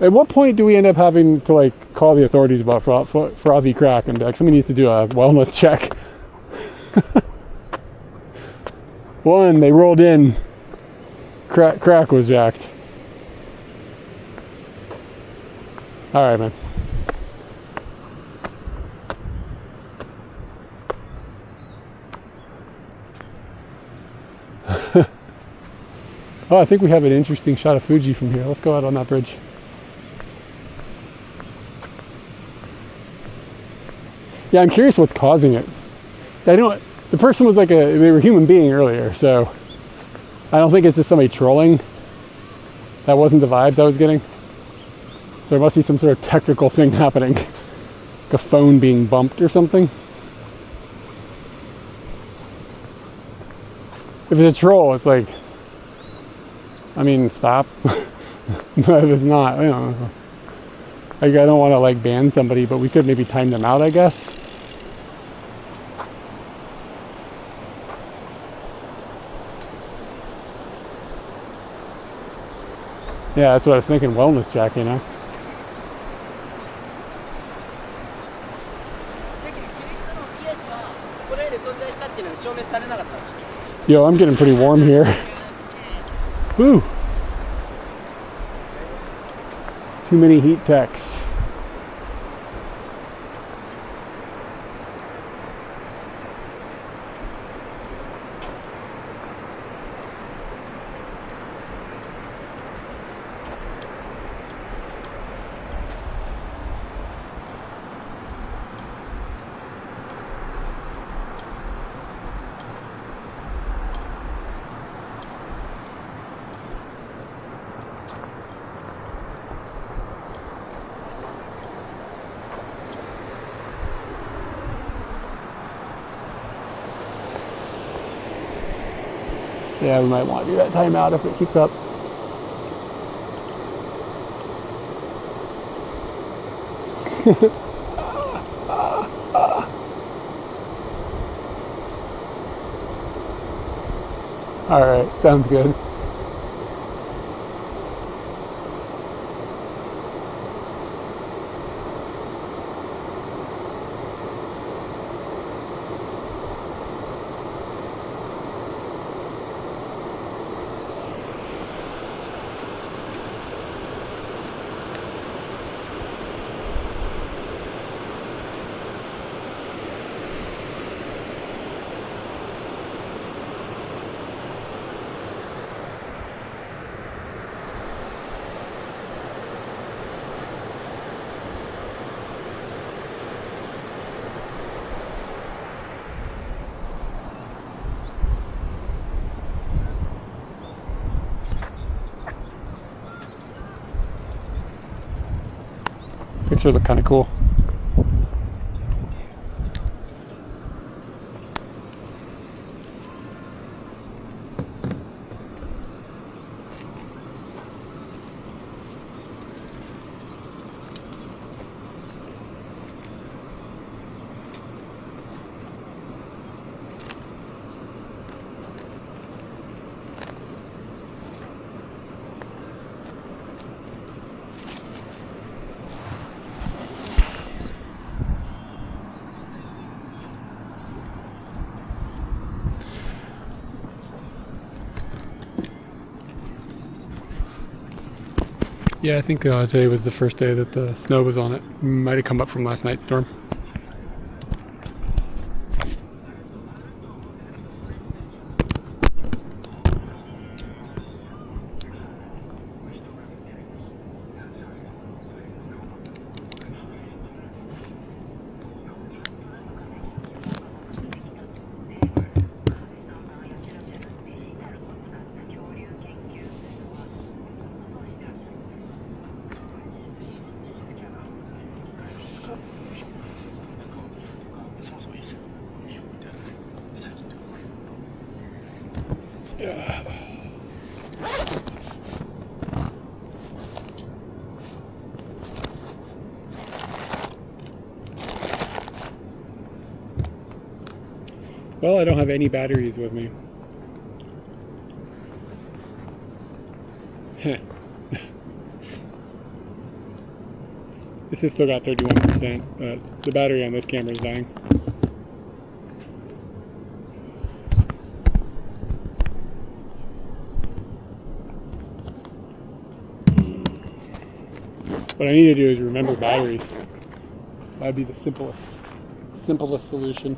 At what point do we end up having to like call the authorities about frothy crack and be like, somebody needs to do a wellness check? One, they rolled in, crack was jacked. All right, man. Oh, I think we have an interesting shot of Fuji from here. Let's go out on that bridge. Yeah, I'm curious what's causing it. The person was like they were a human being earlier, so I don't think it's just somebody trolling. That wasn't the vibes I was getting. So there must be some sort of technical thing happening. Like a phone being bumped or something. If it's a troll, it's like, I mean, stop. But if it's not, I don't know. Like, I don't want to like ban somebody, but we could maybe time them out, I guess. Yeah, that's what I was thinking, wellness check, you know? Yo, I'm getting pretty warm here. Woo! Too many heat techs. Yeah, we might want to do that timeout if it keeps up. All right, sounds good. Picture look kind of cool. Yeah, I think today was the first day that the snow was on it. Might have come up from last night's storm. Well, I don't have any batteries with me. This has still got 31%, but the battery on this camera is dying. What I need to do is remember batteries. That'd be the simplest solution.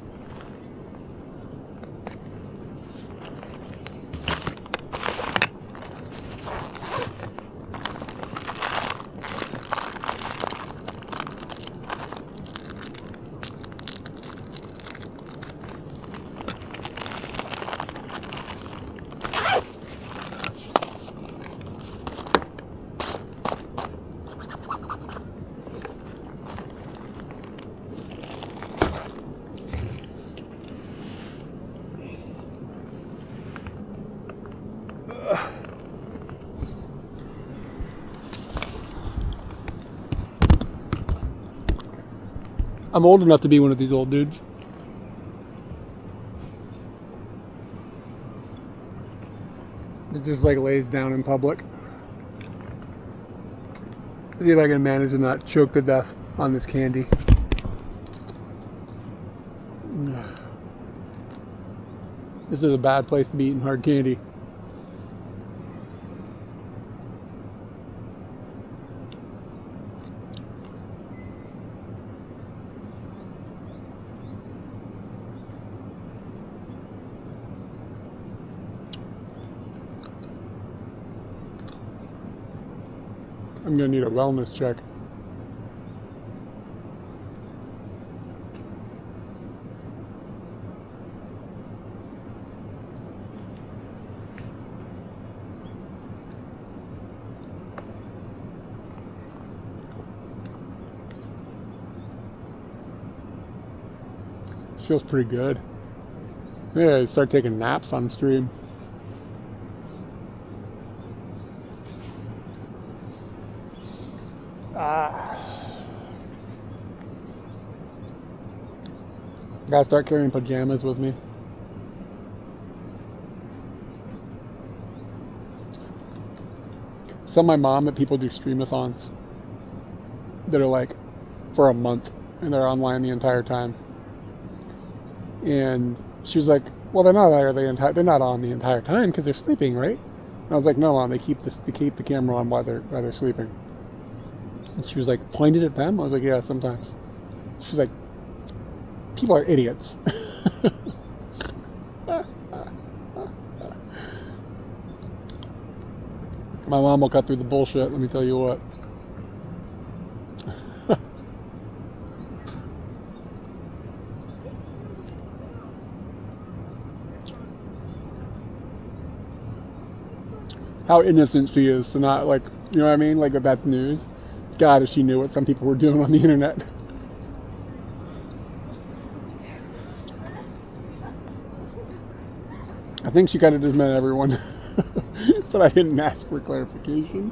I'm old enough to be one of these old dudes. That just like lays down in public. See if I can manage to not choke to death on this candy. This is a bad place to be eating hard candy. I'm gonna need a wellness check. Feels pretty good. Yeah, I start taking naps on stream. Gotta start carrying pajamas with me. Tell my mom that people do streamathons that are like for a month and they're online the entire time. And she was like, well, they're not on the entire time because they're sleeping, right? And I was like, no, Mom, they keep the camera on while they're sleeping. And she was like, pointed at them? I was like, yeah, sometimes. She was like, people are idiots. My mom will cut through the bullshit, let me tell you what. How innocent she is to not, like, you know what I mean? Like, that's news. God, if she knew what some people were doing on the internet. I think she kind of just meant everyone. But I didn't ask for clarification.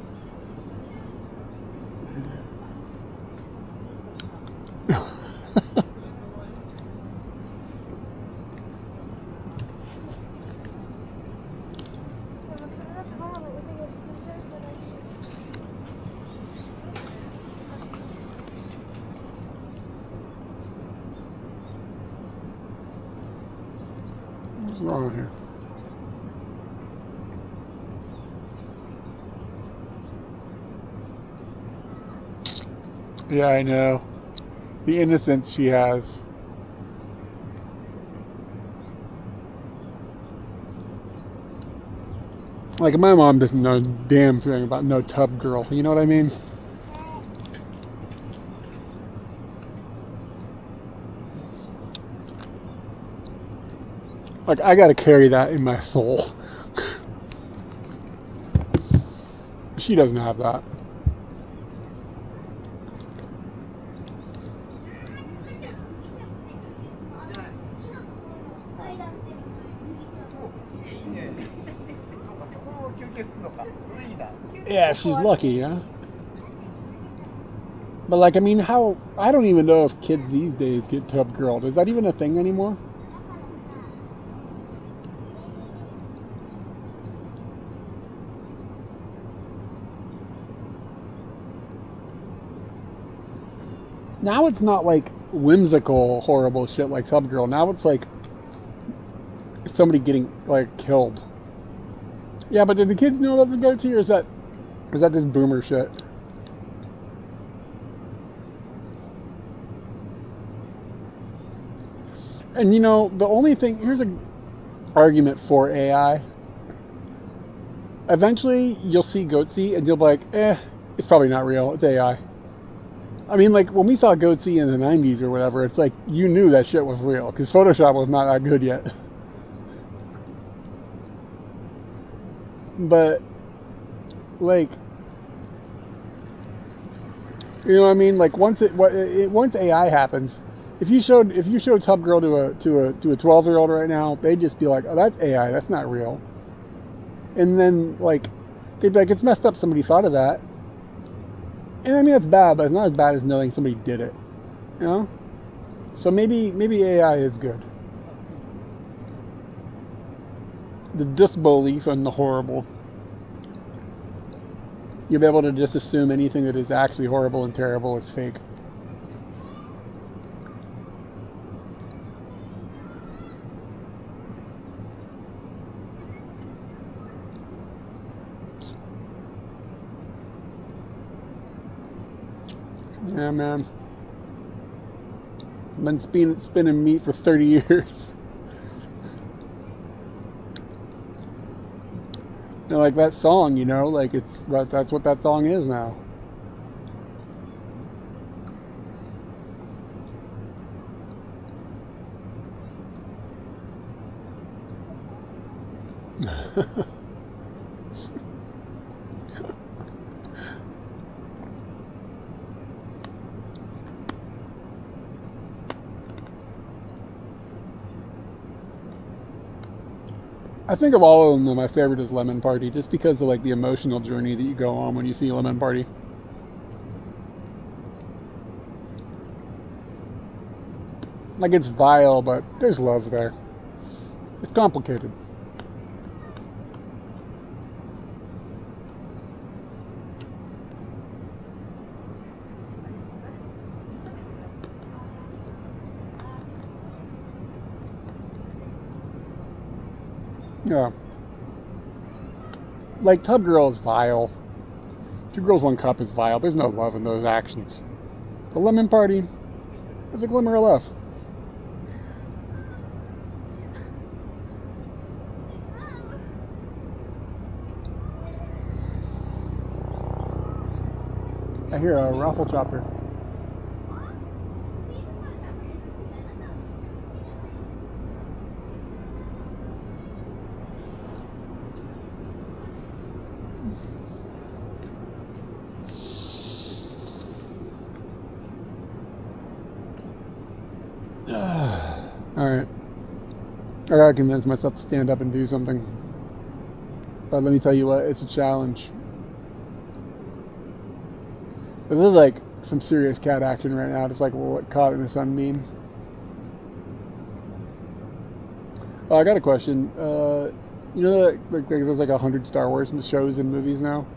What's wrong here? Yeah, I know. The innocence she has. Like, my mom doesn't know a damn thing about no tub girl. You know what I mean? Like, I gotta carry that in my soul. She doesn't have that. Yeah, she's lucky, yeah. But like, I mean, I don't even know if kids these days get tub girled. Is that even a thing anymore? Now it's not like whimsical, horrible shit like tub girl. Now it's like somebody getting like killed. Yeah, but do the kids know what the goatee, or is that just boomer shit? And you know, the only thing, here's an argument for AI. Eventually, you'll see Goatsy and you'll be like, it's probably not real. It's AI. I mean, like, when we saw Goatsy in the 90s or whatever, it's like, you knew that shit was real, because Photoshop was not that good yet. But, like, you know what I mean? Like, once AI happens, if you showed Tub Girl to a 12-year-old right now, they'd just be like, oh, that's AI, that's not real. And then, like, they'd be like, it's messed up somebody thought of that. And I mean, that's bad, but it's not as bad as knowing somebody did it. You know? So maybe AI is good. The disbelief and the horrible. You'll be able to just assume anything that is actually horrible and terrible is fake. Yeah, man. Been spinning meat for 30 years. And like that song, you know, like that's what that song is now. I think of all of them, my favorite is Lemon Party, just because of like the emotional journey that you go on when you see Lemon Party. Like, it's vile, but there's love there. It's complicated. Yeah. Like, Tub Girl is vile. Two Girls, One Cup is vile. There's no love in those actions. The Lemon Party, there's a glimmer of love. I hear a raffle chopper. Alright. I gotta convince myself to stand up and do something. But let me tell you what, it's a challenge. This is like some serious cat action right now, just like what Caught in the Sun meme. Oh, I got a question. You know that like there's like 100 Star Wars shows and movies now?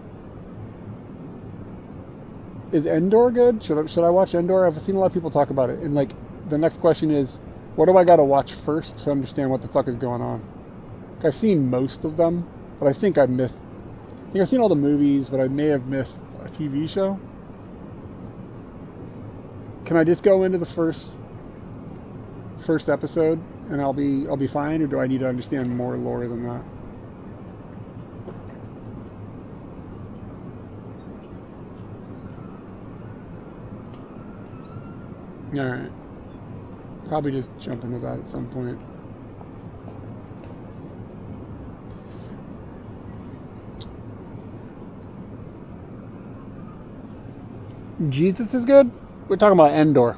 Is Endor good? Should I watch Endor? I've seen a lot of people talk about it. And like the next question is, what do I gotta watch first to understand what the fuck is going on? I've seen most of them, but I think I've seen all the movies, but I may have missed a TV show. can I just go into the first episode and I'll be fine, or do I need to understand more lore than that? All right. Probably just jump into that at some point. Jesus is good? We're talking about Endor.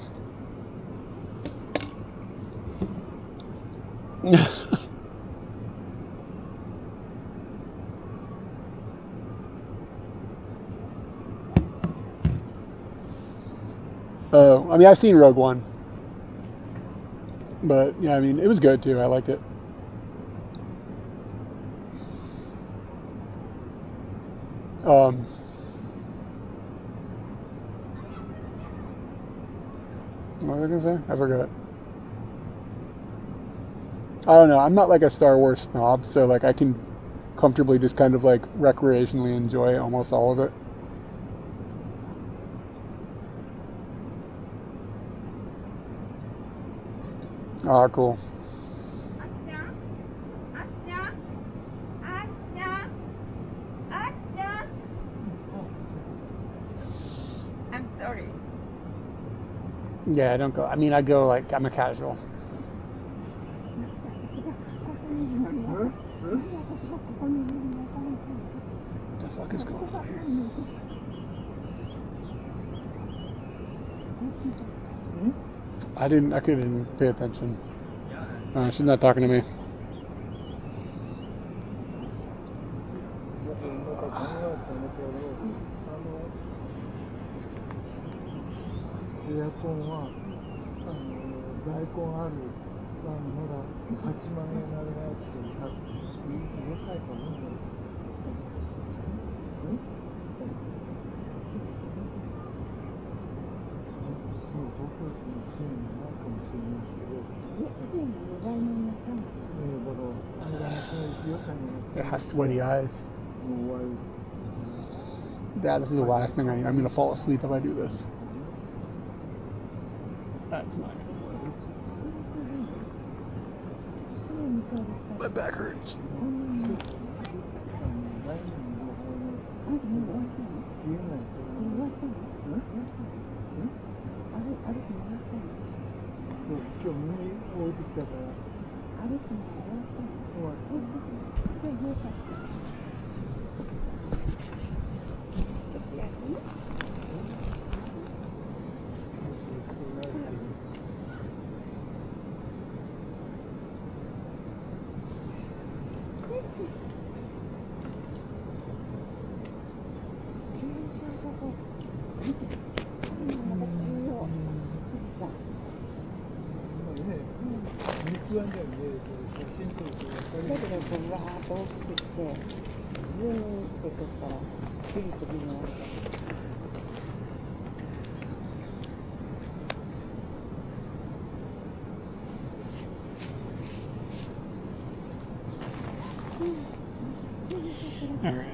Oh, I mean, I've seen Rogue One. But, yeah, I mean, it was good, too. I liked it. What was I going to say? I forgot. I don't know. I'm not like a Star Wars snob, so like I can comfortably just kind of like recreationally enjoy almost all of it. Ah, cool. I'm sorry. Yeah, I don't go. I mean, I go like I'm a casual. What the fuck is going on here? I couldn't pay attention. She's not talking to me. It has sweaty eyes. Dad, this is the last thing I need. I'm gonna fall asleep if I do this. That's not gonna work. My back hurts. All right.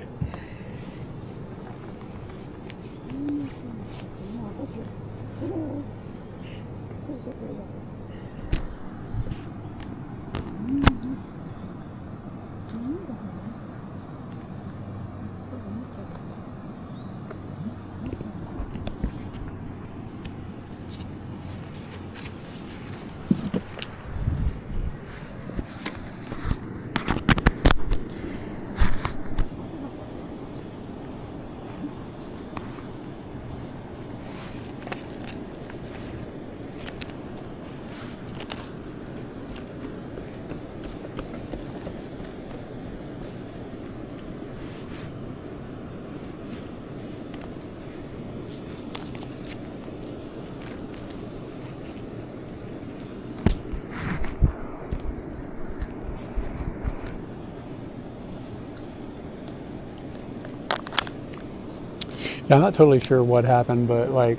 Yeah, I'm not totally sure what happened, but like,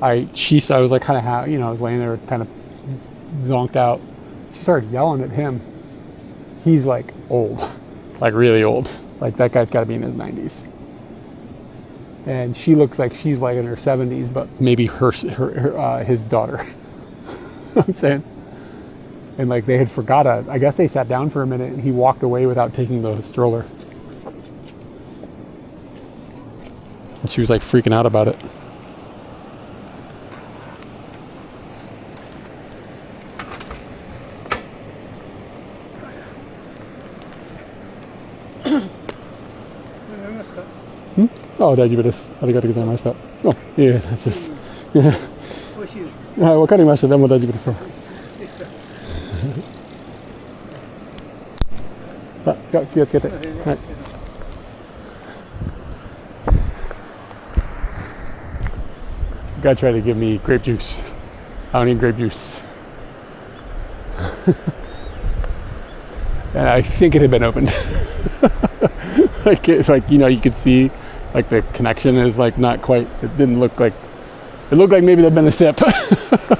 I was like kind of I was laying there kind of zonked out. She started yelling at him. He's like old, like really old. Like that guy's got to be in his 90s. and she looks like she's like in her 70s, but maybe his daughter. I'm saying. And like they had forgot I guess they sat down for a minute and he walked away without taking the stroller. And she was like freaking out about it. Oh, 大丈夫です。ありがとうございました。Oh, いえ、大丈夫です。美味しいです。はい、わかりました。でも大丈夫です。あ、気をつけて。はい。Guy tried to give me grape juice. I don't need grape juice. And I think it had been opened. like you know, you could see like the connection is like not quite. It didn't look like. It looked like maybe there'd been a sip. The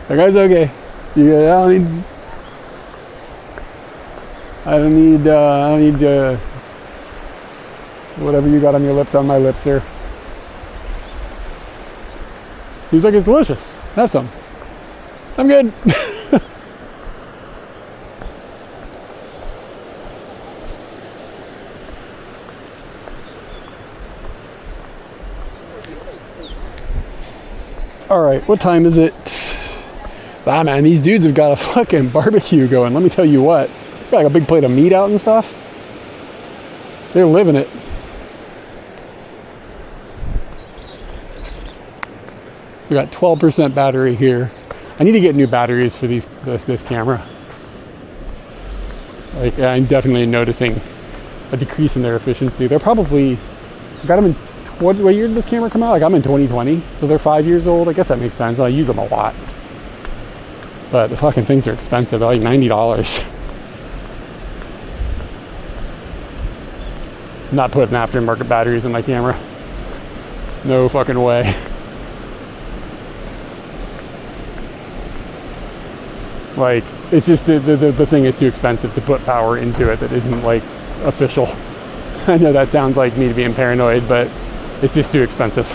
guy's okay. I don't need whatever you got on your lips on my lips here. He was like, it's delicious. Have some. I'm good. All right, what time is it? Ah, man, these dudes have got a fucking barbecue going. Let me tell you what. Got like a big plate of meat out and stuff. They're living it. We got 12% battery here. I need to get new batteries for this camera. Like, I'm definitely noticing a decrease in their efficiency. They're probably, I got them in, what year did this camera come out? Like, I'm in 2020, so they're 5 years old. I guess that makes sense. I use them a lot. But the fucking things are expensive. They're like $90. I'm not putting aftermarket batteries in my camera. No fucking way. Like, it's just the thing is too expensive to put power into it that isn't like official. I know that sounds like me being paranoid, but it's just too expensive.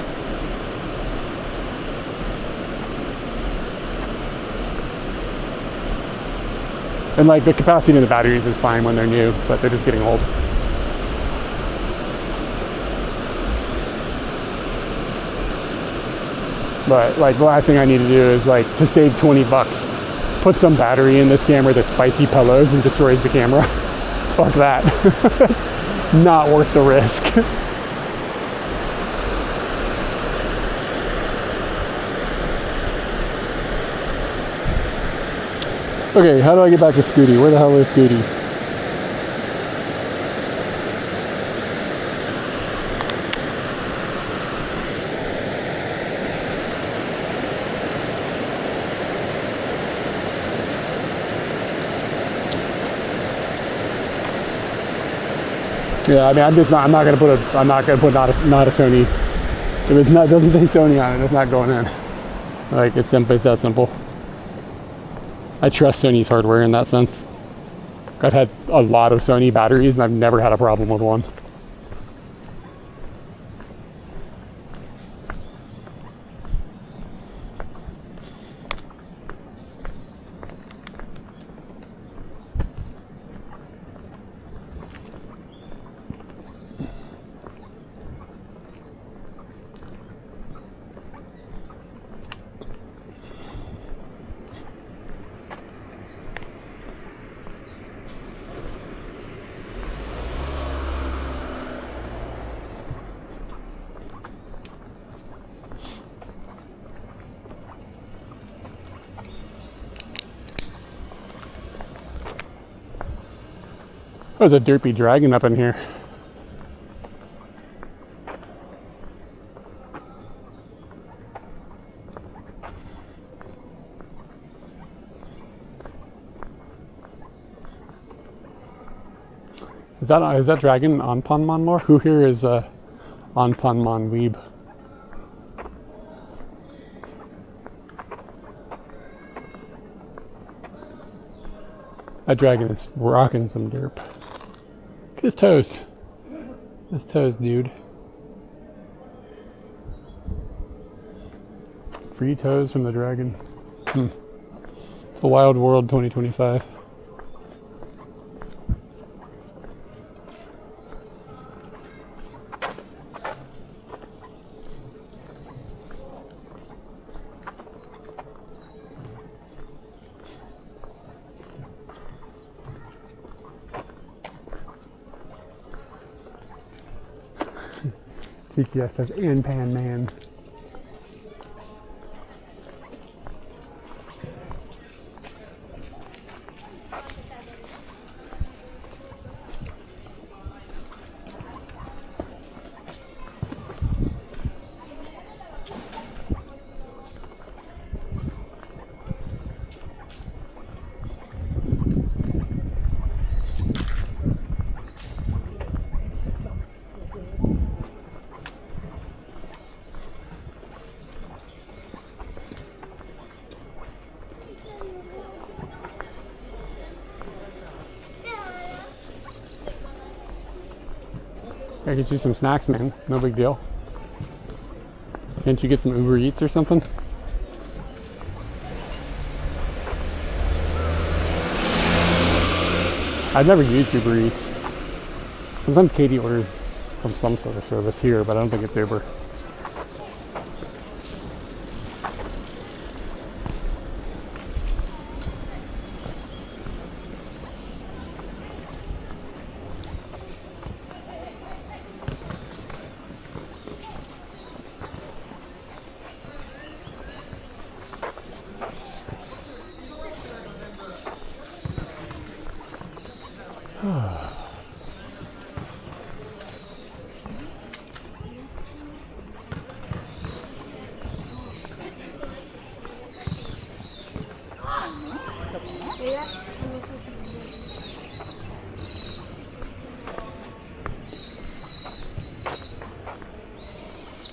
And like the capacity of the batteries is fine when they're new, but they're just getting old. But like the last thing I need to do is like to save $20, put some battery in this camera that's spicy pillows and destroys the camera. Fuck that. It's not worth the risk. Okay, how do I get back to Scooty? Where the hell is Scooty? Yeah, I mean, I'm not gonna put not a Sony. If it doesn't say Sony on it, it's not going in. Like, it's that simple. I trust Sony's hardware in that sense. I've had a lot of Sony batteries and I've never had a problem with one. There's a derpy dragon up in here. Is that dragon on Panman lore? Who here is on Panman weeb? That dragon is rocking some derp. Look at his toes. His toes, dude. Free toes from the dragon. It's a wild world 2025. TTS says, and Pan Man. I get you some snacks, man. No big deal. Can't you get some Uber Eats or something? I've never used Uber Eats. Sometimes Katie orders from some sort of service here, but I don't think it's Uber.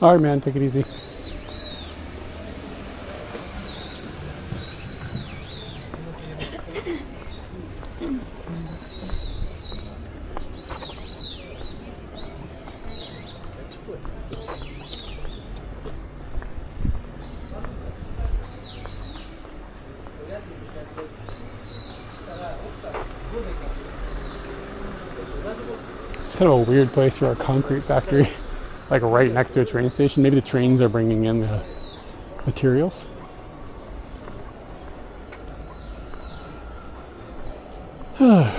All right, man, take it easy. It's kind of a weird place for a concrete factory, like right next to a train station. Maybe the trains are bringing in the materials. A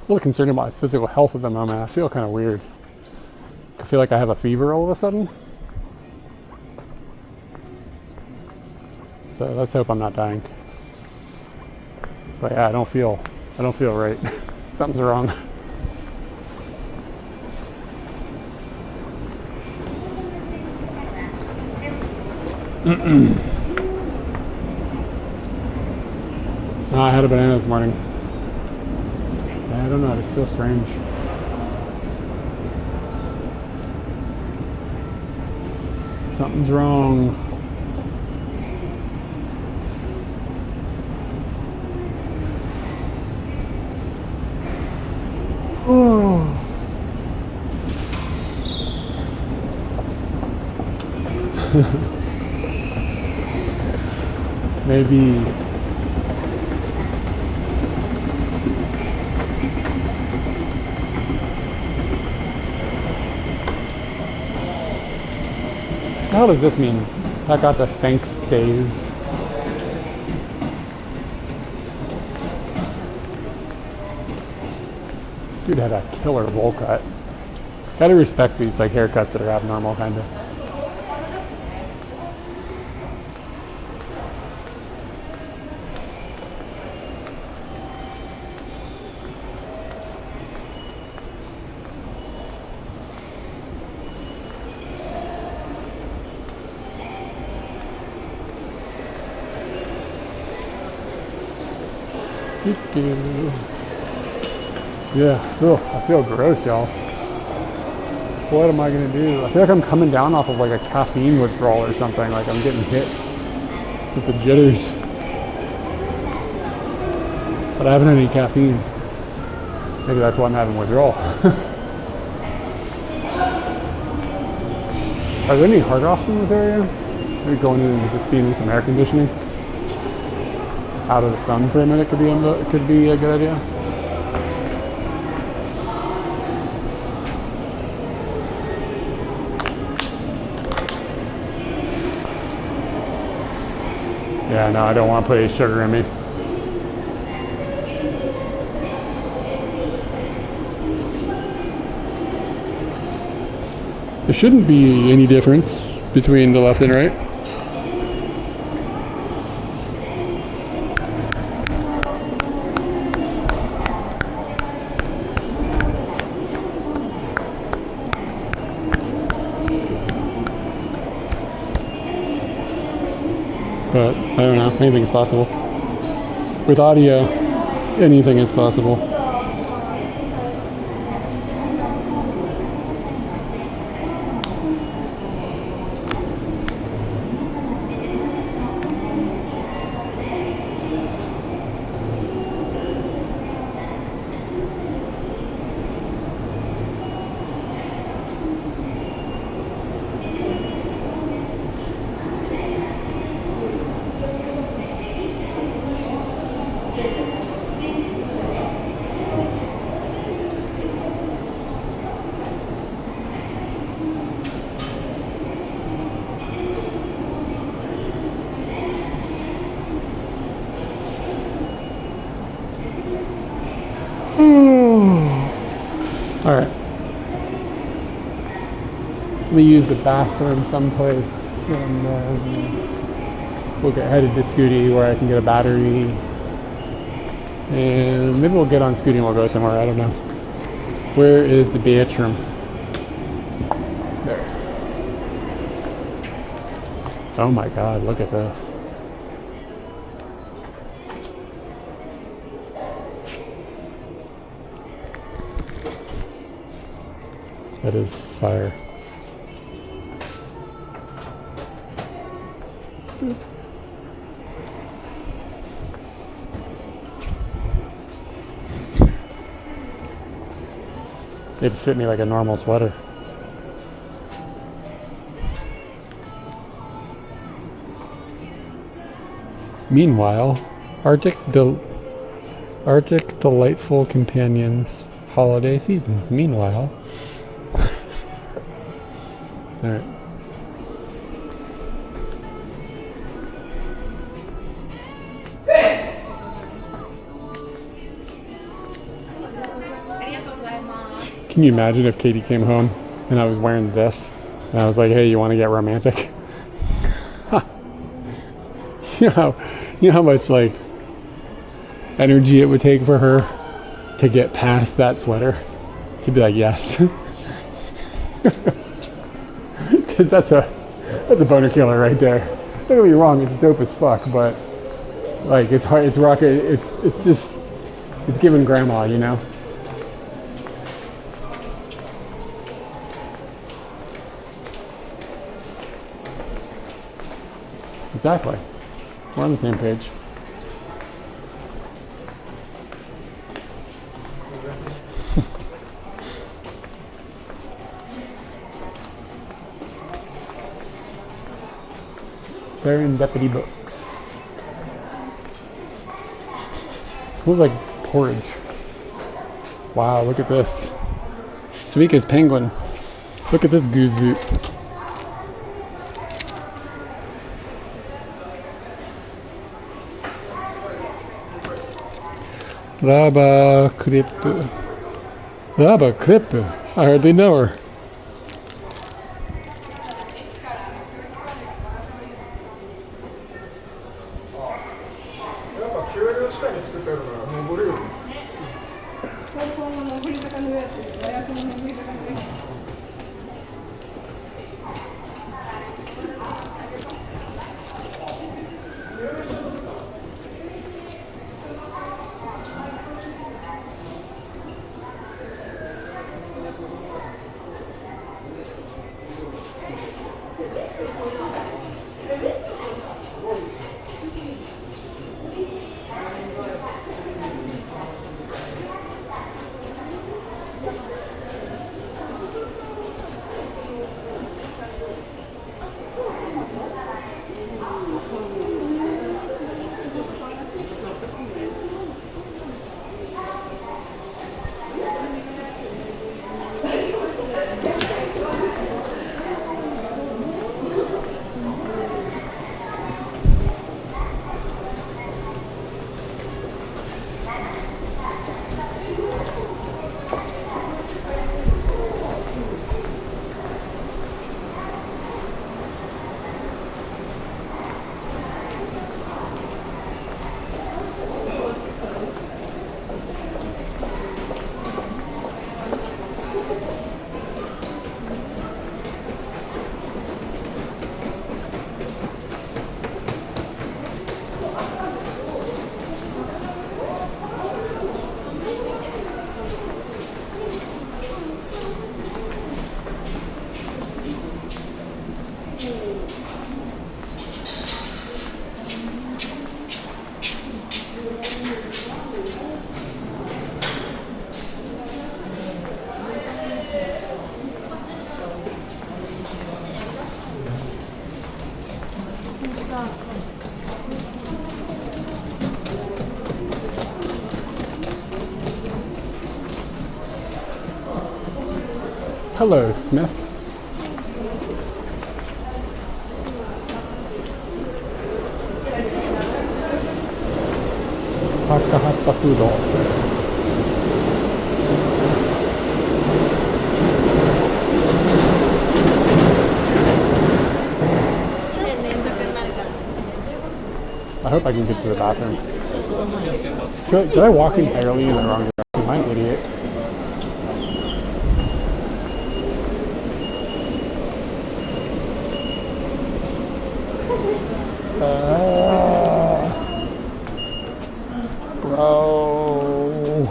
little concerned about my physical health at the moment. I feel kind of weird. I feel like I have a fever all of a sudden. So let's hope I'm not dying. But yeah, I don't feel right. Something's wrong. No, I had a banana this morning. I don't know, it just feels strange. Something's wrong. Oh. Maybe what the hell does this mean? I got the thanks days. Dude had a killer bowl cut. Gotta respect these like haircuts that are abnormal, kind of. Yeah, ugh, I feel gross, y'all. What am I gonna do? I feel like I'm coming down off of like a caffeine withdrawal or something. Like I'm getting hit with the jitters. But I haven't had any caffeine. Maybe that's why I'm having withdrawal. Are there any hard offs in this area? Maybe going in and just being in some air conditioning out of the sun for a minute could be a good idea. Yeah, no, I don't want to put any sugar in me. There shouldn't be any difference between the left and right. But I don't know, anything is possible. With audio, anything is possible. Alright. Let me use the bathroom someplace and we'll get headed to Scooty where I can get a battery. And maybe we'll get on Scooty and we'll go somewhere, I don't know. Where is the bathroom? There. Oh my god, look at this. That is fire. It'd fit me like a normal sweater. Meanwhile, Arctic Delightful Companions holiday seasons. Meanwhile. Alright. Can you imagine if Katie came home and I was wearing this and I was like, hey, you want to get romantic? You know how much like energy it would take for her to get past that sweater to be like, yes. Because that's a boner killer right there. Don't get me wrong, it's dope as fuck, but like it's hard, it's rocket, it's just giving grandma, you know. Exactly. We're on the same page. Serendipity Books. Smells like porridge. Wow, look at this. Suika's penguin. Look at this goozoo. Lava Krippe. Lava Krippe. I hardly know her. Hello, Smith. Takahatta Fudo. I hope I can get to the bathroom. Did I walk entirely in the wrong direction? Am I an idiot? Bro.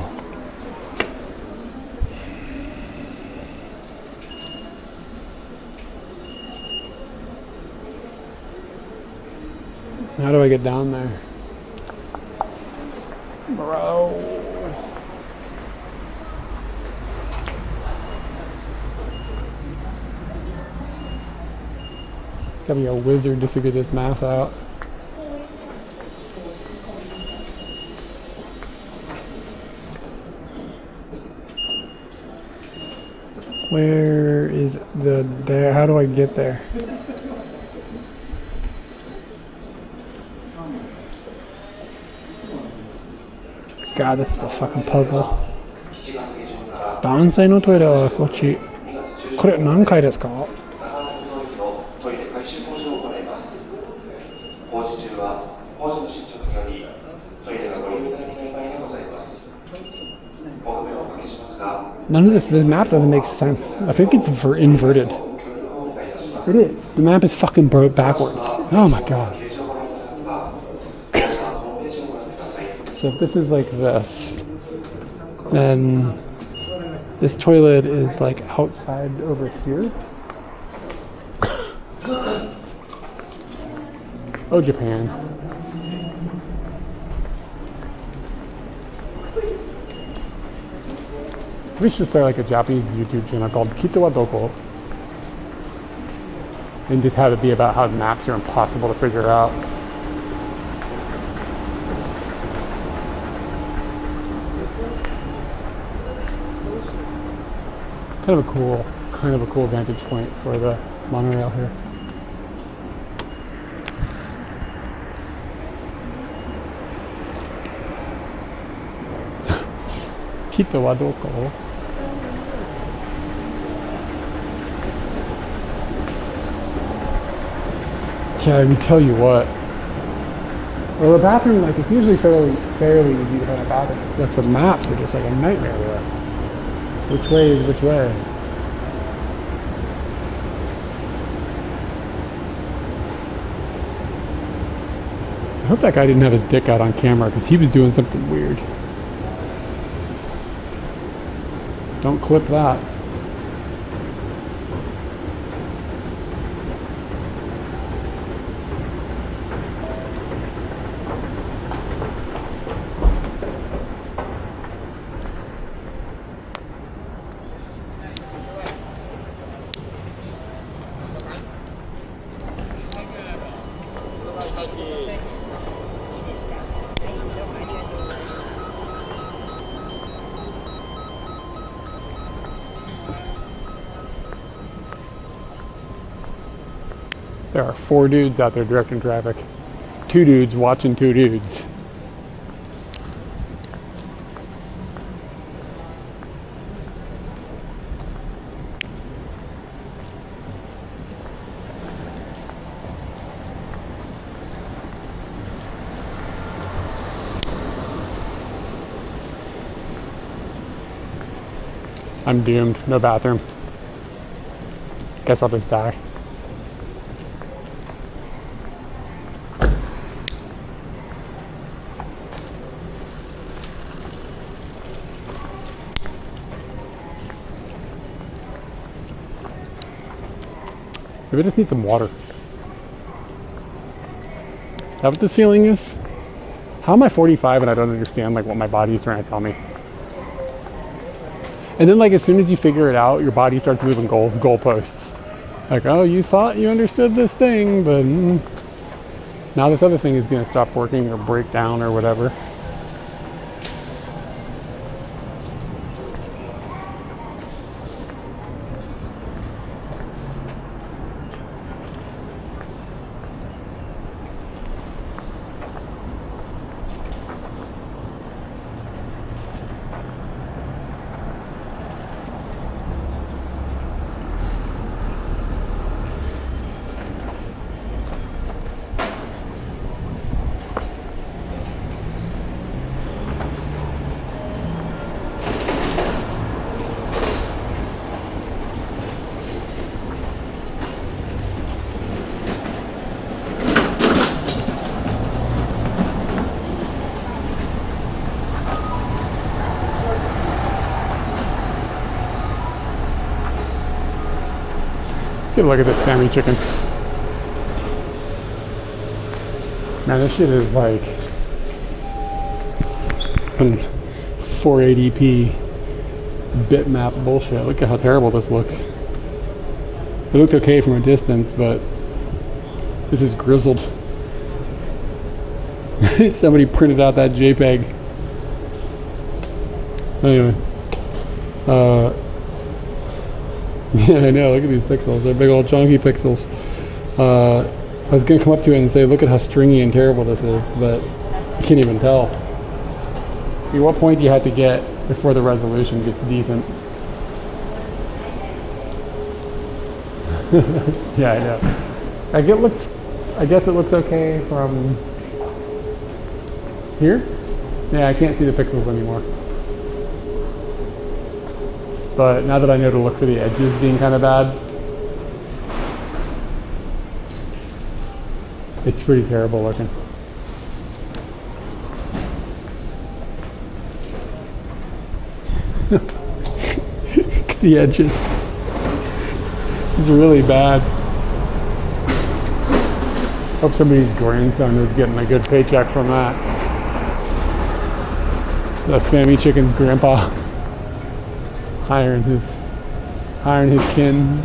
How do I get down there? Bro. Gotta be a wizard to figure this math out. Where is there? How do I get there? God, this is a fucking puzzle. 男性のトイレはこっち。これ何階ですか？None of this map doesn't make sense. I think it's inverted. It is. The map is fucking backwards. Oh my god. So if this is like this, then this toilet is like outside over here. Oh, Japan. So we should start like a Japanese YouTube channel called Kito wa Doko. And just have it be about how maps are impossible to figure out. Kind of a cool vantage point for the monorail here. Kito wa doko? Yeah, I mean, tell you what. Well, the bathroom, like, it's usually fairly easy to find a bathroom. Except the maps are just like a nightmare there. Which way is which way? I hope that guy didn't have his dick out on camera because he was doing something weird. Don't clip that. There are 4 dudes out there directing traffic. 2 dudes watching 2 dudes. I'm doomed. No bathroom. Guess I'll just die. Maybe I just need some water. Is that what this feeling is? How am I 45 and I don't understand like what my body is trying to tell me? And then like as soon as you figure it out, your body starts moving goalposts. Like, oh, you thought you understood this thing, but now this other thing is gonna stop working or break down or whatever. Get a look at this family chicken. Man, this shit is like some 480p bitmap bullshit. Look at how terrible this looks. It looked okay from a distance, but this is grizzled. Somebody printed out that JPEG. Anyway. Yeah, I know, look at these pixels. They're big old chunky pixels. I was gonna come up to it and say, look at how stringy and terrible this is, but you can't even tell. At what point do you have to get before the resolution gets decent? Yeah, I know. I guess it looks okay from here. Yeah, I can't see the pixels anymore. But now that I know to look for the edges being kind of bad, it's pretty terrible looking. Look at the edges. It's really bad. Hope somebody's grandson is getting a good paycheck from that. The Fammy Chicken's grandpa hiring his kin.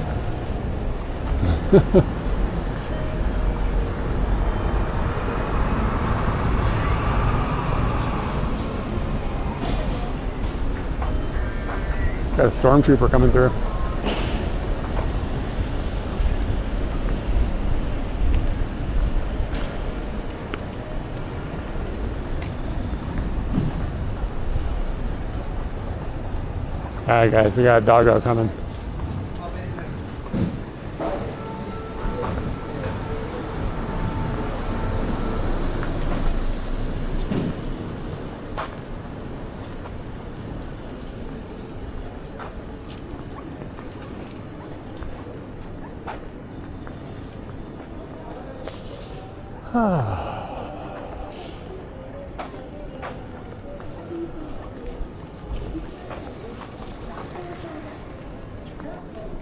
Got a stormtrooper coming through. Alright guys, we got a doggo coming.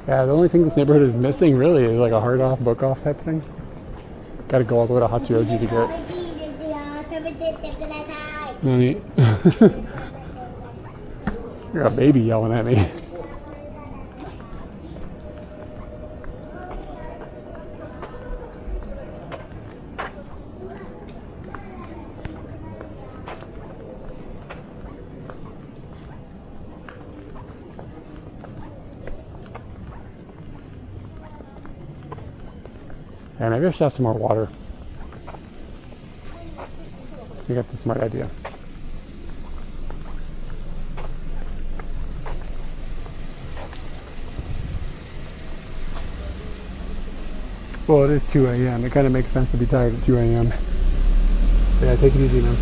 Yeah, the only thing this neighborhood is missing really is like a hard off, book off type thing. Gotta go all the way to Hachioji to get. Nani? You got a baby yelling at me. Yeah, maybe I should have some more water. I got the smart idea. Well, it is 2 a.m. It kind of makes sense to be tired at 2 a.m. Yeah, take it easy now.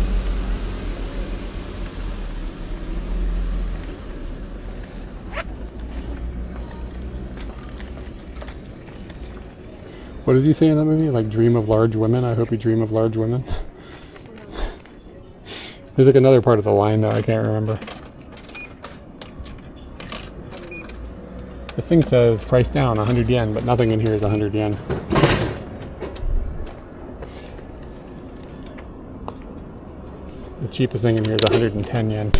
What does he say in that movie? Like, dream of large women? I hope you dream of large women. There's like another part of the line though, I can't remember. This thing says price down 100 yen, but nothing in here is 100 yen. The cheapest thing in here is 110 yen.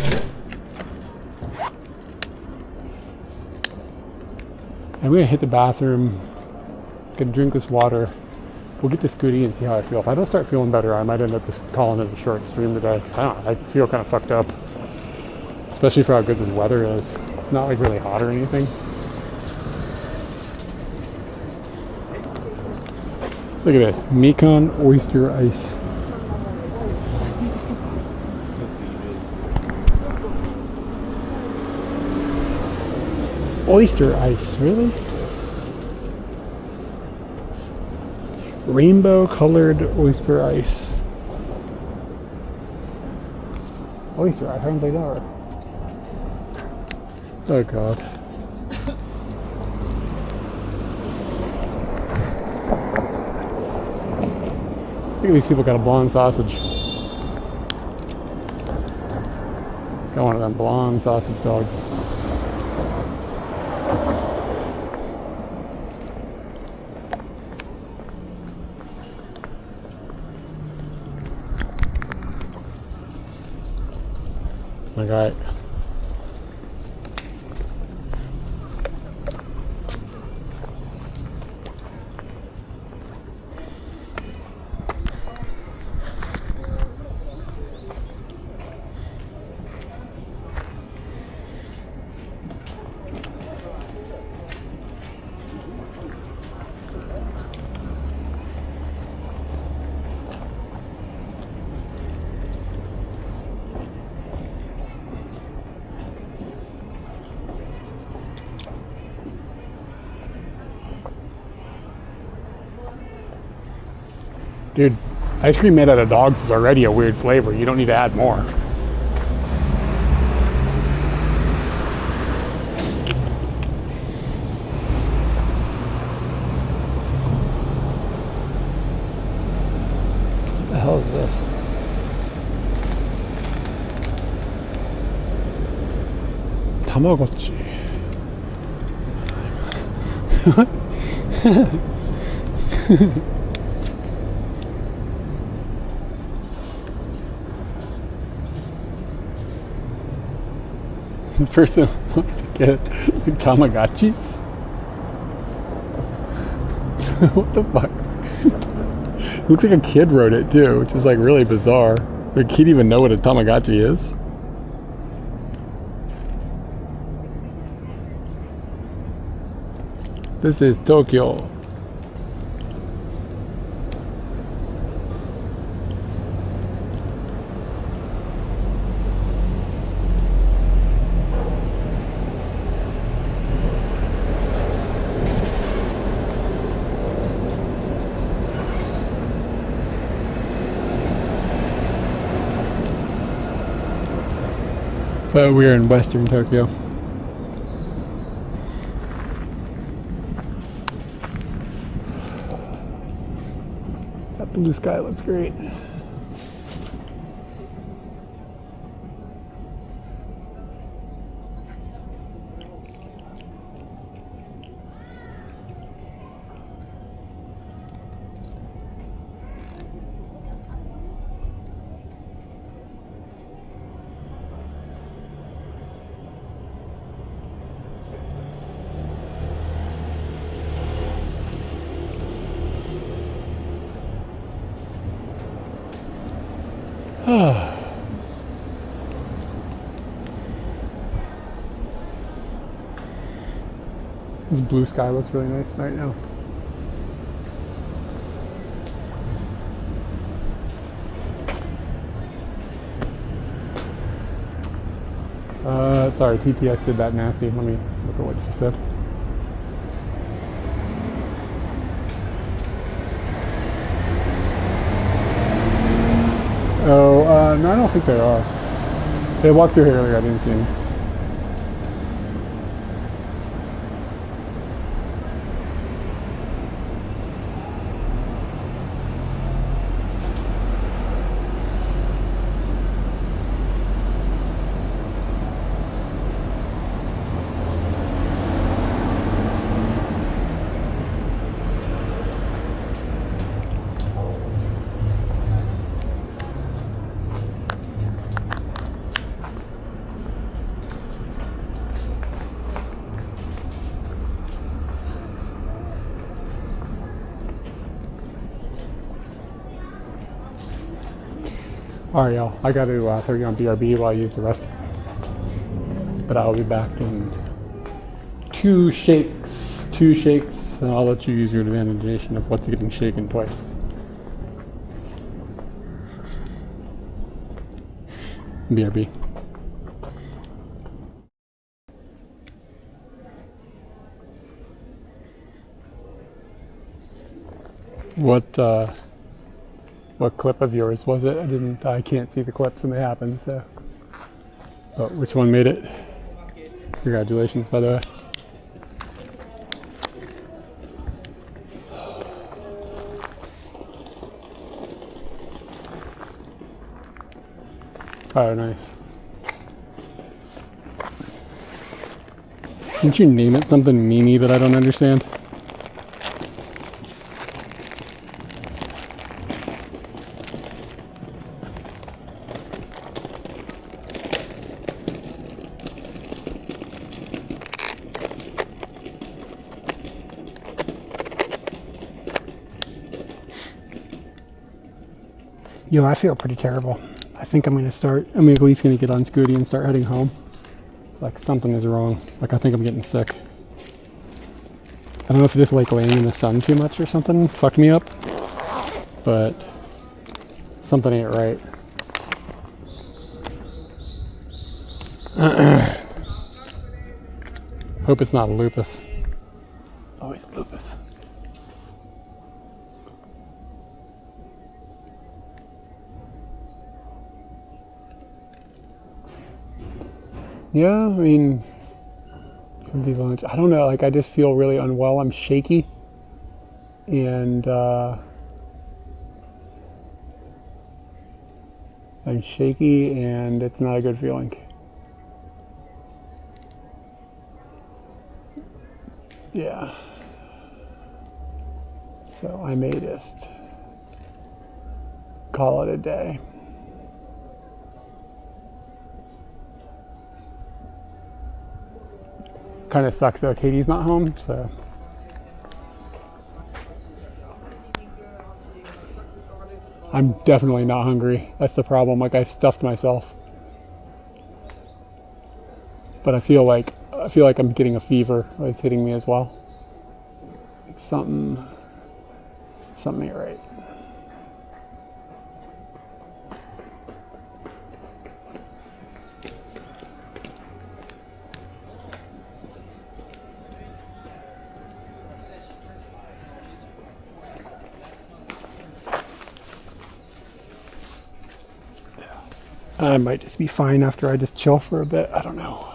I'm gonna hit the bathroom, gonna drink this water. We'll get this goodie and see how I feel. If I don't start feeling better, I might end up just calling it a short stream today. Cause I feel kind of fucked up, especially for how good this weather is. It's not like really hot or anything. Look at this, Mekon oyster ice. Oyster ice, really? Rainbow colored oyster ice. Oyster ice, I haven't played that. Oh god. Look at these people got a blonde sausage. Got one of them blonde sausage dogs. nagai. Dude, ice cream made out of dogs is already a weird flavor. You don't need to add more. What the hell is this? Tamagotchi. The person wants to get the Tamagotchis? What the fuck? Looks like a kid wrote it too, which is like really bizarre. The kid even know what a Tamagotchi is? This is Tokyo. But we're in Western Tokyo. That blue sky looks great. This blue sky looks really nice right now. Sorry, PTS did that nasty. Let me look at what she said. Oh, no, I don't think they are. They walked through here earlier, I didn't see them. Alright, y'all. I got to 30 on BRB while I use the rest. But I'll be back in two shakes, and I'll let you use your advantage of what's getting shaken twice. BRB. What clip of yours was it? I can't see the clips when they happen, so. But which one made it? Congratulations, by the way. Oh, nice. Didn't you name it something meanie that I don't understand? Yo, I feel pretty terrible. I think I'm at least gonna get on Scooty and start heading home. Like something is wrong. Like I think I'm getting sick. I don't know if this like laying in the sun too much or something fucked me up, but something ain't right. Hope it's not lupus. It's always lupus. Yeah, I mean, could be lunch. I don't know, like I just feel really unwell. I'm shaky. And it's not a good feeling. Yeah. So I may just call it a day. Kind of sucks though, Katie's not home, so. I'm definitely not hungry. That's the problem. Like I've stuffed myself. But I feel like I'm getting a fever. It's hitting me as well. Like something ain't right. I might just be fine after I just chill for a bit. I don't know.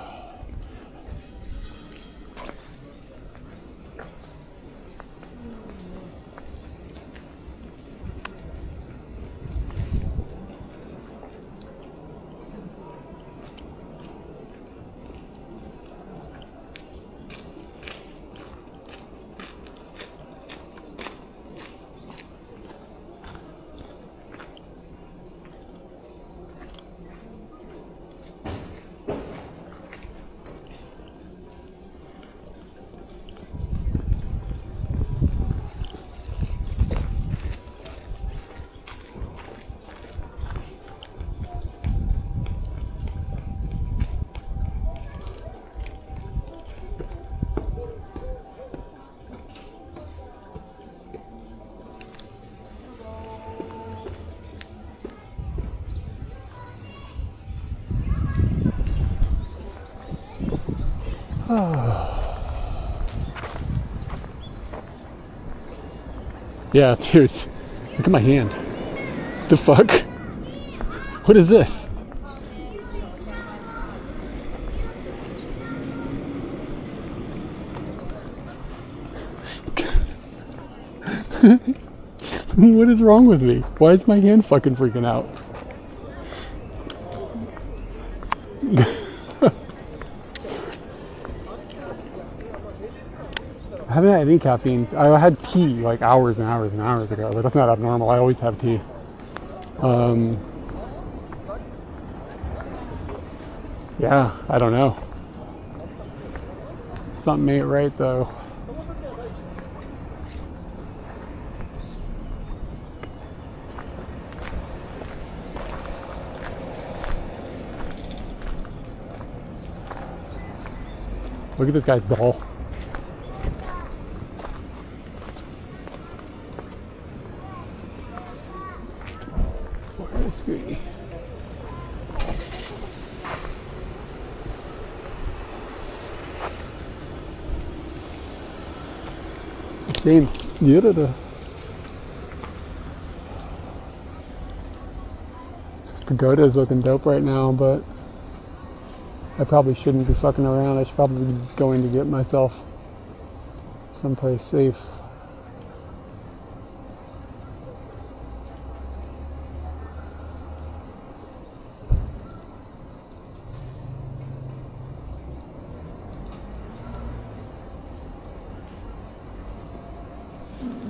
Yeah, dude, look at my hand. The fuck? What is this? What is wrong with me? Why is my hand fucking freaking out? I haven't had any caffeine. I had tea like hours and hours and hours ago, but that's not abnormal. I always have tea. Yeah, I don't know. Something ain't right though. Look at this guy's doll. Where is Scooty? It's a shame. This pagoda is looking dope right now, but I probably shouldn't be fucking around. I should probably be going to get myself someplace safe.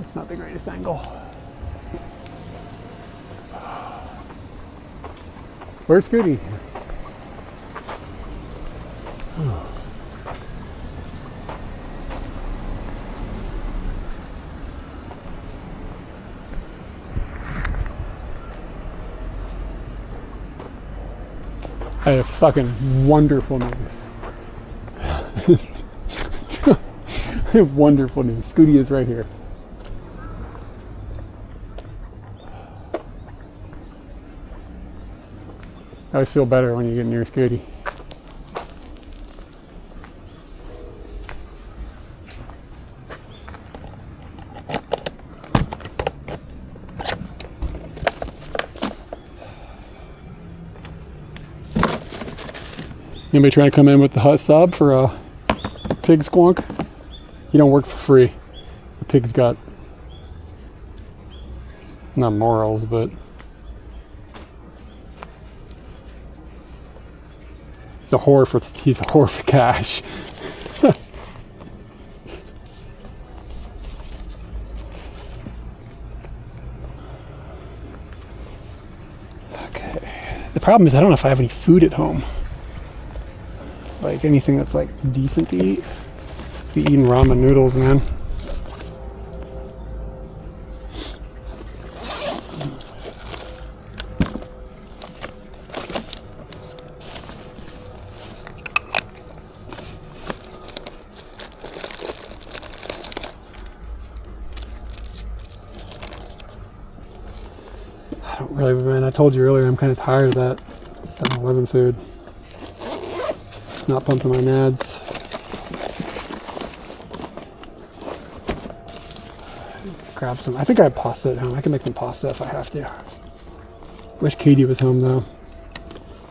It's not the greatest angle. Where's Scooty? I have fucking wonderful news. I have wonderful news. Scooty is right here. I always feel better when you get near Scooty. Anybody trying to come in with the hot sub for a pig squonk? You don't work for free. The pig's got not morals, but he's a whore for cash. Okay. The problem is I don't know if I have any food at home. Like anything that's like decent to eat. Be eating ramen noodles, man. I don't really, man. I told you earlier I'm kind of tired of that 7-Eleven food. It's not pumping my nads. Grab some. I think I have pasta at home. I can make some pasta if I have to. Wish Katie was home though.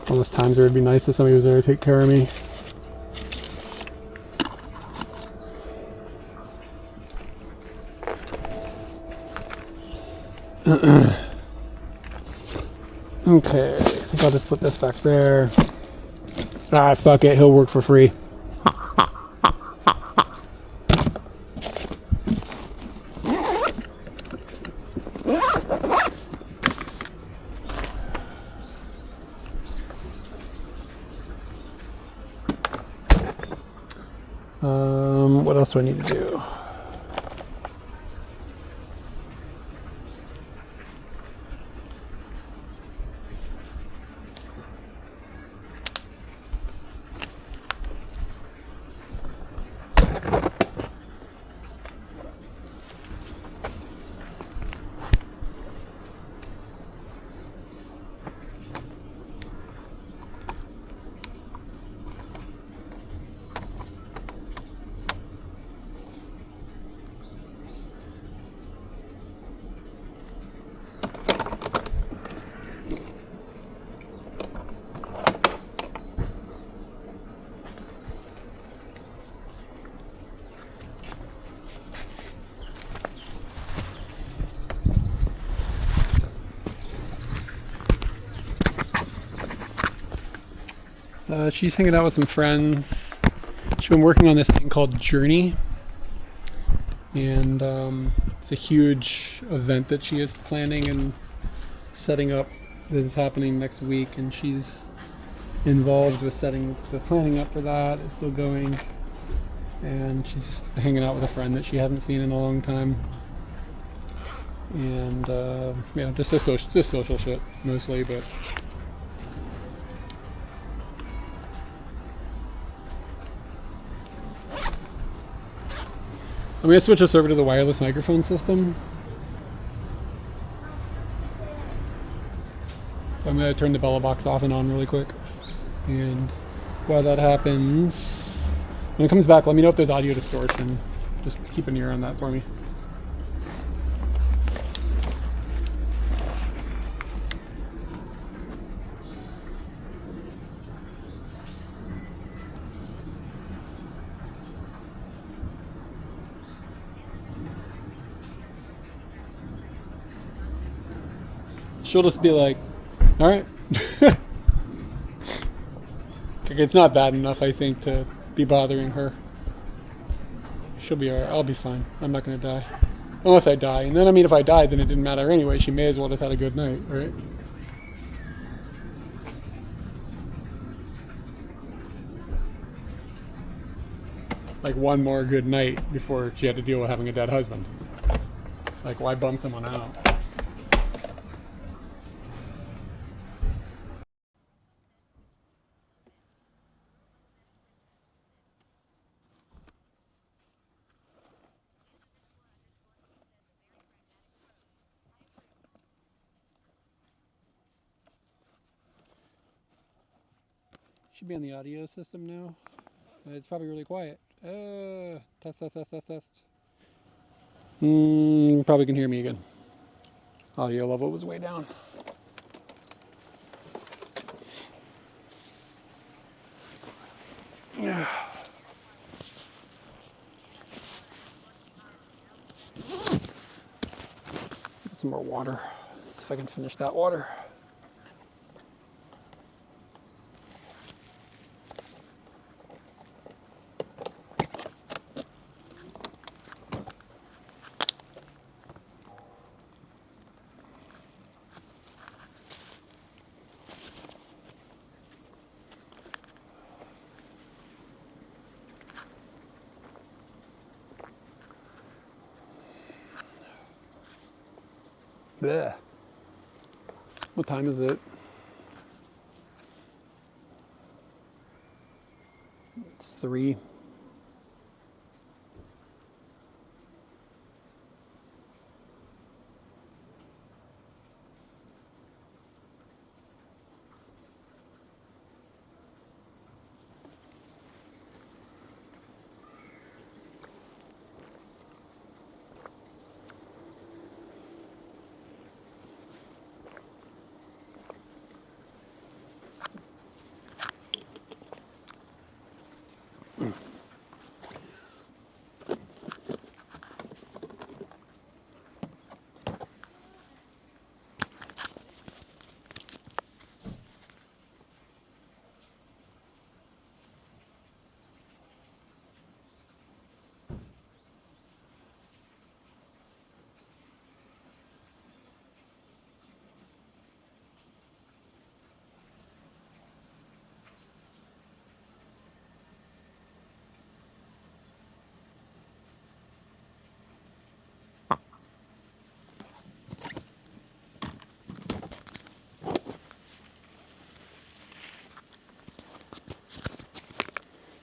All those times it would be nice if somebody was there to take care of me. Okay, I think I'll just put this back there. Ah, fuck it. He'll work for free. What else do I need to do? She's hanging out with some friends. She's been working on this thing called Journey, and it's a huge event that she is planning and setting up that is happening next week, and she's involved with setting the planning up for that. It's still going, and she's just hanging out with a friend that she hasn't seen in a long time, and yeah, just social shit mostly, but. I'm going to switch us over to the wireless microphone system. So I'm going to turn the Bella box off and on really quick. And while that happens, when it comes back, let me know if there's audio distortion. Just keep an ear on that for me. She'll just be like, all right. It's not bad enough, I think, to be bothering her. She'll be all right. I'll be fine. I'm not going to die. Unless I die. And then, I mean, if I died, then it didn't matter anyway. She may as well just had a good night, right? Like one more good night before she had to deal with having a dead husband. Like, why bum someone out? Should be on the audio system now. It's probably really quiet. Test, test, test, test, test. Probably can hear me again. Audio level was way down. Yeah. Get some more water. Let's see if I can finish that water. Blech. What time is it? It's 3.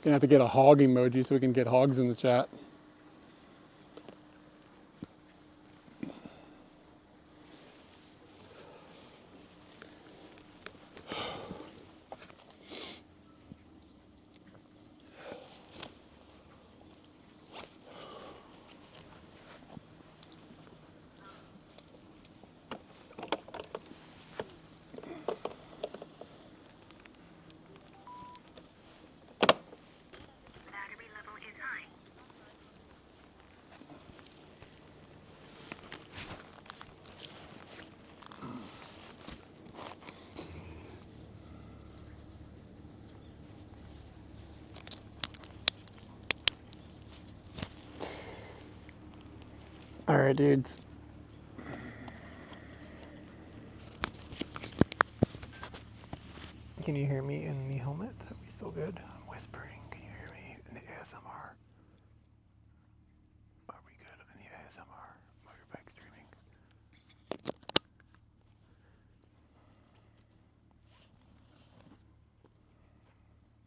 Gonna have to get a hog emoji so we can get hogs in the chat. Battery level is high. All right, dudes. Can you hear me in the helmet? Are we still good? I'm whispering. Can you hear me in the ASMR? Are we good in the ASMR? Motorbike streaming.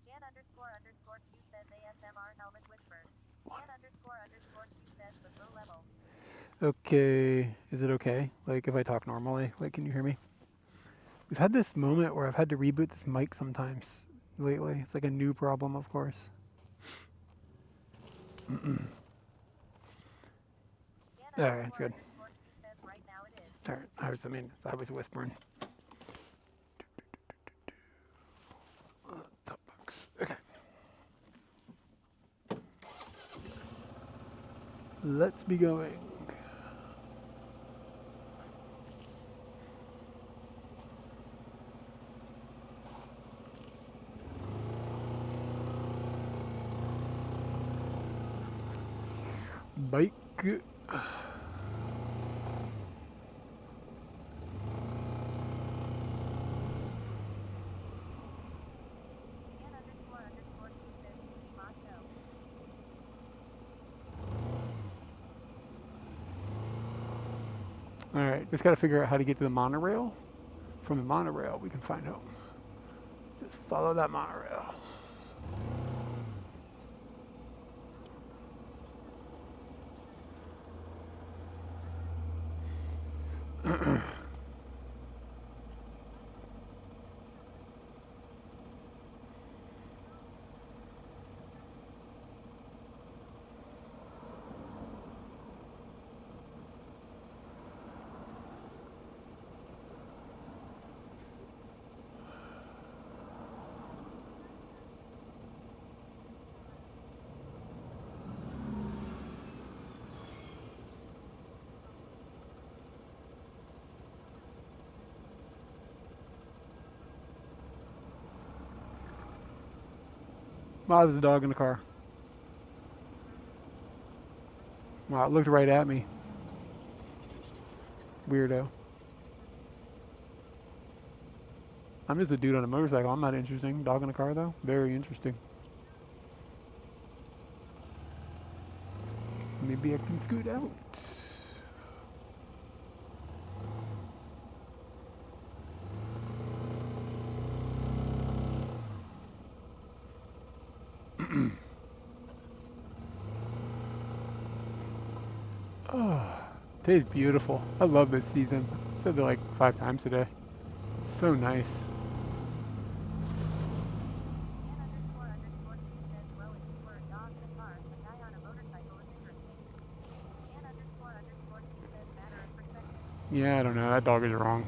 Jan__Q says ASMR helmet whispered. Jan__Q says but low level. Okay. Is it okay? Like if I talk normally? Like can you hear me? We've had this moment where I've had to reboot this mic sometimes lately. It's like a new problem, of course. Alright, it's good. Right now it is. Alright, I was whispering. Top box. Okay. Let's be going. Bike. Jan___Q says Mondo. Alright, just gotta figure out how to get to the monorail. From the monorail, we can find out. Just follow that monorail. Wow, there's a dog in the car. Wow, it looked right at me. Weirdo. I'm just a dude on a motorcycle. I'm not interesting. Dog in the car, though? Very interesting. Maybe I can scoot out. Oh, today's beautiful. I love this season. I said it like 5 times today. It's so nice. Yeah, I don't know. That dog is wrong.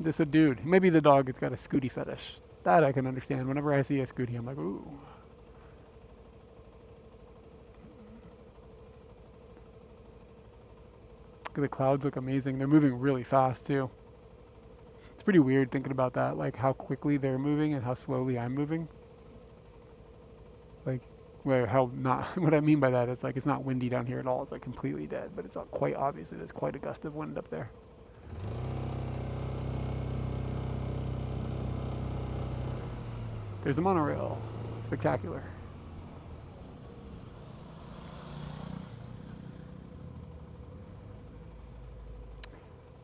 Just a dude. Maybe the dog has got a scooty fetish. That I can understand. Whenever I see a scooty, I'm like, ooh. The clouds look amazing. They're moving really fast too. It's pretty weird thinking about that, like how quickly they're moving and how slowly I'm moving. Like, well, how not, what I mean by that is like it's not windy down here at all. It's like completely dead, but it's quite obviously there's quite a gust of wind up there. There's a monorail. Spectacular.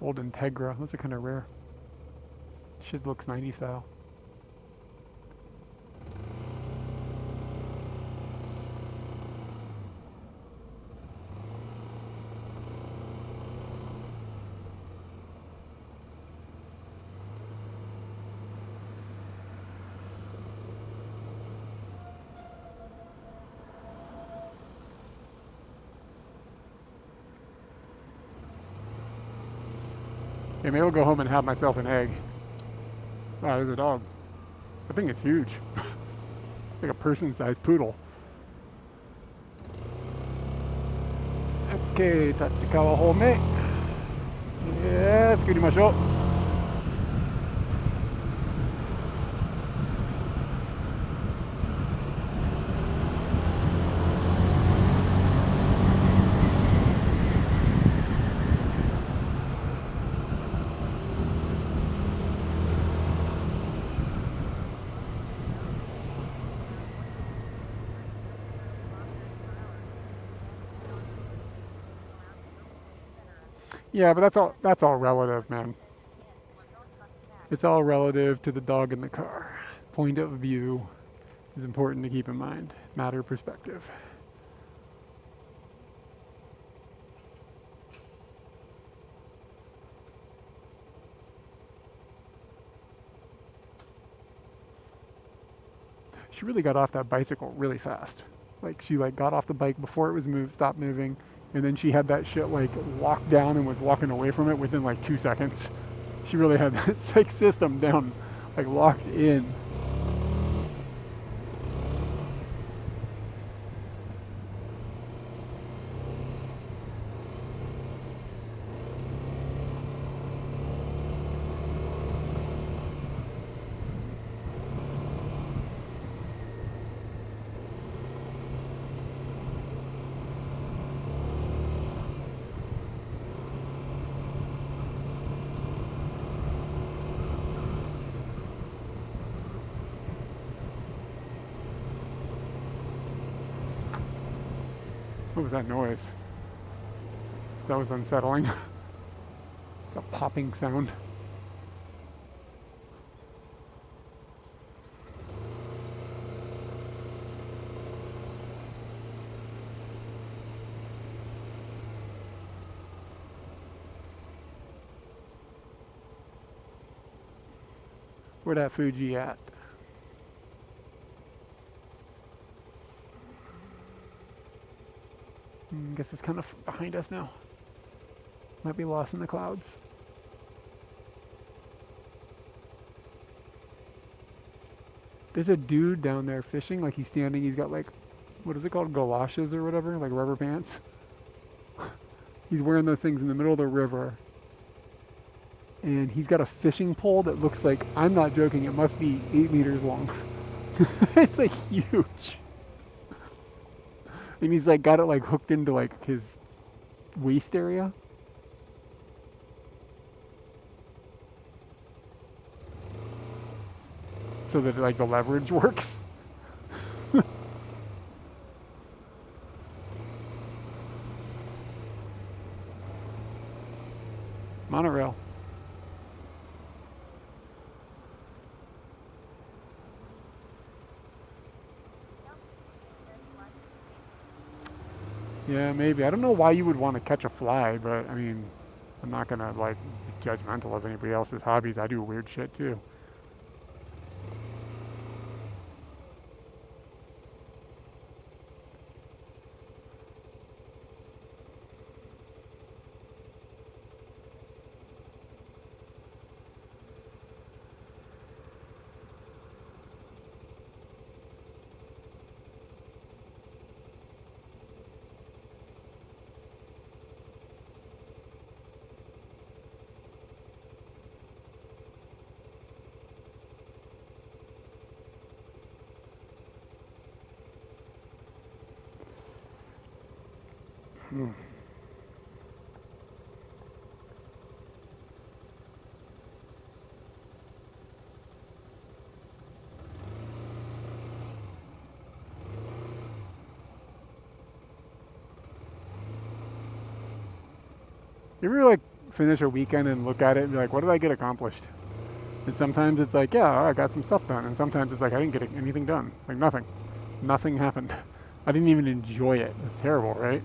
Old Integra. Those are kind of rare. Shit looks 90s style. Okay, maybe I'll go home and have myself an egg. Wow, there's a dog. I think it's huge. Like a person-sized poodle. Okay, Tachikawa home. Yeah, tsukurimashou. Yeah, but that's all relative, man. It's all relative to the dog in the car. Point of view is important to keep in mind. Matter of perspective. She really got off that bicycle really fast. Like she got off the bike before it was stopped moving. And then she had that shit locked down and was walking away from it within 2 seconds. She really had that system down, locked in. What was that noise? That was unsettling. A popping sound. Where that Fuji at? I guess it's kind of behind us now. Might be lost in the clouds. There's a dude down there fishing, he's standing, he's got what is it called, galoshes or whatever, rubber pants. He's wearing those things in the middle of the river. and he's got a fishing pole that looks like, I'm not joking, it must be 8 meters long. It's like huge. And he's like got it like hooked into like his waist area. So that like the leverage works. Monorail. Yeah, maybe. I don't know why you would want to catch a fly, but I mean, I'm not gonna like be judgmental of anybody else's hobbies. I do weird shit too. You ever like finish a weekend and look at it and be like, what did I get accomplished? And sometimes it's like, yeah, I got some stuff done. And sometimes it's like, I didn't get anything done. Like nothing. Nothing happened. I didn't even enjoy it. It's terrible, right?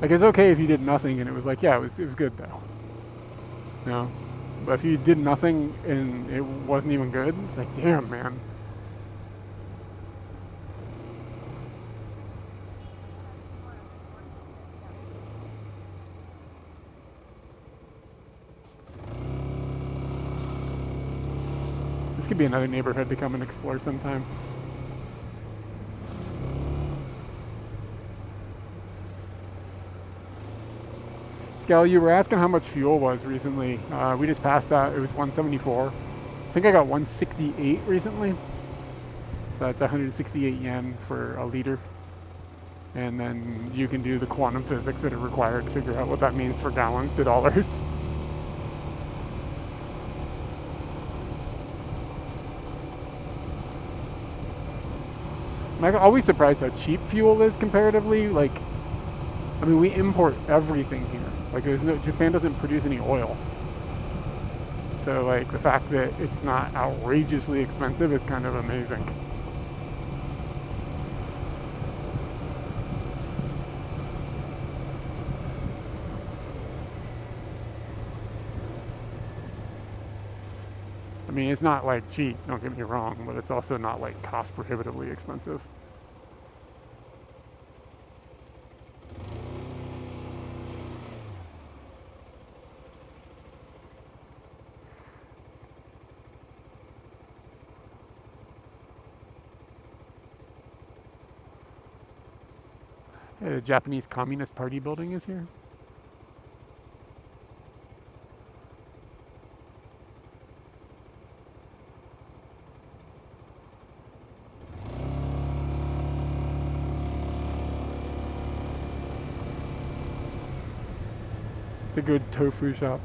Like it's okay if you did nothing and it was like, yeah, it was good though. You know? But if you did nothing and it wasn't even good, it's like, damn, man. This could be another neighborhood to come and explore sometime. Scal, you were asking how much fuel was recently. We just passed that. It was 174. I think I got 168 recently. So that's 168 yen for a liter. And then you can do the quantum physics that are required to figure out what that means for gallons to dollars. I'm always surprised how cheap fuel is comparatively. Like, I mean, we import everything here. Like, Japan doesn't produce any oil. So, like, the fact that it's not outrageously expensive is kind of amazing. I mean, it's not like cheap, don't get me wrong, but it's also not like cost prohibitively expensive. The Japanese Communist Party building is here. It's a good tofu shop.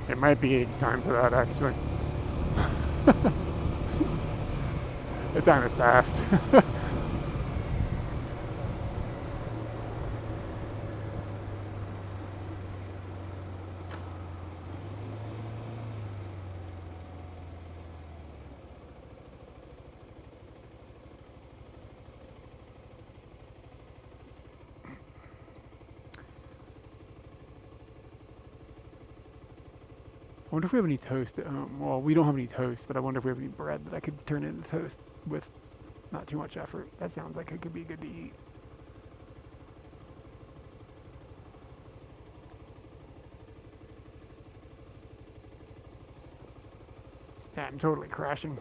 It might be time for that, actually. The time has passed. I wonder if we have any toast. Well, we don't have any toast, but I wonder if we have any bread that I could turn into toast with. Not too much effort. That sounds like it could be good to eat. Yeah, I'm totally crashing.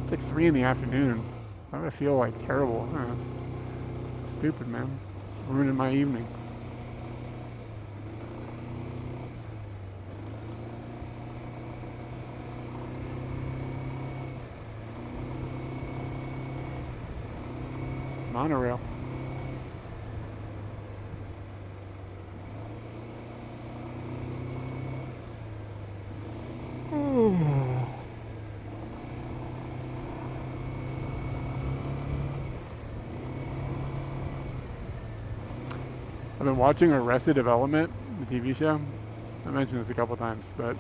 It's like 3 in the afternoon. I'm gonna feel like terrible. It's stupid, man. Ruining my evening. Monorail. I've been watching Arrested Development, the TV show. I mentioned this a couple times, but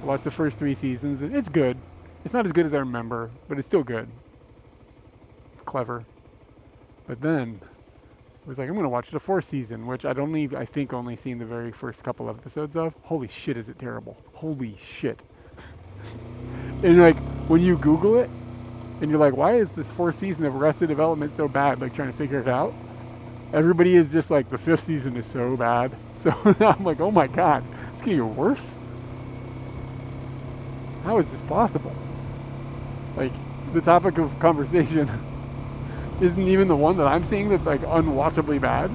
I watched the first 3 seasons, and it's good. It's not as good as I remember, but it's still good. It's clever. But then I was like, I'm gonna watch the 4th season, which I think only seen the very first couple of episodes of. Holy shit, is it terrible? Holy shit. And like when you Google it, and you're like, why is this 4th season of Arrested Development so bad? Like trying to figure it out. Everybody is just like, the 5th season is so bad. So I'm like, oh my god, it's gonna get worse? How is this possible? Like, the topic of conversation isn't even the one that I'm seeing that's like unwatchably bad.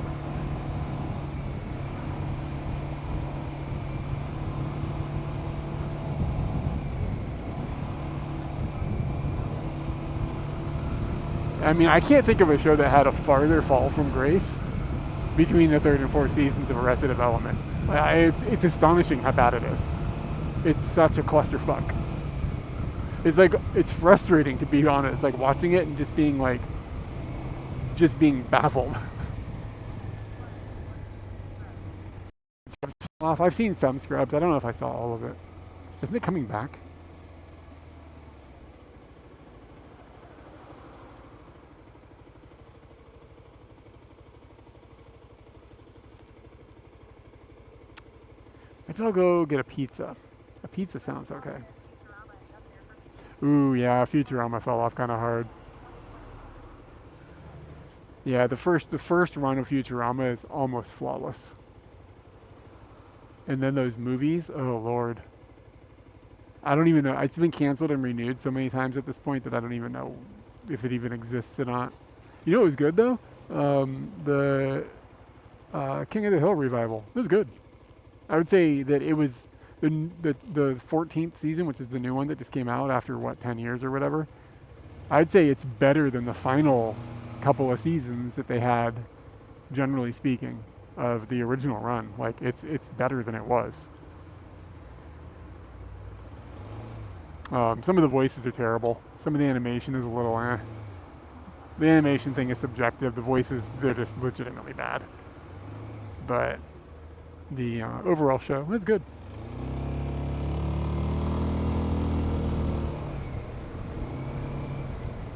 I mean, I can't think of a show that had a farther fall from grace between the 3rd and 4th seasons of Arrested Development. It's astonishing how bad it is. It's such a clusterfuck. It's like, it's frustrating to be honest, like watching it and just being baffled. I've seen some Scrubs. I don't know if I saw all of it. Isn't it coming back? Maybe I'll go get a pizza. A pizza sounds okay. Ooh, yeah, Futurama fell off kind of hard. Yeah, the first run of Futurama is almost flawless. And then those movies, oh lord. I don't even know. It's been canceled and renewed so many times at this point that I don't even know if it even exists or not. You know what was good though? The King of the Hill revival. It was good. I would say that it was the 14th season, which is the new one that just came out after, 10 years or whatever. I'd say it's better than the final couple of seasons that they had, generally speaking, of the original run. Like, it's better than it was. Some of the voices are terrible. Some of the animation is a little eh. The animation thing is subjective. The voices, they're just legitimately bad. But the overall show is good.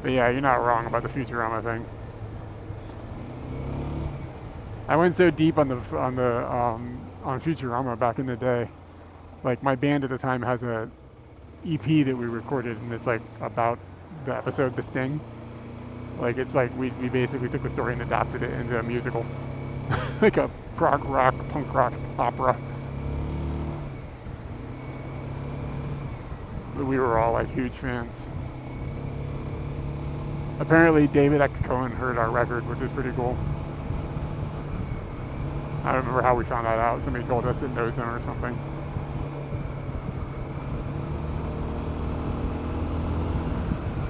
But yeah, you're not wrong about the Futurama thing. I went so deep on Futurama back in the day. Like, my band at the time has a EP that we recorded, and it's like about the episode The Sting. Like, it's like we basically took the story and adapted it into a musical. Like a prog rock, punk rock opera. But we were all like huge fans. Apparently David Cohen heard our record, which is pretty cool. I don't remember how we found that out. Somebody told us in Ozone or something.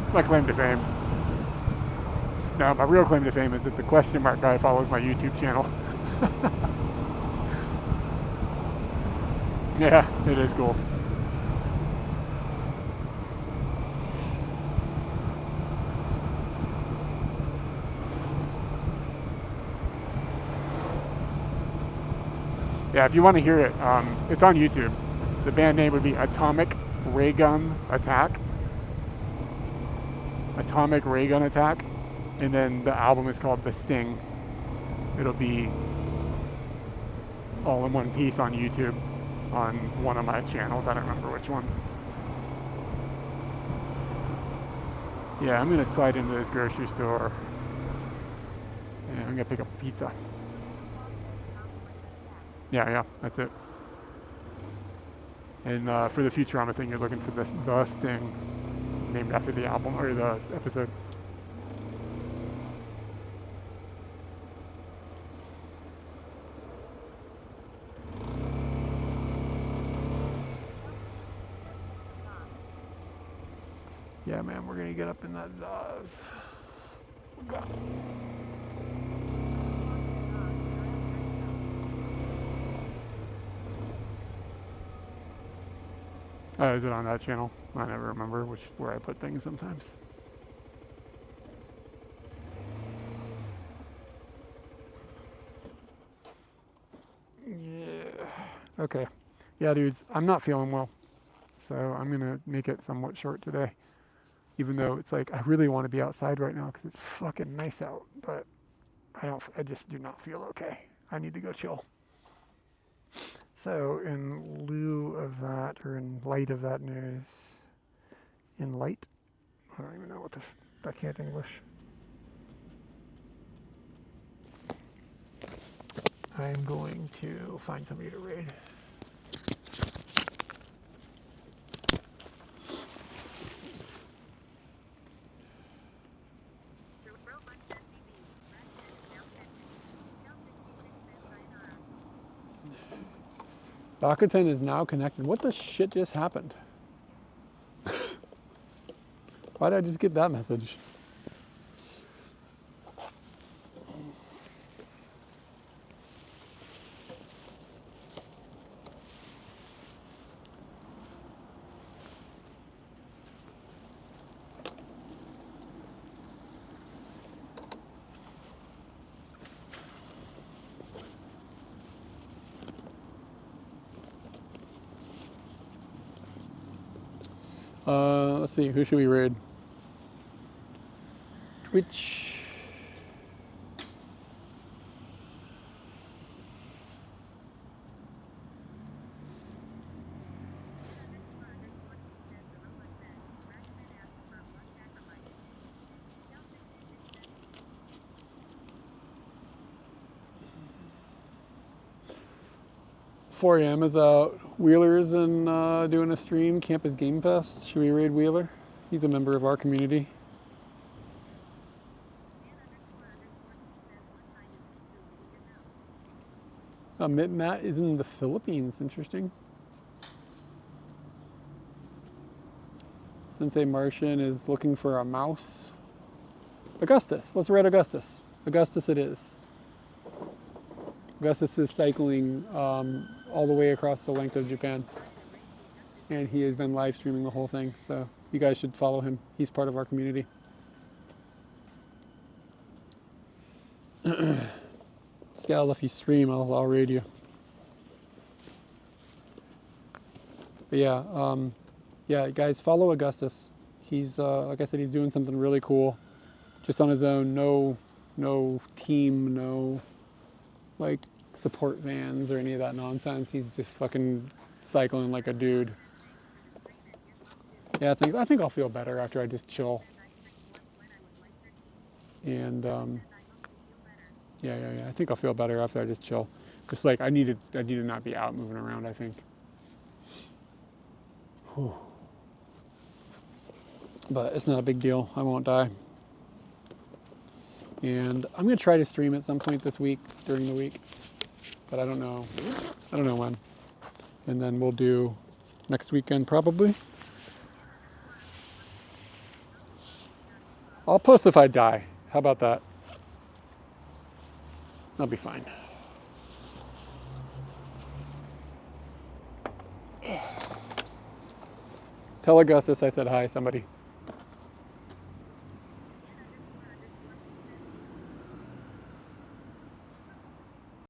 It's my claim to fame. No, my real claim to fame is that the question mark guy follows my YouTube channel. Yeah, it is cool. Yeah, if you want to hear it, it's on YouTube. The band name would be Atomic Ray Gun Attack. Atomic Ray Gun Attack. And then the album is called The Sting. It'll be all in one piece on YouTube on one of my channels. I don't remember which one. Yeah, I'm gonna slide into this grocery store and I'm gonna pick up a pizza. Yeah, that's it. And for the future, I think you're looking for the Sting, named after the album or the episode. Yeah, man, we're gonna get up in that Zaz. Is it on that channel? I never remember where I put things sometimes. Yeah. Okay. Yeah, dudes, I'm not feeling well. So I'm gonna make it somewhat short today. Even though it's like, I really want to be outside right now because it's fucking nice out. But I just do not feel okay. I need to go chill. So in lieu of that, or in light of that news, I don't even know what I can't English. I'm going to find somebody to raid. Rakuten is now connected. What the shit just happened? Why did I just get that message? Let's see, who should we raid? Twitch. Four AM is out. Wheeler's and doing a stream, Campus Game Fest. Should we raid Wheeler? He's a member of our community. Matt is in the Philippines. Interesting. Sensei Martian is looking for a mouse. Augustus. Let's raid Augustus. Augustus it is. Augustus is cycling all the way across the length of Japan. And he has been live streaming the whole thing. So you guys should follow him. He's part of our community. Scal, if you stream, I'll raid you. But yeah, guys, follow Augustus. He's, like I said, he's doing something really cool. Just on his own, no team, no like support vans or any of that nonsense. He's just fucking cycling like a dude. Yeah, I think I'll feel better after I just chill. And yeah. I think I'll feel better after I just chill. Just like I need to not be out moving around, I think. Whew. But it's not a big deal. I won't die. And I'm gonna try to stream at some point this week, during the week. But I don't know when. And then we'll do next weekend probably. I'll post if I die. How about that? I'll be fine. Tell Augustus I said hi, somebody.